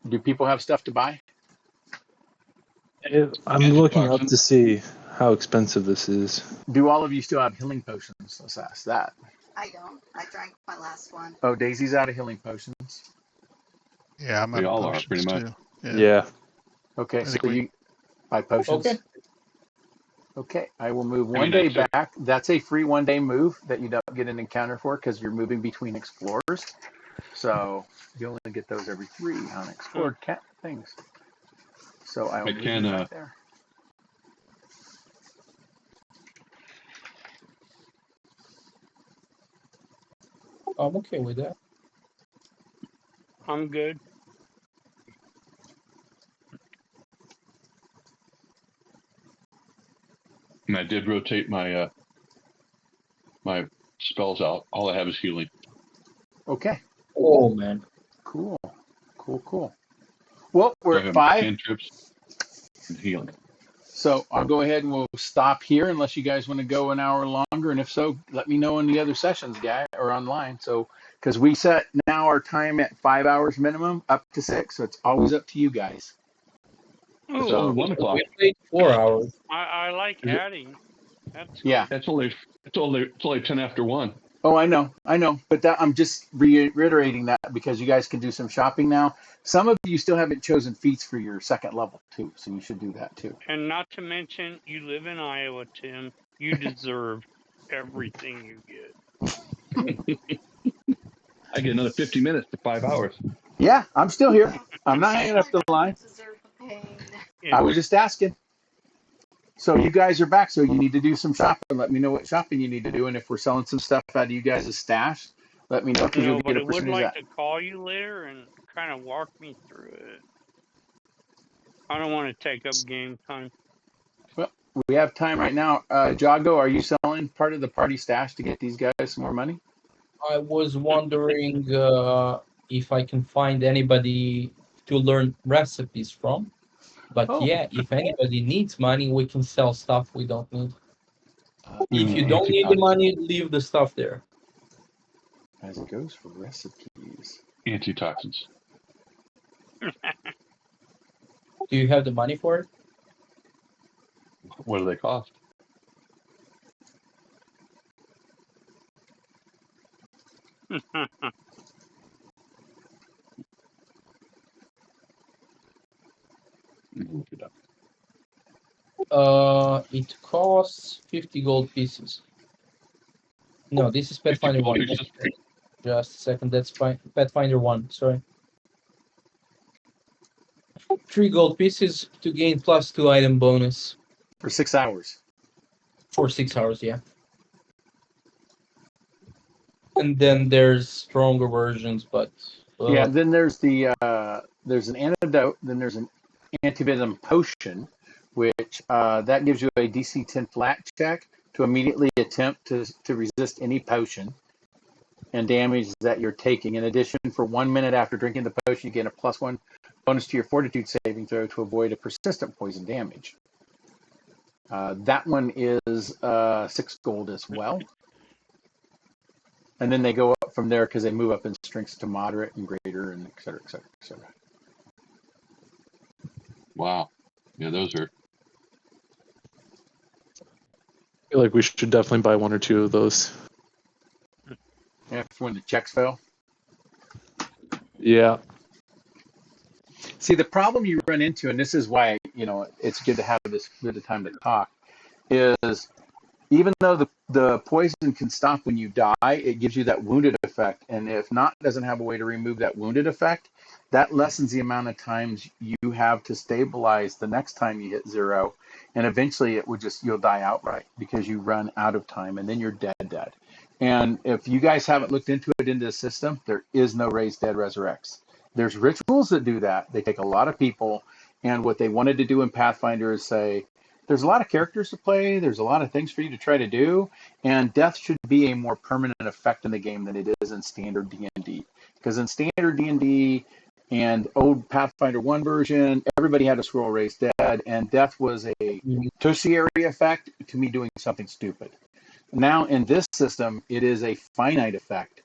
Do people have stuff to buy? I'm looking up to see how expensive this is. Do all of you still have healing potions? Let's ask that. I don't. I drank my last one. Oh, Daisy's out of healing potions. Yeah, I'm We out of all are, potions pretty much. too. Yeah. Okay, I so think we- you buy potions. Okay. Okay, I will move one day back. That's a free 1 day move that you don't get an encounter for because you're moving between explorers. So you only get those every 3 on explored cat things. So I will move you back there. I'm okay with that. I'm good. And I did rotate my my spells out. All I have is healing. Okay. Oh man. Cool. Well, we're at 5. Cantrips and healing. So I'll go ahead and we'll stop here unless you guys want to go an hour longer. And if so, let me know in the other sessions, guy, or online. So, because we set now our time at 5 hours minimum up to 6. So it's always up to you guys. It's only 1 o'clock. We played 4 hours. I like adding. That's Yeah. good. It's only 10 after 1. Oh, I know. But I'm just reiterating that because you guys can do some shopping now. Some of you still haven't chosen feats for your second level too, so you should do that too. And not to mention, you live in Iowa, Tim. You deserve everything you get. I get another 50 minutes to 5 hours. Yeah, I'm still here. I'm not hanging up the line. Deserve the pain. I was just asking. So you guys are back, so you need to do some shopping. Let me know what shopping you need to do, and if we're selling some stuff out of you guys' stash, let me know because you'll But get a I would percentage of like that. to call you later and kind of walk me through it. I don't want to take up game time. Well, we have time right now. Jago, are you selling part of the party stash to get these guys some more money? I was wondering if I can find anybody to learn recipes from. But yeah, if anybody needs money, we can sell stuff we don't need. If you don't need the money, leave the stuff there. As it goes for recipes. Antitoxins. Do you have the money for it? What do they cost? Look it up. It costs 50 gold pieces. No, this is 60 Pathfinder gold 1. pieces. Just a second, that's fine. Pathfinder 1, sorry. 3 gold pieces to gain +2 item bonus For 6 hours. for 6 hours, yeah. And then there's stronger versions, but Yeah, then there's there's an antidote, then there's an antivenom potion, which that gives you a DC 10 flat check to immediately attempt to resist any potion and damage that you're taking. In addition, for 1 minute after drinking the potion, you gain a +1 bonus to your fortitude saving throw to avoid a persistent poison damage. That one is 6 gold as well. And then they go up from there because they move up in strengths to moderate and greater and et cetera, et cetera, et cetera. Wow. Yeah, those are. I feel like we should definitely buy 1 or 2 of those. Yeah, for when the checks fail. Yeah. See, the problem you run into, and this is why, it's good to have this bit of time to talk, is even though the poison can stop when you die, it gives you that wounded effect. And if not doesn't have a way to remove that wounded effect, that lessens the amount of times you have to stabilize the next time you hit 0. And eventually you'll die outright because you run out of time and then you're dead. And if you guys haven't looked into the system, there is no raised dead resurrects. There's rituals that do that. They take a lot of people, and what they wanted to do in Pathfinder is say, there's a lot of characters to play, there's a lot of things for you to try to do, and death should be a more permanent effect in the game than it is in standard D&D. Because in standard D&D and old Pathfinder 1 version, everybody had a scroll raised dead, and death was a tertiary effect to me doing something stupid. Now in this system, it is a finite effect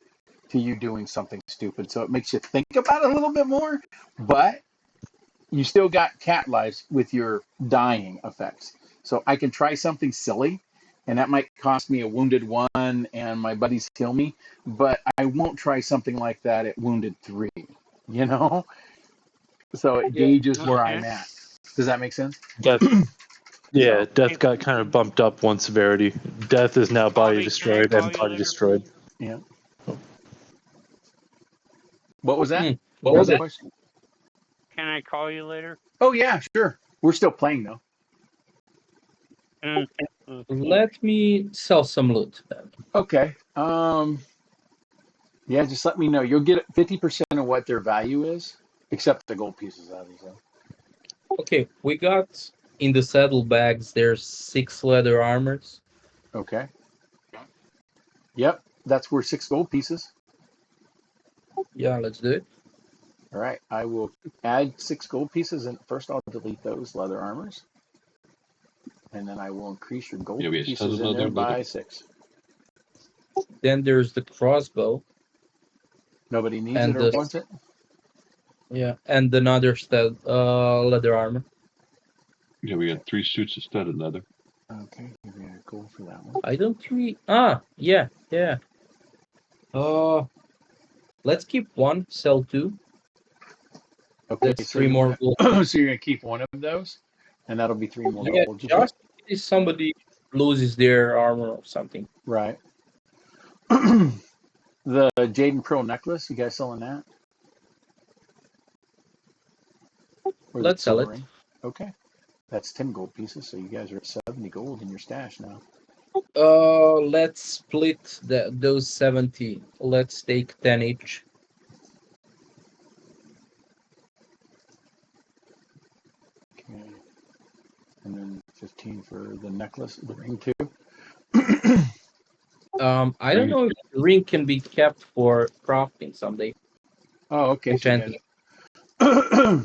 to you doing something stupid. So it makes you think about it a little bit more, but you still got cat lives with your dying effects. So I can try something silly, and that might cost me a wounded 1 and my buddies kill me, but I won't try something like that at wounded 3, So it gauges where I'm at. Does that make sense? Death. Yeah, death got kind of bumped up 1 severity. Death is now body Bobby, destroyed can I call and you body later? destroyed. Yeah. What was that? What Well was the done. question? Can I call you later? Oh, yeah, sure. We're still playing, though. Let me sell some loot then. Okay. Yeah, just let me know. You'll get 50% of what their value is, except the gold pieces, obviously. Okay, we got in the saddlebags, there's 6 leather armors. Okay. Yep, that's worth 6 gold pieces. Yeah, let's do it. All right, I will add 6 gold pieces, and first I'll delete those leather armors, and then I will increase your gold pieces in there by 6. Then there's the crossbow. Nobody needs and it or wants it? Yeah, and another leather armor. Yeah, we got 3 suits of studded leather. Okay, give me a gold for that one. I don't really. Yeah. Let's keep 1, sell 2. Okay, That's so 3 more gold. So you're gonna keep one of those, and that'll be 3 more Yeah, gold. just in case somebody loses their armor or something. Right. The Jaden Pearl necklace, you guys selling that? Or the Let's sell silver it. ring? Okay. That's 10 gold pieces, so you guys are at 70 gold in your stash now. Let's split those 70. Let's take 10 each. Okay. And then 15 for the necklace, the ring too. I don't know if the ring can be kept for crafting someday. Oh, okay. Enchanting.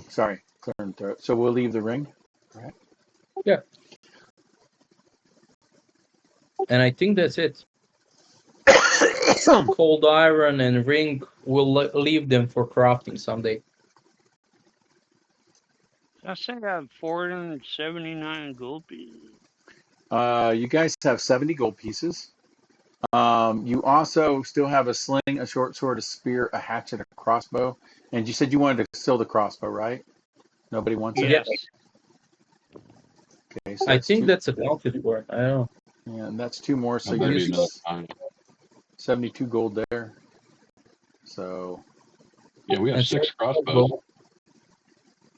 Sorry, clearing throat. So we'll leave the ring. All right. Yeah. And I think that's it. Cold iron and ring, we'll leave them for crafting someday. I think I have 479 gold pieces. You guys have 70 gold pieces. You also still have a sling, a short sword, a spear, a hatchet, a crossbow. And you said you wanted to sell the crossbow, right? Nobody wants it? Yes. Okay, so I think that's accounted for. I don't know. Yeah, and that's 2 more. So That'd be you're another time. 72 gold there. So. Yeah, we have And 6 crossbows.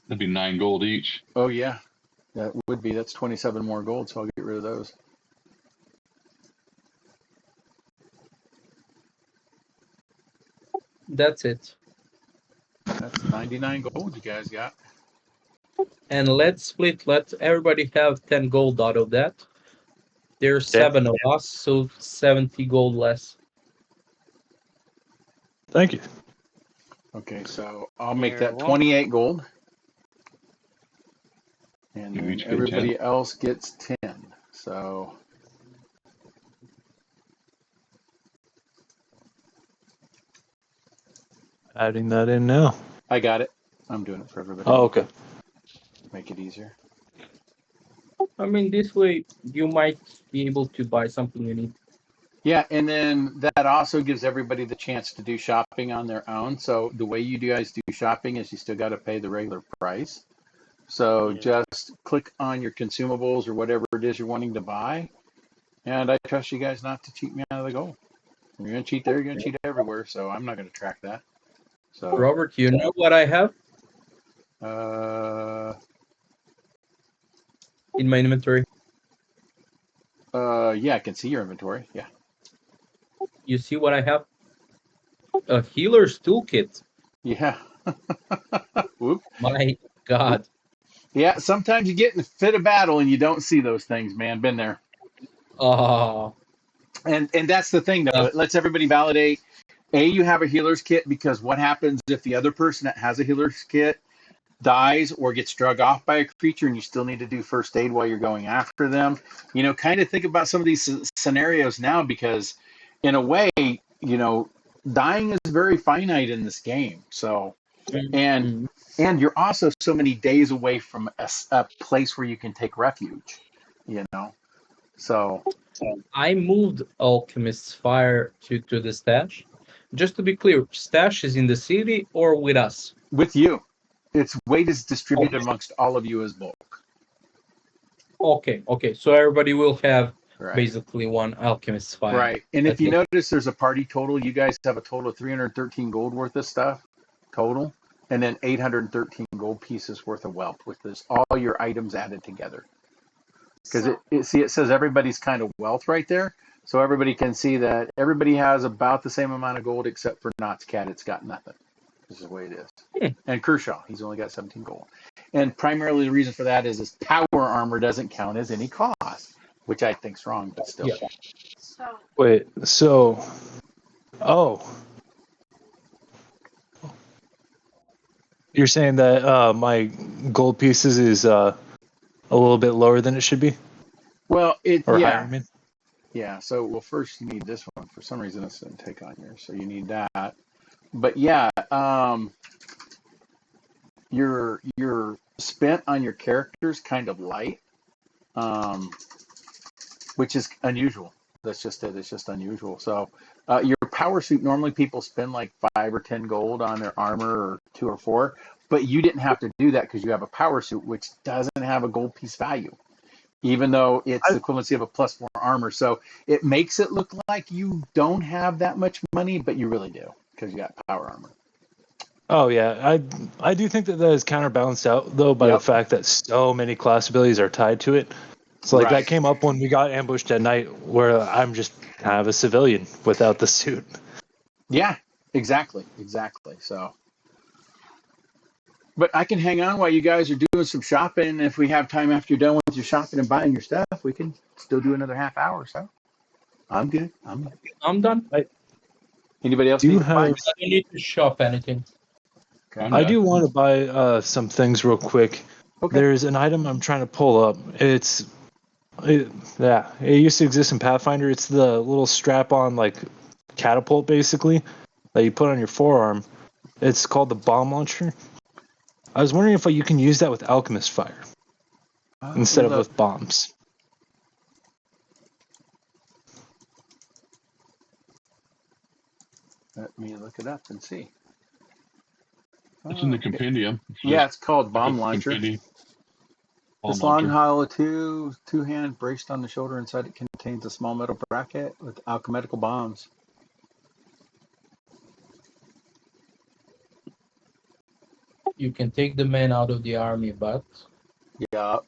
That'd be 9 gold each. Oh yeah, that would be. That's 27 more gold. So I'll get rid of those. That's it. That's 99 gold you guys got. And let's split. Let everybody have 10 gold out of that. There's 7 of us, so 70 gold less. Thank you. Okay, so I'll make You're that welcome. 28 gold. And You then each get everybody 10. else gets 10. So Adding that in now. I got it. I'm doing it for everybody. Oh, okay. Make it easier. I mean, this way you might be able to buy something you need. Yeah, and then that also gives everybody the chance to do shopping on their own. So the way you guys do shopping is you still got to pay the regular price. So Yeah. just click on your consumables or whatever it is you're wanting to buy. And I trust you guys not to cheat me out of the goal. If you're going to cheat there, you're going to cheat everywhere. So I'm not going to track that. So, Robert, you know what I have uh, in my inventory? yeah, I can see your inventory. Yeah. You see what I have? A healer's toolkit. Yeah. Whoop. My God. Yeah, sometimes you get in the fit of battle and you don't see those things, man. Been there. Oh, And that's the thing though. It lets everybody validate. You have a healer's kit because what happens if the other person that has a healer's kit dies or gets drug off by a creature and you still need to do first aid while you're going after them? Kind of think about some of these scenarios now because in a way, dying is very finite in this game. So, and mm, and you're also so many days away from a place where you can take refuge, you know. So I moved Alchemist's Fire to the stash. Just to be clear, stash is in the city or with us? with you, its weight is distributed Okay, amongst all of you as bulk. okay. So everybody will have Right. basically one Alchemist's Fire. Right. And if That's you it. notice, there's a party total. You guys have a total of 313 gold worth of stuff total, and then 813 gold pieces worth of wealth with this all your items added together. Because So it says everybody's kind of wealth right there, so everybody can see that everybody has about the same amount of gold except for Knott's cat. It's got nothing. This is the way it is. Hmm. And Kershaw, he's only got 17 gold. And primarily the reason for that is his power armor doesn't count as any cost, which I think's wrong, but still. Yeah. so Wait, so. Oh. You're saying that my gold pieces is a little bit lower than it should be? Well, Or higher, I mean? yeah. So, well, first you need this one. For some reason, it's didn't take on yours, so you need that. But yeah, your spent on your characters kind of light, um, which is unusual. That's just it. It's just unusual. So, your power suit normally people spend like 5 or 10 gold on their armor, or 2 or 4, but you didn't have to do that because you have a power suit which doesn't have a gold piece value, even though it's the equivalency of a +4 armor. So it makes it look like you don't have that much money, but you really do because you got power armor. Oh yeah, I do think that is counterbalanced out though by the Yep. fact that so many class abilities are tied to it. So like Right. that came up when we got ambushed at night, where I'm just kind of a civilian without the suit. Yeah, exactly. So, but I can hang on while you guys are doing some shopping. If we have time after you're done with your shopping and buying your stuff, we can still do another half hour or so. I'm good. I'm done. Anybody else Do you need to buy? have? I don't need to shop anything. Okay. I'm I done. do want to buy some things real quick. Okay. There's an item I'm trying to pull up. It used to exist in Pathfinder. It's the little strap-on like catapult basically that you put on your forearm. It's called the bomb launcher. I was wondering if you can use that with alchemist fire instead of Look, with bombs. let me look it up and see. It's in the compendium. Yeah, it's called bomb launcher. Compendium. Bomb This long launcher. hollow two-hand braced on the shoulder. Inside it contains a small metal bracket with alchemical bombs. You can take the man out of the army, but Yeah.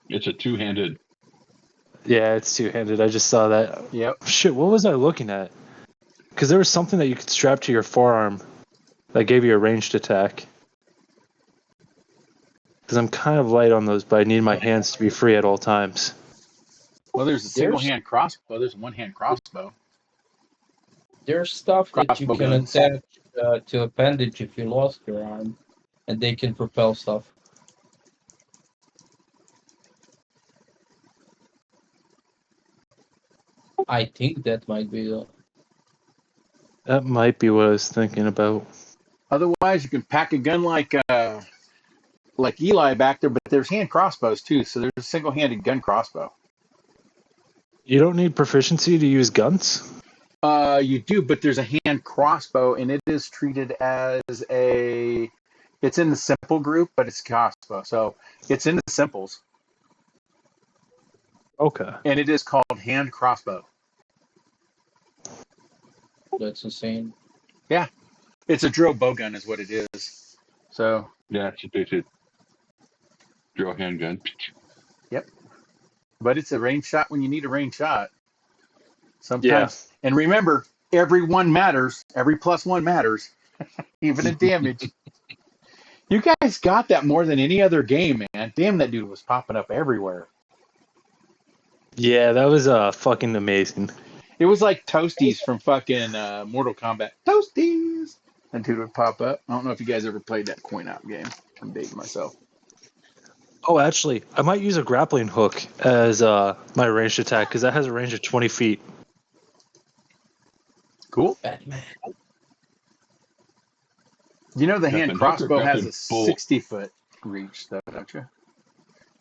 It's a two-handed. Yeah, it's two-handed. I just saw that. Yep. Shit, what was I looking at? Because there was something that you could strap to your forearm that gave you a ranged attack. Because I'm kind of light on those, but I need my hands to be free at all times. Well, there's a single hand crossbow. There's a one hand crossbow. there's stuff that you Crossbow can guns. attach to appendage if you lost your arm, and they can propel stuff. I think that might be the. That might be what I was thinking about. Otherwise, you can pack a gun like Eli back there, but there's hand crossbows too. So there's a single handed gun crossbow. You don't need proficiency to use guns? You do, but there's a hand crossbow, and it is treated as a. It's in the simple group, but it's crossbow, so it's in the simples, Okay. and it is called hand crossbow. That's insane. Yeah, it's a drill bow gun, is what it is. So Yeah, it's a basic drill handgun. yep, but it's a range shot when you need a range shot. Sometimes, Yeah. and remember, every one matters. Every +1 matters, even in damage. You guys got that more than any other game, man. Damn, that dude was popping up everywhere. Yeah, that was fucking amazing. It was like Toasties from fucking Mortal Kombat. Toasties! That dude would pop up. I don't know if you guys ever played that coin out game. I'm dating myself. Oh, actually, I might use a grappling hook as my ranged attack, because that has a range of 20 feet. Cool. Batman. You know the hand Grappling hook or crossbow has grappling a bolt? 60-foot reach, though, don't you?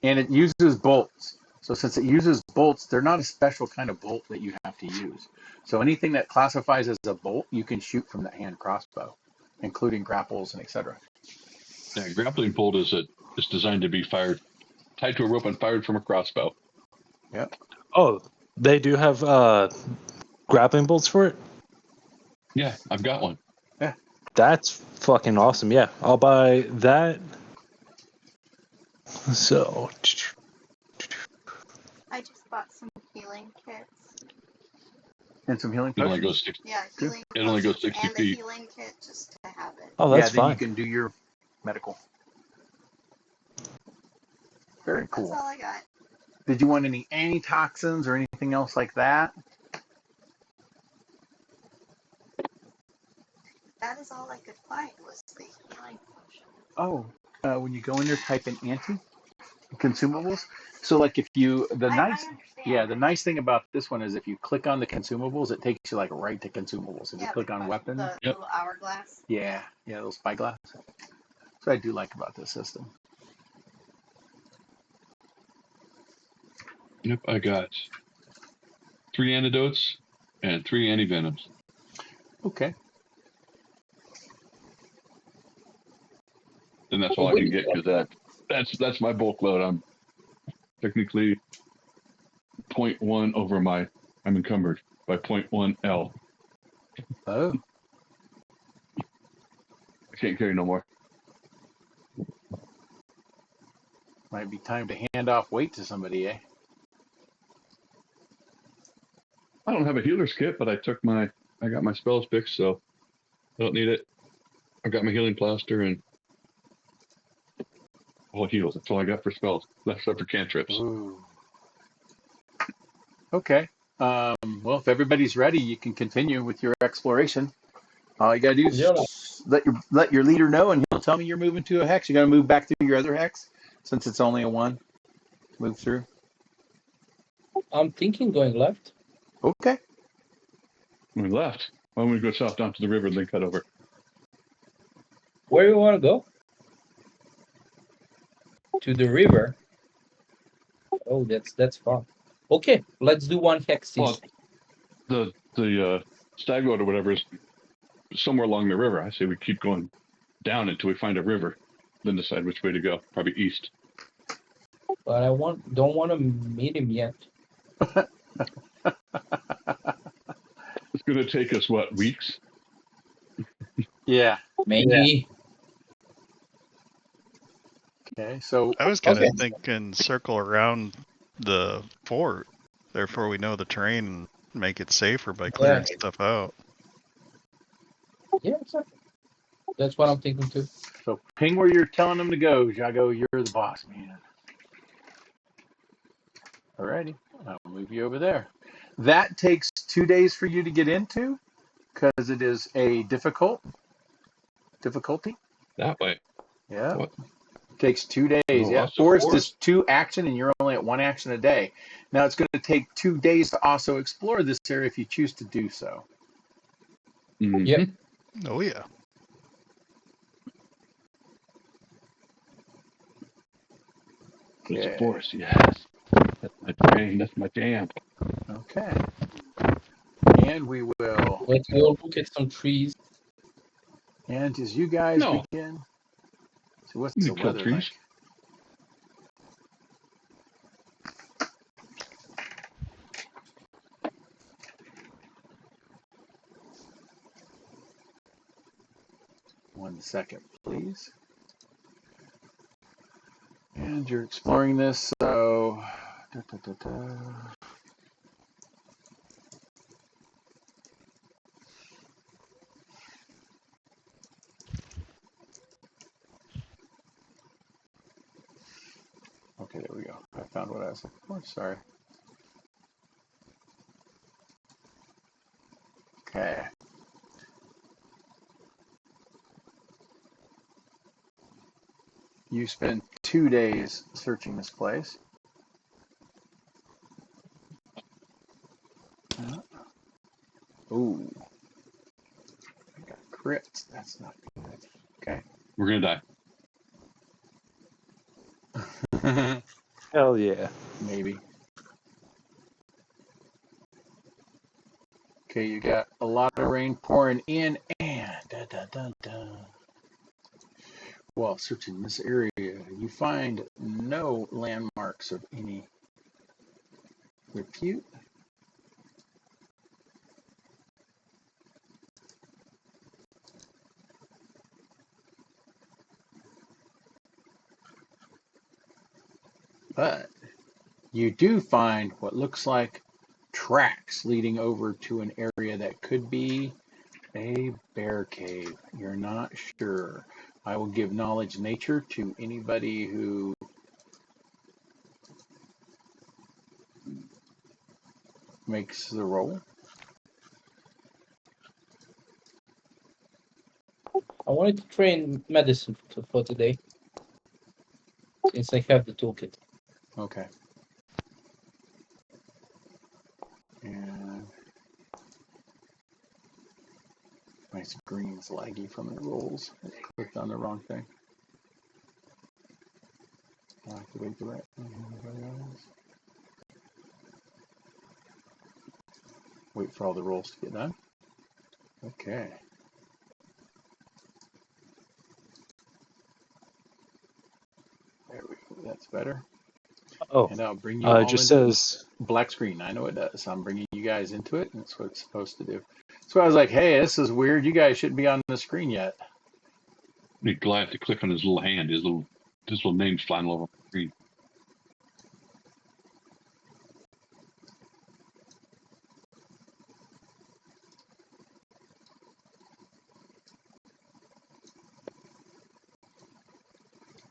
And it uses bolts. So since it uses bolts, they're not a special kind of bolt that you have to use. So anything that classifies as a bolt, you can shoot from that hand crossbow, including grapples and etc. Yeah, grappling bolt is designed to be fired, tied to a rope and fired from a crossbow. Yep. Oh, they do have grappling bolts for it? Yeah, I've got one. That's fucking awesome. Yeah, I'll buy that. So, I just bought some healing kits. And some healing It only potions. goes 60. Yeah, healing It only goes potions 60 and feet. a healing kit just to have it. oh, Yeah, that's then you fine. can do your medical. Very That's cool. all I got. Did you want any antitoxins or anything else like that? That is all I could find was the healing potion. Oh, when you go in there, type in anti consumables. So like if you the I nice understand. yeah the nice thing about this one is if you click on the consumables, it takes you like right to consumables. If you click on weapons, The Yep. little hourglass. yeah, little spyglass. So I do like about this system. Yep, I got 3 antidotes and 3 antivenoms. Okay. And that's all I can get because that's my bulk load. I'm technically 0.1 over I'm encumbered by 0.1 L. Oh, I can't carry no more. might be time to hand off weight to somebody, eh? I don't have a healer's kit, but I got my spells fixed, so I don't need it. I've got my healing plaster and all heals. That's all I got for spells. Left for cantrips. Ooh. Okay. Well, if everybody's ready, you can continue with your exploration. All you gotta do is Yeah. let your leader know, and he'll tell me you're moving to a hex. You gotta move back through your other hex, since it's only a 1. Move through. I'm thinking going left. Okay. We left. Why don't we go south down to the river and then cut over? Where do you want to go? To the river. Oh, that's far. Okay, let's do one hex Well, east. the stag road or whatever is somewhere along the river. I say we keep going down until we find a river, then decide which way to go. Probably east. But I don't want to meet him yet. It's gonna take us what, weeks? Yeah. Maybe. Okay. So I was kind of Okay. thinking circle around the fort. Therefore, we know the terrain and make it safer by clearing Yeah. stuff out. Yeah, exactly. That's what I'm thinking too. so ping where you're telling them to go, Jago. You're the boss, man. Alrighty. I'll move you over there. That takes 2 days for you to get into because it is a difficulty. That way. Yeah. What? Takes 2 days. Oh, Yeah. also Forest is forest. 2 action and you're only at 1 action a day. Now it's going to take 2 days to also explore this area if you choose to do so. Mm-hmm. Yep. Oh yeah. It's a Okay. forest. Yes. That's my terrain. That's my jam. Okay. And we will. Let's go look at some trees. And as you guys No. begin. So what's You the can kill weather trees. like? One second, please. And you're exploring this, so. Da, da, da, da. Okay, there we go. I found what I was looking for. Sorry. Okay. You spend 2 days searching this place. Ooh, I got crits. That's not good. Okay. We're gonna die. Hell yeah. Maybe. Okay, you got a lot of rain pouring in, and da, da, da, da. While searching this area, you find no landmarks of any repute. But you do find what looks like tracks leading over to an area that could be a bear cave. You're not sure. I will give knowledge nature to anybody who makes the roll. I wanted to train medicine for today, since I have the toolkit. Okay. And my screen's laggy from the rolls. I clicked on the wrong thing. Activate the right. Wait for all the rolls to get done. Okay. There we go. That's better. Oh, And I'll bring you all it just into says, black screen. I know it does. I'm bringing you guys into it, and that's what it's supposed to do. So I was like, hey, this is weird. You guys shouldn't be on the screen yet. be glad to click on his little hand. His little name's flying all over the screen.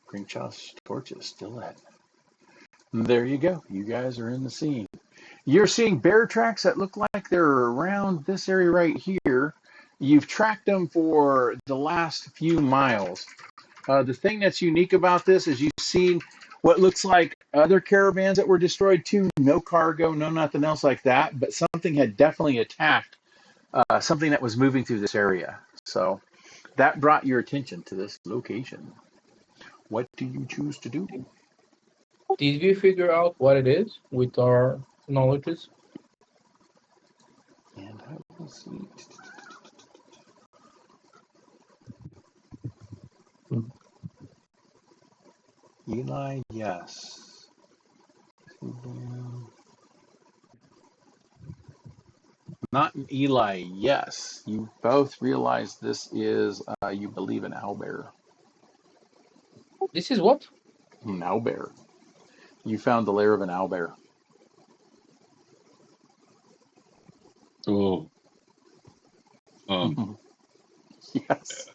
Greenshaw's torch is still lit. There you go. You guys are in the scene. You're seeing bear tracks that look like they're around this area right here. You've tracked them for the last few miles. The thing that's unique about this is you've seen what looks like other caravans that were destroyed too. No cargo, no nothing else like that. But something had definitely attacked something that was moving through this area. So that brought your attention to this location. What do you choose to do? Did we figure out what it is with our knowledges? And I will see. Eli, yes. Not an Eli. Yes, you both realize this is, you believe, an owlbear. This is what? An owlbear. You found the lair of an owlbear. Oh, Yes.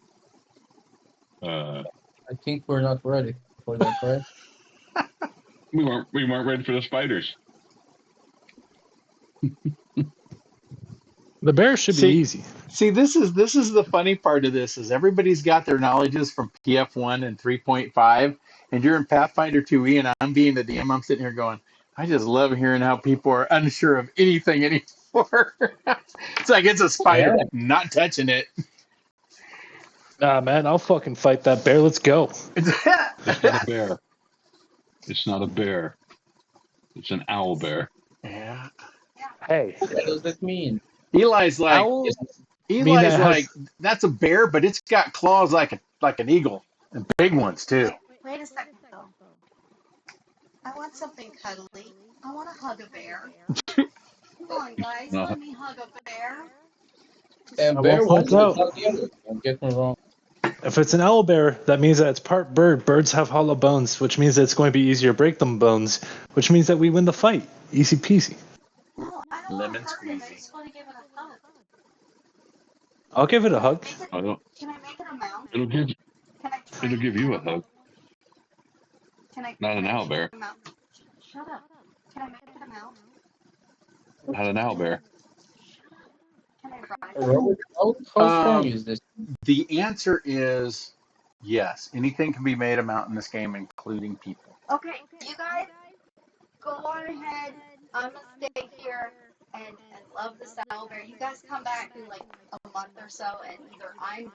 I think we're not ready for that, right? we weren't ready for the spiders. The bear should be easy. See, this is the funny part of this is everybody's got their knowledges from PF1 and 3.5, and you're in Pathfinder 2e, and I'm being the DM. I'm sitting here going, I just love hearing how people are unsure of anything anymore. It's like it's a spider, Yeah. not touching it. Nah, man, I'll fucking fight that bear. Let's go. It's not a bear. It's not a bear. It's an owl bear. Yeah. Hey, What does that mean? Eli's like, owls mean Eli's that like, has. that's a bear, but it's got claws like an eagle, and big ones too. Wait a second, though. I want something cuddly. I want to hug a bear. Come on, guys, No. let me hug a bear. And I bear will point wants to out, hug you. Don't get me wrong. if it's an owl bear, that means that it's part bird. Birds have hollow bones, which means that it's going to be easier to break them bones, which means that we win the fight. Easy peasy. No, I don't Lemon want to hurt him. I squeezy. just want to give it a hug. I'll give it a hug. I don't. Can I make it a mount? It'll give. Can I It'll train give you a animal? hug. Can I? Not Can an I owl make bear. it a mount? Shut up. Can I make it a mount? Not an owl bear. Can I ride it? Robert, how strong Um, is this? the answer is yes. Anything can be made a mount in this game, including people. Okay, you guys go on ahead. I'm gonna stay here and love this owl bear. You guys come back in like a month or so, and either I'm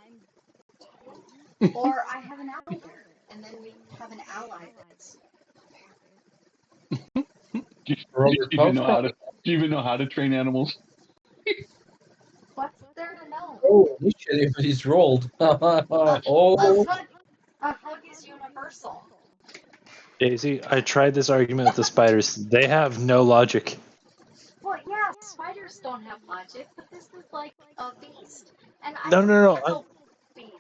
or I have an owl bear, and then we have an ally that's Do Robert, you how even know strong? how to? Do you even know how to train animals? what's there to know? Oh, initiative is rolled. A Oh, hug is universal. Daisy, I tried this argument with the spiders. They have no logic. Well, yeah, spiders don't have logic, but this is like a beast, and I No, can no, no. handle beasts.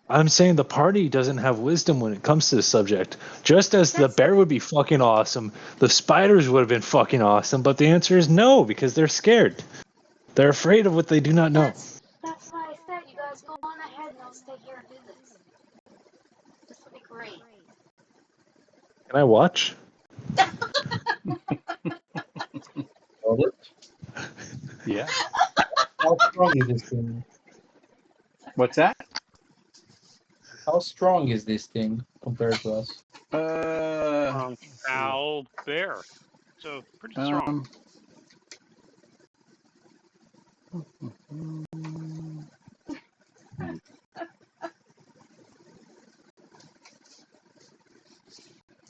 I'm saying the party doesn't have wisdom when it comes to this subject. Just as the That's bear would be fucking awesome, the spiders would have been fucking awesome, but the answer is no, because they're scared. They're afraid of what they do not know. that's why I said you guys go on ahead and I'll stay here and do this. This will be great. Can I watch? Robert, Yeah. how strong is this thing? What's that? How strong is this thing compared to us? Let's see. Owl bear. So pretty strong.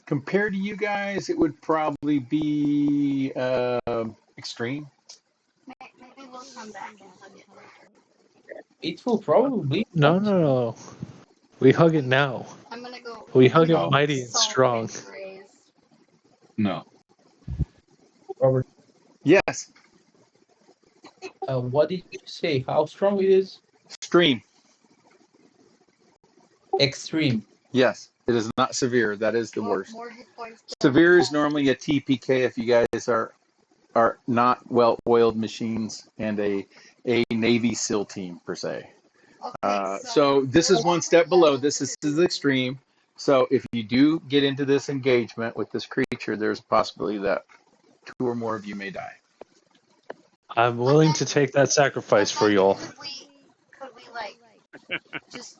Compared to you guys, it would probably be extreme. Maybe we'll come back and hug it later. It will probably No, no, no. We hug it now. I'm gonna go. We I'm gonna hug it go No. mighty and salt strong. and graze. No. Robert, Yes, what did you say? How strong it is? extreme. Extreme. Yes, it is not severe. That is the worst. More hit points. Severe is normally a TPK if you guys are not well-oiled machines and a Navy SEAL team per se. Okay, So this is one step below. This is extreme. So if you do get into this engagement with this creature, there's a possibility that 2 or more of you may die. I'm willing to take that sacrifice for y'all. Could we like just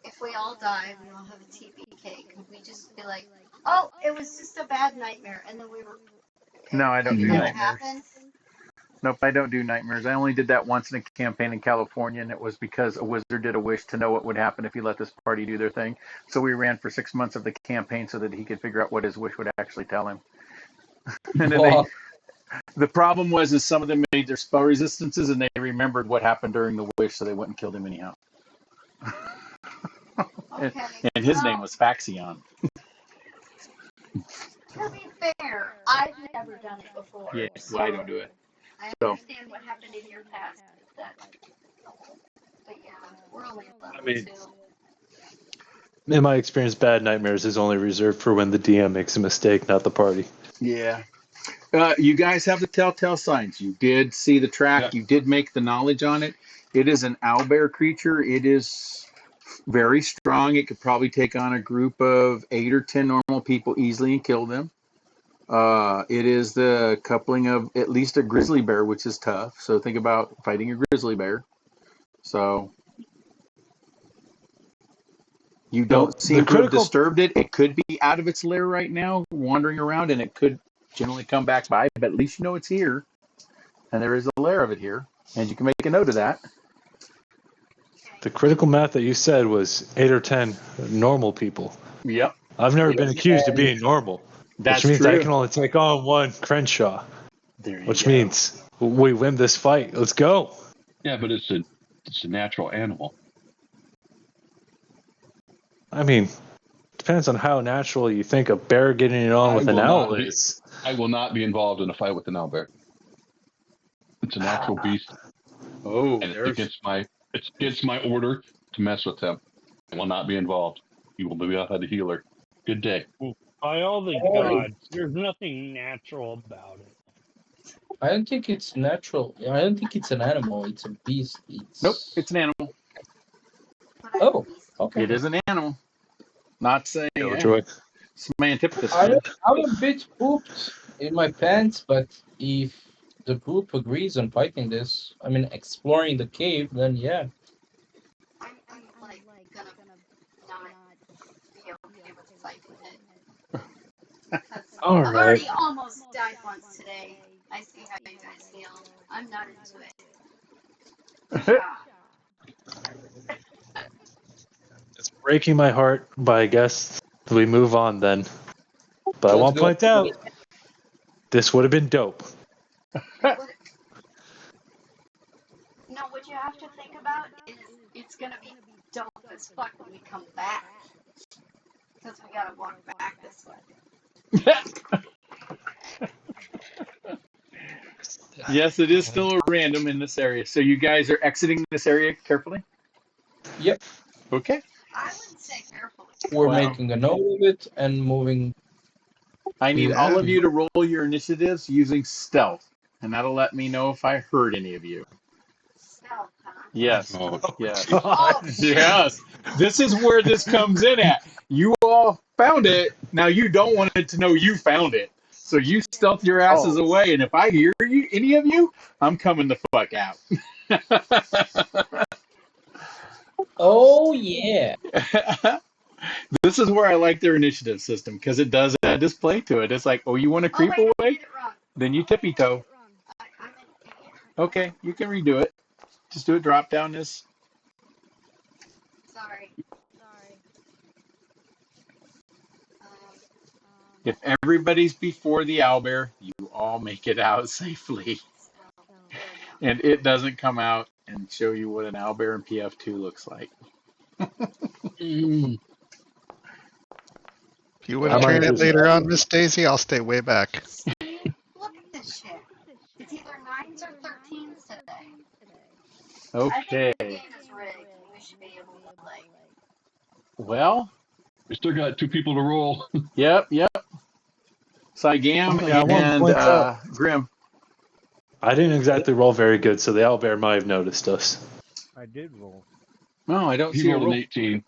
if we all die, we all have a TPK? Could we just be like, oh, it was just a bad nightmare, and then we were. No, I don't do Never nightmares. happens. Nope, I don't do nightmares. I only did that once in a campaign in California, and it was because a wizard did a wish to know what would happen if he let this party do their thing. So we ran for 6 months of the campaign so that he could figure out what his wish would actually tell him. And then the problem was some of them made their spell resistances, and they remembered what happened during the wish, so they went and killed him anyhow. Okay. And his name was Faxion. To be fair, I've never done it before. Yeah, so well, I don't do it. I So, understand what happened in your past, but yeah, we're only level I mean, 2. in my experience, bad nightmares is only reserved for when the DM makes a mistake, not the party. yeah. You guys have the telltale signs. You did see the Yeah. track. You did make the knowledge on it. It is an owlbear creature. It is very strong. It could probably take on a group of 8 or 10 normal people easily and kill them. It is the coupling of at least a grizzly bear, which is tough. So think about fighting a grizzly bear. So you So don't the seem to have critical disturbed it. It could be out of its lair right now, wandering around, and it could generally come back by. But at least you know it's here, and there is a lair of it here, and you can make a note of that. the critical math that you said was 8 or 10 normal people. Yep, I've never been accused of being normal, which that's means I true. can only take on one Crenshaw, There you which go. means we win this fight. Let's go. Yeah, but it's a natural animal. I mean, depends on how natural you think a bear getting it on with an owl is. I will not be involved in a fight with an owlbear. It's a natural beast, Oh, and there's it's against my order to mess with them. I will not be involved. You will be out the healer. Good day. By all the gods, there's nothing natural about it. I don't think it's natural. I don't think it's an animal. It's a beast. nope. It's It's an animal. oh, okay. It is an animal. Not saying Killjoy. semantics. I'm a bit pooped in my pants, but if the group agrees on fighting this, I mean exploring the cave, then yeah. I'm like gonna not be okay with fighting it. 'Cause All I've already right. almost died once today. I see how you guys feel. I'm not into it. Yeah. It's breaking my heart, but I guess we move on then. But I Let's want to go. point out, this would have been dope. No, what you have to think about is it's gonna be dope as fuck when we come back. Because we gotta walk back this way. Yes, it is still a random in this area. So you guys are exiting this area carefully? Yep, Okay. I would say carefully. we're Wow. making a note of it and moving. I need Yeah. all of you to roll your initiatives using stealth, and that'll let me know if I heard any of you. Stealth, huh? Yes. Oh, Yes. Oh, shit. Yes. This is where this comes in at. You all found it. Now you don't want it to know you found it. So you stealth your asses Oh, away, and if I hear you, any of you, I'm coming the fuck out. Oh yeah. This is where I like their initiative system because it does add display to it. It's like, oh, you want to Oh, creep wait, I away? did it wrong. Then you tippy toe. I'm an idiot. Okay, you can redo it. Just do it drop down this. Sorry. If everybody's before the owlbear, you all make it out safely. Stealth. There we go. And it doesn't come out and show you what an owlbear in PF2 looks like. mm, If you would I have might traded just. later on, Miss Daisy, I'll stay way back. See? Look at this shit. It's either 9s or 13s today. Okay. I think this game is rigged. We should be able to play. Well, we still got 2 people to roll. yep. Cygam I want to and point out, Grim. I didn't exactly roll very good, so the owlbear might have noticed us. I did roll. No, I don't He see a rolled an roll. 18.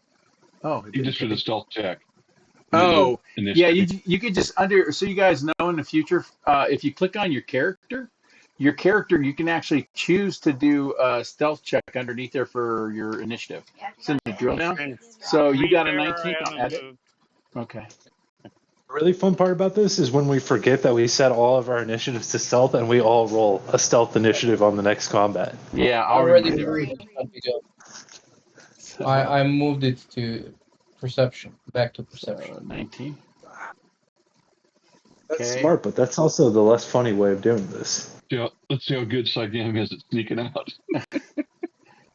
Oh, He just did a stealth check. Oh, yeah. Initiative. You could just so you guys know in the future, if you click on your character, you can actually choose to do a stealth check underneath there for your initiative. Yeah, It's in the drill down. And So you got a Bear 19. I'll hasn't add it. moved. Okay. The really fun part about this is when we forget that we set all of our initiatives to stealth and we all roll a stealth initiative on the next combat. Yeah, I'll Already remind Agree. everybody. So, I moved it to perception. Back to perception. 19. That's Okay. smart, but that's also the less funny way of doing this. Yeah, let's see how good Cygam is at sneaking out.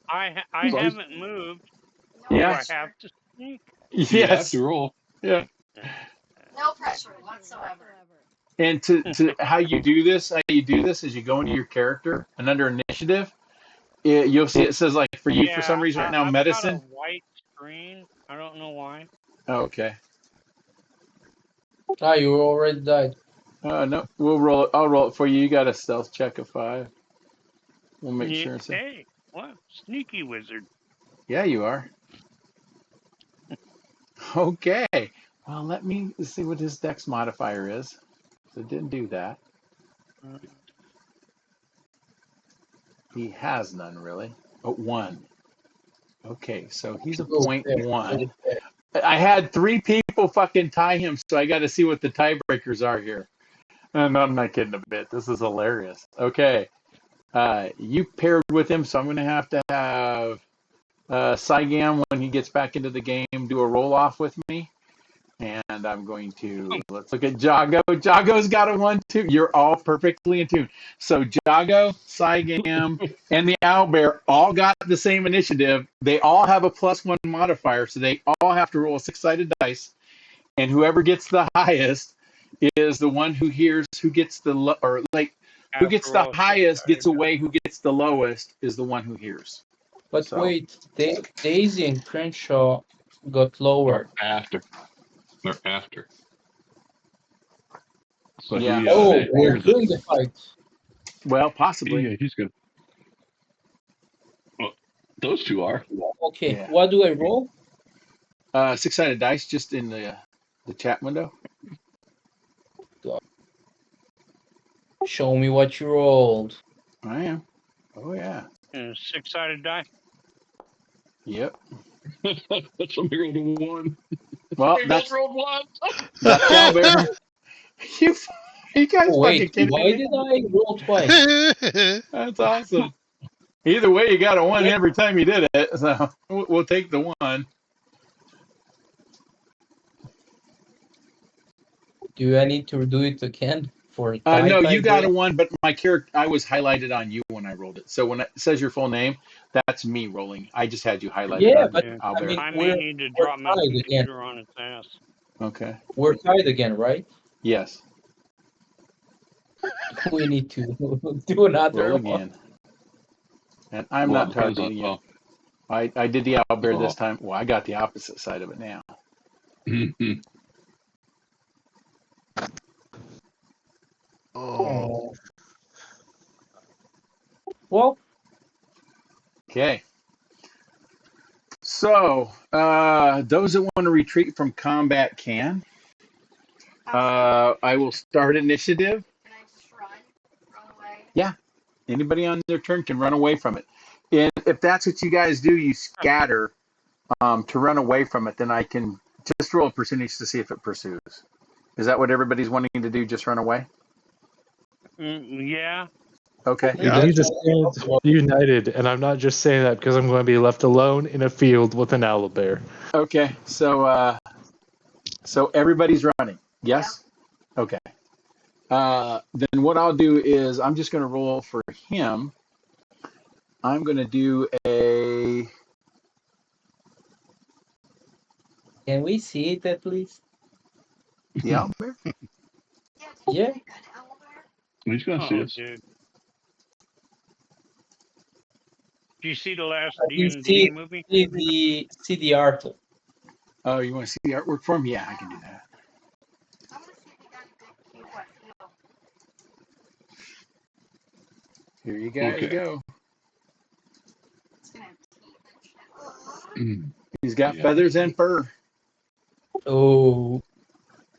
I Well, haven't moved. No Yeah. Do I pressure. have to sneak? You have Yes. to roll. Yeah. No pressure whatsoever. And to how you do this is you go into your character and under initiative, you'll see it says like for you for Yeah, some reason right now I've got a medicine. white screen. I don't know why. Oh, okay. Ah, you already died. No, we'll roll it. I'll roll it for you. You got a stealth check of 5. We'll make Yeah, sure it's a, hey, what? Sneaky wizard. yeah, you are. Okay. Well, let me see what his dex modifier is. So it didn't do that. He has none really. But 1. Okay, so he's a point Okay. 1. I had 3 people fucking tie him, so I got to see what the tiebreakers are here. And I'm not kidding a bit. This is hilarious. Okay. You paired with him, so I'm going to have Cygam, when he gets back into the game, do a roll off with me. And I'm going to, let's look at Jago. Jago's got a 1, 2. You're all perfectly in tune. So Jago, Cygam, and the owlbear all got the same initiative. They all have a +1 modifier, so they all have to roll a 6-sided dice. And whoever gets the highest is the one who hears who gets the, who Have gets to the roll highest gets 6-sided die. away, who gets the lowest is the one who hears. But So, wait, Daisy and Crenshaw got Or lower. after. Or after. So yeah. he Oh, we're hears it. doing the fight. Well, possibly. He's good. Well, those two are. Okay, Yeah. what do I roll? 6-sided dice just in the chat window. Show me what you rolled. I am. Oh yeah. And a 6-sided die. Yep. Somebody rolled a 1. Well, We both that's rolled 1. that's owlbear. you you guys Oh, fucking wait, kidding why me? did I roll twice? That's awesome. Either way, you got a 1 every time you did it. So we'll take the 1. Do I need to do it again for No, you got a tiebreaker? 1, but my character, I was highlighted on you when I rolled it. So when it says your full name, that's me rolling. I just had you highlighted Yeah, on but Yeah. I owlbear. mean, I may we're need to we're drop my tied again. computer on its ass. Okay. We're tied again, right? Yes. We need to do another Roll one. again. And I'm Well, it not depends on. targeting you. I did the owlbear this Oh. time. Well, I got the opposite side of it now. Oh, Well, Okay. So, those that want to retreat from combat can. I will start initiative. Can I just run? Run away? Yeah. Anybody on their turn can run away from it. And if that's what you guys do, you scatter to run away from it, then I can just roll a percentage to see if it pursues. Is that what everybody's wanting to do? Just run away? Yeah. Okay. we Yeah. need to stand united, and I'm not just saying that because I'm going to be left alone in a field with an owlbear. Okay. So everybody's running. Yes? Okay. Then what I'll do is I'm just going to roll for him. I'm going to do a. can we see it at least? The owlbear? Yeah. Good owlbear. He's going to see Oh, us. dude. Do you see the last You D&D movie? see the art. Oh, you want to see the artwork for him? Yeah, I can do that. I want to see if he got a good cue what feel. Here you guys Okay. go. It's gonna have teeth and shit. He's got Yeah. feathers and fur. Oh,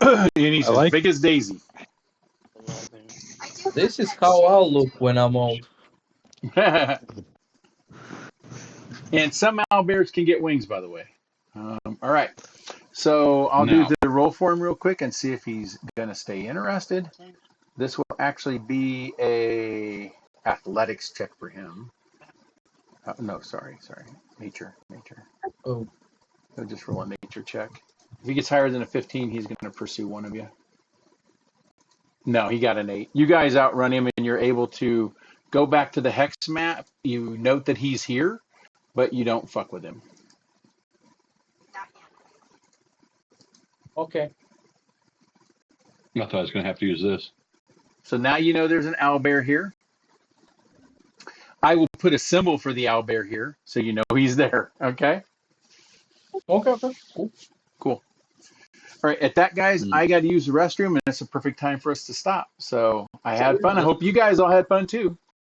And he's I as like- big as Daisy. 11. I do this love is that how shape I'll look too. when I'm old. And some owlbears can get wings, by the way. All right. So I'll Now. do the roll for him real quick and see if he's going to stay interested. This will actually be a athletics check for him. No, sorry. Nature. Oh, He'll just roll a nature check. If he gets higher than a 15, he's going to pursue one of you. No, he got an 8. You guys outrun him and you're able to go back to the hex map. You note that he's here, but you don't fuck with him. Not yet. okay. I thought I was going to have to use this. So now you know there's an owlbear here. I will put a symbol for the owlbear here so you know he's there. Okay? Okay, cool. Cool. All right, at that, guys, Mm. I got to use the restroom, and it's a perfect time for us to stop. So I had fun. I Yes. hope you guys all had fun too.